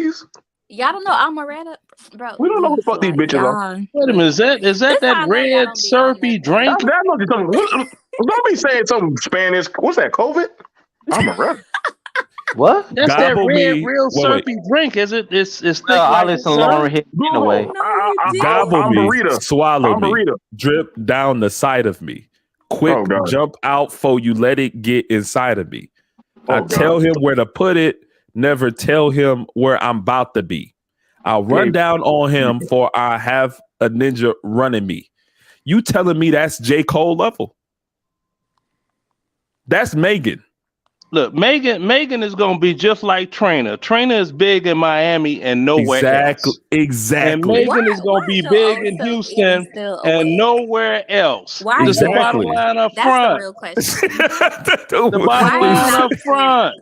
please?
Y'all don't know Amaretta, bro.
We don't know who the fuck these bitches are.
Wait a minute, is that
This how I know y'all
red
don't be on
syrupy
that.
drink?
That must be something. Don't be saying some Spanish. What's that? COVID? I'm a rep.
What?
That's that
Gobble
red,
me.
real
Wait.
syrupy drink. Is it? It's thick
I
like
listen to
syrup.
Lauren Hill anyway.
Google.
No, you
Gobble
I'm
me,
burrito.
swallow
I'm
me,
burrito.
drip down the side of me. Quick
Oh God.
jump out for you, let it get inside of me. I
Oh
tell
God.
him where to put it, never tell him where I'm about to be. I'll run
Yeah.
down on him for I have a ninja running me. You telling me that's J. Cole level? That's Megan.
Look, Megan is gonna be just like Trainer. Trainer is big in Miami and nowhere else. And
Exactly.
Megan is gonna be
your
big
old
in
self even
Houston
still
and
awake?
nowhere else.
Why are
Just the
you
bottom
Exactly.
line up
That's the
front.
real question.
The
Why
bottom
are you
line
not
up front.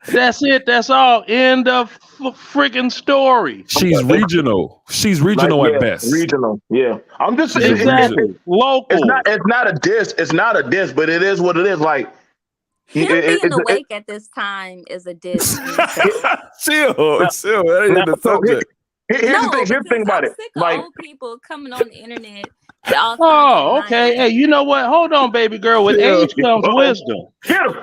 That's it. That's all. End of freaking story.
She's regional. She's regional at best.
Regional. Yeah. I'm just
She's a
Exactly. Local.
it's not a diss. It's not a diss, but it is what it is. Like
Him being awake at this time is a diss.
Chill. That ain't the subject.
Here's the thing about it.
Sick
Like
of old people coming on the internet at all times.
Oh, okay. Hey, you know what? Hold on, baby girl. With age comes wisdom.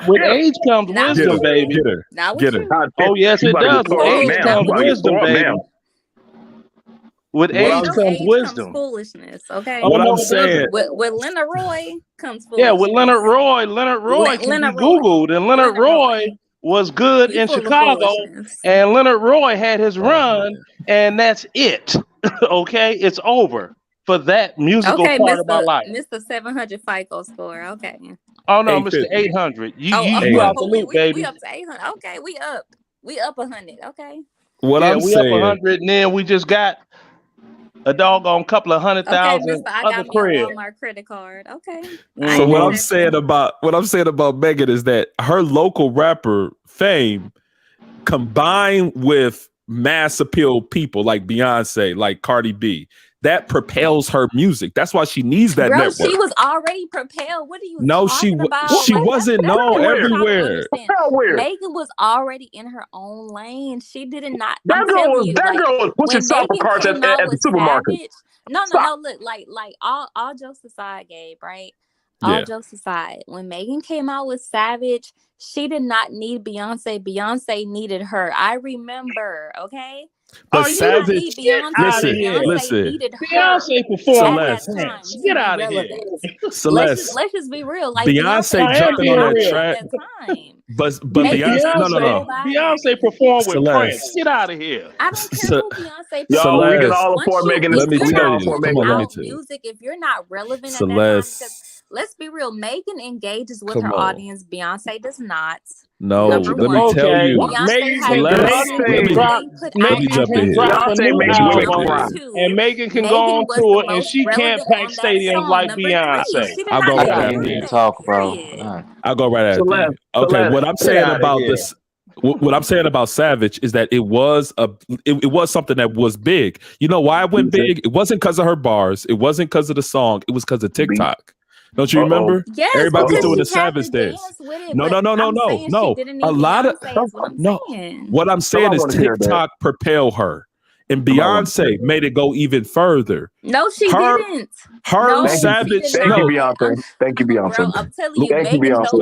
With age comes wisdom, baby.
Get her.
Not
Get
with
her.
you.
Oh, yes, it does. With age comes wisdom, baby. With age comes wisdom.
Foolishness, okay?
What I'm saying.
With Leonard Roy comes foolishness.
Yeah, with Leonard Roy can be Googled, and Leonard Roy was good in Chicago, and Leonard Roy had his run, and that's it. Okay, it's over for that musical part of my life.
Mr. 700 FICO score, okay.
Oh no, Mr. 800. You out the loop, baby.
We up to 800. Okay, we up 100. Okay.
What I'm
we
saying.
up 100, and then we just got a doggone couple of 100,000
okay, I got me a Walmart credit card. Okay.
So what I'm saying about Megan is that her local rapper fame combined with mass appeal people like Beyonce, like Cardi B, that propels her music. That's why she needs that network.
She was already propelled. What are you
talking
about?
She wasn't known everywhere.
Megan was already in her own lane. She did not.
That girl was pushing software carts at the supermarket.
Savage, no. Look, like all jokes aside, Gabe, right? All jokes aside, when Megan came out with Savage, she did not need Beyonce. Beyonce needed her. I remember, okay?
But Savage, listen.
Beyonce performed at that time. Get out of here.
Celeste.
Let's just be real. Like
Beyonce jumping on that track. But
Beyonce performed with Prince. Get out of here.
I don't care who Beyonce.
Y'all, we can all afford Megan.
Let me tell you.
Music, if you're not relevant at that time, because let's be real, Megan engages with her audience. Beyonce does not.
No, let me tell you.
Let me jump in here. And Megan can go on tour, and she can't pack stadiums like Beyonce.
I'll go right after you. I'll go right after you. Okay, what I'm saying about this. What I'm saying about Savage is that it was something that was big. You know why it went big? It wasn't because of her bars. It wasn't because of the song. It was because of TikTok. Don't you remember?
Yes,
everybody was doing the Savage dance. No. A lot of What I'm saying is TikTok propelled her. And Beyonce made it go even further.
No, she didn't.
Her Savage.
Thank you, Beyonce. Thank you, Beyonce.
Bro, I'm telling you,
Thank you,
Megan helped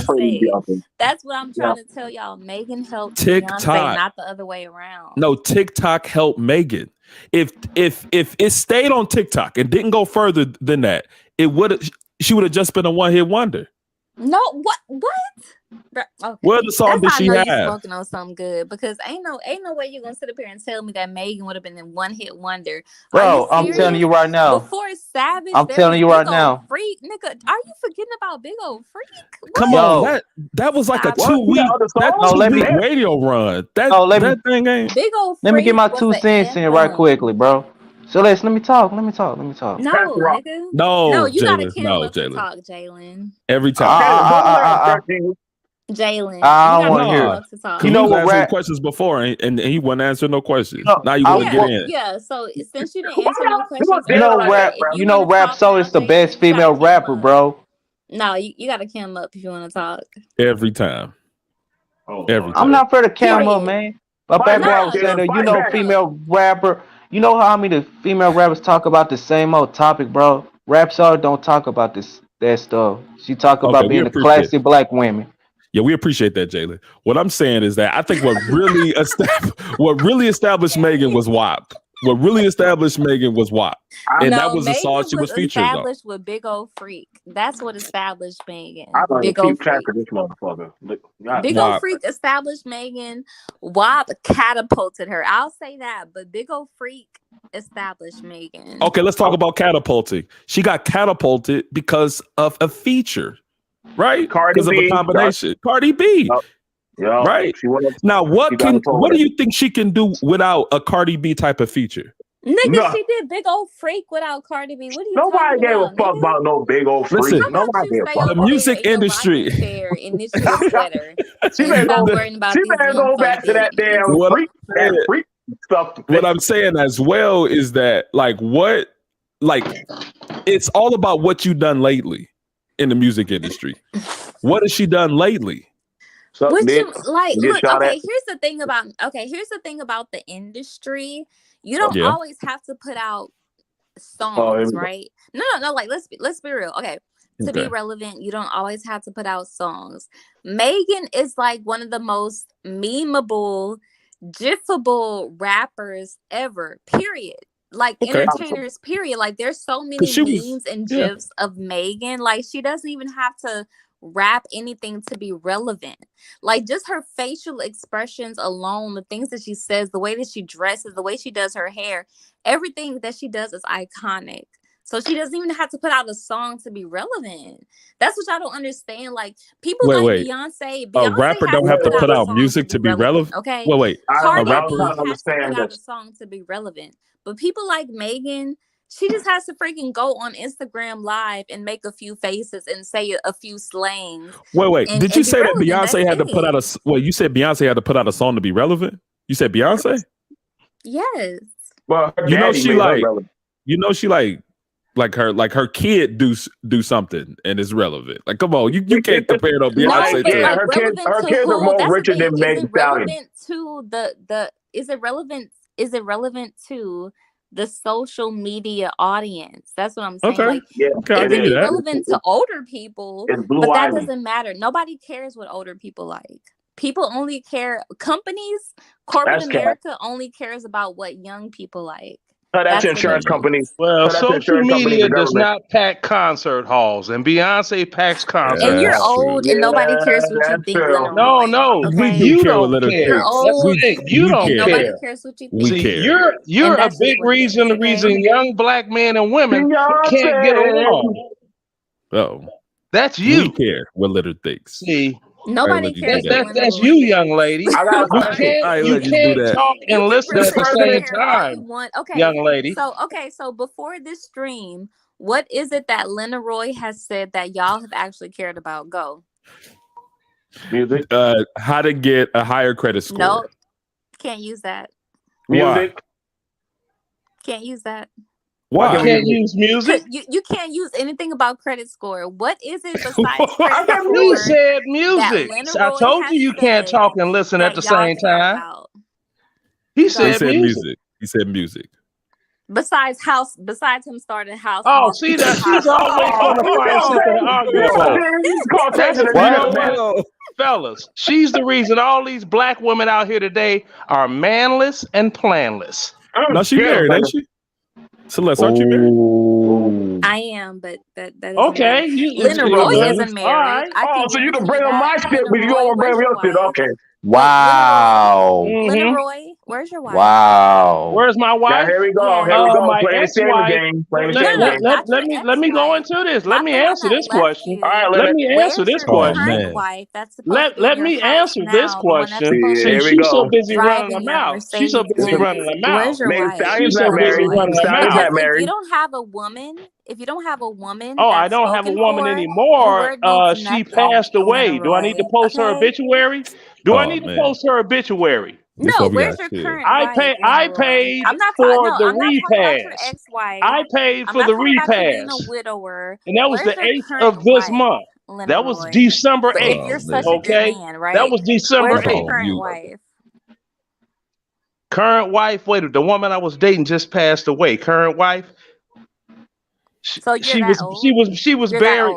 Beyonce.
That's what I'm trying to tell y'all. Megan helped Beyonce, not the other way around.
No, TikTok helped Megan. If it stayed on TikTok and didn't go further than that, she would have just been a one-hit wonder.
No, what? Okay.
What other song did she have?
You're smoking on something good because ain't no way you're gonna sit up here and tell me that Megan would have been a one-hit wonder.
Bro, I'm telling you right now.
Before Savage,
I'm telling you right now.
Freak, nigga, are you forgetting about Big Old Freak? What?
Come on, that was like a 2-week radio run. That thing ain't.
Big Old Freak.
Let me get my 2 cents in right quickly, bro. So let me talk.
No, nigga. No, you gotta kill up to talk, Jalen.
Every time.
Jalen.
I don't want to hear.
You know what? Rap questions before, and he wouldn't answer no questions. Now you want to get in.
Yeah. So since you didn't answer no questions,
Rap So is the best female rapper, bro.
No, you gotta cam up if you want to talk.
Every time. Every time.
I'm not for the cam up, man. But back when I was saying, female rapper. You know how many female rappers talk about the same old topic, bro? Rap So don't talk about that stuff. She talk about being the classy black women.
Yeah, we appreciate that, Jalen. What I'm saying is that I think what really established Megan was WAP. What really established Megan was WAP. And that was the song she was featured on.
Established with Big Old Freak. That's what established Megan.
I don't
Big
keep
Old
track
Freak.
of this motherfucker.
Big Old Freak established Megan. WAP catapulted her. I'll say that, but Big Old Freak established Megan.
Okay, let's talk about catapulting. She got catapulted because of a feature, right? Because of a combination. Cardi B.
Yeah.
Right. Now, what do you think she can do without a Cardi B type of feature?
Nigga, she did Big Old Freak without Cardi B. What are you
Nobody
talking
gave
about,
a fuck about no Big Old Freak.
Listen,
Nobody gave a fuck.
The music industry.
And knit you a sweater.
She better go back to that damn freak stuff.
What I'm saying as well is that it's all about what you've done lately in the music industry. What has she done lately?
Look, here's the thing about the industry. You don't always have to put out songs, right? No, like let's be real. Okay. To be relevant, you don't always have to put out songs. Megan is like one of the most memeable, gifable rappers ever, period. Like entertainers, period. Like there's so many memes and gifs of Megan. Like she doesn't even have to rap anything to be relevant. Like just her facial expressions alone, the things that she says, the way that she dresses, the way she does her hair, everything that she does is iconic. So she doesn't even have to put out a song to be relevant. That's what y'all don't understand. Like people Beyonce.
A rapper don't have to put out music to be relevant.
Okay.
Wait.
Cardi B has to put out a song to be relevant. But people like Megan, she just has to freaking go on Instagram Live and make a few faces and say a few slangs.
Wait. Did you say that Beyonce had to put out a? Well, you said Beyonce had to put out a song to be relevant. You said Beyonce.
Yes.
Well,
her kid do something and it's relevant. Like, come on, you can't compare no Beyonce.
Her kids are more richer than Megan Thee Stallion.
Is it relevant to the social media audience? That's what I'm saying.
Okay.
Like, it can be relevant to older people, but that doesn't matter. Nobody cares what older people like. People only care. Corporate America only cares about what young people like.
That's insurance companies.
Well, social media does not pack concert halls, and Beyonce packs concerts.
And you're old, and nobody cares what you think.
No,
okay?
You don't care.
You're old.
You don't care.
Nobody cares what you think.
See, you're a big reason. The reason young black men and women can't get along.
Oh,
that's you.
We care what Litter thinks.
See.
Nobody cares.
That's you, young lady. You can't talk and listen at the same time.
Okay,
young lady.
So before this stream, what is it that Lena Roy has said that y'all have actually cared about? Go.
Music.
How to get a higher credit score.
No, can't use that.
Music.
Can't use that.
Why?
You can't use music?
You can't use anything about credit score. What is it besides credit score?
You said music. I told you can't talk and listen at the same time. He said music.
He said music.
Besides him starting house.
Oh, see that she's always on the find something. Fellas, she's the reason all these black women out here today are manless and planless.
No, she married, ain't she? Celeste, aren't you married?
I am, but that
okay.
Lena Roy isn't married.
Right. So you can bring on my shit, but you don't bring your shit. Okay.
Wow.
Lena Roy, where's your wife?
Wow.
Where's my wife?
Now, here we go. Here we go.
My
ex-wife.
Let me go into this. Let me answer this question.
All right,
let me answer this question. Let me answer this question. See, she's so busy running her mouth. She's so busy running her mouth.
Where's your wife?
She's so busy running her mouth.
If you don't have a woman,
I don't have a woman anymore. She passed away. Do I need to post her obituary? Do I need to post her obituary?
No, where's your current wife?
I paid for the repast. I paid for the repast. And that was the 8th of this month. That was December 8th. Okay? That was December 8th. Current wife, wait, the woman I was dating just passed away. Current wife.
So she was
buried.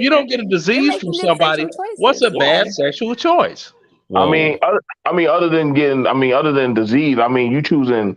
you don't get a disease from somebody, what's a bad sexual choice?
I mean, other than disease, I mean, you choosing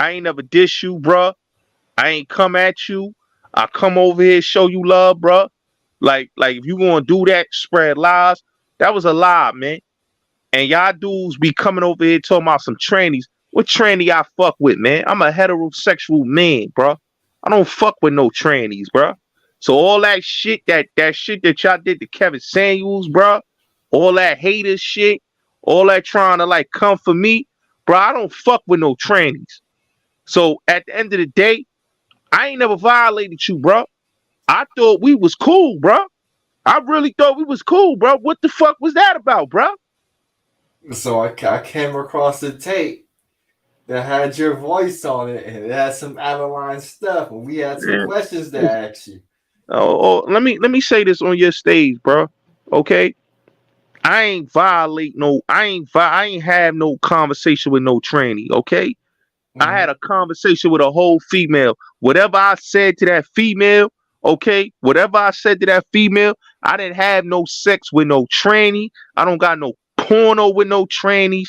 I ain't never diss you, bruh. I ain't come at you. I come over here show you love, bruh. Like if you gonna do that, spread lies, that was a lie, man. And y'all dudes be coming over here talking about some trannies. What tranny I fuck with, man? I'm a heterosexual man, bruh. I don't fuck with no trannies, bruh. So all that shit, that shit that y'all did to Kevin Samuels, bruh, all that hater shit, all that trying to like come for me, bruh, I don't fuck with no trannies. So at the end of the day, I ain't never violated you, bruh. I thought we was cool, bruh. I really thought we was cool, bruh. What the fuck was that about, bruh?
So I came across a tape that had your voice on it, and it had some out of line stuff, and we had some questions to ask you.
Let me say this on your stage, bro. Okay, I ain't violate no. I ain't have no conversation with no tranny. Okay, I had a conversation with a whole female. Whatever I said to that female, okay, whatever I said to that female, I didn't have no sex with no tranny. I don't got no porno with no trannies.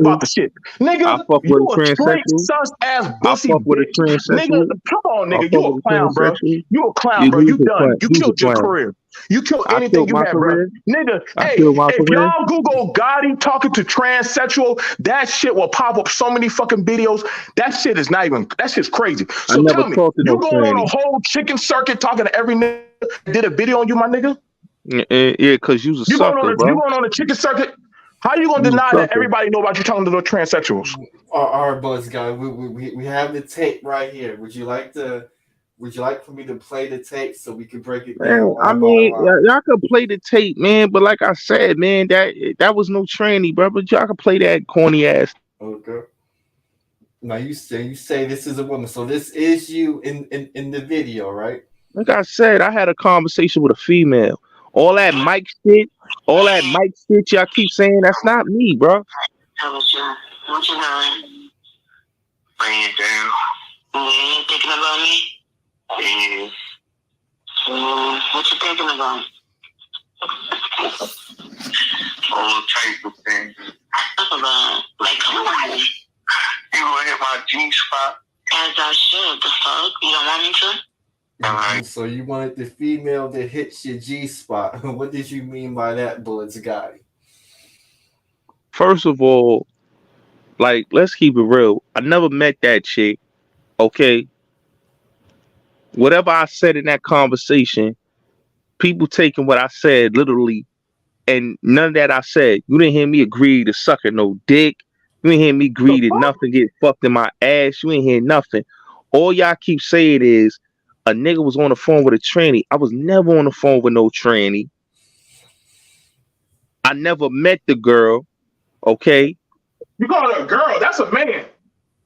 about the shit.
I
Nigga,
fuck with
you
a
a straight
transsexual.
sus ass
I
bussy
fuck with a
bitch. Nigga,
transsexual.
come on,
I
nigga.
fuck
You a
with a
clown, bro.
transsexual.
You a clown,
Yeah,
bro. You done. You
he's a
killed your
clown.
career. You killed
I
anything
killed
you
my
had, bro.
career.
Nigga,
I
hey,
killed my
if
career.
y'all Google Gotti talking to transsexual, that shit will pop up so many fucking videos. That shit is not even, that shit's crazy.
I
So
never
tell me,
talked to
you
no
going on
tranny.
a whole chicken circuit talking to every nigga that did a video on you, my nigga?
Yeah, because you's a
You
sucker,
going
bro.
on a chicken circuit How you gonna
You
deny that
sucker.
everybody know about you talking to the transsexuals?
All right, Buzz guy, we have the tape right here. Would you like for me to play the tape so we can break it down
Man, I
line by
mean,
line?
y'all could play the tape, man. But like I said, man, that was no tranny, bro. But y'all could play that corny ass.
Okay. Now you say this is a woman, so this is you in the video, right?
Like I said, I had a conversation with a female. All that mic shit, y'all keep saying that's not me, bro.
How about you? What you doing? Laying down. You ain't thinking about me? Yeah. What you thinking about? All type of things. Talk about, like, come on. You gonna hit my G spot? As I should. The fuck? You don't want me to? Alright.
So you wanted the female that hits your G spot. What did you mean by that, Bullets guy?
First of all, like, let's keep it real. I never met that chick. Okay. Whatever I said in that conversation, people taking what I said literally, and none of that I said. You didn't hear me agree to sucking no dick. You didn't hear me agree to nothing get fucked in my ass. You ain't hear nothing. All y'all keep saying is a nigga was on the phone with a tranny. I was never on the phone with no tranny. I never met the girl. Okay.
You call her a girl? That's a man.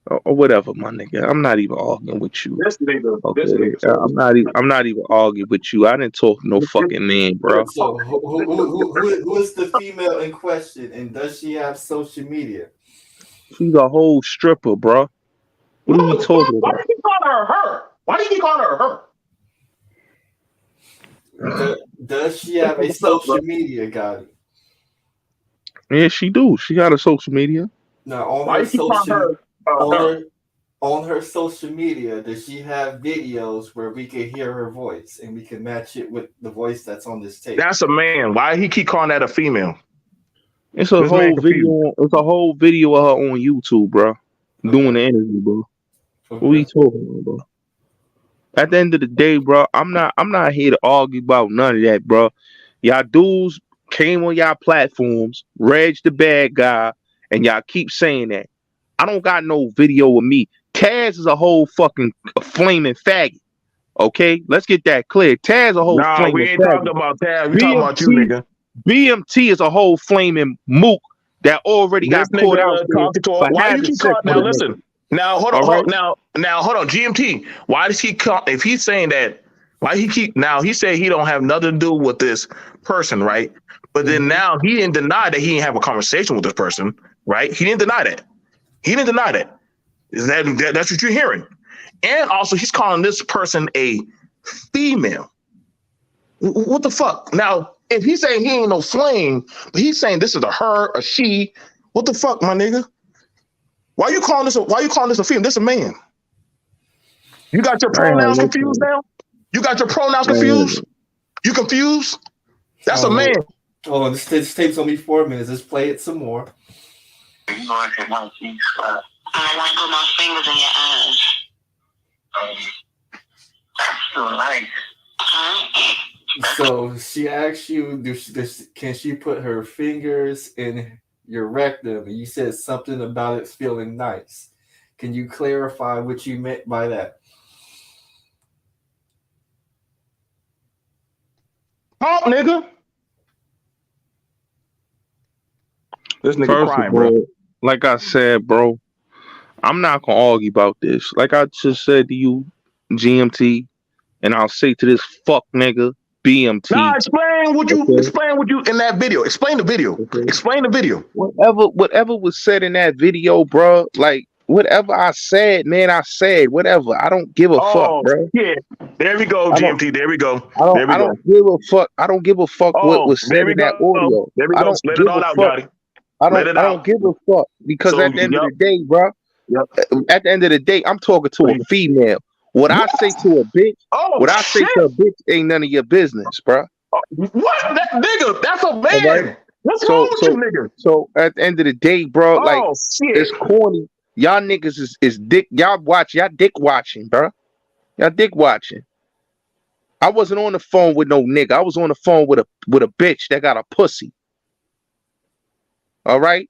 Or whatever, my nigga. I'm not even arguing with you.
This nigga.
Okay.
This nigga.
I'm not even arguing with you. I didn't talk to no fucking man, bro.
So who is the female in question, and does she have social media?
She's a whole stripper, bro. What are you talking
Why
about?
do you keep calling her her? Why do you keep calling her her?
Does she have a social media, Gotti?
Yeah, she do. She got a social media.
Now
Why you keep calling her her?
On her social media, does she have videos where we can hear her voice and we can match it with the voice that's on this tape?
That's a man. Why he keep calling that a female?
It's a whole video. It's a whole video of her on YouTube, bro. Doing the interview, bro.
Okay.
What are you talking about, bro? At the end of the day, bro, I'm not here to argue about none of that, bro. Y'all dudes came on y'all platforms, Reg the bad guy, and y'all keep saying that. I don't got no video of me. Taz is a whole fucking flaming faggot. Okay, let's get that clear. Taz a whole flaming
we ain't
faggot.
talking about Taz. We talking about you, nigga.
BMT is a whole flaming mook that already got caught out there for
why you
having
keep
sex
calling?
with
Now
a
listen.
nigga.
Now hold on. Now hold on. GMT. Why does he call? If he's saying that, why he keep? Now he said he don't have nothing to do with this person, right? But then now he didn't deny that he didn't have a conversation with this person, right? He didn't deny that. Is that's what you're hearing? And also he's calling this person a female. What the fuck? Now, if he's saying he ain't no flame, but he's saying this is a her, a she, what the fuck, my nigga? Why you calling this a female? This a man. You got your pronouns confused now? You got your pronouns confused? You confused? That's a man.
Oh, this tape's only 4 minutes. Let's play it some more.
You gonna hit my G spot. I want to put my fingers in your eyes. That's so nice. Huh?
So she asked you, can she put her fingers in your rectum? And you said something about it feeling nice. Can you clarify what you meant by that?
Pump, nigga. This nigga
First
crying,
of all,
bro.
like I said, bro, I'm not gonna argue about this. Like I just said to you, GMT, and I'll say to this fuck nigga, BMT.
Nah, explain what you in that video. Explain the video. Okay. Explain the video.
Whatever was said in that video, bro. Like whatever I said, man, I said whatever. I don't give a fuck, bro.
Yeah, there we go, GMT. There we go.
I don't give a fuck. I don't give a fuck what was said in that audio.
There we go. Let it all out, Gotti.
I don't give a fuck because at the end of the day, bro. At the end of the day, I'm talking to a female. What I say to a bitch, I say to a bitch ain't none of your business, bro.
What? That nigga, that's a man. Right? What's wrong with you, nigga?
So at the end of the day, bro, it's corny. Y'all niggas is dick. Y'all dick watching, bro. Y'all dick watching. I wasn't on the phone with no nigga. I was on the phone with a bitch that got a pussy.
All right.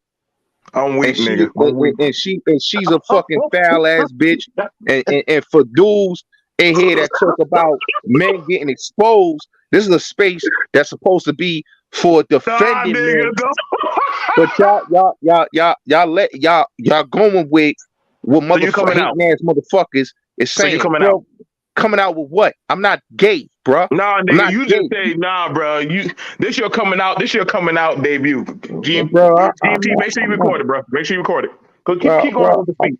I'm weak, nigga. I'm weak.
And she's a fucking foul ass bitch. And for dudes in here that talk about men getting exposed, this is a space that's supposed to be for defending men. But y'all going with what motherfucking hating ass motherfuckers is saying.
So you
bro, coming out with what? I'm not gay, bro.
Nah, nigga, you just say nah, bro. This your coming out debut. GMT, make sure you record it, bro. Make sure you record it. Keep going on with the speech.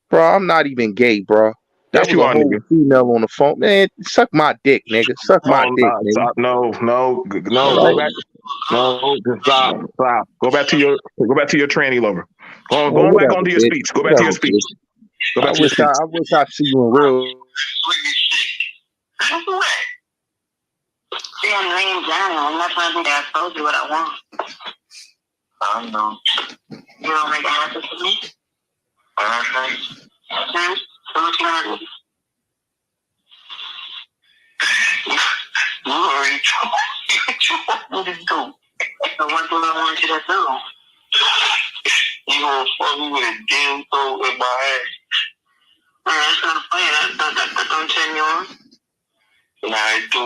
Bro, I'm not even gay, bro. That was a whole female on the phone. Man, suck my dick, nigga. Suck my dick, nigga.
No, go back. No, just stop. Go back to your tranny lover. Go back onto your speech. Go back to your speech. Go back to your speech.
I wish I see you in real.
See, I'm laying down. I'm not trying to think I told you what I want. I know. You don't make it happen for me? Okay. So what you want to do? You already told me what you want me to do. So what do I want you to do? You gonna fuck me with a damn throw in my ass. That's not funny. That don't turn you on? Nah, I do.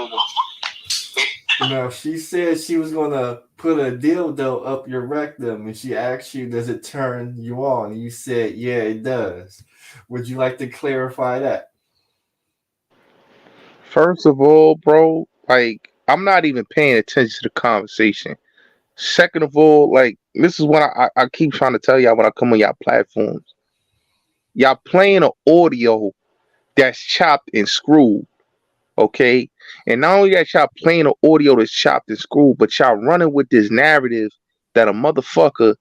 No, she said she was gonna put a dildo up your rectum, and she asked you, "Does it turn you on?" And you said, "Yeah, it does." Would you like to clarify that?
First of all, bro, like I'm not even paying attention to the conversation. Second of all, like this is what I keep trying to tell y'all when I come on y'all platforms. Y'all playing an audio that's chopped and screwed. Okay, and not only that, y'all playing an audio that's chopped and screwed, but y'all running with this narrative that a motherfucker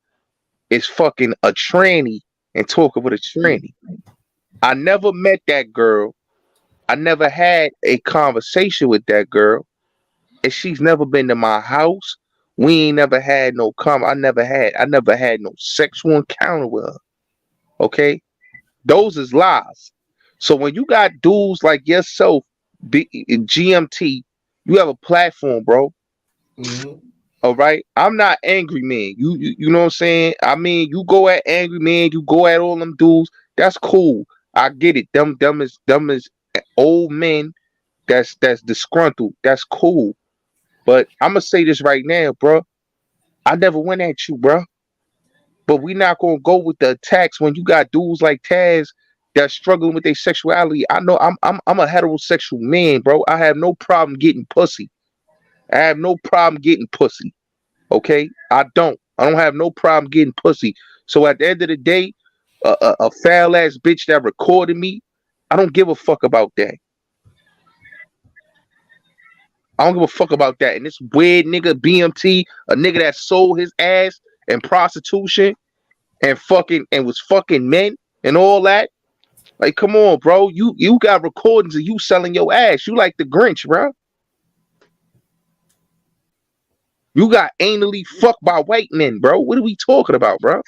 is fucking a tranny and talking with a tranny. I never met that girl. I never had a conversation with that girl, and she's never been to my house. We ain't never had no I never had no sexual encounter with her. Okay, those is lies. So when you got dudes like yourself, GMT, you have a platform, bro.
Mm-hmm.
All right, I'm not angry man. You know what I'm saying? I mean, you go at angry man, you go at all them dudes. That's cool. I get it. Them is old men that's disgruntled. That's cool. But I'm gonna say this right now, bro. I never went at you, bro. But we not gonna go with the attacks when you got dudes like Taz that's struggling with their sexuality. I know I'm a heterosexual man, bro. I have no problem getting pussy. I have no problem getting pussy. Okay, I don't have no problem getting pussy. So at the end of the day, a foul ass bitch that recorded me, I don't give a fuck about that. I don't give a fuck about that. And this weird nigga BMT, a nigga that sold his ass in prostitution and was fucking men and all that. Like, come on, bro. You got recordings of you selling your ass. You like the Grinch, bro. You got anally fucked by white men, bro. What are we talking about, bro?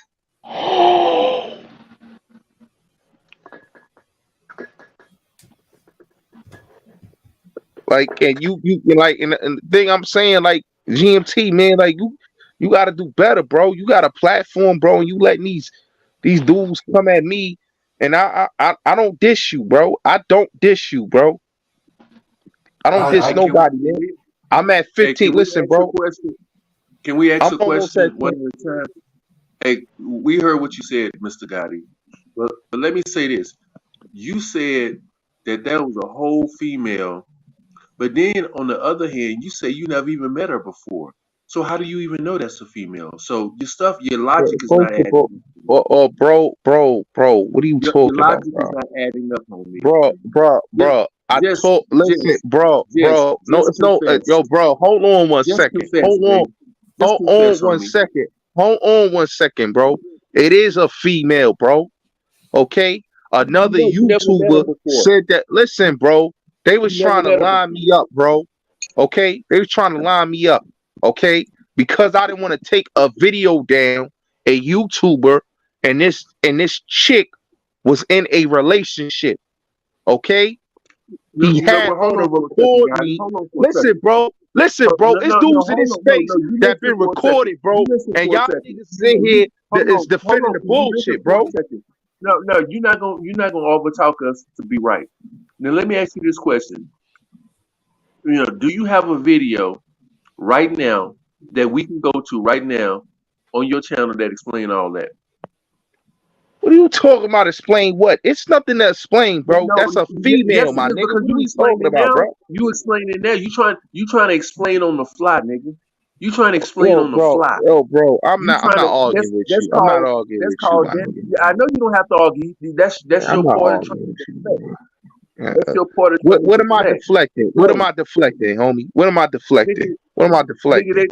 Like, and you like, and the thing I'm saying, like, GMT, man, like, you got to do better, bro. You got a platform, bro, and you letting these dudes come at me, and I don't diss you, bro. I don't diss you, bro. I don't diss nobody, man. I'm at 15. Listen, bro.
Can we ask a question one at a time? Hey, we heard what you said, Mr. Gotti. But let me say this. You said that was a whole female, but then on the other hand, you say you never even met her before. So how do you even know that's a female? So your logic is not adding up.
Bro, what are you talking about, bro?
Your logic is not adding up on me.
Bro. Listen, bro. No, it's no, yo, bro. Hold on one second. Hold on one second, bro. It is a female, bro. Okay. Another YouTuber said that. Listen, bro. They was trying to line me up, bro. Okay. They was trying to line me up. Okay. Because I didn't want to take a video down, a YouTuber, and this chick was in a relationship. Okay. He had her record me. Listen, bro.
Listen, bro,
No,
it's
no, no,
dudes in
hold
this
on. No,
space
no, you
that
listen
been
for a second.
recorded, bro,
You listen
and
for a
y'all
second.
niggas in
You,
here that is defending the
You listen
bullshit,
for a
bro.
second. No, no, you're not gonna overtalk us to be right. Now let me ask you this question. Do you have a video right now that we can go to right now on your channel that explain all that?
What are you talking about? Explain what? It's nothing to explain, bro.
No,
That's a female,
yes it
my
is
nigga.
because
What are
you
we
explain
talking
it
about,
now.
bro?
You explain it now. You trying to explain on the fly, nigga. You trying to explain
Yo,
on the
bro,
fly.
I'm
You
not
trying to
arguing with
that's
you. I'm not
called
arguing
that's
with you,
called
my
that.
nigga.
I know you don't have to argue. That's
I'm
your
not
part of trying
arguing with
to deflect.
you.
That's your part of trying
What
to
am I
deflect.
deflecting? What am
No,
I deflecting, homie? What am I deflecting?
nigga,
What am I
nigga,
deflecting?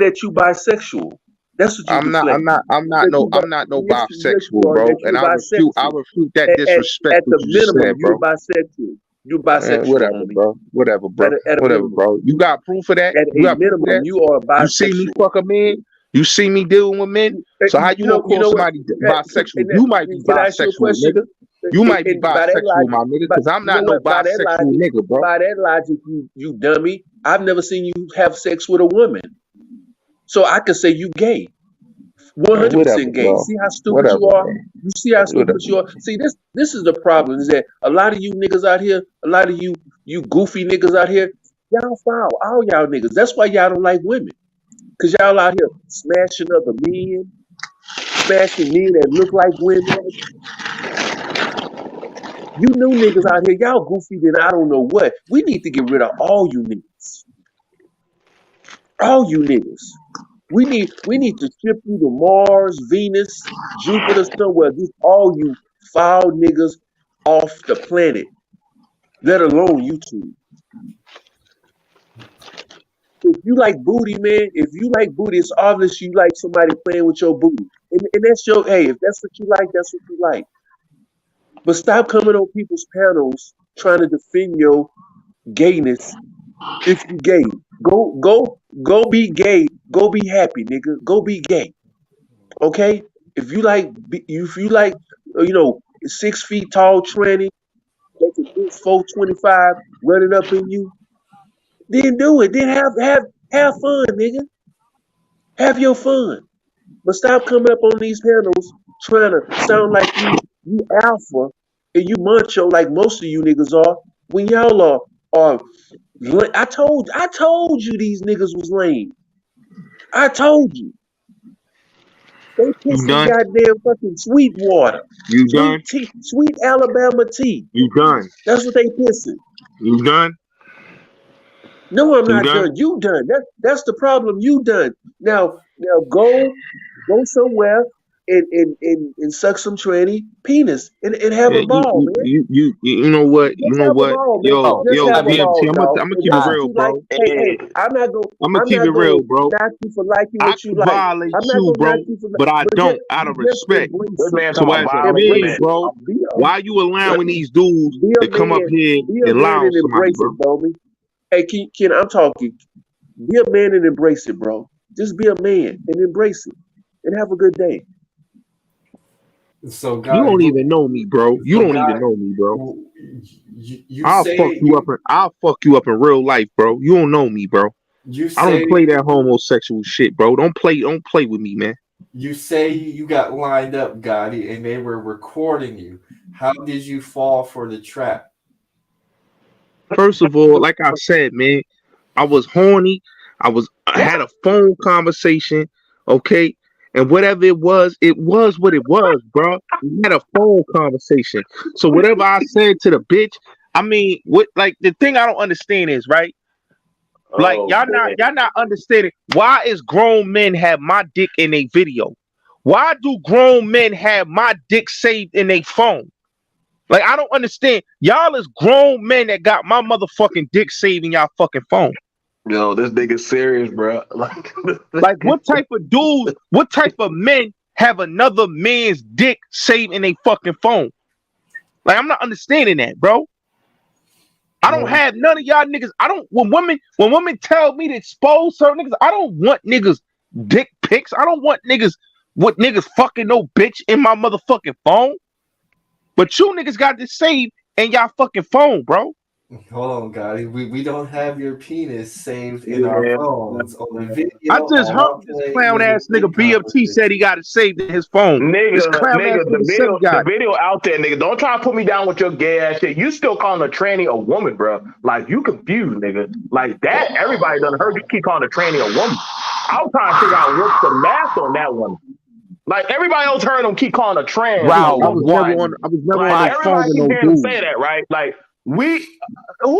that you bisexual. That's what you
I'm not. I'm
deflecting.
not. I'm not
That
no.
you
I'm not no
yes, you
bisexual,
are. That
bro.
you
And I refute. I
bisexual.
refute that disrespect
At
what
the
you just
minimum,
said,
you
bro.
bisexual. You bisexual,
Whatever,
homie.
bro. Whatever, bro.
At a
Whatever,
minimum.
bro. You got proof of that?
At
You
a
got proof of
minimum,
that?
you are
You see me
bisexual.
fuck a man? You see me dealing with men? So how you gonna
You
call
know what?
somebody bisexual?
And
You might be
can I ask you a
bisexual,
question?
nigga. You might be
And by that
bisexual,
logic,
my nigga,
but
because I'm
you know
not no
what?
bisexual nigga, bro.
By that logic, you dummy. I've never seen you have sex with a woman, so I could say you gay.
Man, whatever,
100% gay.
bro.
See how stupid you
Whatever,
are?
bro.
You see how
Whatever.
stupid you are? See, this is the problem, is that a lot of you niggas out here, a lot of you goofy niggas out here, y'all foul. All y'all niggas. That's why y'all don't like women. Cause y'all out here smashing other men, smashing men that look like women. You new niggas out here, y'all goofy than I don't know what. We need to get rid of all you niggas. All you niggas. We need to ship you to Mars, Venus, Jupiter, somewhere. Get all you foul niggas off the planet, let alone YouTube. If you like booty, man, if you like booty, it's obvious you like somebody playing with your booty. And that's your, hey, if that's what you like, that's what you like. But stop coming on people's panels trying to defend your gayness. If you gay, go be gay. Go be happy, nigga. Go be gay. Okay? If you like, 6 feet tall tranny that can do 425 running up in you, then do it. Then have fun, nigga. Have your fun. But stop coming up on these panels trying to sound like you alpha and you macho like most of you niggas are when y'all are I told you these niggas was lame. I told you. They
You
pissing
done?
goddamn fucking sweet water.
You
Sweet
done?
tea, sweet Alabama tea.
You done?
That's what they pissing.
You done?
No, I'm
You
not
done?
done. You done. That's the problem. You done. Now go somewhere and suck some tranny penis and have a
Yeah,
ball, man.
you know what? You
Just
know
have a
what?
ball, man.
Yo,
Just have a
GMT,
ball, dog.
I'm gonna
If
keep it
that's what
real,
you like,
bro.
hey,
I'm gonna
I'm
keep
not
it
gonna
real, bro.
knock you for liking
I
what you
could
like.
violate
I'm not
you,
gonna knock
bro,
you for
but I
but
don't out of
just
respect.
embrace it.
So as a man,
Embrace it.
bro, why you allowing these dudes
Be a
to come up
man.
here
Be a
and lie
man
on
and
somebody,
embrace
bro?
it, homie. Hey, Ken, I'm talking. Be a man and embrace it, bro. Just be a man and embrace it, and have a good day.
So,
You
Gotti,
don't even know me, bro. You
so
don't even
Gotti,
know me, bro.
you say
I'll fuck you up in real life, bro. You don't know me, bro.
you
I don't
say
play that homosexual shit, bro. Don't play with me, man.
you say you got lined up, Gotti, and they were recording you. How did you fall for the trap?
First of all, like I said, man, I was horny. I had a phone conversation, okay? And whatever it was what it was, bro. We had a phone conversation. So whatever I said to the bitch, I mean, what like the thing I don't understand is, right? Like y'all not understanding why is grown men have my dick in a video? Why do grown men have my dick saved in a phone? Like I don't understand. Y'all is grown men that got my motherfucking dick saved in y'all fucking phone.
Yo, this nigga's serious, bro.
Like what type of dudes, what type of men have another man's dick saved in a fucking phone? Like I'm not understanding that, bro. I don't have none of y'all niggas. I don't when women tell me to expose certain niggas, I don't want niggas dick pics. I don't want niggas with niggas fucking no bitch in my motherfucking phone. But you niggas got this saved in y'all fucking phone, bro.
Hold on, guys. We don't have your penis saved in our
Yeah.
phones on the
I
video.
just
All
heard
I'm
this
playing
clown
is a
ass nigga
quick
BMT
conversation.
said he got it saved in his phone. This clown ass
Nigga,
nigga said he
the
got it.
video out there, nigga. Don't try to put me down with your gay ass shit. You still calling a tranny a woman, bro? Like you confused, nigga. Like that, everybody done heard you keep calling a tranny a woman. I was trying to figure out what's the math on that one. Like everybody else heard him keep calling a trans a
I was never
woman.
on no phone
Everybody
with
keep
no
hearing him
dude.
say that, right? Like who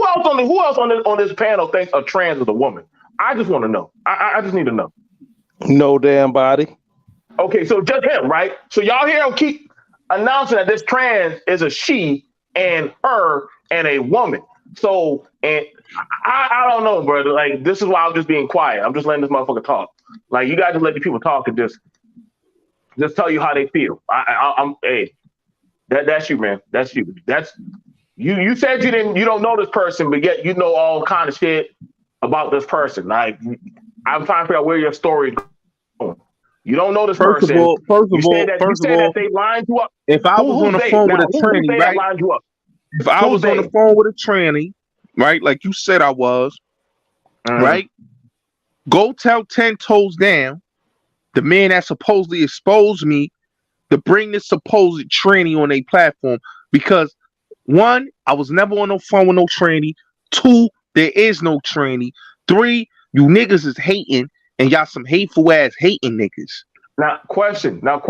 else on this panel thinks a trans is a woman? I just want to know. I just need to know.
No damn body.
Okay, so just him, right? So y'all hear him keep announcing that this trans is a she and her and a woman. So, and I don't know, brother. Like, this is why I'm just being quiet. I'm just letting this motherfucker talk. Like, you guys just let the people talk and just tell you how they feel. I'm hey, that's you, man. That's you. That's you. You said you don't know this person, but yet you know all kind of shit about this person. Like, I'm trying to figure out where your story is going. You don't know this person. You say that they lined you up.
If I was on the phone with a tranny,
who say
right?
that lined you up?
If I was on the phone with a tranny, right, like you said I was, right? Go tell 10 toes down, the man that supposedly exposed me, to bring this supposed tranny on a platform. Because one, I was never on no phone with no tranny. Two, there is no tranny. Three, you niggas is hating, and y'all some hateful ass hating niggas.
Now, question. Now,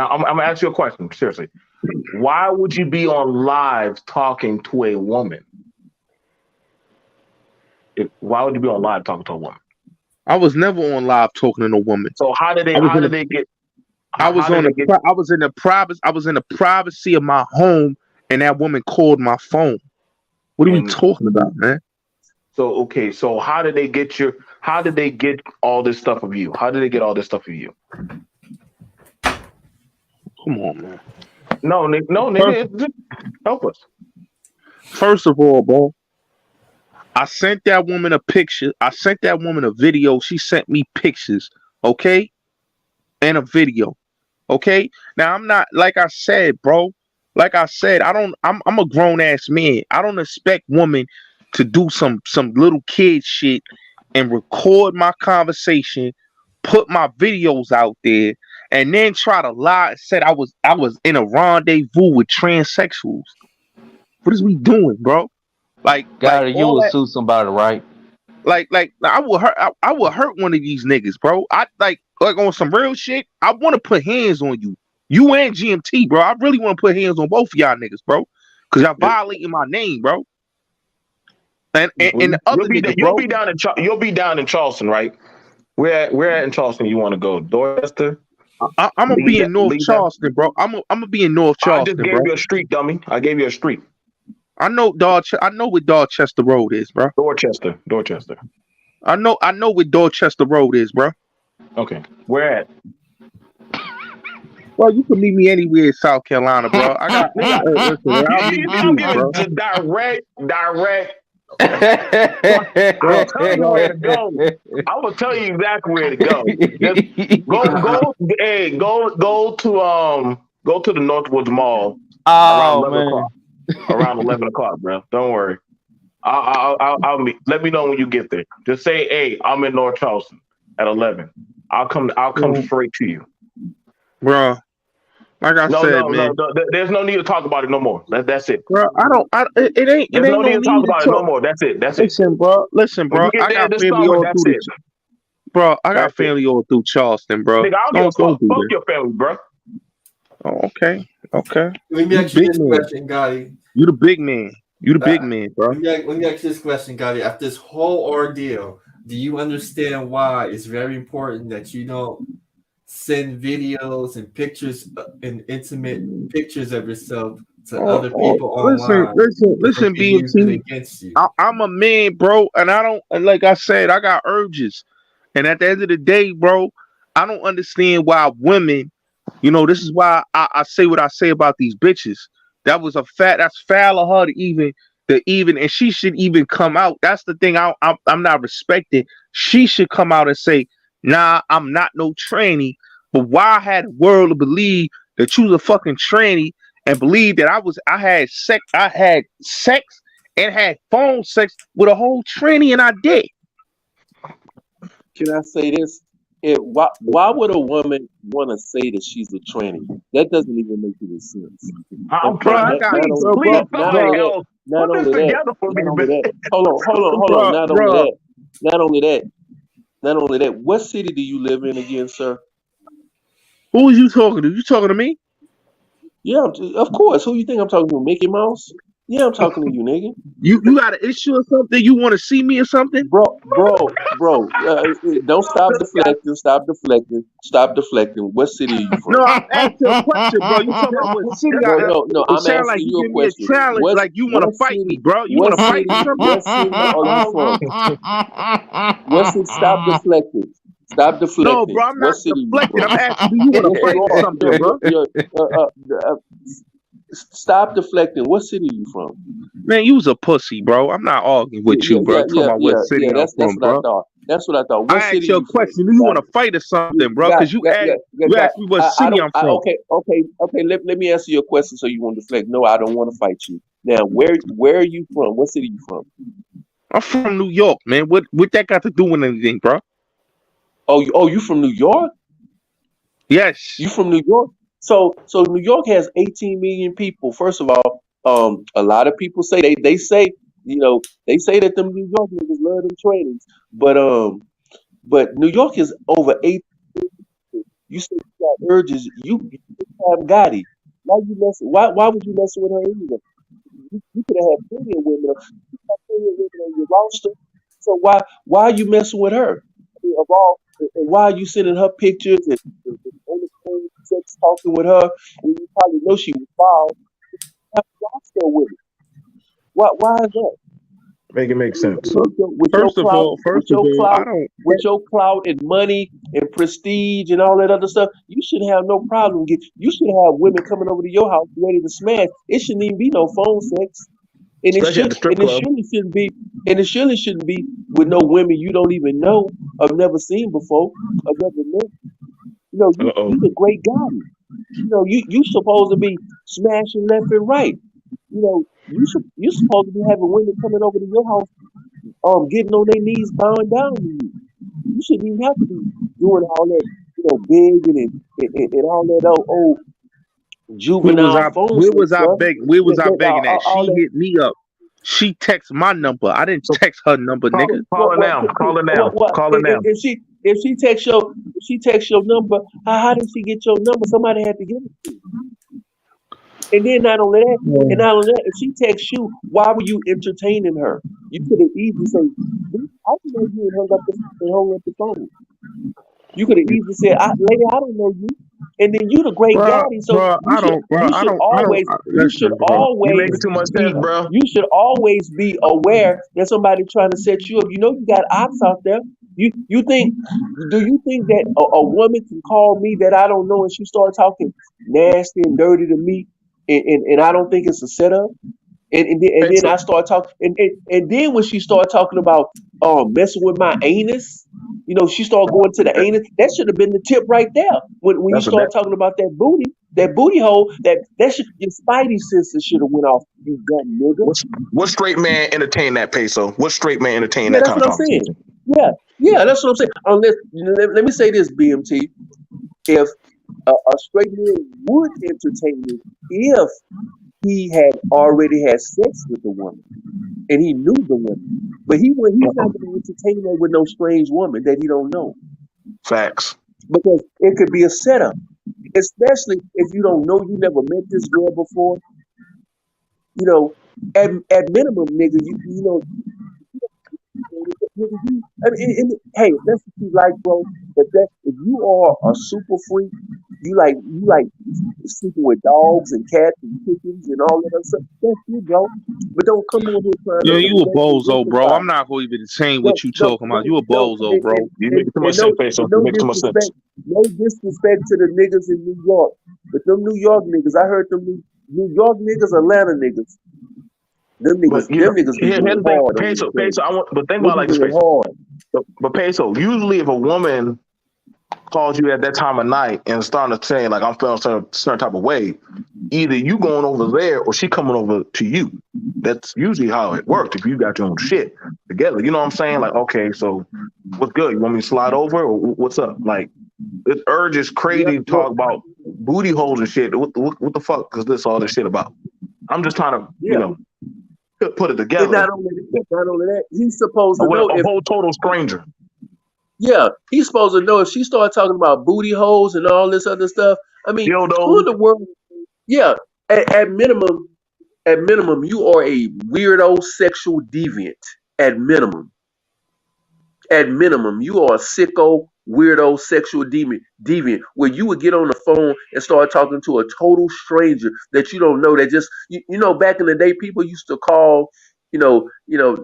I'm gonna ask you a question. Seriously, why would you be on live talking to a woman? Why would you be on live talking to a woman?
I was never on live talking to no woman.
So how did they get?
I was in the privacy of my home, and that woman called my phone. What are we talking about, man?
So okay, so how did they get all this stuff of you? How did they get all this stuff of you?
Come on, man.
No, nigga, help us.
First of all, bro, I sent that woman a picture. I sent that woman a video. She sent me pictures, okay? And a video. Okay? Now I'm not, like I said, bro. Like I said, I'm a grown ass man. I don't expect women to do some little kid shit and record my conversation, put my videos out there, and then try to lie and said I was in a rendezvous with transsexuals. What is we doing, bro? Like,
you will sue somebody, right?
Like I will hurt one of these niggas, bro. I like on some real shit. I want to put hands on you. You and GMT, bro. I really want to put hands on both of y'all niggas, bro. Cause y'all violating my name, bro. And the other nigga, bro.
You'll be down in Charleston, right? Where in Charleston you want to go? Dorchester?
I'm gonna be in North Charleston, bro. I'm gonna be in North Charleston,
bro. I just gave you a street, dummy. I gave you a street.
I know what Dorchester Road is, bro.
Dorchester.
I know what Dorchester Road is, bro.
Okay. Where at?
Well, you can meet me anywhere in South Carolina, bro. I got listen, I'll meet you, bro.
Direct. I'll tell you where to go. I will tell you exactly where to go. Just go to the Northwoods Mall around 11 o'clock. Around 11 o'clock, bro. Don't worry. I'll meet. Let me know when you get there. Just say, "Hey, I'm in North Charleston at 11." I'll come straight to you,
bro. Like I said, man.
No, there's no need to talk about it no more. That's it,
bro. It ain't no need to talk about
it no more. That's it.
Listen, bro. I got family all through this. Bro, I got family all through Charleston, bro.
Nigga, I don't give a fuck. Fuck your family, bro.
Oh, okay.
Let me ask you this question, Gotti.
You the big man. You the big man, bro.
Let me ask you this question, Gotti. After this whole ordeal, do you understand why it's very important that you don't send videos and pictures and intimate pictures of yourself to other people online?
Listen, BMT. I'm a man, bro, and I don't, like I said, I got urges. And at the end of the day, bro, I don't understand why women, this is why I say what I say about these bitches. That's foul of her to even, and she should even come out. That's the thing I'm not respecting. She should come out and say, nah, I'm not no tranny. But why had the world to believe that you was a fucking tranny and believe that I had sex and had phone sex with a whole tranny in our dick.
Can I say this? Why would a woman want to say that she's a tranny? That doesn't even make any sense.
I'm trying.
Not only that. Hold on. Not only that. What city do you live in again, sir?
Who are you talking to? You talking to me?
Yeah, of course. Who you think I'm talking to? Mickey Mouse? Yeah, I'm talking to you, nigga.
You got an issue or something? You want to see me or something?
Bro. Don't stop deflecting. Stop deflecting. What city are you from?
No, I'm asking you a question, bro. You talking about what city I am?
No. I'm
sound
asking
like
you a
give me a
question.
challenge, like you want to fight me, bro. You want to fight me?
What city are you from? What city? Stop deflecting.
No, bro, I'm not deflecting. I'm asking, do you want to fight or something, bro?
Stop deflecting. What city are you from?
Man, you was a pussy, bro. I'm not arguing with you, bro. Talking about what city I'm from, bro.
That's what I thought. What
I
city
asked you a question. Do you want to fight or something, bro? Because you asked me what city I'm from.
Okay. Let me answer your question so you won't deflect. No, I don't want to fight you. Now, where are you from? What city are you from?
I'm from New York, man. What that got to do with anything, bro?
Oh, you from New York?
Yes.
You from New York? So New York has 18 million people. First of all, a lot of people say they say that them New York niggas love them trainings, but New York is over 8. You say you got urges. You have Gotti. Why would you mess with her anyway? You could have had plenty of women. You got plenty of women on your roster. So why are you messing with her? I mean, and why are you sending her pictures and on the phone sex talking with her when you probably know she was foul? Have a roster with it. Why is that?
Make it make sense.
With your clout and money and prestige and all that other stuff, you shouldn't have no problem. You should have women coming over to your house ready to smash. It shouldn't even be no phone sex, and it surely shouldn't be with no women you don't even know, or never seen before, or never met. You a great guy. You supposed to be smashing left and right. You supposed to be having women coming over to your house, getting on their knees, bowing down to you. You shouldn't even have to be doing all that, big and all that old juvenile phone
Where was I
stuff.
begging? Where was I begging at? She hit me up. She texted my number. I didn't text her number, nigga.
Call her now.
If she texts your number, how did she get your number? Somebody had to give it to you. And then not only that, if she texts you, why were you entertaining her? You could have easily said, "I didn't know you," and hung up the phone. You could have easily said, "Lady, I don't know you," and then you the great guy. So you should always be aware that somebody trying to set you up. You got ops out there. Do you think that a woman can call me that I don't know and she start talking nasty and dirty to me, and I don't think it's a setup? And then I start talking, and then when she started talking about messing with my anus, she started going to the anus. That should have been the tip right there. When you start talking about that booty hole, that should, your spidey senses should have went off. You dumb nigga.
What straight man entertained that, Peso? What straight man entertained that kind of conversation?
Yeah, that's what I'm saying. Unless, let me say this, BMT. If a straight man would entertain it, if he had already had sex with the woman and he knew the woman, but he's not going to entertain that with no strange woman that he don't know.
Facts.
Because it could be a setup, especially if you don't know, you never met this girl before. At minimum, nigga, you know. Hey, that's what you like, bro. But if you are a super freak, you like sleeping with dogs and cats and chickens and all that other stuff. That's you, bro. But don't come on here trying to.
You a bozo, bro. I'm not going to even say what you talking about. You a bozo, bro.
You make too much sense, Peso. You make too much sense.
No disrespect to the niggas in New York, but them New York niggas, I heard them New York niggas, Atlanta niggas. Them niggas be hard.
Peso, but think about it like this, Peso. But Peso, usually if a woman calls you at that time of night and starting to say like I'm feeling a certain type of way, either you going over there or she coming over to you. That's usually how it works if you got your own shit together. You know what I'm saying? Like, okay, so what's good? You want me to slide over or what's up? Like, this urge is crazy to talk about booty holes and shit. What the fuck is this all this shit about? I'm just trying to, you know, put it together.
And not only that, he's supposed to know
a whole total stranger.
Yeah, he's supposed to know if she started talking about booty holes and all this other stuff. I mean, who in the world? Yeah, at minimum, you are a weirdo sexual deviant. At minimum, you are a sicko weirdo sexual deviant. Where you would get on the phone and start talking to a total stranger that you don't know. That just you know, back in the day, people used to call. You got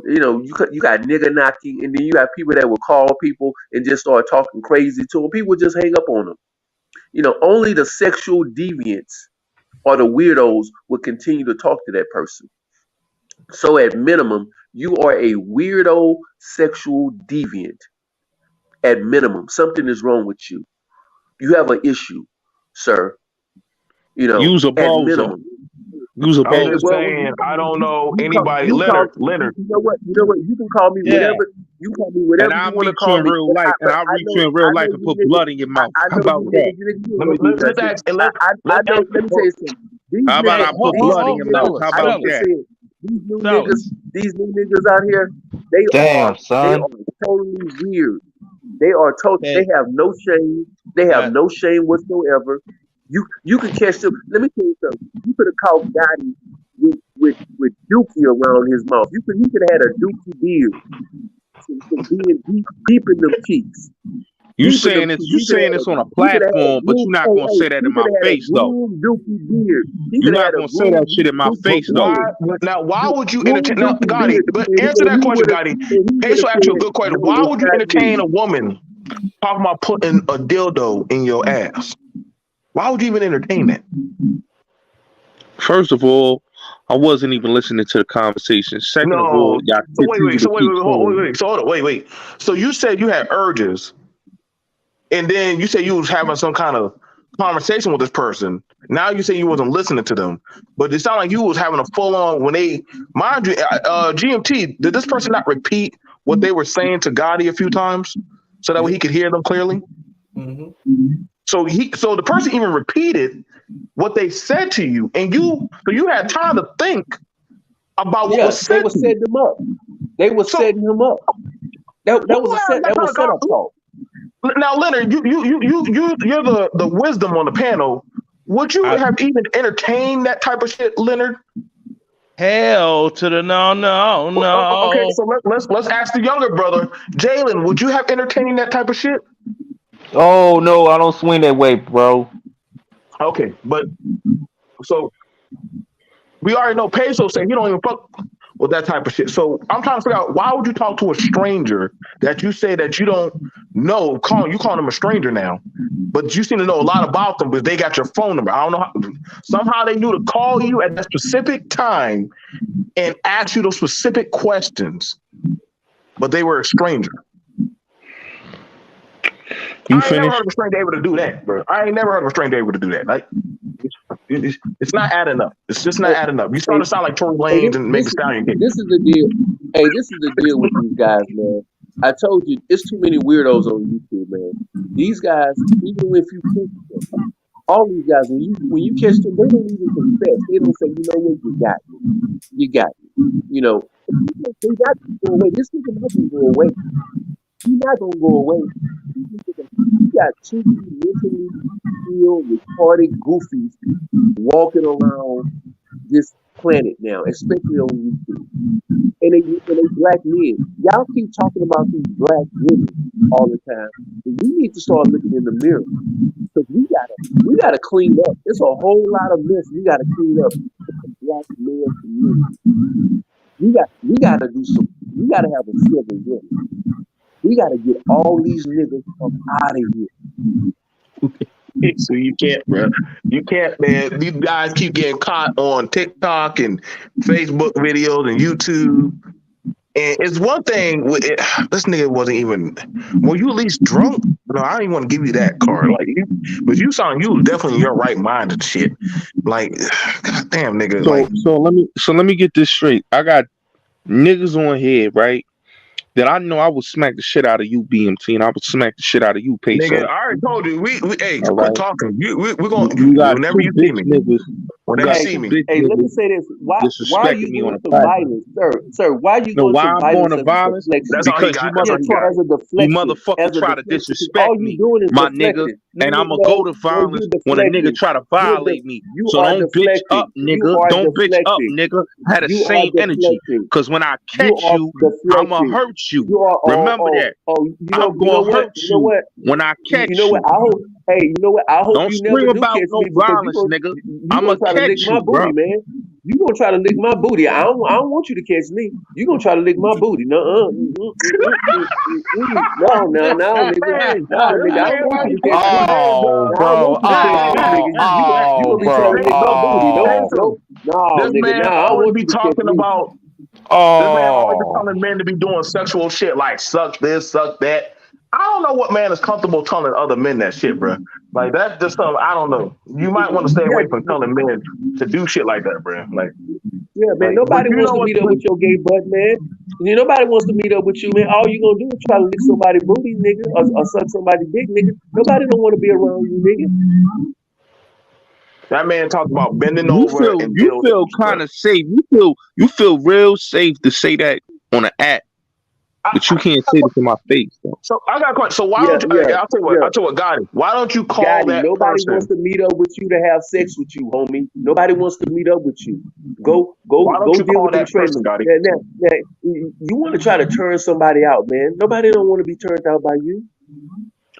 nigga knocking, and then you got people that would call people and just start talking crazy to them. People would just hang up on them. You know, only the sexual deviants or the weirdos would continue to talk to that person. So at minimum, you are a weirdo sexual deviant. At minimum, something is wrong with you. You have an issue, sir. You know,
use a
at
bozo.
minimum.
Use a
I'm just saying, I don't know anybody. Leonard.
You know what? You can call me whatever. You call me whatever you want to call me.
Real life, and I'll reach you in real life and put blood in your mouth. How about that?
Let me tell you something.
How about I put blood in your mouth? How about that?
These new niggas out here, they are totally weird. They are totally. They have no shame. They have no shame whatsoever. You can catch them. Let me tell you something. You could have caught Gotti with dookie around his mouth. He could have had a dookie beard, some being deep in them cheeks.
You saying this on a platform, but you're not gonna say that in my face though. You're not gonna say that shit in my face though.
Now, why would you entertain? Now, Gotti, but answer that question, Gotti. Peso asked you a good question. Why would you entertain a woman talking about putting a dildo in your ass? Why would you even entertain that?
First of all, I wasn't even listening to the conversation. Second of all, y'all
wait. So you said you had urges, and then you said you was having some kind of conversation with this person. Now you say you wasn't listening to them, but it sounded like you was having a full on when they, mind you, GMT. Did this person not repeat what they were saying to Gotti a few times so that way he could hear them clearly?
Mm-hmm.
So the person even repeated what they said to you, and you had time to think about what was said.
They were setting him up. That was set up talk.
Now, Leonard, you're the wisdom on the panel. Would you have even entertained that type of shit, Leonard?
Hell to the no.
Okay, so let's ask the younger brother, Jalen. Would you have entertained that type of shit?
Oh no, I don't swing that way, bro.
Okay, but so we already know Peso said he don't even fuck with that type of shit. So I'm trying to figure out, why would you talk to a stranger that you say that you don't know? You call them a stranger now, but you seem to know a lot about them because they got your phone number. I don't know how, somehow they knew to call you at that specific time and ask you those specific questions, but they were a stranger. I ain't never heard of a stranger able to do that, bro. I ain't never heard of a stranger able to do that. Like, it's not adding up. It's just not adding up. You start to sound like Tory Lanez and make a stallion cake.
This is the deal. Hey, this is the deal with these guys, man. I told you, it's too many weirdos on YouTube, man. These guys, even if you catch them, all these guys, when you catch them, they don't even confess. They don't say, you know what, you got me. You know, they got to go away. This nigga not gonna go away. He's not gonna go away. You got two mentally ill, retarded goofies walking around this planet now, especially on YouTube. And they black men. Y'all keep talking about these black women all the time. But we need to start looking in the mirror. Because we gotta clean up. There's a whole lot of mess we gotta clean up in the black male community. We gotta do some. We gotta have a civil war. We gotta get all these niggas from out of here.
So you can't, bro. You can't, man. These guys keep getting caught on TikTok and Facebook videos and YouTube. And it's one thing. This nigga wasn't even. Were you at least drunk? No, I don't even want to give you that card. Like, but you sound you was definitely in your right mind and shit. Like, goddamn, nigga.
So
Like,
let me get this straight. I got niggas on here, right? That I know I would smack the shit out of you, BMT, and I would smack the shit out of you,
nigga,
Peso.
I already told you. We hey,
All
quit
right.
talking. We're
You
gonna
got
whenever
two
you see
bitch
me.
niggas. You
Whenever you
got
see
two
me.
bitch
Hey, let me
niggas
say this. Why are
disrespecting
you
me on
going
a
to
platform.
violence, sir? Sir, why are you
No,
going
why
to
I'm going
violence
to
as a
violence?
deflection?
That's all he
Because
got.
you
That's
Yeah,
all he
motherfuckers,
got.
as a
you
deflection.
motherfuckers
As a
try to
deflection. 'Cause all
disrespect
you
me,
doing is
my nigga,
deflecting.
and
No,
I'ma go
no,
to
no,
violence
you're
when a nigga
deflecting.
try to violate me.
You
So
are
don't bitch up,
deflecting. You
nigga.
are
Don't bitch up,
deflecting.
nigga. Have the
You are
same energy.
deflecting.
Cause when I
You
catch
are
you, I'ma
deflecting.
hurt you.
You are
Remember that. I'm
you know
gonna
what?
hurt
You know
you
what?
when I
You know
catch
what?
you.
I hope. Hey, you know what? I hope
Don't
you never
scream
do
about
catch
no
me because
violence, nigga.
you
I'ma
gonna try to lick
catch
my
you,
booty,
bro.
man. You gonna try to lick my booty. I don't want you to catch me. You gonna try to lick my booty? No, no, nigga,
Hey,
no,
this
nigga. I don't
man
want you
like
to catch me.
Oh,
No, I don't
bro.
want you to catch me, nigga. You gonna be trying to lick my booty?
hey,
No,
so
no, no,
this
nigga. No,
man
I don't
always
want
be
you to catch
talking
me.
about this man always be
Oh.
telling men to be doing sexual shit like suck this, suck that. I don't know what man is comfortable telling other men that shit, bro. Like that's just something I don't know. You might want to stay away from
Yeah,
telling men to do shit like that, bro.
yeah, man.
But
Nobody
you
wants
know
to
what?
meet up with your gay butt, man. Nobody wants to meet up with you, man. All you gonna do is try to lick somebody booty, nigga, or suck somebody dick, nigga. Nobody don't want to be around you, nigga.
That man talked about bending over and
You
dildos,
feel
bro.
kind of safe. You feel real safe to say that on an app, but you can't say this in my face though.
So I got a question. So why
Yeah,
don't you?
yeah,
I'll tell you what.
yeah.
I'll tell you what, Gotti. Why don't you call
Gotti,
that
nobody wants
person?
to meet up with you to have sex with you, homie. Nobody wants to meet up with you. Go,
Why
go,
don't
go
you
deal
call
with them
that person,
treadmills.
Gotti?
Now, you want to try to turn somebody out, man. Nobody don't want to be turned out by you.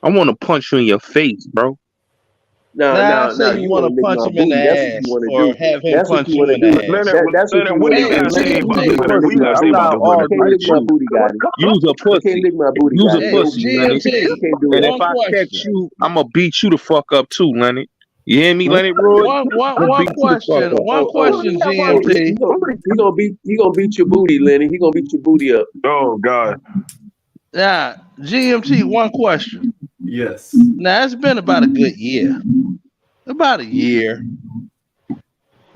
I want to punch you in your face, bro.
No,
Now I
no,
say
no.
you
You
want
want
to
to lick
punch
my
him in the
booty. That's what you
ass
want to
or
do.
have him
That's what
punch
you
you
want to
in the
do.
ass.
That's what
Leonard,
you
what
want
do
to
you
do.
gotta
You
say
can't,
about
you can't
Leonard?
lick
What do you
my
gotta
I'm
say
booty.
about
not
this,
You
Leonard?
can't
arguing
lick
with
my
you.
booty, Gotti.
Use a
You can't
pussy.
lick my booty,
Use a
Gotti.
Hey,
Nope.
pussy, Lenny.
You
GMT,
can't do
And
it.
if
one
I catch
question.
you, I'm gonna beat you the fuck up too, Lenny. You hear me, Lenny Roy? I'm gonna
One
beat you the fuck
question.
up.
One question,
Oh,
GMT.
he gonna beat your booty, Lenny. He gonna beat your booty up.
Oh God.
Now, GMT, one question.
Yes.
Now, it's been about a good year. About a year.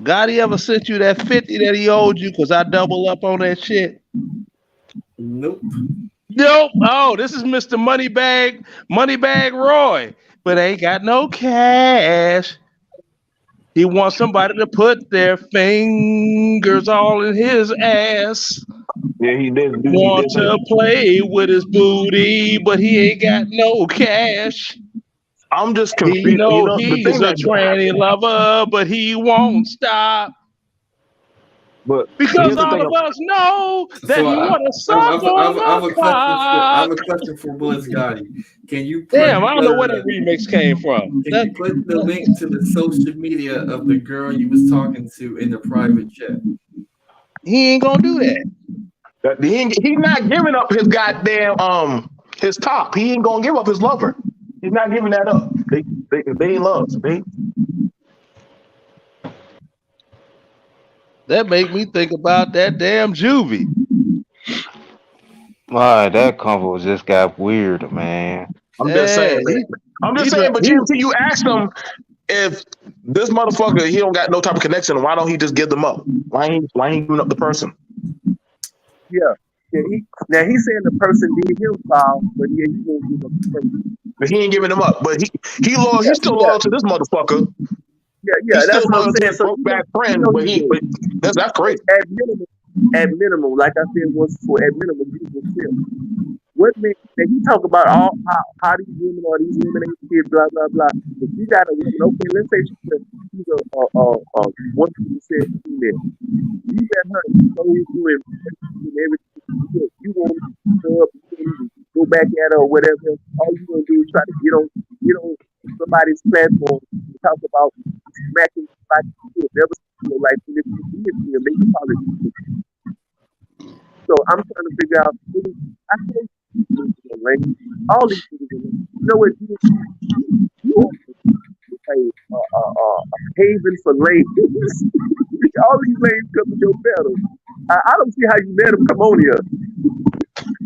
Gotti ever sent you that 50 that he owed you because I double up on that shit?
Nope.
Nope. Oh, this is Mr. Moneybag Roy. But ain't got no cash. He wants somebody to put their fingers all in his ass.
Yeah, he did. He
Want
did.
to play with his booty, but he ain't got no cash.
I'm just
He
confused. You
know
know, the
he's
thing
a
that.
tranny lover, but he won't stop.
But
Because
here's the
all
thing.
of us know that
So
he want to suck on
I have
the
a question for
cock.
Blizz Gotti. Can you put
Damn, I don't know where that remix came from.
can you put the link to the social media of the girl you was talking to in the private chat?
He ain't gonna do that.
He's not giving up his goddamn his top. He ain't gonna give up his lover. He's not giving that up. They in love.
That make me think about that damn juvie.
Alright, that convo just got weird, man.
I'm just saying,
Yeah,
man. I'm
he
just
done
saying, but
he
you asked him if this motherfucker he don't got no type of connection, why don't he just give them up? Why ain't giving up the person?
Yeah. Now he's saying the person did him foul, but yeah, he won't give up the person.
But he ain't giving them up. But he loyal.
Yeah,
He's still
yeah,
loyal to this motherfucker.
yeah.
He's still
That's what I'm
loyal to
saying.
his
So
broke back friend. But
he's good.
that's crazy.
At minimum, like I said once before, at minimum, he will flip. What man that he talk about all how these women are these women ain't shit, blah blah blah. If you got a woman, okay, let's say she's a 100% female. You let her expose you and everything. You want to up, you can't even go back at her or whatever. All you gonna do is try to get on somebody's platform and talk about smacking somebody you never seen in your life. And if you did see him, they probably do. So I'm trying to figure out. I can't lane. All these things. You know what? You are a haven for lanes. All these lanes come in your battle. I don't see how you let them come on here.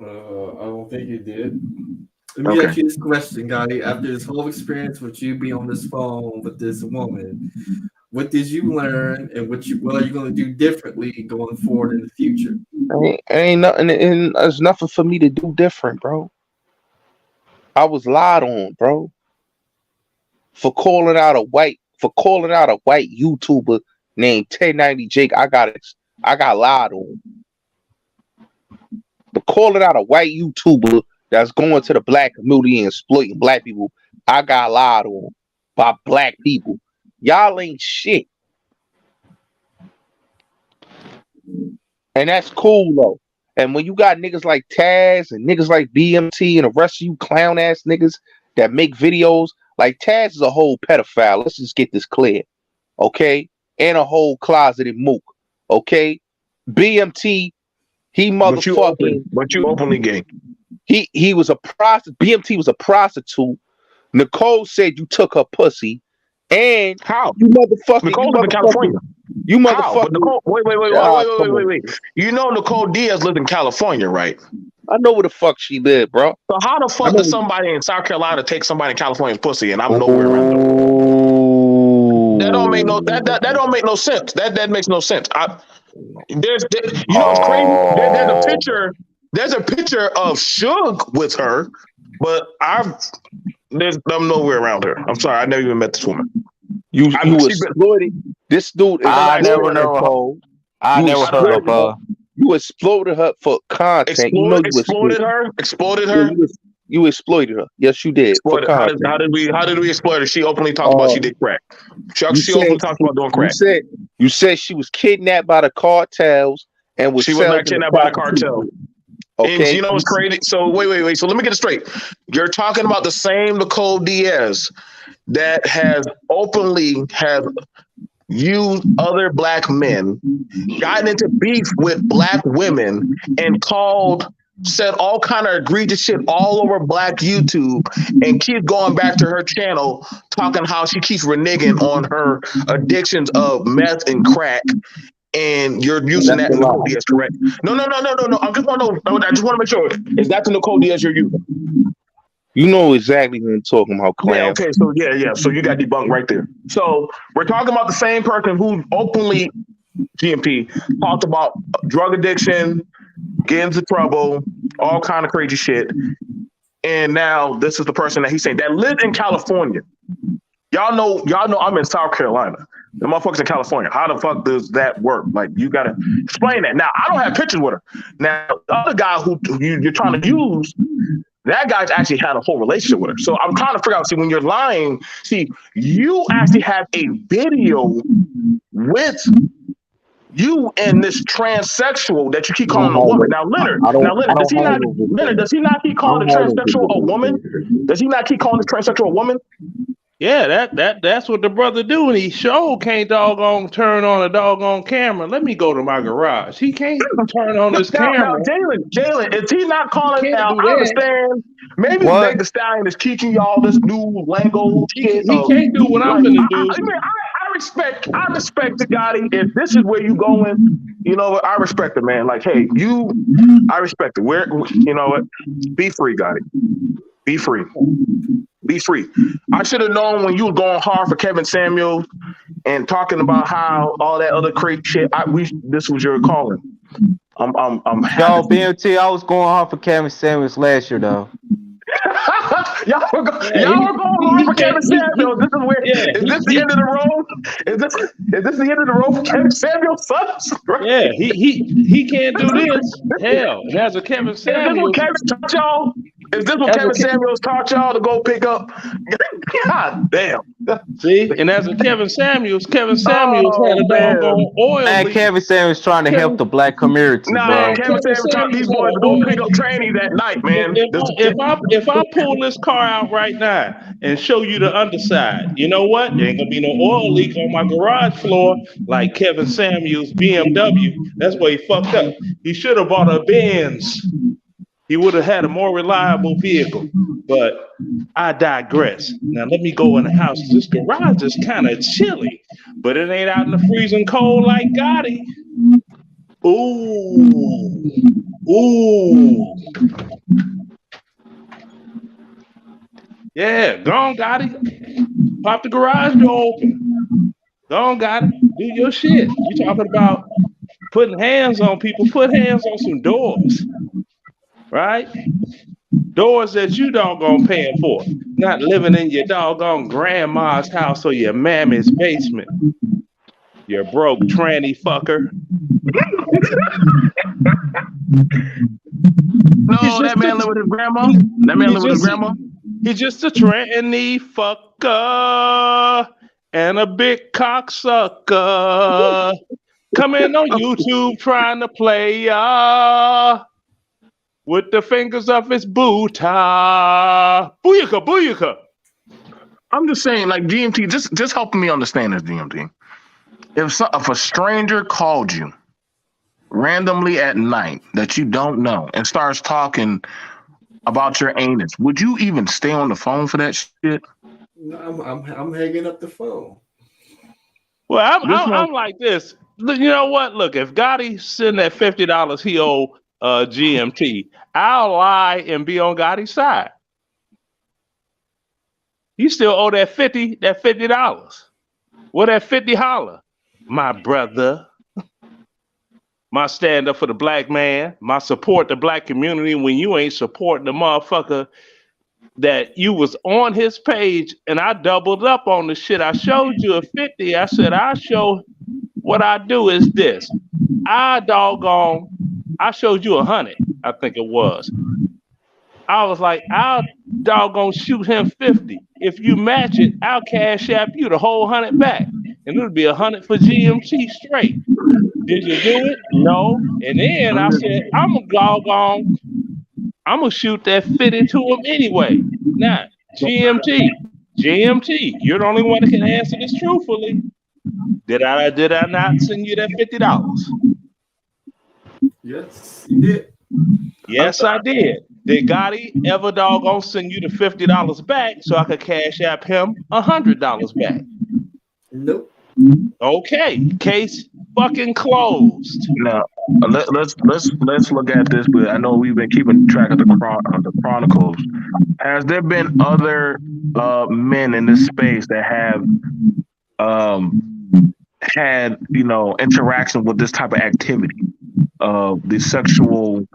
I don't think you did. Let me ask you this question, Gotti. After this whole experience with you being on this phone with this woman, what did you learn, and what are you going to do differently going forward in the future?
Ain't nothing, and there's nothing for me to do different, bro. I was lied on, bro, for calling out a white YouTuber named 1090 Jake. I got lied on. But calling out a white YouTuber that's going to the black community and exploiting black people, I got lied on by black people. Y'all ain't shit. And that's cool though. And when you got niggas like Taz and niggas like BMT and the rest of you clown ass niggas that make videos, like Taz is a whole pedophile. Let's just get this clear. Okay? And a whole closeted mook. Okay? BMT, he motherfucking
but you openly gay.
He was a prostitute. BMT was a prostitute. Nicole said you took her pussy. And
how?
You motherfucking
Nicole lives in California.
You motherfucker.
Nicole, wait. You know Nicole Diaz lived in California, right?
I know where the fuck she lived, bro.
So how the fuck does somebody in South Carolina take somebody in California's pussy and I'm nowhere around them? That don't make no that don't make no sense. That makes no sense. You know what's crazy? There's a picture of Suge with her, but I'm nowhere around her. I'm sorry, I never even met this woman.
You exploited this dude.
I never know. I never heard of her.
You exploited her for content.
Exploited her.
You exploited her. Yes, you did.
How did we exploit her? She openly talked about she did crack. She openly talked about doing crack.
You said she was kidnapped by the cartels and
she was not kidnapped by the cartel. Okay. And you know what's crazy? So wait. So let me get it straight. You're talking about the same Nicole Diaz that has openly used other black men, gotten into beef with black women, and said all kind of egregious shit all over black YouTube, and keeps going back to her channel talking how she keeps reneging on her addictions of meth and crack. And you're using that Nicole Diaz, correct? No. I just want to make sure. Is that the Nicole Diaz you're using?
You know exactly who I'm talking about, Clam.
Yeah, okay, so yeah. So you got debunked right there. So we're talking about the same person who openly, GMP, talked about drug addiction, getting into trouble, all kind of crazy shit. And now this is the person that he's saying that lived in California. Y'all know I'm in South Carolina. The motherfuckers in California. How the fuck does that work? Like, you gotta explain that. Now, I don't have pictures with her. Now, the other guy who you're trying to use, that guy's actually had a whole relationship with her. So I'm trying to figure out, when you're lying, you actually have a video with you and this transsexual that you keep calling a woman. Now, Leonard, does he not keep calling the transsexual a woman? Does he not keep calling the transsexual a woman?
Yeah, that's what the brother do, and he sure can't doggone turn on a doggone camera. Let me go to my garage. He can't turn on his camera.
Now, Jalen, is he not calling out? I understand. Maybe Meg the Stallion is teaching y'all this new lingo.
He can't do what I'm gonna do.
I respect the Gotti. If this is where you going, you know what? I respect it, man. Like, hey, I respect it. You know what? Be free, Gotti. Be free. Be free. I should have known when you were going hard for Kevin Samuels and talking about how all that other crazy shit. This was your calling. I'm
Yo, BMT, I was going hard for Kevin Samuels last year though.
y'all were going hard for Kevin Samuels. Is this the end of the road? Is this the end of the road for Kevin Samuels?
Yeah, he can't do this. Hell, and as a Kevin Samuels,
is this what Kevin Samuels taught y'all to go pick up? God damn.
See, and as a Kevin Samuels had a doggone oil.
Man, Kevin Samuels trying to help the black community.
Kevin Samuels taught these boys to go pick up trannies at night, man.
If I pull this car out right now and show you the underside, you know what? There ain't gonna be no oil leak on my garage floor like Kevin Samuels' BMW. That's where he fucked up. He should have bought a Benz. He would have had a more reliable vehicle, but I digress. Now let me go in the house. This garage is kind of chilly, but it ain't out in the freezing cold like Gotti. Ooh. Yeah, go on, Gotti. Pop the garage door open. Go on, Gotti. Do your shit. You talking about putting hands on people? Put hands on some doors. Right? Doors that you doggone paying for. Not living in your doggone grandma's house or your mammy's basement. You broke tranny fucker.
No, that man live with his grandma. That man live with his grandma.
He's just a tranny fucker and a big cocksucker. Coming on YouTube trying to play with the fingers of his boota. Booyaka, booyaka.
I'm just saying, like GMT, just helping me understand this, GMT. If a stranger called you randomly at night that you don't know and starts talking about your anus, would you even stay on the phone for that shit?
No, I'm hanging up the phone.
Well, I'm like this. You know what? Look, if Gotti send that $50 he owe GMT, I'll lie and be on Gotti's side. You still owe that $50. What that 50 holler? My brother. My stand up for the black man. My support the black community when you ain't supporting the motherfucker that you was on his page, and I doubled up on the shit. I showed you a 50. I said, what I do is this. I showed you 100, I think it was. I was like, I'll doggone shoot him 50. If you match it, I'll cash app you the whole 100 back. And it'll be 100 for GMT straight. Did you do it? No. And then I said, I'm gonna shoot that 50 to him anyway. Now, GMT, you're the only one that can answer this truthfully. Did I not send you that $50?
Yes, you did.
Yes, I did. Did Gotti ever doggone send you the $50 back so I could cash app him $100 back?
Nope.
Okay, case fucking closed.
Now let's look at this. But I know we've been keeping track of the chronicles. Has there been other men in this space that have had interaction with this type of activity, the sexual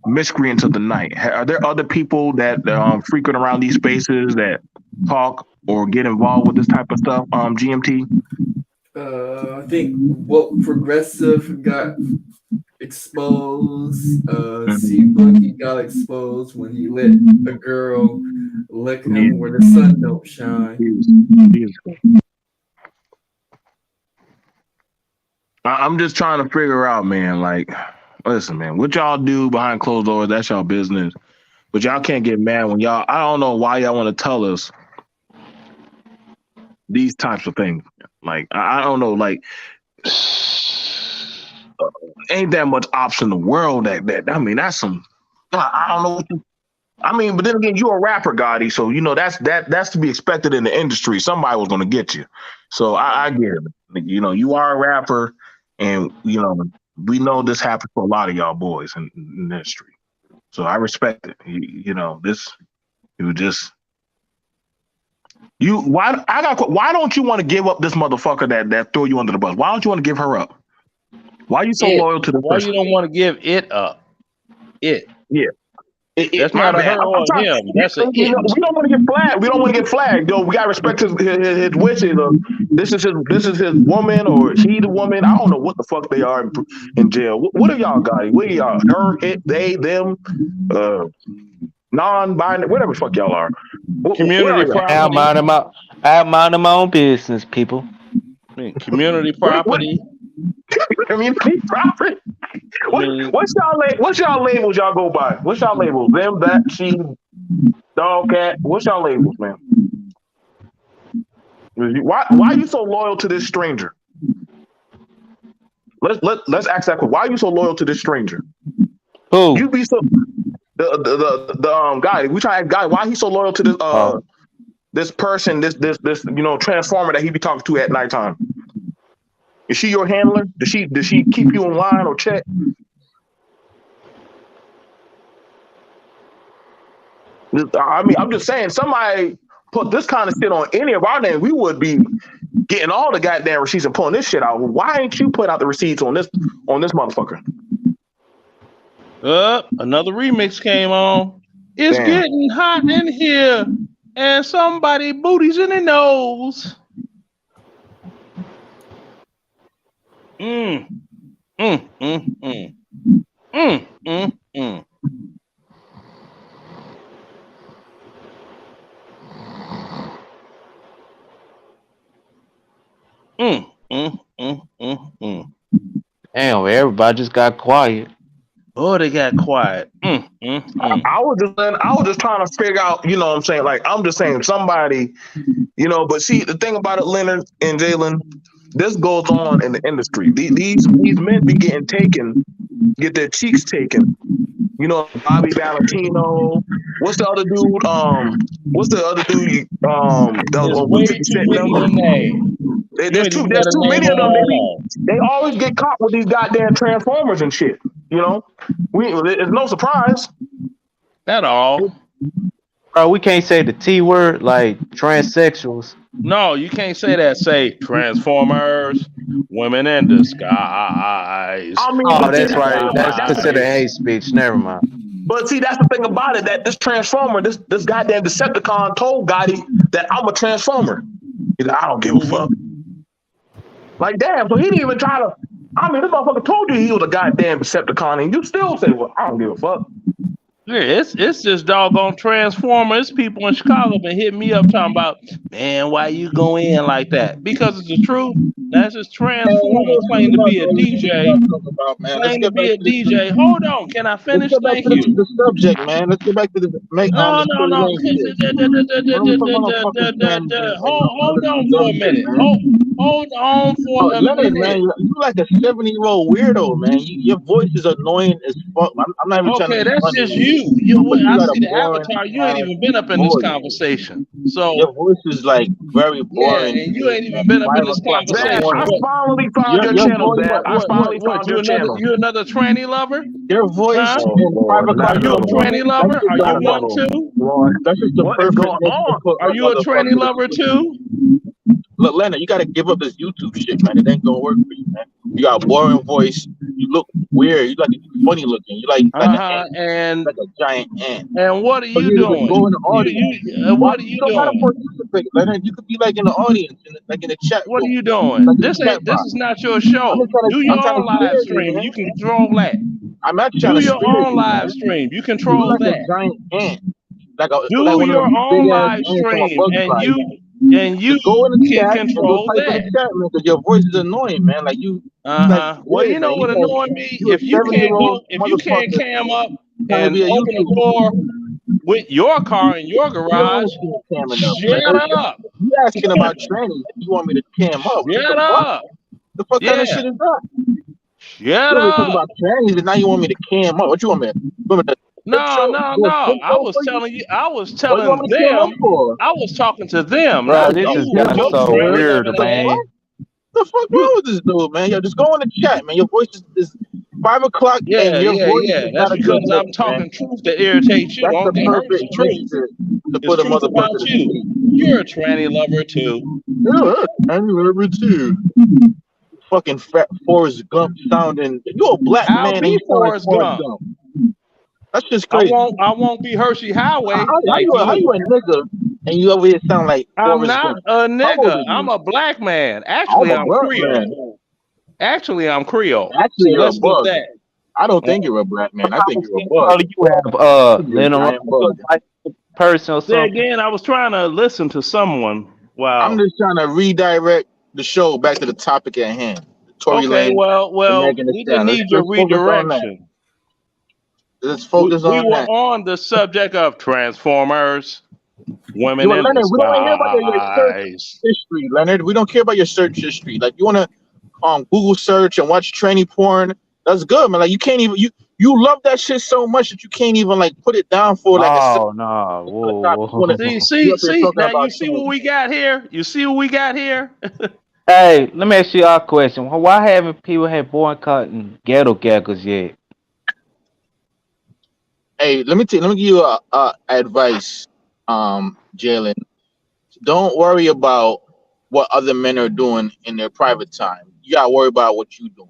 miscreants of the night? Are there other people that frequent around these spaces that talk or get involved with this type of stuff? GMT.
I think Progressive got exposed. C-Boogie got exposed when he let a girl lick him where the sun don't shine.
I'm just trying to figure out, man. Like, listen, man, what y'all do behind closed doors, that's y'all business. But y'all can't get mad when y'all. I don't know why y'all want to tell us these types of things. Like, I don't know. Like, ain't that much option in the world that I mean, that's some. I don't know what you. I mean, but then again, you're a rapper, Gotti, so that's to be expected in the industry. Somebody was gonna get you, so I get it. You are a rapper, and we know this happens to a lot of y'all boys in the industry. So I respect it. Why don't you want to give up this motherfucker that threw you under the bus? Why don't you want to give her up? Why are you so loyal to the
Why
person?
you don't want to give it up? It.
Yeah.
That's not a her or him. That's a
we don't want to get flagged. We don't want to get flagged. Yo, we gotta respect his wishes. This is his woman, or he the woman. I don't know what the fuck they are in jail. What are y'all, Gotti? What are y'all? Her, it, they, them, non-binary, whatever the fuck y'all are.
Community property.
I'm minding my own business, people.
Community property.
Community property. What's y'all labels y'all go by? What's y'all labels? Them, that, she, dog, cat. What's y'all labels, man? Why are you so loyal to this stranger? Let's ask that question. Why are you so loyal to this stranger?
Who?
You be so the guy. We try to ask guy why he's so loyal to this this person, this transformer that he be talking to at nighttime. Is she your handler? Does she keep you in line or check? I mean, I'm just saying, somebody put this kind of shit on any of our names, we would be getting all the goddamn receipts and pulling this shit out. Why ain't you put out the receipts on this motherfucker?
Another remix came on. It's getting hot in here, and somebody booties in the nose. Mm, mm, mm. Mm, mm, mm, mm, mm.
Damn, everybody just got quiet.
Oh, they got quiet. Mm, mm, mm.
I was just trying to figure out, you know what I'm saying? Like, I'm just saying somebody, you know, but see, the thing about it, Leonard and Jalen, this goes on in the industry. These men be getting taken, get their cheeks taken. You know, Bobby Valentino. What's the other dude? What's the other dude? That was
There's
on with
way
50
too
Cent and
many
them.
to name. You ain't even
There's
got to
too
name
many
them
of them.
all.
They always get caught with these goddamn transformers and shit. You know, it's no surprise.
At all.
Bro, we can't say the T word like transsexuals.
No, you can't say that. Say Transformers, women in disguise.
I mean,
Oh,
but see,
that's right. That's considered hate speech. Never mind.
but see, that's the thing about it. That this transformer, this goddamn Decepticon told Gotti that I'm a transformer. He's like, I don't give a fuck. Like, damn, so he didn't even try to. I mean, this motherfucker told you he was a goddamn Decepticon, and you still say, well, I don't give a fuck.
Yeah, it's just doggone Transformers. People in Chicago been hitting me up talking about, man, why you go in like that? Because it's the truth. That's just Transformer claim to be a DJ.
Let's
Claim to
get back
be a
to the
DJ. Hold on, can I
let's
finish?
get back
Thank
to
you.
the subject, man. Let's get back to the
No,
this
no,
Tory
no.
Lanez shit. Motherfuckers fans and
Hold
other
on for
dumb
a
shit,
minute.
man.
Hold on for
Oh,
a
Leonard, man,
minute.
you like a 70-year-old weirdo, man. Your voice is annoying as fuck. I'm not even trying to
Okay,
be
that's
funny,
just you.
but you
I
got a
see the
boring
avatar. You ain't
ass
even been up in this
voice.
conversation.
Your
So
voice is like very
yeah,
boring
and
to
you
me
ain't even
at
been up in
5
this
o'clock in the
Dad,
conversation.
I
morning.
finally found your
Your
channel,
voice,
Dad. I finally found your channel.
You another tranny lover?
your voice
Huh?
Oh,
at 5
Lord,
o'clock
not
Are
in
you
the
a
another one.
morning,
tranny lover? Are you
Not
one
another one.
too?
that's just the
What is
perfect
going
mix to
on?
put
Are
a
you a tranny
motherfucker.
lover too?
Look, Leonard, you gotta give up this YouTube shit, man. It ain't gonna work for you, man. You got a boring voice. You look weird. You like funny looking. You like an ant,
And
like a giant ant.
what are
So
you
you need to
doing?
go in the audience. Why
What are
you
you
don't gotta
doing?
participate, Leonard? You could be like in the audience, like in the chat
What are
room,
you doing?
like in the chat
This
box.
is not your
I'm
show.
just trying to,
Do
I'm
your
trying
own
to
live
spare you,
stream.
man.
You control that.
I'm not trying
Do
to
your
spare
own
you,
live
man.
stream. You
You
control
look like a
that.
giant ant, like
Do
one of
your
them big
own
ass
live
ants from a
stream,
Bug's
and
Life.
you
Just go in the
can
chat and go
control
type in the
that.
chat, man, because your voice is annoying, man. Like you like
Well,
weird,
you know
man.
what annoying me?
You a 70-year-old
If you can't
motherfucker
cam up
trying to
and
be a
open a
YouTuber.
door with your car in your
You
garage,
always keep camming up.
shut up.
You asking about trannies, you want me to cam up. What
Shut
the fuck?
up.
The fuck kind of
Yeah.
shit is that?
Shut
You always talk
up.
about trannies and now you want me to cam up. What you want me to flip
No,
show?
no,
Do a
no.
flip show for you?
I was
What do you want
telling
me to cam up
them,
for?
I was talking to them,
Bro,
not
this
you
has
with
got
your
so
tranny
weird,
loving ass.
man.
The fuck wrong with this dude, man? Yo, just go in the chat, man. Your voice is 5 o'clock and your voice
Yeah.
is
That's
not a good
because
mix,
I'm
man.
talking truth that irritates you.
That's
Only
the
thing hurts
perfect
the truth.
mixture to
It's
put a
truth
motherfucker
about
to
you.
sleep.
You're a tranny lover too.
Yeah, I'm number two. Fucking fat Forrest Gump sounding. You a black
I'll
man and
be
you sound like
Forrest
Forrest
Gump.
Gump. That's just crazy.
I won't be Hershey Highway
How
like
you
you.
a nigga and you over here sound like
I'm
Forrest
not
Gump?
a
How old
nigga.
are
I'm
you?
a black man.
I'm
Actually,
a
I'm
black
Creole.
man.
Actually, I'm Creole.
Actually,
So
you're a
let's put
bug.
that.
I don't think you're a black man. I think you're a bug.
All you have,
You could be a
Leonard,
giant bug.
person or
Say
something.
again, I was trying to listen to someone.
I'm
Wow.
just trying to redirect the show back to the topic at hand. Tory
Okay,
Lanez and
well,
Megan Thee
we didn't
Stallion.
need your
Let's focus on that.
redirection.
Let's focus
We
on
were
that.
on the subject of Transformers, women
You
in
Leonard, we don't want to hear about your search
disguise.
history, Leonard. We don't care about your search history. Like you want to Google search and watch tranny porn. That's good, man. Like you can't even you love that shit so much that you can't even like put it down for like a
No. Whoa.
See. Now you see what we got here. You see what we got here.
Hey, let me ask you a question. Why haven't people had boycotting ghetto gaggers yet?
Hey, let me give you a advice, Jalen. Don't worry about what other men are doing in their private time. You gotta worry about what you doing.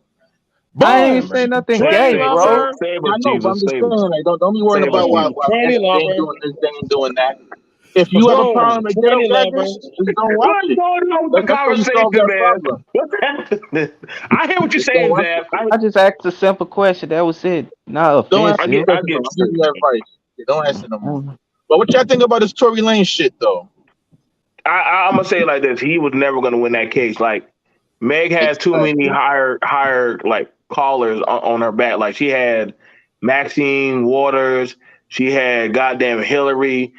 I ain't say nothing gay, bro.
I know, but I'm just saying, like, don't be worrying about why
Tranny
they ain't
lover.
doing this, they ain't doing that. If you have a
Boom.
problem with ghetto
2011.
gadgets, just don't watch
What's
it.
going on with the
That's how you solve
conversation,
that
man?
problem.
What's happening? I hear what you're
Just don't
saying,
watch
Zab.
it.
I just asked a simple question. That was it. Not
Don't ask
I
the
get,
offensive.
I
question
get
though. I'm giving
you.
you advice. Yeah, don't ask it no more. But what y'all think about this Tory Lanez shit though?
I'm gonna say it like this: he was never gonna win that case. Like Meg has too many
Exactly.
hired like callers on her back. Like she had Maxine Waters, she had goddamn Hillary,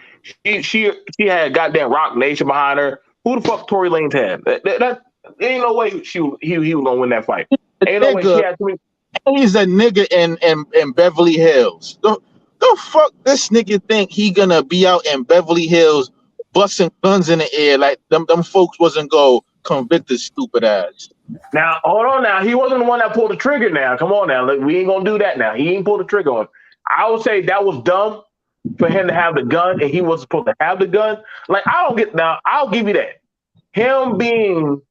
she had goddamn Rock Nation behind her. Who the fuck Tory Lanez had? That ain't no way he was gonna win that fight.
The
Ain't no way she
nigga,
had too many.
he's a nigga in Beverly Hills. The fuck this nigga think he gonna be out in Beverly Hills busting guns in the air like them folks wasn't go convict his stupid ass.
Now hold on. Now he wasn't the one that pulled the trigger. Now come on. Now we ain't gonna do that. Now he ain't pulled the trigger on. I would say that was dumb for him to have the gun and he wasn't supposed to have the gun. Like I don't get now. I'll give you that. Him being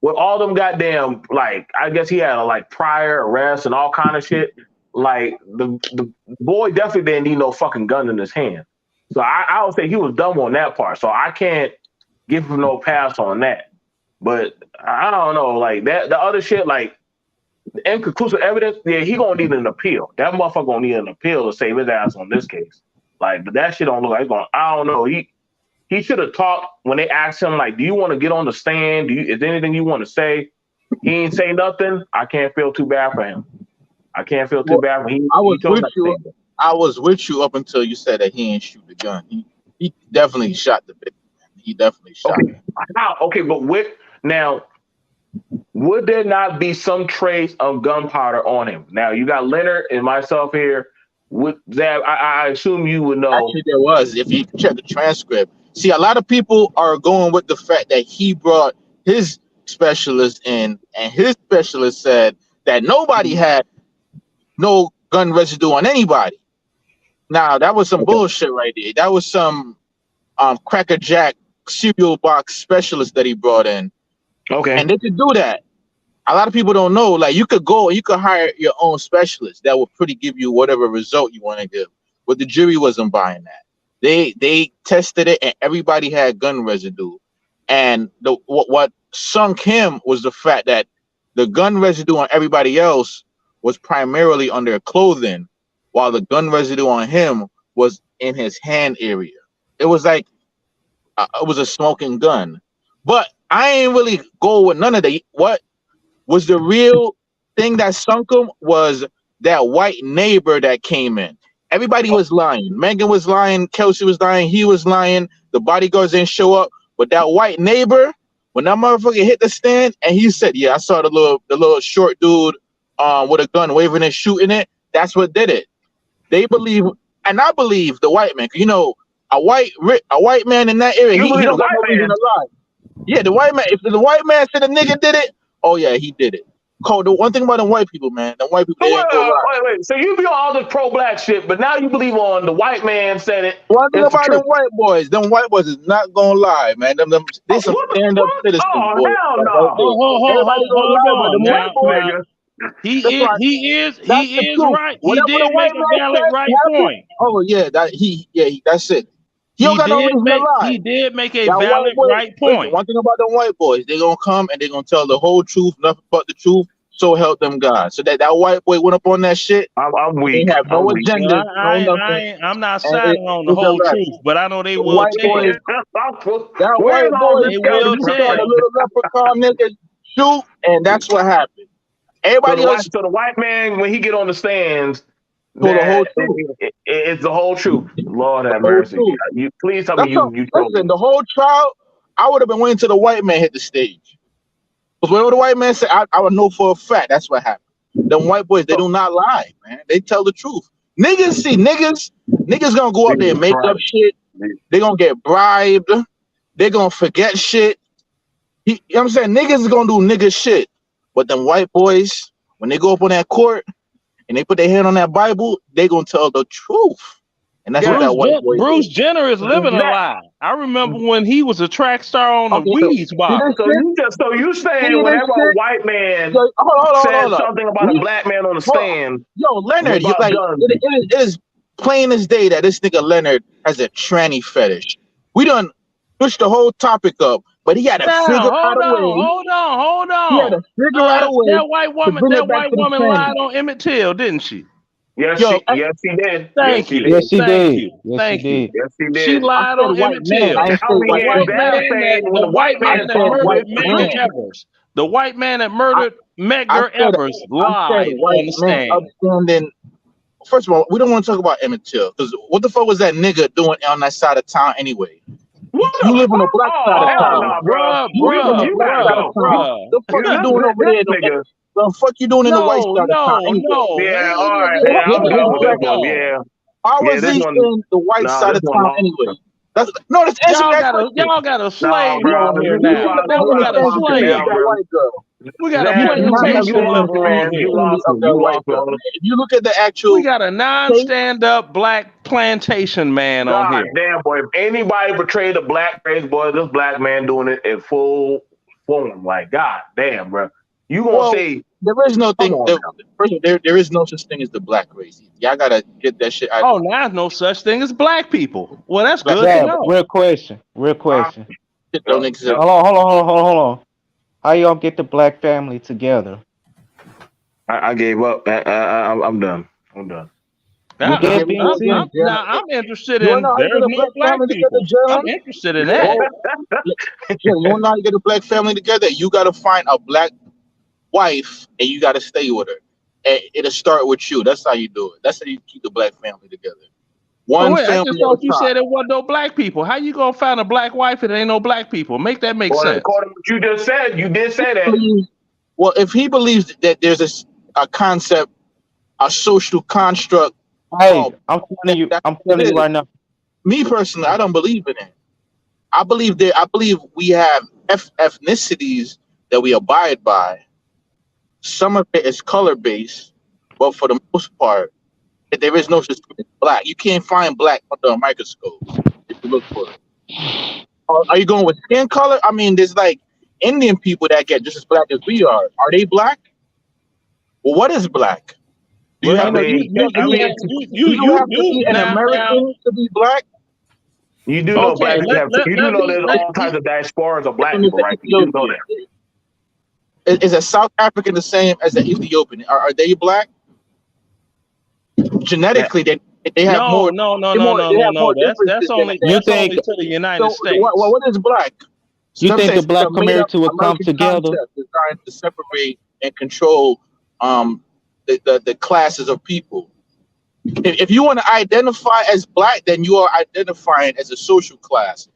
with all them goddamn like I guess he had a like prior arrests and all kind of shit. Like the boy definitely didn't need no fucking gun in his hand. So I would say he was dumb on that part. So I can't give him no pass on that. But I don't know, like that the other shit, like inconclusive evidence, yeah, he gonna need an appeal. That motherfucker gonna need an appeal to save his ass on this case. Like, but that shit don't look like it's going. I don't know. He should have talked when they asked him, like, do you want to get on the stand? Is there anything you want to say? He ain't say nothing. I can't feel too bad for him. I can't feel too bad for him.
I was
He chose
with
not to
you.
say anything.
I was with you up until you said that he ain't shoot the gun. He definitely shot the bitch. He definitely shot
Okay.
her.
Okay, but now, would there not be some trace of gunpowder on him? Now you got Leonard and myself here. With Zab, I assume you would know.
Actually, there was. If you check the transcript, see, a lot of people are going with the fact that he brought his specialist in, and his specialist said that nobody had no gun residue on anybody. Now, that was some bullshit right there. That was some Cracker Jack cereal box specialist that he brought in.
Okay.
And they could do that. A lot of people don't know. Like, you could go, you could hire your own specialist that will pretty give you whatever result you want to give. But the jury wasn't buying that. They tested it, and everybody had gun residue. And what sunk him was the fact that the gun residue on everybody else was primarily on their clothing, while the gun residue on him was in his hand area. It was like it was a smoking gun. But I ain't really go with none of that. What was the real thing that sunk him was that white neighbor that came in. Everybody was lying. Megan was lying. Kelsey was lying. He was lying. The bodyguards didn't show up. But that white neighbor, when that motherfucker hit the stand, and he said, "Yeah, I saw the little short dude with a gun waving and shooting it." That's what did it. They believe, and I believe the white man. You know, a white man in that area, he don't got no reason to lie. Yeah, the white man. If the white man said a nigga did it, oh yeah, he did it. Cole, the one thing about the white people, man, the white people, they ain't go lie.
Wait. So you be on all this pro-black shit, but now you believe on the white man said it.
One thing about them white boys is not gonna lie, man. They some stand-up citizens, boy.
Hell
Like,
no.
everybody gonna lie, but
on.
the white boys,
He
that's why
is
that's the truth.
right. He
Whatever the
did make
white
a
man
valid
says
right
happened.
point.
Oh yeah, that's it. He don't got no reason to lie.
He did make a
That white
valid
boy,
right
listen,
point.
one thing about them white boys, they gonna come and they gonna tell the whole truth, nothing but the truth. So help them God. So that white boy went up on that shit.
I'm weak.
They have no agenda, no nothing.
I'm not
And
siding on the
it's a
whole
wrap.
truth, but I know they
The
will
white
tell.
boys, that
Where's
white
all
boy,
this
They will
you saw the
tell.
little leprechaun nigga shoot, and that's what happened. Everybody else
So the white man, when he get on the stands,
told the whole
that
truth.
it's the whole truth. Lord have
The whole
mercy.
truth.
You please tell me
That's all.
you told
Listen,
me.
the whole trial, I would have been waiting till the white man hit the stage. Because whatever the white man said, I would know for a fact that's what happened. Them white boys, they do not lie, man. They tell the truth. Niggas gonna go up there and make up shit. They gonna get bribed. They gonna forget shit. You know what I'm saying? Niggas is gonna do nigga shit. But them white boys, when they go up on that court and they put their hand on that Bible, they gonna tell the truth. And that's what that white boy
Bruce
did.
Jenner is living a lie. I remember when he was a track star on the Wheaties bottle.
So you saying whenever a white man says something about a black man on the stand,
yo, Leonard,
about guns,
it is plain as day that this nigga Leonard has a tranny fetish. We done pushed the whole topic up, but he had to figure out a way.
Hold on.
He had to figure out a way
That white woman, lied on Emmett Till, didn't she?
Yes,
Yo,
yes, he did.
Thank you.
Yes, she
Thank
did.
you.
Yes,
Thank
she
you.
did.
Yes, he did.
She lied on
white
Emmett
man.
Till.
I ain't say white man.
when the white man
that murdered Medgar
man.
Evers. The white man that murdered Medgar Evers lied on the stand.
Upstanding. First of all, we don't want to talk about Emmett Till because what the fuck was that nigga doing on that side of town anyway? You live on the black side of town,
no, bro.
You live on the black side of town. The fuck you doing over there? The fuck you doing in the white side of town? Anyway?
Yeah, all right.
Yeah. How was he in the white side of town anyway? That's answer that question.
Y'all got a slave on here now.
We got a slave.
We got a plantation level on here.
If you look at the actual,
we got a non-stand-up black plantation man on here.
Damn, boy! If anybody portrayed a black race, boy, this black man doing it in full form. Like, god damn, bro. You gonna say
there is no thing? There is no such thing as the black race. Y'all gotta get that shit out.
Oh, now there's no such thing as black people. Well, that's good to know.
Real question.
It don't exist.
Hold on. How y'all get the black family together?
I gave up. I'm done.
I'm interested in. There's no black people. I'm interested in that.
You want to get a black family together? You gotta find a black wife and you gotta stay with her. And it'll start with you. That's how you do it. That's how you keep the black family together.
I just thought you said there wasn't no black people. How you gonna find a black wife if there ain't no black people? Make that make sense.
According to what you just said, you did say that.
Well, if he believes that there's a concept, a social construct.
Hey, I'm telling you right now.
Me personally, I don't believe in it. I believe we have ethnicities that we abide by. Some of it is color based, but for the most part, there is no such thing as black. You can't find black under a microscope if you look for it. Are you going with skin color? I mean, there's like Indian people that get just as black as we are. Are they black? Well, what is black? Do you have to be an American to be black?
You do know black people have. You do know there's all kinds of diasporas of black people, right? You do know that.
Is a South African the same as an Ethiopian? Are they black? Genetically, they have more.
No. That's only to the United States.
What is black?
You think the black community will come together?
Designed to separate and control the classes of people. If you want to identify as black, then you are identifying as a social class,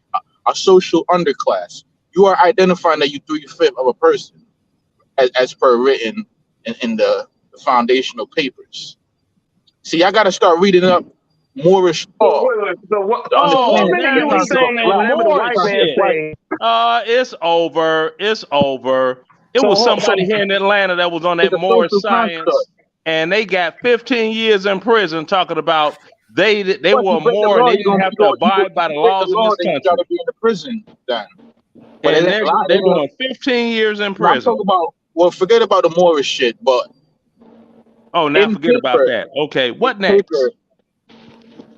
a social underclass. You are identifying that you 3/5 of a person, as per written in the foundational papers. See, I got to start reading up Moorish law.
It's over. It was somebody here in Atlanta that was on that Moorish science, and they got 15 years in prison talking about they were more and they didn't have to abide by the laws of this country.
You got to be in the prison then.
But and they're doing 15 years in prison.
I'm talking about, well, forget about the Moorish shit, but
forget about that. Okay, what next?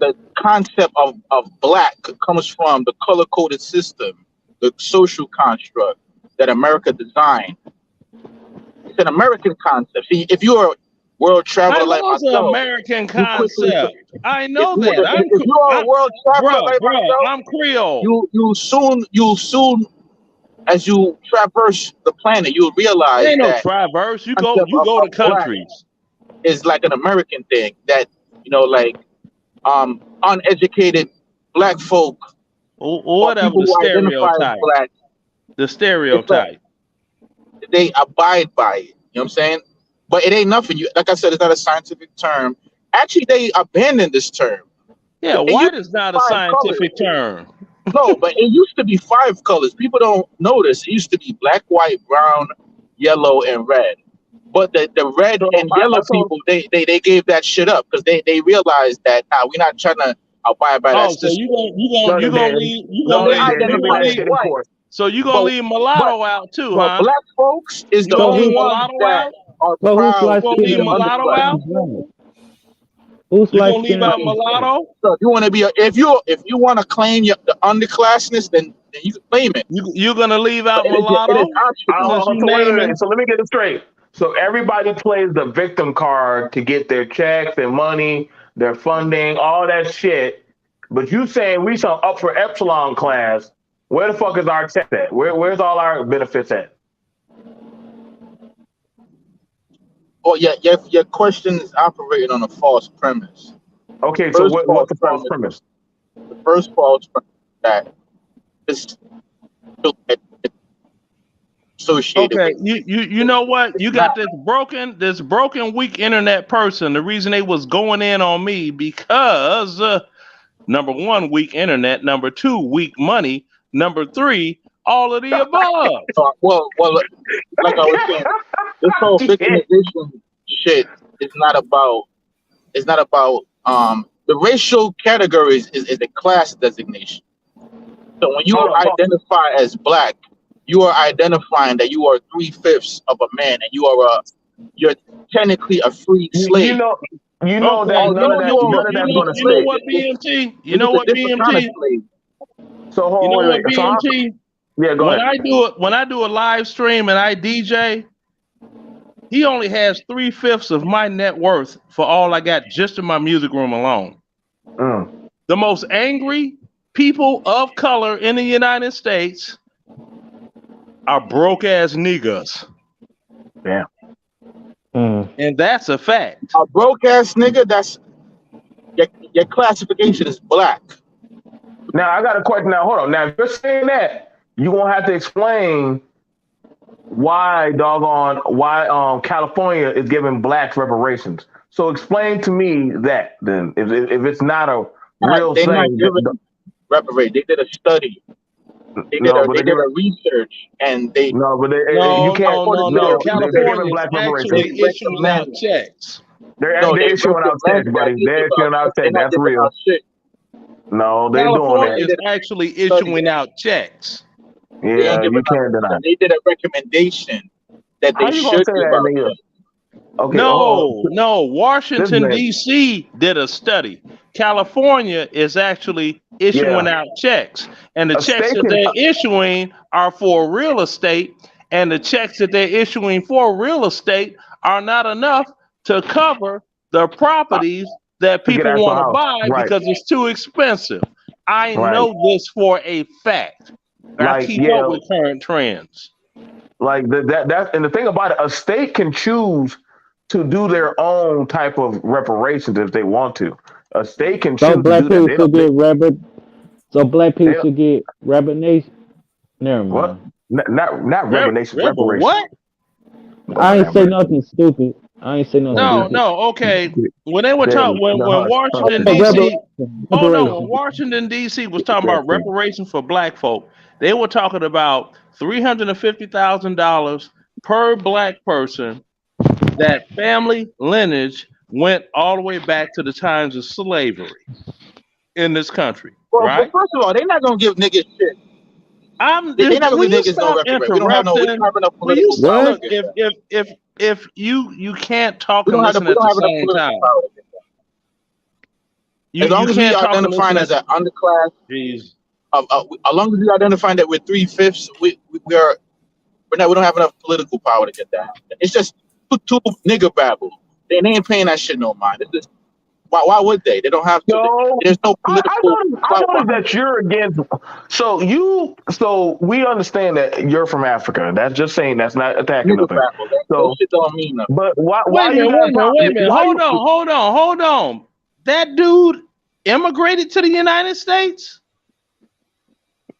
The concept of black comes from the color-coded system, the social construct that America designed. It's an American concept. See, if you're a world traveler like myself,
an American concept. I know that.
If you are a world traveler like myself,
I'm Creole.
You soon, as you traverse the planet, you'll realize
ain't
that
no traverse. You go to countries.
Is like an American thing that like uneducated black folk
or whatever the stereotype.
Black,
the stereotype.
Like, they abide by it. You know what I'm saying? But it ain't nothing. Like I said, it's not a scientific term. Actually, they abandoned this term.
Yeah, white is not a scientific term.
No, but it used to be 5 colors. People don't notice. It used to be black, white, brown, yellow, and red. But the red and yellow people, they gave that shit up because they realized that we're not trying to abide by that.
So you gonna leave mulatto out too, huh?
Black folks is the only ones that are proud.
Who's Who's
You
light
gonna leave
skinned?
out mulatto?
So if you want to be if you want to claim the underclassness, then you can claim it.
You're gonna leave out
But it is
mulatto
optional.
since you
So wait,
naming.
so let me get it straight. So everybody plays the victim card to get their checks, their money, their funding, all that shit. But you saying we some upper epsilon class? Where the fuck is our check at? Where's all our benefits at?
Oh yeah, your question is operating on a false premise.
Okay, so what's the false premise?
The first false premise that is associated
Okay,
with.
you know what? You got this broken weak internet person. The reason they was going in on me because number one, weak internet. Number two, weak money. Number three, all of the above.
Well, like I was saying, this whole victimization shit is not about. It's not about the racial categories is a class designation. So when you identify as black, you are identifying that you are 3/5 of a man, and you're technically a freed slave.
You know
Okay,
that none of that's gonna
you know
stick.
what BMT? You
It's
know
a
what
different kind of
BMT?
slave.
So
You know what
wait,
BMT?
Yeah, go
when
ahead.
when I do a live stream and I DJ, he only has 3/5 of my net worth for all I got just in my music room alone. The most angry people of color in the United States are broke ass niggas.
Yeah.
And that's a fact.
A broke ass nigga, that's your classification is black.
Now I got a question. Now hold on. Now if you're saying that, you're gonna have to explain why California is giving blacks reparations. So explain to me that then, if it's not a real
They're not
thing.
giving reparations. They did a study. They did a research, and they
you can't.
No.
They're giving
California is
black reparations.
actually issuing out checks.
They're issuing out checks, buddy. They're issuing out checks. That's real. No, they're doing that.
California is actually issuing out checks.
Yeah, you can't deny.
They did a recommendation that they should give out checks.
Okay,
no. Washington, D.C. did a study. California is actually issuing out checks. And the checks that they're issuing are for real estate. And the checks that they're issuing for real estate are not enough to cover the properties that people want to buy because it's too expensive. I know this for a fact. I keep up with current trends.
Like that, and the thing about it, a state can choose to do their own type of reparations if they want to. A state can choose
So black
to do
people
that.
So black people should get reparations. Never mind.
What? Not reparations. Reparations.
What?
I ain't say nothing stupid.
No. Okay. When they were talking, when Washington D.C. Hold on, when Washington D.C. was talking about reparations for black folk, they were talking about $350,000 per black person. That family lineage went all the way back to the times of slavery in this country.
Well,
right?
But first of all, they're not gonna give niggas shit. They're not gonna give niggas no reparation. We don't have enough political power.
Look, if you can't talk and listen at the same time.
As long as we identify as an underclass, as long as we identify that we're 3/5, we don't have enough political power to get that. It's just too nigga babble. They ain't paying that shit no mind. It's just, why would they? They don't have to. There's no political.
I noticed that you're against. So we understand that you're from Africa. That's just saying that's not attacking nothing. So
shit don't mean nothing.
But why?
Wait a minute. Hold on. That dude immigrated to the United States?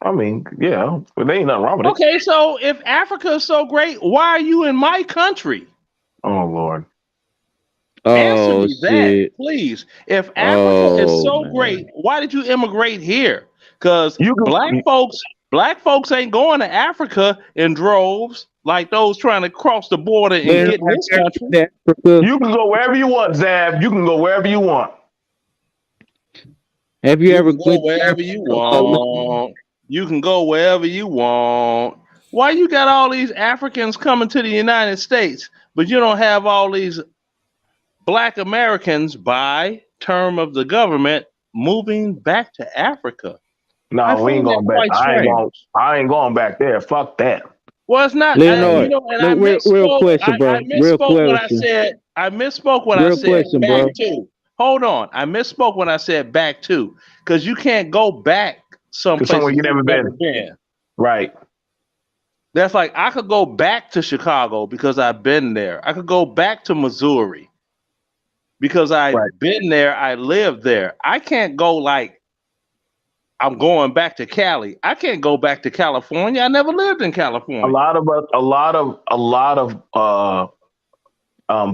I mean, yeah, but there ain't nothing wrong with it.
Okay, so if Africa is so great, why are you in my country?
Oh Lord.
Answer me that, please. If Africa is so great, why did you immigrate here? Because black folks ain't going to Africa in droves like those trying to cross the border and get in this country.
You can go wherever you want, Zav. You can go wherever you want.
Have you ever
go wherever you want? You can go wherever you want. Why you got all these Africans coming to the United States, but you don't have all these Black Americans term of the government moving back to Africa.
No, we ain't going back. I ain't going back there. Fuck that.
Well, it's not.
Leonard,
And I
real question, bro.
I misspoke when I said. I misspoke when I said
question,
back
bro.
to. Hold on, I misspoke when I said back to, because you can't go back someplace
somewhere you
you've
never been. Right.
That's like I could go back to Chicago because I've been there. I could go back to Missouri because I've been there. I lived there. I can't go like I'm going back to Cali. I can't go back to California. I never lived in California.
A lot of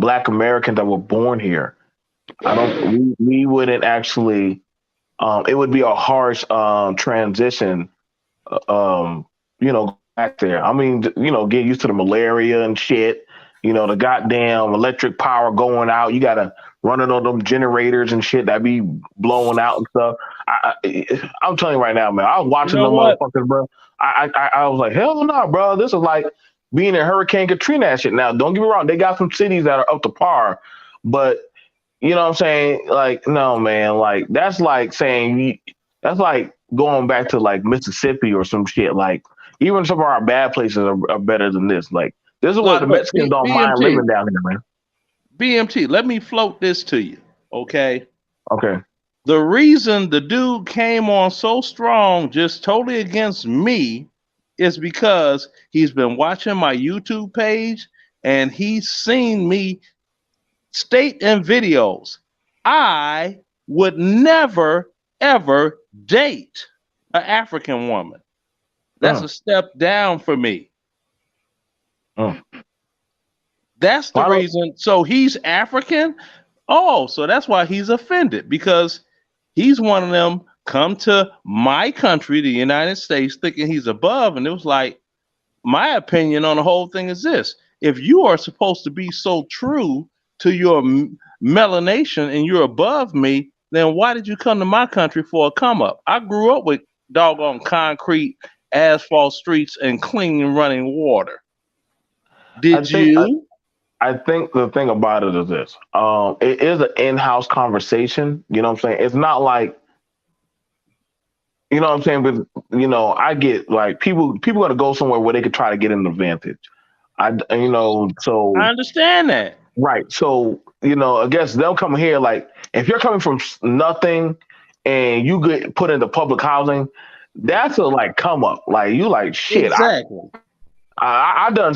Black Americans that were born here. We wouldn't actually. It would be a harsh transition. Back there. I mean, get used to the malaria and shit. The goddamn electric power going out. You gotta run it on them generators and shit that be blowing out and stuff. I'm telling you right now, man. I was watching them motherfuckers, bro. I was like, hell no, bro. This is like being in Hurricane Katrina and shit. Now, don't get me wrong. They got some cities that are up to par, but you know what I'm saying? Like, no, man. Like, that's like going back to like Mississippi or some shit. Like, even some of our bad places are better than this. Like, this is what the Mexicans don't mind living down here, man.
BMT, let me float this to you, okay?
Okay.
The reason the dude came on so strong, just totally against me, is because he's been watching my YouTube page and he's seen me state in videos, I would never, ever date an African woman. That's a step down for me. That's the reason. So he's African. Oh, so that's why he's offended, because he's one of them come to my country, the United States, thinking he's above. And it was like, my opinion on the whole thing is this. If you are supposed to be so true to your melanation and you're above me, then why did you come to my country for a come up? I grew up with doggone concrete, asphalt streets, and clean running water.
I think the thing about it is this. It is an in-house conversation. You know what I'm saying? It's not like, you know what I'm saying? But, I get like people got to go somewhere where they could try to get an advantage. So
I understand that.
Right. So, I guess they'll come here. Like, if you're coming from nothing and you get put into public housing, that's a like come up. Like, you like shit.
Exactly.
I done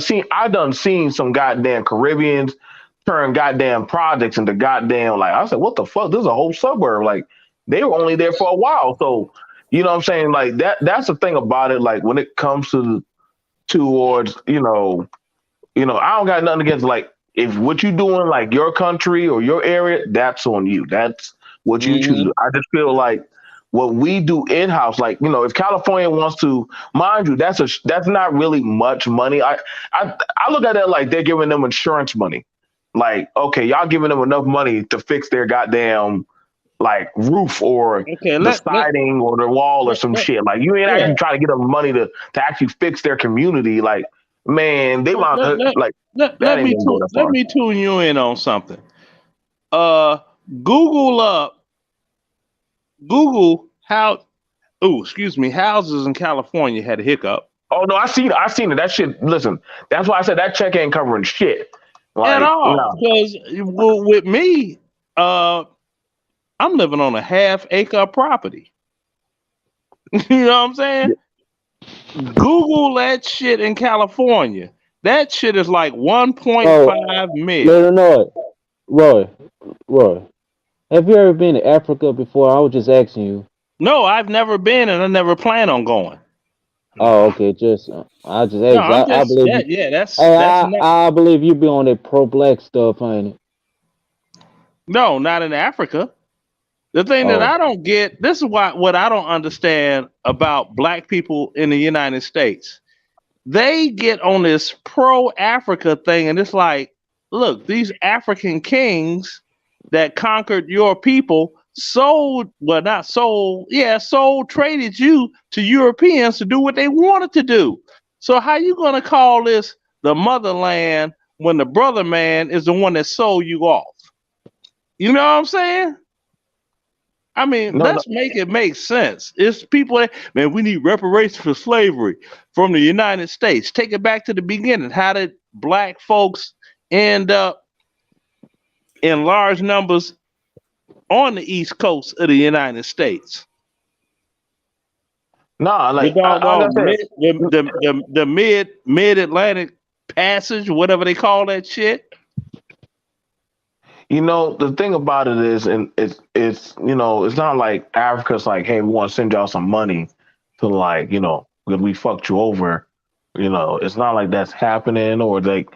seen some goddamn Caribbeans turn goddamn projects into goddamn, like, I said, what the fuck? This is a whole suburb. Like, they were only there for a while. So, you know what I'm saying? Like, that's the thing about it. Like, when it comes towards, I don't got nothing against, like, if what you doing, like your country or your area, that's on you. That's what you choose. I just feel like what we do in-house, like, if California wants to, mind you, that's not really much money. I look at that like they're giving them insurance money. Like, okay, y'all giving them enough money to fix their goddamn like roof or the siding or the wall or some shit. Like, you ain't actually trying to get them money to actually fix their community. Like, man, they want like.
Let me tune you in on something. Google houses in California had a hiccup.
Oh no, I seen it. That shit. Listen, that's why I said that check ain't covering shit
at all. Because with me, I'm living on a half-acre property. You know what I'm saying? Google that shit in California. That shit is like 1.5 million.
Roy, have you ever been to Africa before? I was just asking you.
No, I've never been, and I never plan on going.
Oh, okay. I just asked.
No,
I believe. I believe you be on that pro-black stuff, ain't it?
No, not in Africa. The thing that I don't get, this is what I don't understand about black people in the United States. They get on this pro-Africa thing, and it's like, look, these African kings that conquered your people traded you to Europeans to do what they wanted to do. So how you going to call this the motherland when the brother man is the one that sold you off? You know what I'm saying? I mean, let's make it make sense. It's people that, man, we need reparations for slavery from the United States. Take it back to the beginning. How did black folks end up in large numbers on the East Coast of the United States?
Nah,
The
like
doggone
I
the mid Atlantic Passage, whatever they call that shit.
You know, the thing about it is, and it's you know, it's not like Africa's like, hey, we want to send y'all some money to like, you know, because we fucked you over. You know, it's not like that's happening, or like,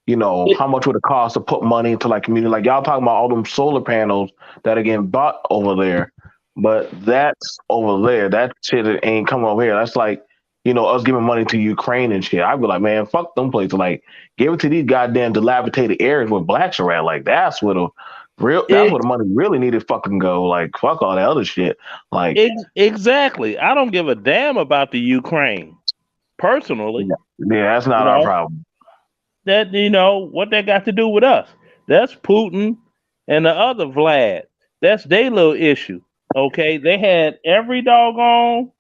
you know, how much would it cost to put money into like community? Like y'all talking about all them solar panels that are getting bought over there, but that's over there. That shit ain't coming over here. That's like, you know, us giving money to Ukraine and shit. I'd be like, man, fuck them places. Like, give it to these goddamn dilapidated areas where blacks are at. Like, that's where the money really needed to fucking go. Like, fuck all that other shit. Like,
exactly. I don't give a damn about the Ukraine personally.
Yeah, that's not our problem.
That, you know, what that got to do with us? That's Putin and the other Vlad. That's their little issue. Okay, they had every doggone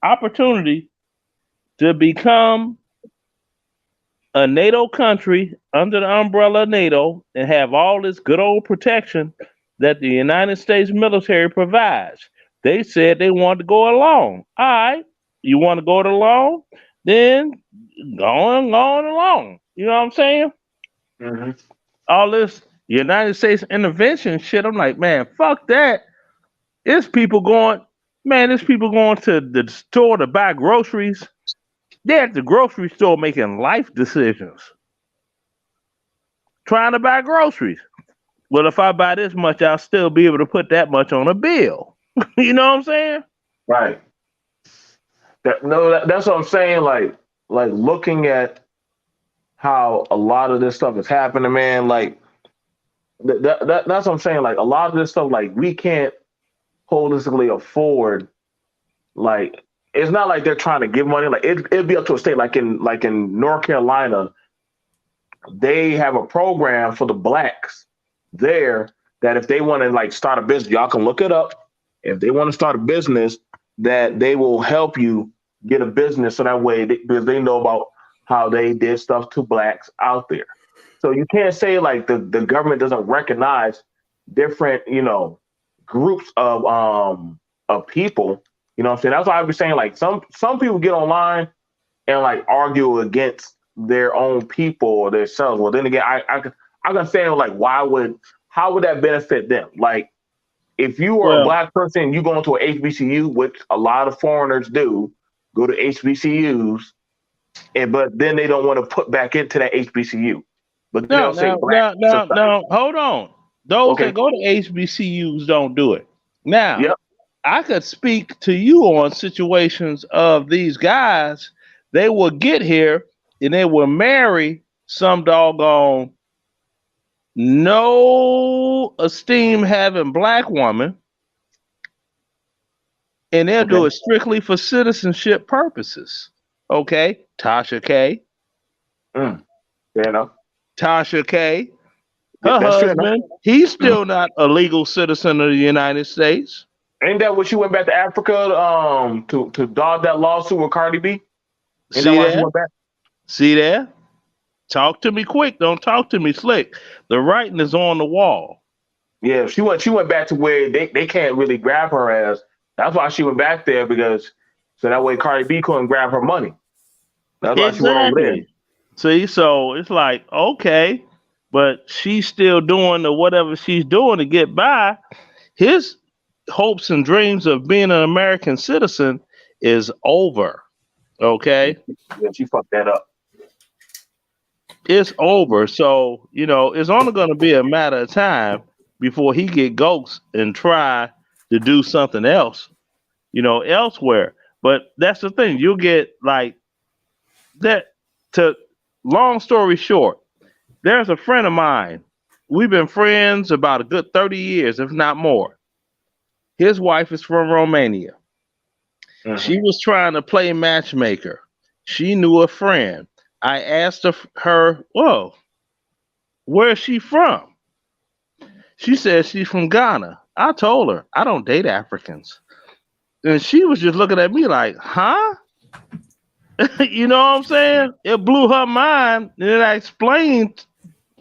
opportunity to become a NATO country under the umbrella of NATO and have all this good old protection that the United States military provides. They said they wanted to go along. All right, you want to go along? Then going along. You know what I'm saying?
Mm-hmm.
All this United States intervention shit, I'm like, man, fuck that. There's people going to the store to buy groceries. They're at the grocery store making life decisions. Trying to buy groceries. Well, if I buy this much, I'll still be able to put that much on a bill. You know what I'm saying?
Right. That's what I'm saying. Like looking at how a lot of this stuff is happening, man. Like that's what I'm saying. Like a lot of this stuff, like we can't holistically afford. Like it's not like they're trying to give money. Like it'd be up to a state. Like in North Carolina, they have a program for the blacks there that if they want to like start a business, y'all can look it up. If they want to start a business, that they will help you get a business, so that way because they know about how they did stuff to blacks out there. So you can't say like the government doesn't recognize different, you know, groups of people. You know what I'm saying? That's why I was saying like some people get online and like argue against their own people or themselves. Well, then again, I can say like how would that benefit them? Like if you are a black person, you go into an HBCU, which a lot of foreigners do, go to HBCUs, but then they don't want to put back into that HBCU. But they'll say black.
Now, hold on. Those that go to HBCUs don't do it. Now, I could speak to you on situations of these guys. They will get here and they will marry some doggone no esteem having black woman, and they'll do it strictly for citizenship purposes. Okay, Tasha K.
Fair enough.
Tasha K. Her husband, he's still not a legal citizen of the United States.
Ain't that what she went back to Africa to dodge that lawsuit with Cardi B?
See that? See that? Talk to me quick. Don't talk to me slick. The writing is on the wall.
Yeah, she went back to where they can't really grab her ass. That's why she went back there, because so that way Cardi B couldn't grab her money. That's why she went over there.
See, so it's like, okay, but she's still doing the whatever she's doing to get by. His hopes and dreams of being an American citizen is over. Okay?
Yeah, she fucked that up.
It's over. So, you know, it's only going to be a matter of time before he get ghosts and try to do something else, you know, elsewhere. But that's the thing. You'll get like that. To long story short, there's a friend of mine. We've been friends about a good 30 years, if not more. His wife is from Romania. She was trying to play matchmaker. She knew a friend. I asked her, whoa, where is she from? She said she's from Ghana. I told her I don't date Africans, and she was just looking at me like, "Huh?" You know what I'm saying? It blew her mind, and then I explained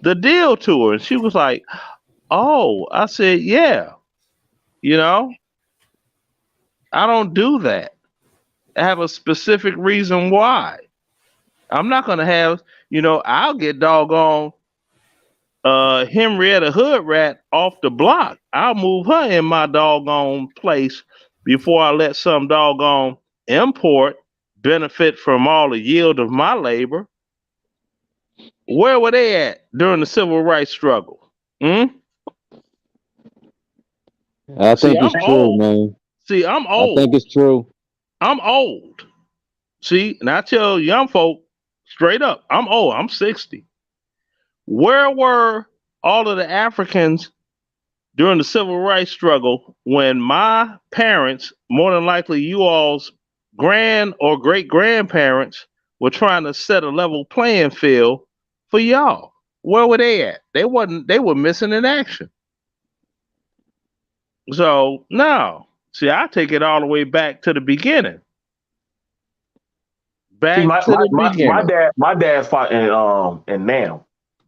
the deal to her, and she was like, "Oh," I said, "Yeah, you know, I don't do that. I have a specific reason why. I'm not gonna have, I'll get doggone Henrietta Hood Rat off the block. I'll move her in my doggone place before I let some doggone import benefit from all the yield of my labor. Where were they at during the civil rights struggle? Hmm?
I
See,
think it's
I'm
true,
old.
man.
See, I'm
I think
old.
it's true.
I'm old. See, and I tell young folk straight up, I'm old. I'm 60. Where were all of the Africans during the civil rights struggle when my parents, more than likely you all's grand or great grandparents, were trying to set a level playing field for y'all? Where were they at? They were missing in action. So no. See, I take it all the way back to the beginning.
See,
Back
my
to
my,
the
my, my
beginning.
dad my dad fought in Nam.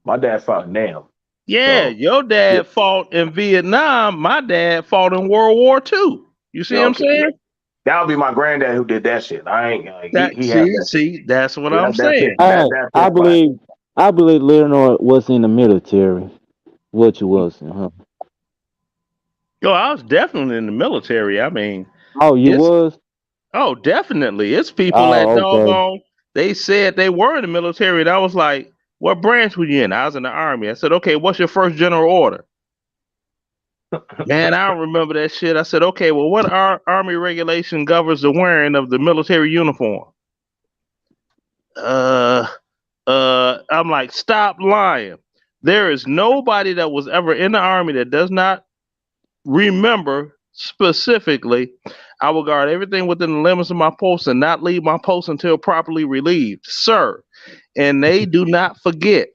My dad fought in Nam.
Yeah,
So
your
yeah,
dad fought in Vietnam. My dad fought in World War II. You see
yeah,
what I'm
okay.
saying?
That would be my granddad who did that shit. I ain't
That
he had
see,
that.
see, that's what
Yeah,
I'm
that's it.
saying.
That's
I
it. Fight.
believe Leonard was in the military. What you was, huh?
Yo, I was definitely in the military. I mean,
Oh, you
it's
was?
definitely. It's people that
Oh, okay.
doggone they said they were in the military. And I was like, what branch were you in? I was in the army. I said, okay, what's your first general order? Man, I don't remember that shit. I said, okay, well, what army regulation governs the wearing of the military uniform? Uh, I'm like, stop lying. There is nobody that was ever in the army that does not remember specifically. I will guard everything within the limits of my post and not leave my post until properly relieved, sir. And they do not forget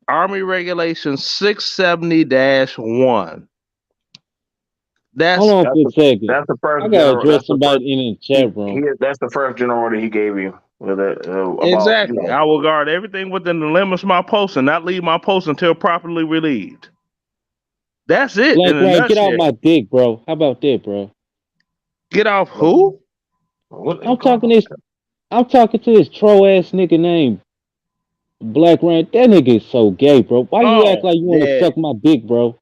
Army Regulation 670-1.
Hold
That's
on for a second.
That's the
I
first
gotta
general.
address
That's the first.
somebody in the chat room.
That's the first general order he gave you with it about
exactly. I will guard everything within the limits of my post and not leave my post until properly relieved. That's it
Black
in a
Rain, get off
nutshell.
my dick, bro. How about that, bro?
Get off who?
What is
I'm
going
talking
on?
this. I'm talking to this troll ass nigga named Black Rain. That nigga is so gay, bro. Why you act
Oh,
like you want to
yeah.
suck my dick, bro?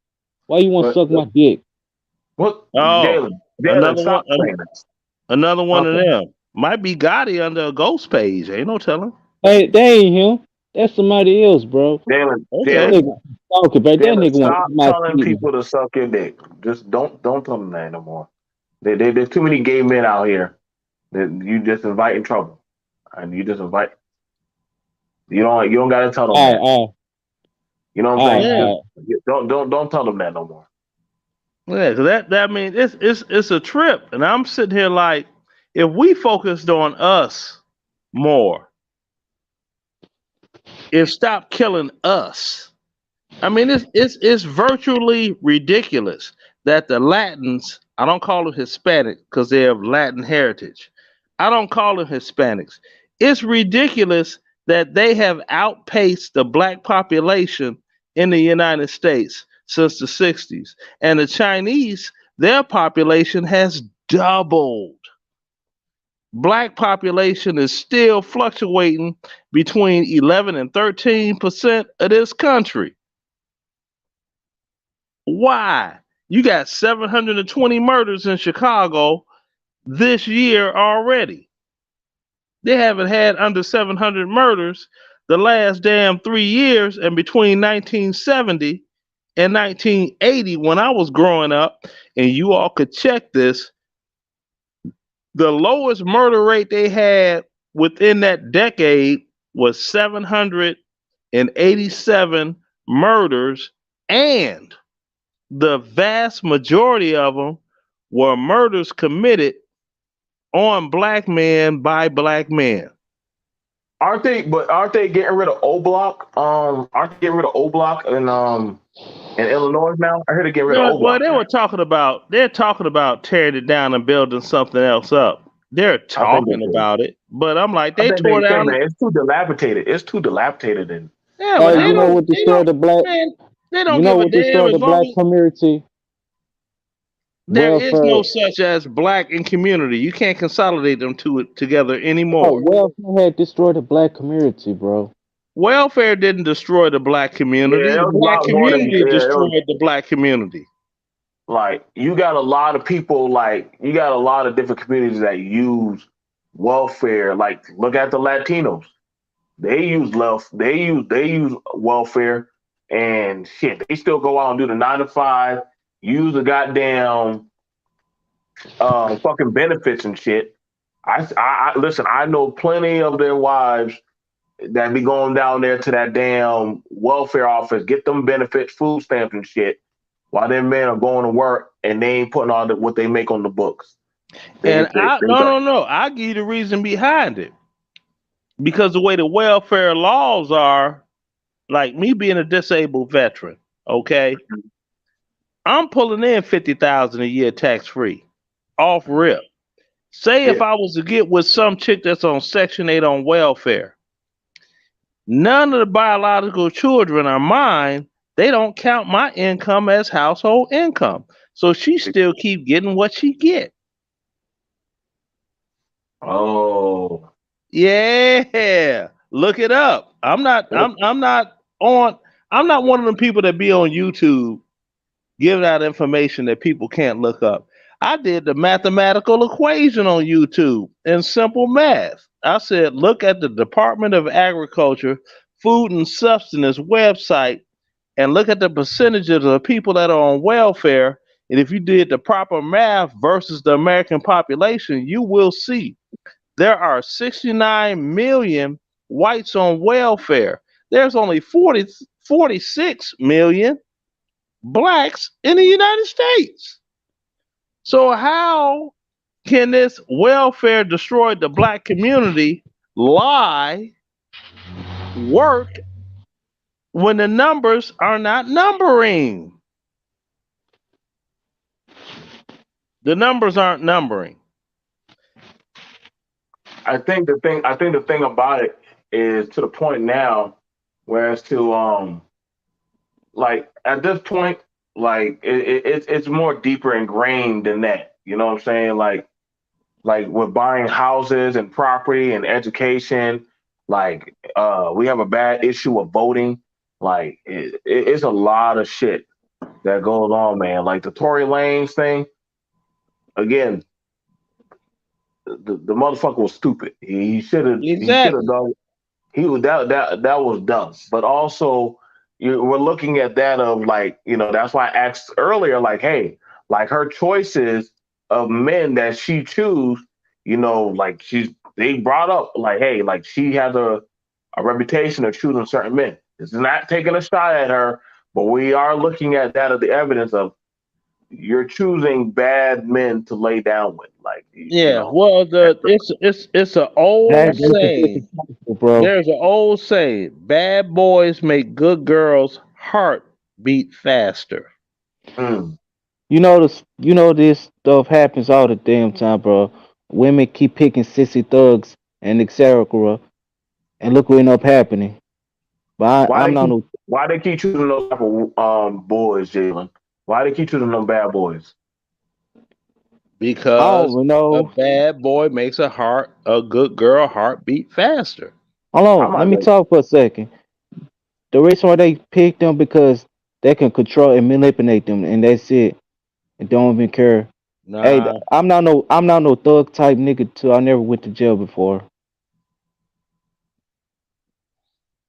Why you want to
But
suck my dick?
what,
Oh,
Jalen,
another one.
stop saying that.
Another one
Stop
of
saying
them. Might be Gotti under a ghost page. Ain't no telling.
Hey, that ain't him. That's somebody else, bro.
that. Jalen,
That
Okay.
Jalen,
nigga talking, bro. That
Jalen,
nigga want
stop
my
telling
titties.
people to suck your dick. Just don't tell them that no more. There's too many gay men out here that you just inviting trouble, and you just invite. You don't got to tell them
All right,
that.
all
You know what I'm
right,
saying?
all
Yeah.
right.
Don't tell them that no more.
Yeah. 'Cause that means it's a trip, and I'm sitting here like, if we focused on us more, if stop killing us. I mean, it's virtually ridiculous that the Latins. I don't call them Hispanic because they have Latin heritage. I don't call them Hispanics. It's ridiculous that they have outpaced the black population in the United States since the 60s. And the Chinese, their population has doubled. Black population is still fluctuating between 11 and 13% of this country. Why? You got 720 murders in Chicago this year already. They haven't had under 700 murders the last damn 3 years, and between 1970 and 1980, when I was growing up, and you all could check this, the lowest murder rate they had within that decade was 787 murders, and the vast majority of them were murders committed on black men by black men.
Aren't they? But aren't they getting rid of O Block? Aren't they getting rid of O Block and in Illinois now. I heard they're getting rid of
No, well,
Obamacare.
they're talking about tearing it down and building something else up. They're
I think
talking
they do.
about it, but I'm like,
I
they
think
tore
they
down.
man, it's too dilapidated. It's too dilapidated and
Yeah, but
Hey,
they
you know
don't.
what
They
destroyed
don't.
the black?
Man, they
You
don't
know
give a
what
damn
destroyed
as
the
long
black
as
community?
there is
Welfare.
no such as black and community. You can't consolidate them together
Oh,
anymore.
welfare had destroyed the black community, bro.
Welfare didn't destroy the black community.
yeah, it
The
was a
black
lot more than
community
yeah, it was
destroyed the black community.
like you got a lot of people like you got a lot of different communities that use welfare. Like look at the Latinos. They use welfare and shit. They still go out and do the 9 to 5, use the goddamn fucking benefits and shit. I listen. I know plenty of their wives that be going down there to that damn welfare office, get them benefits, food stamps and shit, while their men are going to work and they ain't putting all what they make on the books.
And
They
no. I give you the reason behind it. Because the way the welfare laws are, like me being a disabled veteran, okay, I'm pulling in 50,000 a year tax free, off rip. Say if
yeah.
I was to get with some chick that's on Section 8 on welfare, none of the biological children are mine. They don't count my income as household income. So she still keep getting what she get.
Oh.
Yeah. Look it up. I'm not one of them people that be on YouTube giving out information that people can't look up. I did the mathematical equation on YouTube in simple math. I said, look at the Department of Agriculture Food and Subsistence website and look at the percentages of people that are on welfare. And if you did the proper math versus the American population, you will see there are 69 million whites on welfare. There's only 46 million blacks in the United States. So how can this welfare destroy the black community lie work when the numbers are not numbering? The numbers aren't numbering.
I think the thing about it is to the point now, whereas to like at this point, like it's more deeper ingrained than that. You know what I'm saying? Like with buying houses and property and education, like we have a bad issue of voting. Like it's a lot of shit that goes on, man. Like the Tory Lanez thing, again, the motherfucker was stupid. He should have
Exactly.
done. He was that was dumb. But also, we're looking at that of like that's why I asked earlier, like, hey, like her choices of men that she choose, like they brought up like, hey, like she has a reputation of choosing certain men. This is not taking a shot at her, but we are looking at that of the evidence of you're choosing bad men to lay down with, like
Yeah, well, it's an old saying.
Bro.
There's an old saying: "Bad boys make good girls' heart beat faster."
Mm.
This stuff happens all the damn time, bro. Women keep picking sissy thugs and etc. And look what end up happening. But
Why
I'm
they
not
keep
no.
why they keep choosing those type of boys, Jalen? Why they keep choosing them bad boys?
I
Because
don't
a
know.
bad boy makes a good girl heart beat faster.
Hold
I'm
on, let
not
me
like
talk for a second. The reason why they pick them because they can control and manipulate them, and that's it. And don't even care. Hey,
Nah.
I'm not no thug type nigga too. I never went to jail before.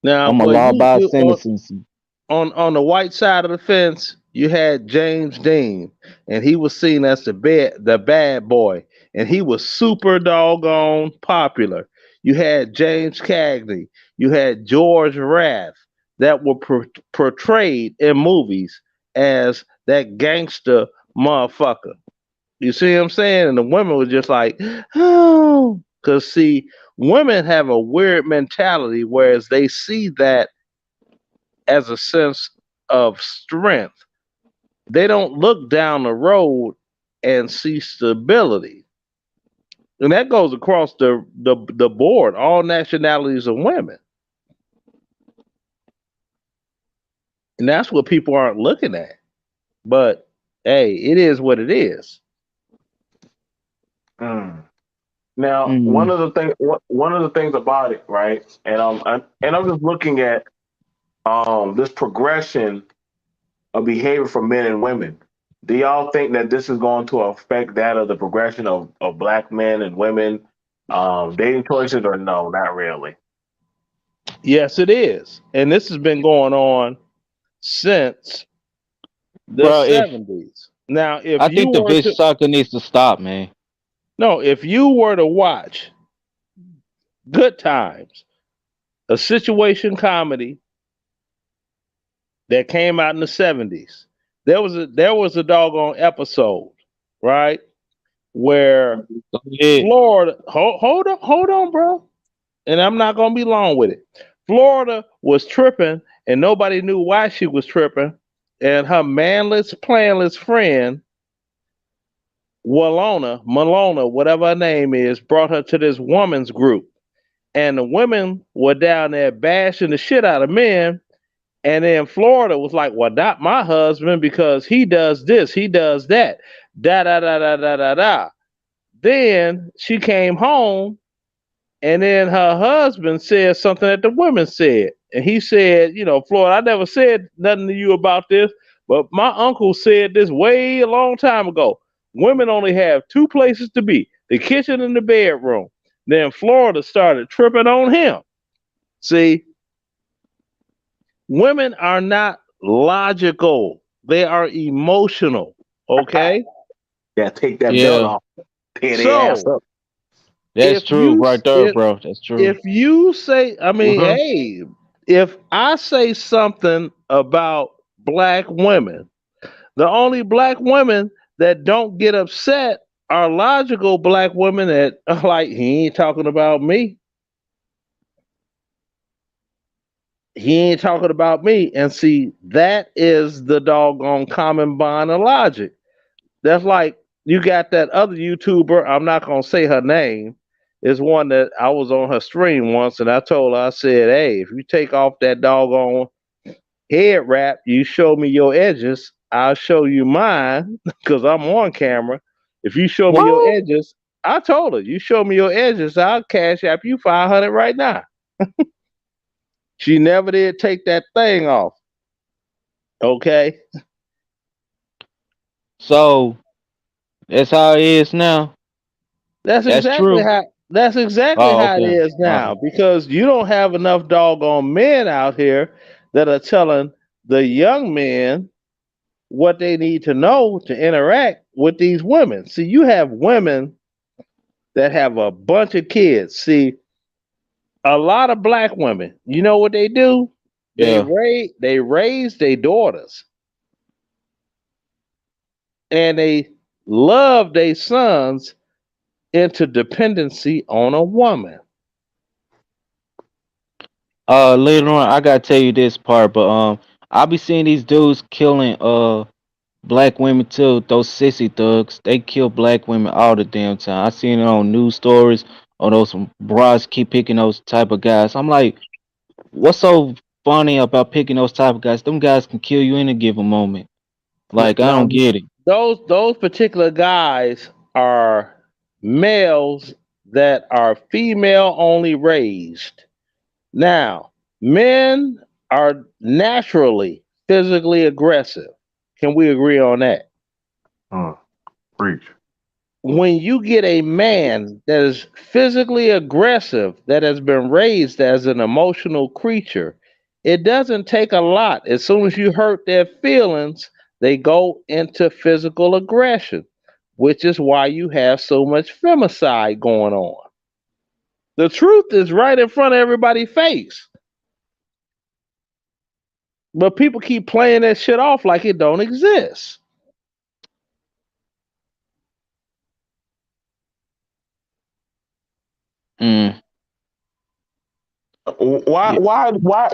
Now,
I'm a
well,
law abiding
you
citizen.
on the white side of the fence, you had James Dean, and he was seen as the bad boy, and he was super doggone popular. You had James Cagney, you had George Rath that were portrayed in movies as that gangster motherfucker. You see what I'm saying? And the women were just like, oh, because see, women have a weird mentality, whereas they see that as a sense of strength. They don't look down the road and see stability. And that goes across the board, all nationalities of women. And that's what people aren't looking at. But hey, it is what it is.
Now, one of the things about it, right? And I'm just looking at this progression of behavior for men and women. Do y'all think that this is going to affect that of the progression of black men and women dating choices, or no, not really?
Yes, it is. And this has been going on since the
Bro, if
70s. Now, if
I
you
think the
were
vicious
to
cycle needs to stop, man.
no, if you were to watch Good Times, a situation comedy that came out in the 70s, there was a doggone episode, right? Where Florida hold on, bro. And I'm not gonna be long with it. Florida was tripping and nobody knew why she was tripping. And her manless, planless friend, Malona, whatever her name is, brought her to this woman's group. And the women were down there bashing the shit out of men. And then Florida was like, well, not my husband because he does this, he does that. Da da da da da da da. Then she came home and then her husband said something that the women said. And he said, Florida, I never said nothing to you about this, but my uncle said this way a long time ago. Women only have two places to be, the kitchen and the bedroom. Then Florida started tripping on him. See, women are not logical. They are emotional. Okay?
Yeah, take that belt off. Tear their ass up.
That's true right there, bro. That's true.
If you say, hey, if I say something about black women, the only black women that don't get upset are logical black women that are like, he ain't talking about me. He ain't talking about me. And see, that is the doggone common bond of logic. That's like you got that other YouTuber, I'm not gonna say her name, is one that I was on her stream once and I told her, I said, hey, if you take off that doggone head wrap, you show me your edges, I'll show you mine because I'm on camera. If you show me your edges, I told her, you show me your edges, I'll cash app you 500 right now. She never did take that thing off. Okay.
So that's how it is now.
That's exactly
true.
how it is now because you don't have enough doggone men out here that are telling the young men what they need to know to interact with these women. See, you have women that have a bunch of kids. See, a lot of black women, you know what they do?
Yeah.
They raise their daughters and they love their sons into dependency on a woman.
Later on, I gotta tell you this part, but I be seeing these dudes killing black women too. Those sissy thugs, they kill black women all the damn time. I seen it on news stories. Or those bras keep picking those type of guys. I'm like, what's so funny about picking those type of guys? Them guys can kill you in a given moment. Like I
Now,
don't get it.
those particular guys are males that are female only raised. Now, men are naturally physically aggressive. Can we agree on that?
Preach.
When you get a man that is physically aggressive, that has been raised as an emotional creature, it doesn't take a lot. As soon as you hurt their feelings, they go into physical aggression, which is why you have so much femicide going on. The truth is right in front of everybody's face. But people keep playing that shit off like it don't exist.
Why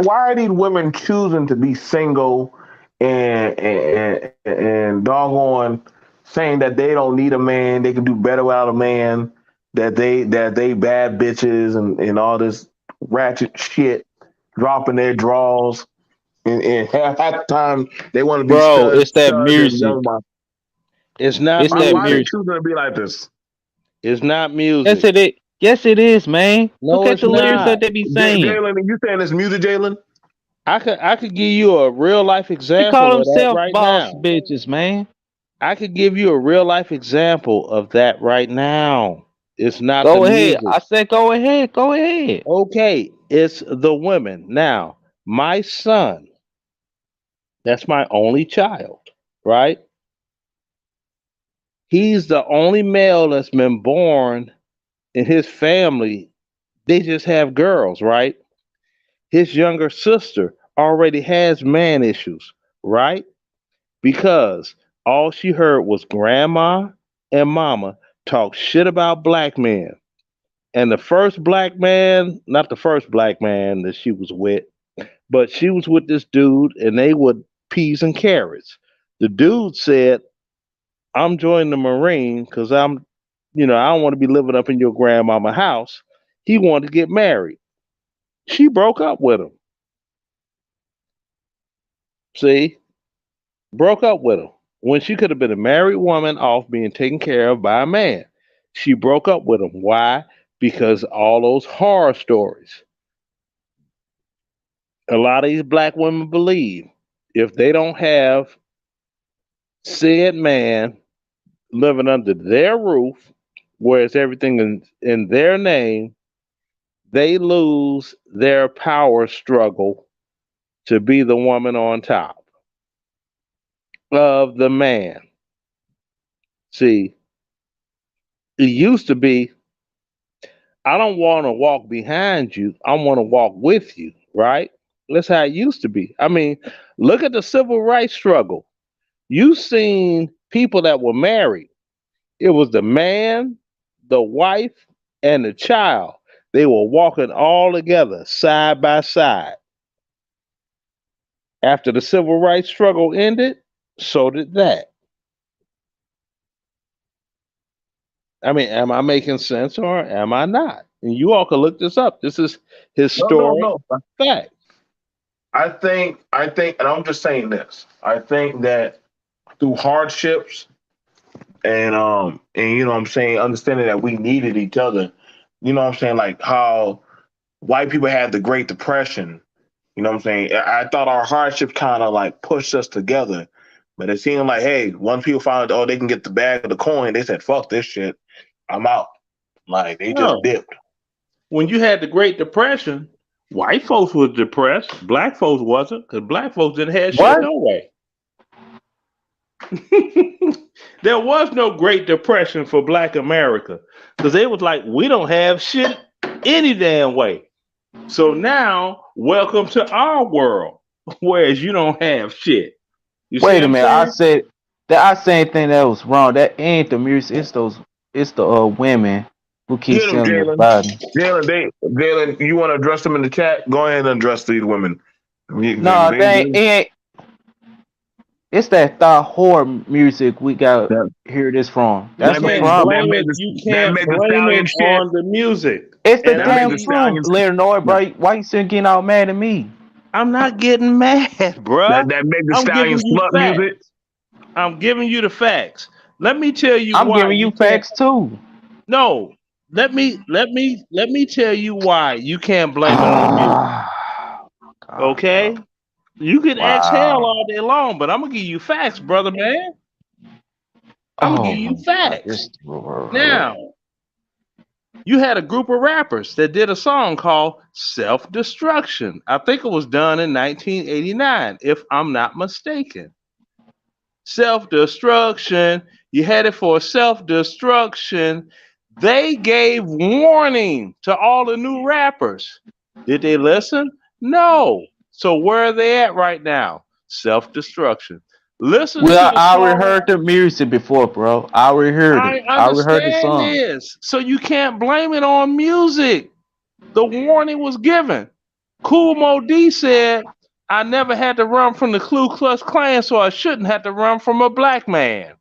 are these women choosing to be single and doggone saying that they don't need a man, they can do better without a man, that they bad bitches and all this ratchet shit, dropping their draws, and half the time they want to be
Bro, it's that
studs and
music.
young mom.
It's not
It's that
Why they
music.
music.
choosing to be like this?
It's not
Yes,
music.
it is. Yes, it is, man. Look
No,
at
it's
the lyrics
not.
that they be saying.
Jalen, you saying this music, Jalen?
I could give you a real life
They call
example of that
themselves
right
boss
now.
bitches, man.
I could give you a real life example of that right now. It's not the
Go ahead.
music.
I said go ahead. Go ahead.
Okay, it's the women. Now, my son, that's my only child, right? He's the only male that's been born in his family. They just have girls, right? His younger sister already has man issues, right? Because all she heard was grandma and mama talk shit about black men. And the first black man, not the first black man that she was with, but she was with this dude and they would peas and carrots. The dude said, I'm joining the Marine because I don't want to be living up in your grandmama house. He wanted to get married. She broke up with him. See, broke up with him when she could have been a married woman off being taken care of by a man. She broke up with him. Why? Because all those horror stories. A lot of these black women believe if they don't have said man living under their roof, whereas everything in their name, they lose their power struggle to be the woman on top of the man. See, it used to be, I don't want to walk behind you, I want to walk with you, right? That's how it used to be. I mean, look at the civil rights struggle. You seen people that were married. It was the man, the wife, and the child. They were walking all together, side by side. After the civil rights struggle ended, so did that. I mean, am I making sense or am I not? And you all can look this up. This is historic
No.
fact.
I think, and I'm just saying this. I think that through hardships and you know what I'm saying, understanding that we needed each other, you know what I'm saying, like how white people had the Great Depression, you know what I'm saying? I thought our hardships kind of like pushed us together. But it seemed like, hey, once people found out, oh, they can get the bag of the coin, they said, fuck this shit. I'm out. Like they just
No.
dipped.
When you had the Great Depression, white folks was depressed. Black folks wasn't, because black folks didn't have shit
What?
no way. There was no Great Depression for Black America because they was like, we don't have shit any damn way. So now, welcome to our world, whereas you don't have shit. You see
Wait
what
a
I'm
minute.
saying?
I said anything that was wrong. That ain't the music. It's the women who keep
Get them,
selling their
Jalen.
body.
Jalen, you want to address them in the chat? Go ahead and address these women.
No, it ain't. It's that thought horror music we got hear this from.
You
That's the
can't
problem.
blame it. You
that
can't
made the
blame
stallion
it
shit.
on the music.
It's the
And I'm
That made
damn
the
truth,
stallions.
Leonard, bro. Why you still getting all mad at me?
I'm not getting mad, bruh.
That made the
I'm giving
stallion
you
slut
facts.
music.
I'm giving you the facts. Let me tell you
I'm
why
giving you
you can't.
facts too.
No, let me tell you why you can't blame it on the music.
God,
Okay,
bro.
you can exhale
Wow.
all day long, but I'm gonna give you facts, brother man. I'm gonna give
Oh
you
my God.
facts. Now, you had a group of rappers that did a song called Self Destruction. I think it was done in 1989, if I'm not mistaken. Self destruction. You had it for self destruction. They gave warning to all the new rappers. Did they listen? No. So where are they at right now? Self destruction. Listen to
Well,
the
I already
song.
heard the music before, bro. I already heard
I
it. I already heard the
understand
song.
this. So you can't blame it on music. The warning was given. Cool Mo D said, I never had to run from the Ku Klux Klan, so I shouldn't have to run from a black man.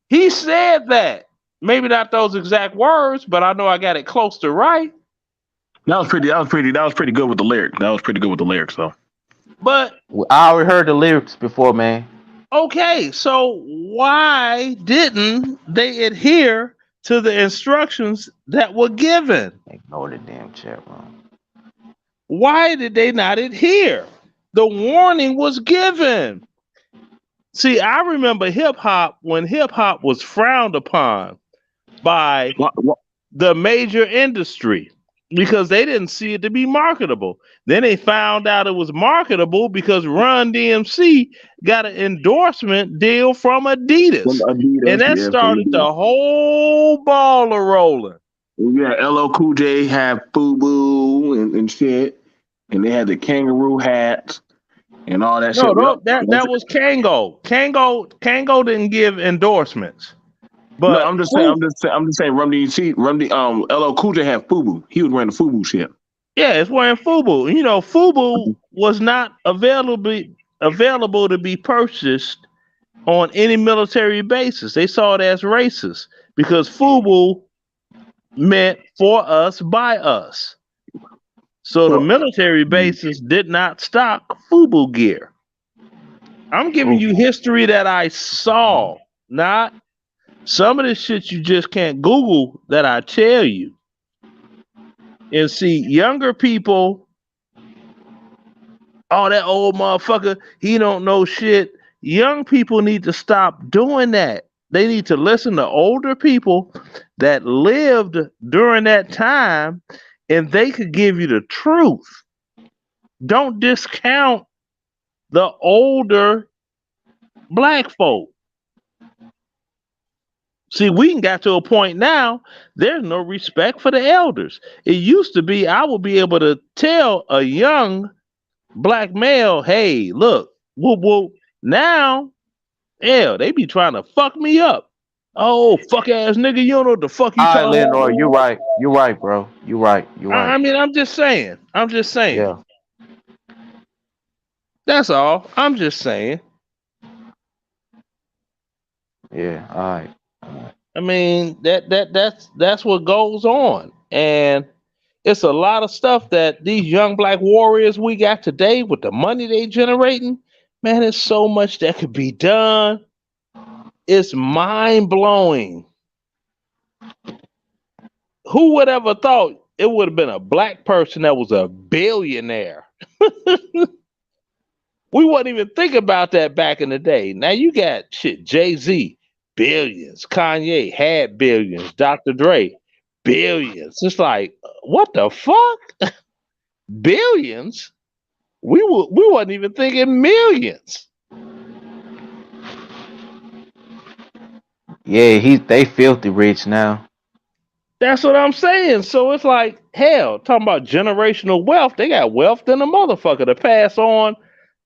He said that. Maybe not those exact words, but I know I got it close to right.
That was pretty good with the lyrics. Though.
But
I already heard the lyrics before, man.
Okay, so why didn't they adhere to the instructions that were given?
Ignore the damn chat room.
Why did they not adhere? The warning was given. See, I remember hip hop when hip hop was frowned upon by the major industry because they didn't see it to be marketable. Then they found out it was marketable because Run DMC got an endorsement deal from Adidas. And that started the whole ball of rolling.
Yeah, LL Cool J had FUBU and shit. And they had the kangaroo hats and all that shit.
No, that was Kango. Kango didn't give endorsements. But
no, I'm just saying Run DMC, LL Cool J had FUBU. He was wearing the FUBU shit.
Yeah, it's wearing FUBU. You know, FUBU was not available to be purchased on any military basis. They saw it as racist because FUBU meant for us, by us. So the military bases did not stock FUBU gear. I'm giving you history that I saw, not some of this shit you just can't Google that I tell you. And see, younger people, oh, that old motherfucker, he don't know shit. Young people need to stop doing that. They need to listen to older people that lived during that time and they could give you the truth. Don't discount the older black folk. See, we got to a point now, there's no respect for the elders. It used to be I would be able to tell a young black male, hey, look, whoop whoop. Now, hell, they be trying to fuck me up. Oh, fuck ass nigga, you don't know what the fuck you talking about.
Lenore, you're right. You're right, bro. You're right.
I mean, I'm just saying.
Yeah.
That's all. I'm just saying.
Yeah, all right.
I mean, that's what goes on. And it's a lot of stuff that these young black warriors we got today with the money they generating, man, there's so much that could be done. It's mind-blowing. Who would ever thought it would have been a black person that was a billionaire? We wouldn't even think about that back in the day. Now you got shit, Jay-Z, billions. Kanye had billions. Dr. Dre, billions. It's like, what the fuck? Billions? We wasn't even thinking millions.
Yeah, they filthy rich now.
That's what I'm saying. So it's like, hell, talking about generational wealth. They got wealth than a motherfucker to pass on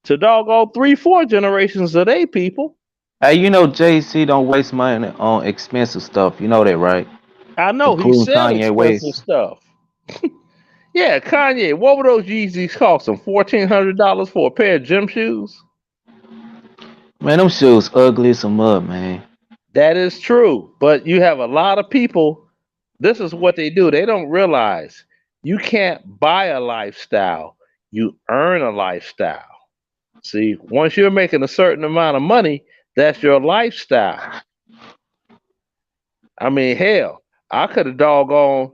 to doggone 3-4 generations of they people.
Hey, you know Jay-Z don't waste money on expensive stuff. You know that, right?
I know he sells expensive stuff. Yeah, Kanye. What would those Yeezys cost him? $1,400 for a pair of gym shoes?
Man, them shoes ugly as a mud, man.
That is true. But you have a lot of people. This is what they do. They don't realize you can't buy a lifestyle. You earn a lifestyle. See, once you're making a certain amount of money, that's your lifestyle. I mean, hell, I could have got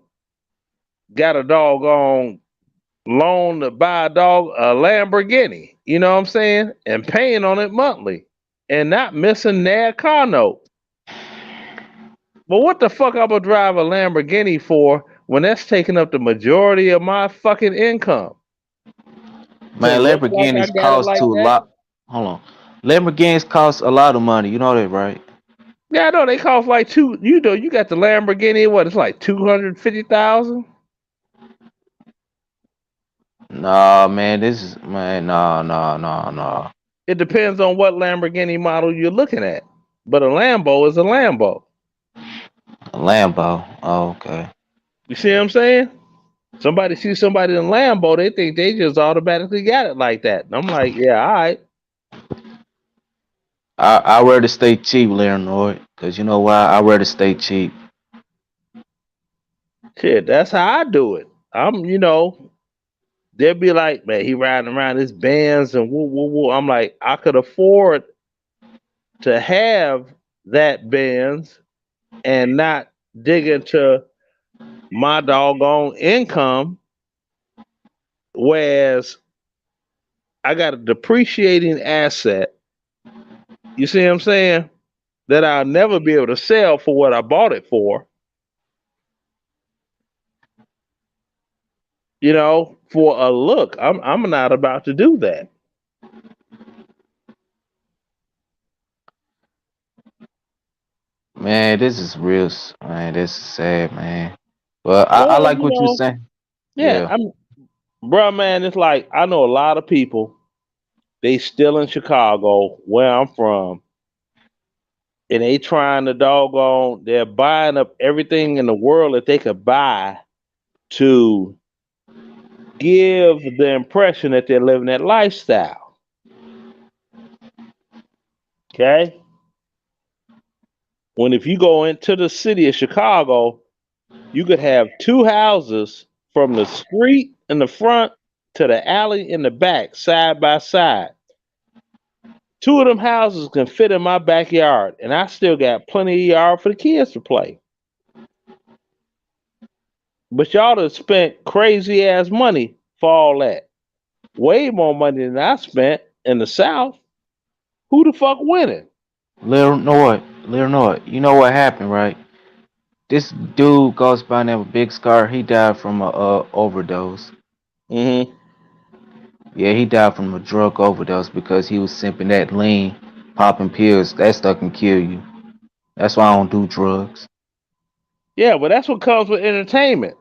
a doggone loan to buy a Lamborghini, you know what I'm saying? And paying on it monthly and not missing that car note. But what the fuck I'm gonna drive a Lamborghini for when that's taking up the majority of my fucking income?
Man, Lamborghinis cost a lot. Hold on. Lamborghinis cost a lot of money. You know that, right?
Yeah, I know they cost like two. You know, you got the Lamborghini. What? It's like 250,000.
Nah, man. No.
It depends on what Lamborghini model you're looking at. But a Lambo is a Lambo.
A Lambo. Oh, okay.
You see what I'm saying? Somebody sees somebody in Lambo, they think they just automatically got it like that. And I'm like, yeah, all right.
I rather stay cheap, Leonard, because you know why? I rather stay cheap.
Shit, that's how I do it. They'll be like, man, he riding around his bands and woo woo woo. I'm like, I could afford to have that bands and not dig into my doggone income, whereas I got a depreciating asset. You see what I'm saying? That I'll never be able to sell for what I bought it for. For a look. I'm not about to do that.
Man, this is real. Man, this is sad, man. But I
Well,
like what you're saying.
yeah,
Yeah.
bro, man, it's like I know a lot of people. They still in Chicago, where I'm from, and they trying to doggone. They're buying up everything in the world that they could buy to give the impression that they're living that lifestyle. Okay. When if you go into the city of Chicago, you could have two houses from the street in the front to the alley in the back, side by side. Two of them houses can fit in my backyard, and I still got plenty of yard for the kids to play. But y'all have spent crazy ass money for all that. Way more money than I spent in the South. Who the fuck winning?
Leonard, you know what happened, right? This dude goes by the name of Big Scar. He died from a overdose.
Mm-hmm.
Yeah, he died from a drug overdose because he was simping that lean, popping pills. That stuff can kill you. That's why I don't do drugs.
Yeah, but that's what comes with entertainment.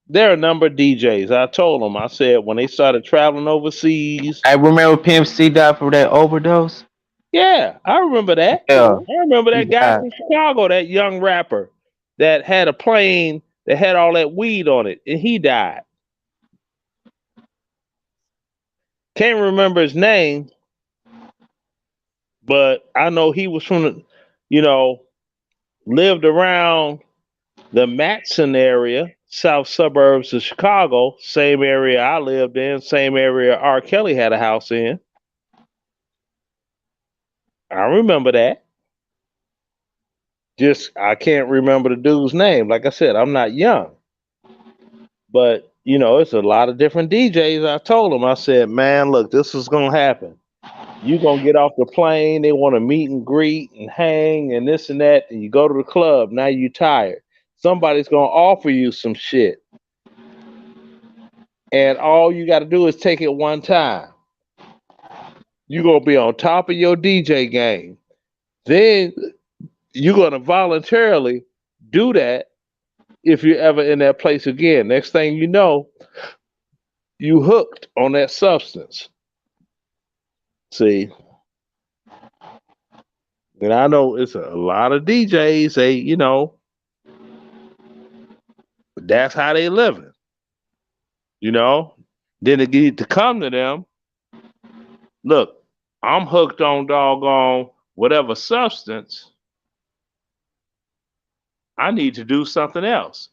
There are a number of DJs. I told them, I said when they started traveling overseas.
I remember Pimp C died from that overdose.
Yeah, I remember that.
Yeah,
I remember
he
that guy
died.
from Chicago, that young rapper that had a plane that had all that weed on it, and he died. Can't remember his name, but I know he was from lived around the Matson area, south suburbs of Chicago, same area I lived in, same area R. Kelly had a house in. I remember that. Just I can't remember the dude's name. Like I said, I'm not young. But it's a lot of different DJs. I told him, I said, man, look, this is gonna happen. You're gonna get off the plane, they want to meet and greet and hang and this and that, and you go to the club, now you tired. Somebody's gonna offer you some shit. And all you gotta do is take it one time. You're gonna be on top of your DJ game. Then you're gonna voluntarily do that if you're ever in that place again. Next thing you know, you hooked on that substance. See, and I know it's a lot of DJs. That's how they living. Then it get to come to them. Look, I'm hooked on doggone whatever substance. I need to do something else.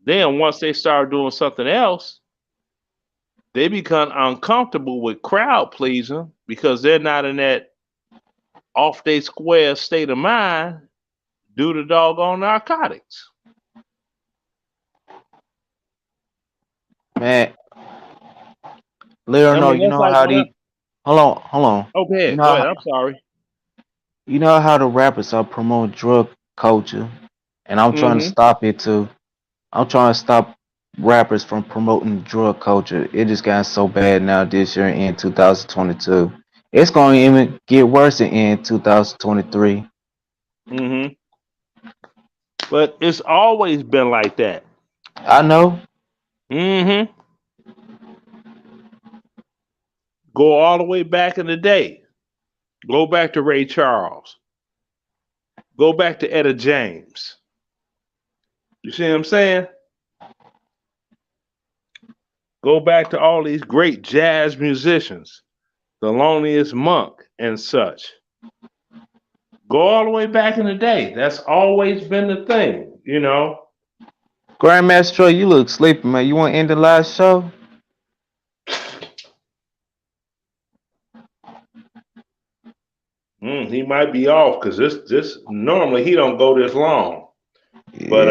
Then once they start doing something else, they become uncomfortable with crowd pleasing because they're not in that off their square state of mind due to doggone narcotics.
Man, Leonard, you
That's
know
like
how
when I.
the hold on.
Oh, go
You
ahead.
know
Go
how,
ahead. I'm sorry.
you know how the rappers are promoting drug culture, and I'm trying to
Mm-hmm.
stop it too. I'm trying to stop rappers from promoting drug culture. It just got so bad now this year in 2022. It's going to even get worse in 2023.
Mm-hmm. But it's always been like that.
I know.
Mm-hmm. Go all the way back in the day. Go back to Ray Charles. Go back to Etta James. You see what I'm saying? Go back to all these great jazz musicians, the Loneliest Monk and such. Go all the way back in the day. That's always been the thing, you know.
Grandmaster Troll, you look sleepy, man. You want to end the live show?
He might be off because this normally he don't go this long. But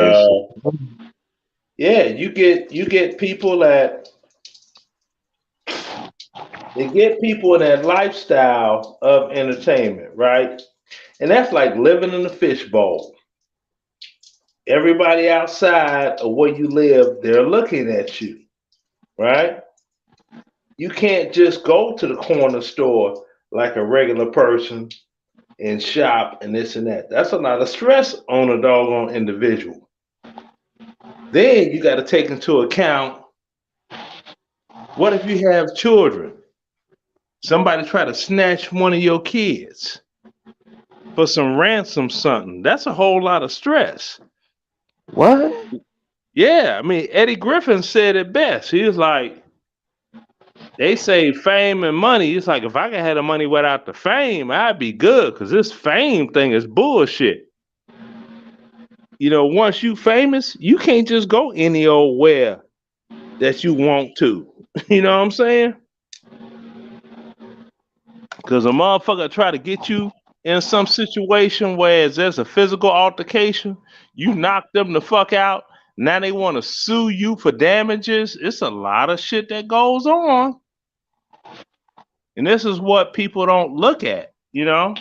Yes.
yeah, you get people that they get people in that lifestyle of entertainment, right? And that's like living in a fishbowl. Everybody outside of where you live, they're looking at you, right? You can't just go to the corner store like a regular person and shop and this and that. That's a lot of stress on a doggone individual. Then you got to take into account, what if you have children? Somebody try to snatch one of your kids for some ransom something. That's a whole lot of stress.
What?
Yeah, I mean, Eddie Griffin said it best. He was like, they say fame and money. It's like, if I could have the money without the fame, I'd be good, because this fame thing is bullshit. You know, once you famous, you can't just go any old where that you want to. You know what I'm saying? Because a motherfucker try to get you in some situation where there's a physical altercation, you knock them the fuck out. Now they want to sue you for damages. It's a lot of shit that goes on. And this is what people don't look at, you know?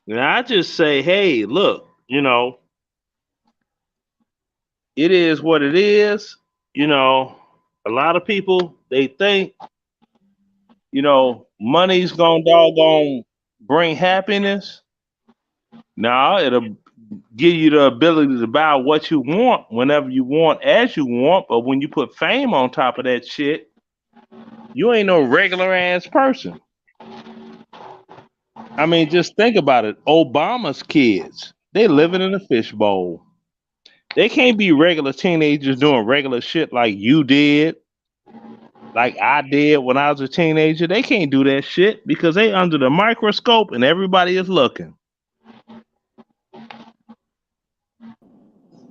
And I just say, hey, look, you know, it is what it is. You know, a lot of people, they think, you know, money's gonna doggone bring happiness. No, it'll give you the ability to buy what you want whenever you want, as you want. But when you put fame on top of that shit, you ain't no regular ass person. I mean, just think about it. Obama's kids, they living in a fishbowl. They can't be regular teenagers doing regular shit like you did, like I did when I was a teenager. They can't do that shit because they under the microscope and everybody is looking.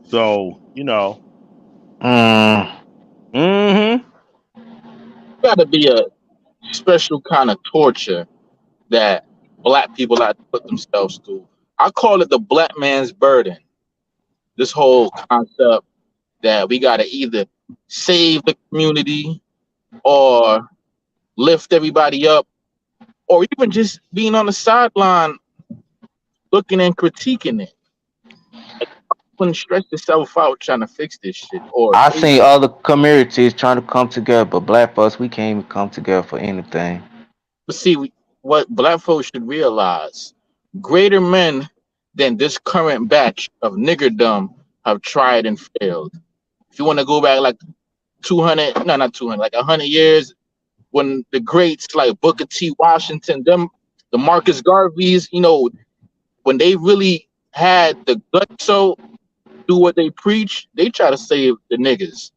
So, you know. Mm-hmm.
Gotta be a special kind of torture that black people have to put themselves through. I call it the black man's burden. This whole concept that we gotta either save the community or lift everybody up, or even just being on the sideline looking and critiquing it. Wouldn't stress yourself out trying to fix this shit. Or
I seen other communities trying to come together, but black folks, we can't even come together for anything.
But see, what black folks should realize, greater men than this current batch of niggerdom have tried and failed. If you want to go back like 200, no, not 200, like 100 years, when the greats like Booker T. Washington, them, the Marcus Garveys, you know, when they really had the guts so do what they preach, they try to save the niggas.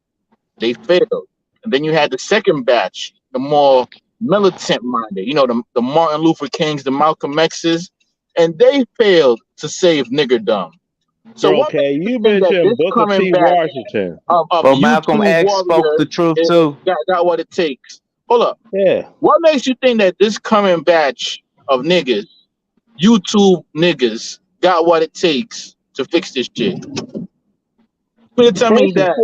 They failed. And then you had the second batch, the more militant minded, you know, the Martin Luther Kings, the Malcolm X's, and they failed to save niggerdom. So
Bro,
what
okay, you
that
mentioned
this
Booker
coming
T.
back
Washington.
of
But Malcolm
YouTube
X spoke the
warriors
truth
is
too.
got what it takes. Hold up.
Yeah.
What makes you think that this coming batch of niggas, YouTube niggas, got what it takes to fix this shit? You're telling me that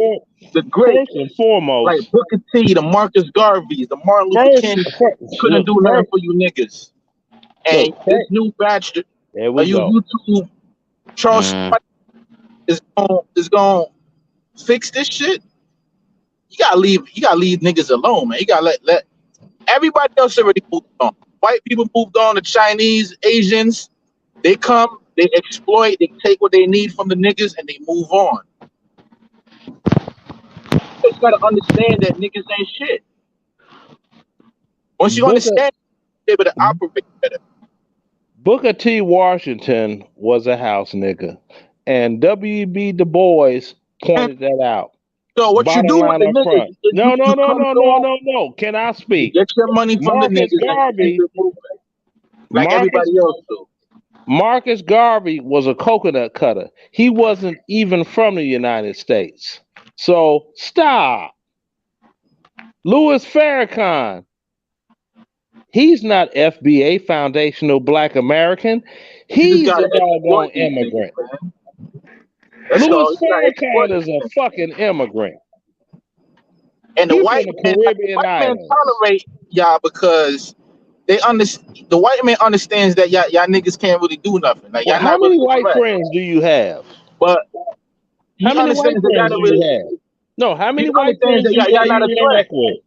the greats,
First and foremost,
like Booker T, the Marcus Garveys, the Martin Luther King, couldn't do nothing for you niggas. And this new batch of you YouTube Charles is gonna fix this shit. You gotta leave niggas alone, man. You gotta let everybody else already moved on. White people moved on, the Chinese, Asians, they come, they exploit, they take what they need from the niggas and they move on. You just gotta understand that niggas ain't shit. Once you understand, you're able to operate better.
Booker T. Washington was a house nigga, and W.B. Du Bois pointed that out.
So what you
Bottom
do with
line
the
up
niggas
front.
is
No, no,
you
no,
come
no, no,
through,
no, no. Can I
you
speak?
get your money from the
Marcus
niggas, and you keep
Garvey,
it moving like
Marcus
everybody else do.
Marcus Garvey was a coconut cutter. He wasn't even from the United States. So stop. Louis Farrakhan, he's not FBA, Foundational Black American.
You just
He's
gotta
a doggone
exploit these niggas,
immigrant.
man. That's
Louis
all. You gotta exploit
Farrakhan is a
them.
fucking immigrant.
And the
He's from
white
the
man,
Caribbean islands.
tolerate y'all because they understand. The white man understands that y'all niggas can't really do nothing. Like
Well,
y'all
how
not gonna
many white
interact.
friends do you have?
But
How
he
many white
understands that y'all
friends
don't
do you
really.
have? No, how
He
many white
understands
friends
that
do
y'all not a
you
threat.
interact with?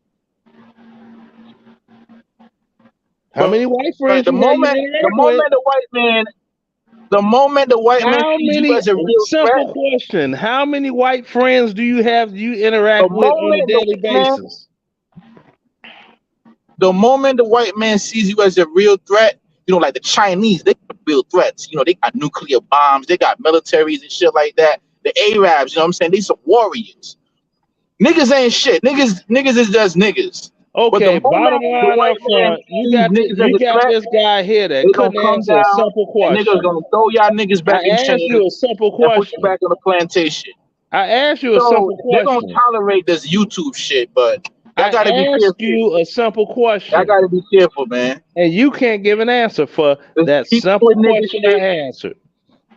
How
But
many white
but
friends you have you interact with?
the moment the white man
How
sees you
many,
as a real threat,
simple question, how many white friends do you have you
the
interact with on a
moment the
daily
white man,
basis?
the moment the white man sees you as a real threat, you know, like the Chinese, they got real threats. You know, they got nuclear bombs, they got militaries and shit like that. The Arabs, you know what I'm saying? They some warriors. Niggas ain't shit. Niggas is just niggas. But the
Okay,
moment
bottom
the
line
white
up
man
front, you
sees
got
niggas as
you
a
got
threat,
this guy here
they
that
gonna
couldn't
come
answer a
down
simple
and niggas
question.
gonna throw y'all niggas back
I
in
asked you a
chains
simple
and put you
question.
back on the plantation.
I asked you a
So
simple
they're gonna
question.
tolerate this YouTube shit, but y'all
I
gotta be
asked
careful.
you a simple
Y'all
question,
gotta be careful, man.
and you can't give an answer for
Just
that
keep
simple
doing nigga
question I
shit,
answered.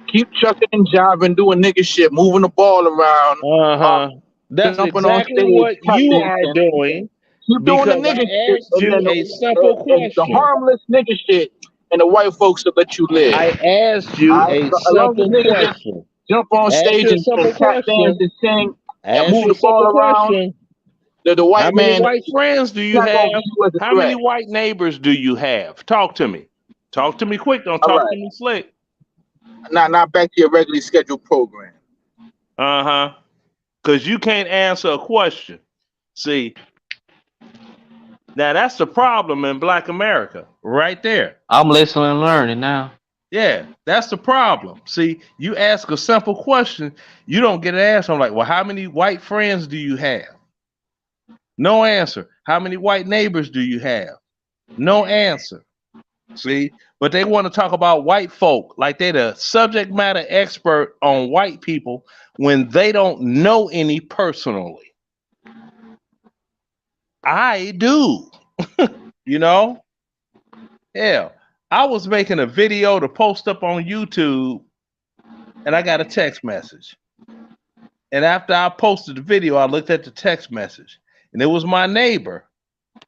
keep chucking and jiving, doing nigga shit, moving the ball around,
Uh-huh. That's
jumping on
exactly
stage,
what
tap
you are
dancing.
doing
Keep doing the
because
nigga
I
shit,
asked
and
you
then
a simple
and the
question.
harmless nigga shit, and the white folks will let you live.
I asked you
Alright?
a
As long as
simple
niggas just
question.
jump on
I asked
stage
you a
and
simple
tap dance
question.
and sing
I
and
asked
move
you a
the ball
simple
around,
question.
the
How
white
many
man
white
is
friends do you
not gonna
have?
view you as a
How many
threat.
white neighbors do you have? Talk to me. Talk to me quick. Don't
All
talk to
right.
me slick.
Now back to your regularly scheduled program.
Uh-huh. Because you can't answer a question. See, now that's the problem in Black America, right there.
I'm listening and learning now.
Yeah, that's the problem. See, you ask a simple question, you don't get an answer. I'm like, well, how many white friends do you have? No answer. How many white neighbors do you have? No answer. See, but they want to talk about white folk like they're the subject matter expert on white people when they don't know any personally. I do. You know? Hell, I was making a video to post up on YouTube and I got a text message. And after I posted the video, I looked at the text message and it was my neighbor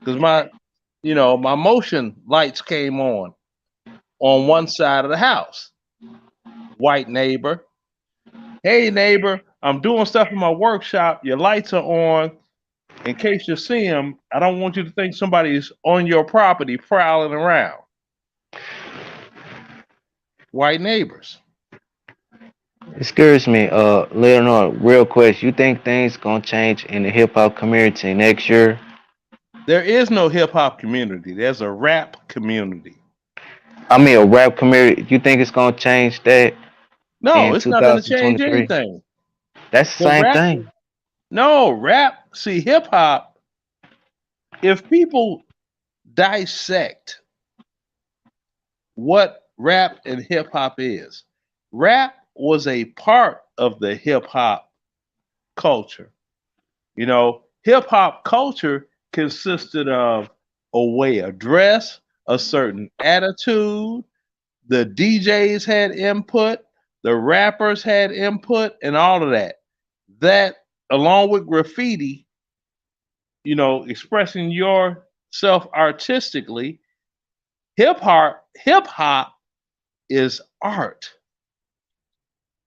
because my motion lights came on one side of the house. White neighbor. Hey neighbor, I'm doing stuff in my workshop. Your lights are on. In case you see them, I don't want you to think somebody's on your property prowling around. White neighbors.
Excuse me, Leonard, real quick. You think things gonna change in the hip hop community next year?
There is no hip hop community. There's a rap community.
I mean, a rap community. You think it's gonna change that
No,
in
it's not going to change
2023?
anything.
That's the
The
same
rap,
thing.
no, rap. See, hip hop, if people dissect what rap and hip hop is, rap was a part of the hip hop culture. Hip hop culture consisted of a way of dress, a certain attitude. The DJs had input, the rappers had input, and all of that. That, along with graffiti, expressing yourself artistically, hip hop is art.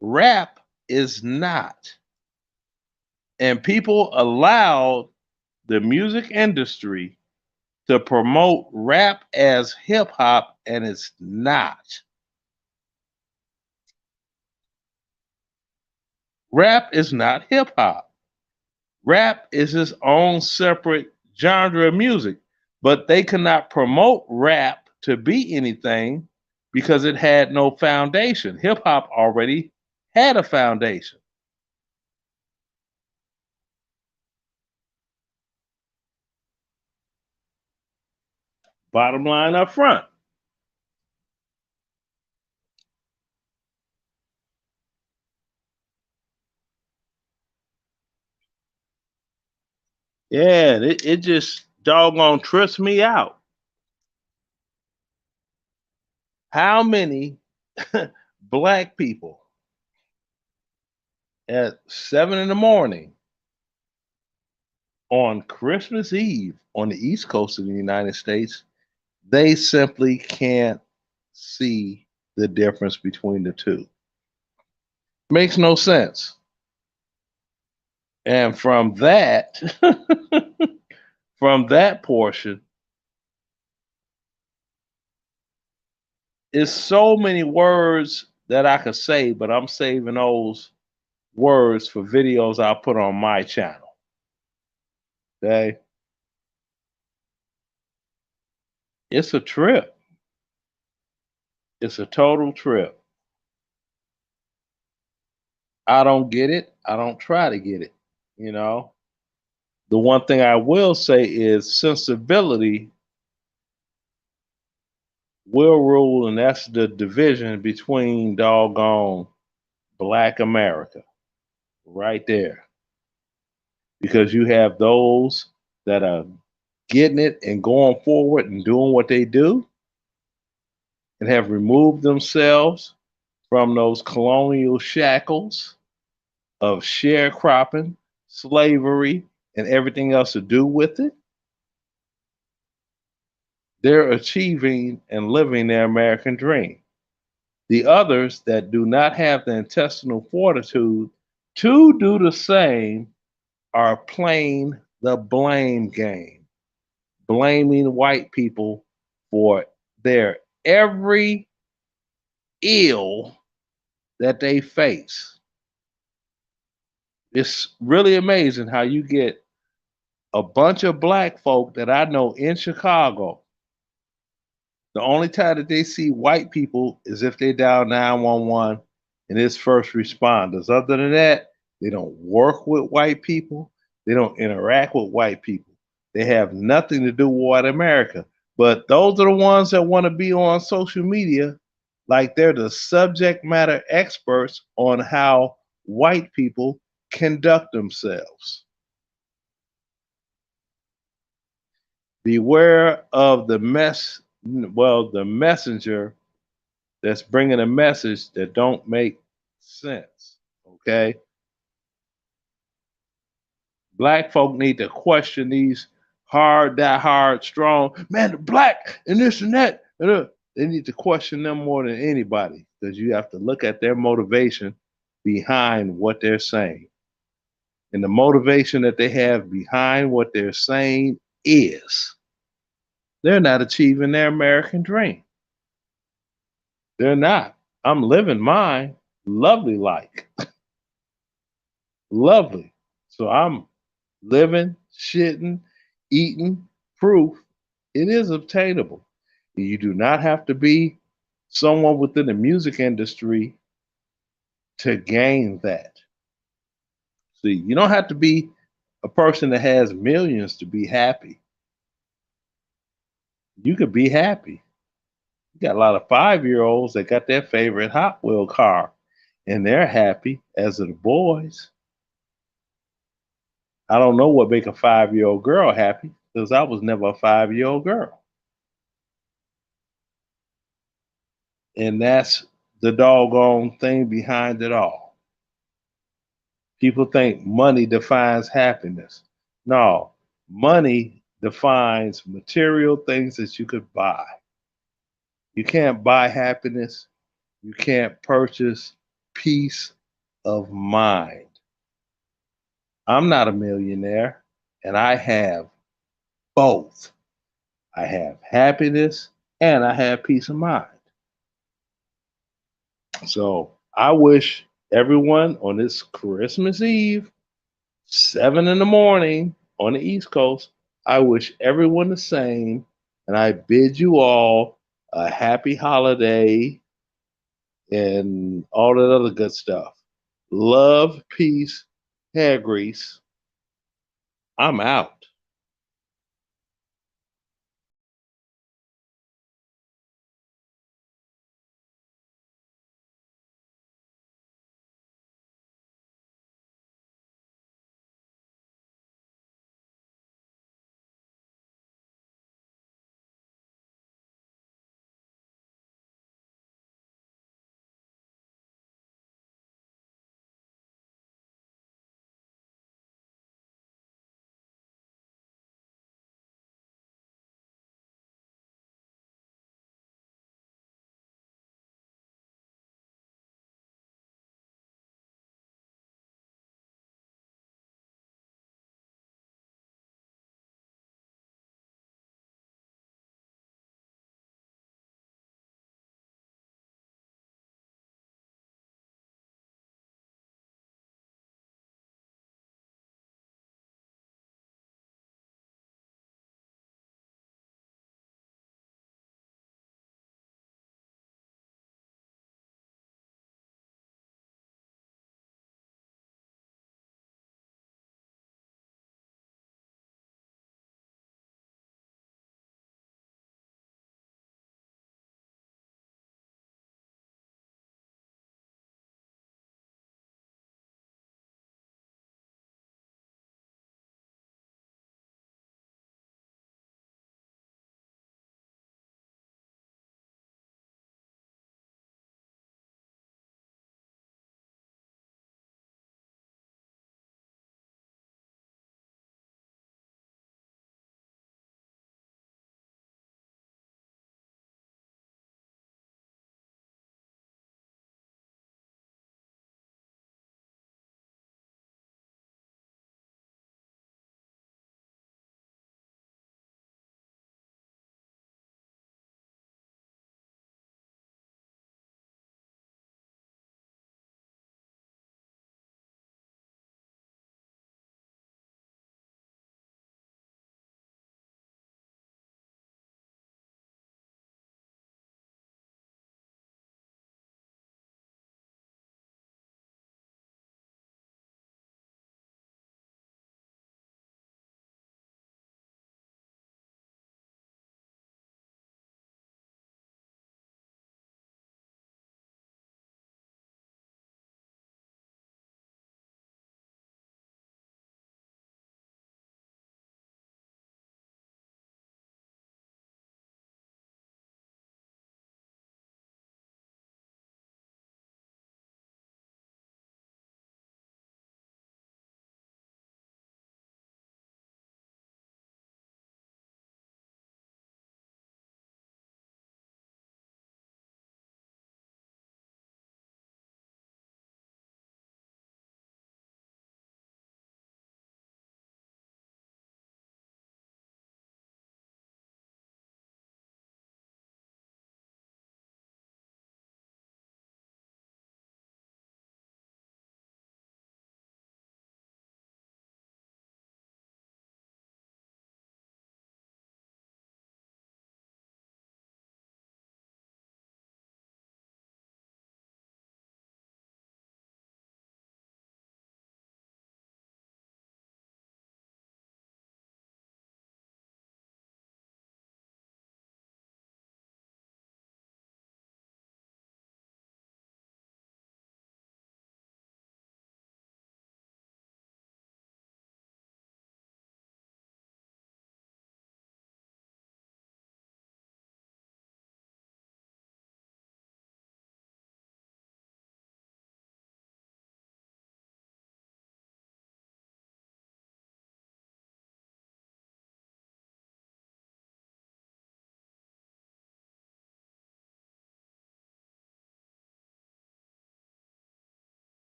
Rap is not. And people allowed the music industry to promote rap as hip hop, and it's not. Rap is not hip hop. Rap is its own separate genre of music, but they cannot promote rap to be anything because it had no foundation. Hip hop already had a foundation. Bottom line up front. Yeah, it just doggone trips me out. How many black people at 7 in the morning on Christmas Eve on the East Coast of the United States, they simply can't see the difference between the two. Makes no sense. And from that, from that portion, is so many words that I could say, but I'm saving those words for videos I'll put on my channel. Okay? It's a trip. It's a total trip. I don't get it. I don't try to get it. You know? The one thing I will say is sensibility will rule, and that's the division between doggone Black America right there. Because you have those that are getting it and going forward and doing what they do and have removed themselves from those colonial shackles of sharecropping, slavery, and everything else to do with it. They're achieving and living their American dream. The others that do not have the intestinal fortitude to do the same are playing the blame game, blaming white people for their every ill that they face. It's really amazing how you get a bunch of black folk that I know in Chicago. The only time that they see white people is if they dial 911 and it's first responders. Other than that, they don't work with white people. They don't interact with white people. They have nothing to do with white America. But those are the ones that want to be on social media like they're the subject matter experts on how white people conduct themselves. Beware of the the messenger that's bringing a message that don't make sense. Okay, black folk need to question these hard, die hard, strong man, the black and this and that. They need to question them more than anybody because you have to look at their motivation behind what they're saying, and the motivation that they have behind what they're saying is they're not achieving their American dream. They're not. I'm living mine lovely like. Lovely. So I'm living, shitting, eating proof it is obtainable. You do not have to be someone within the music industry to gain that. See, you don't have to be a person that has millions to be happy. You could be happy. You got a lot of 5-year-olds that got their favorite Hot Wheel car and they're happy, as are the boys. I don't know what make a 5-year-old girl happy because I was never a 5-year-old girl. And that's the doggone thing behind it all. People think money defines happiness. No, money defines material things that you could buy. You can't buy happiness. You can't purchase peace of mind. I'm not a millionaire, and I have both. I have happiness and I have peace of mind. So I wish everyone on this Christmas Eve, 7 in the morning on the East Coast, I wish everyone the same. And I bid you all a happy holiday and all that other good stuff. Love, peace, hair grease. I'm out.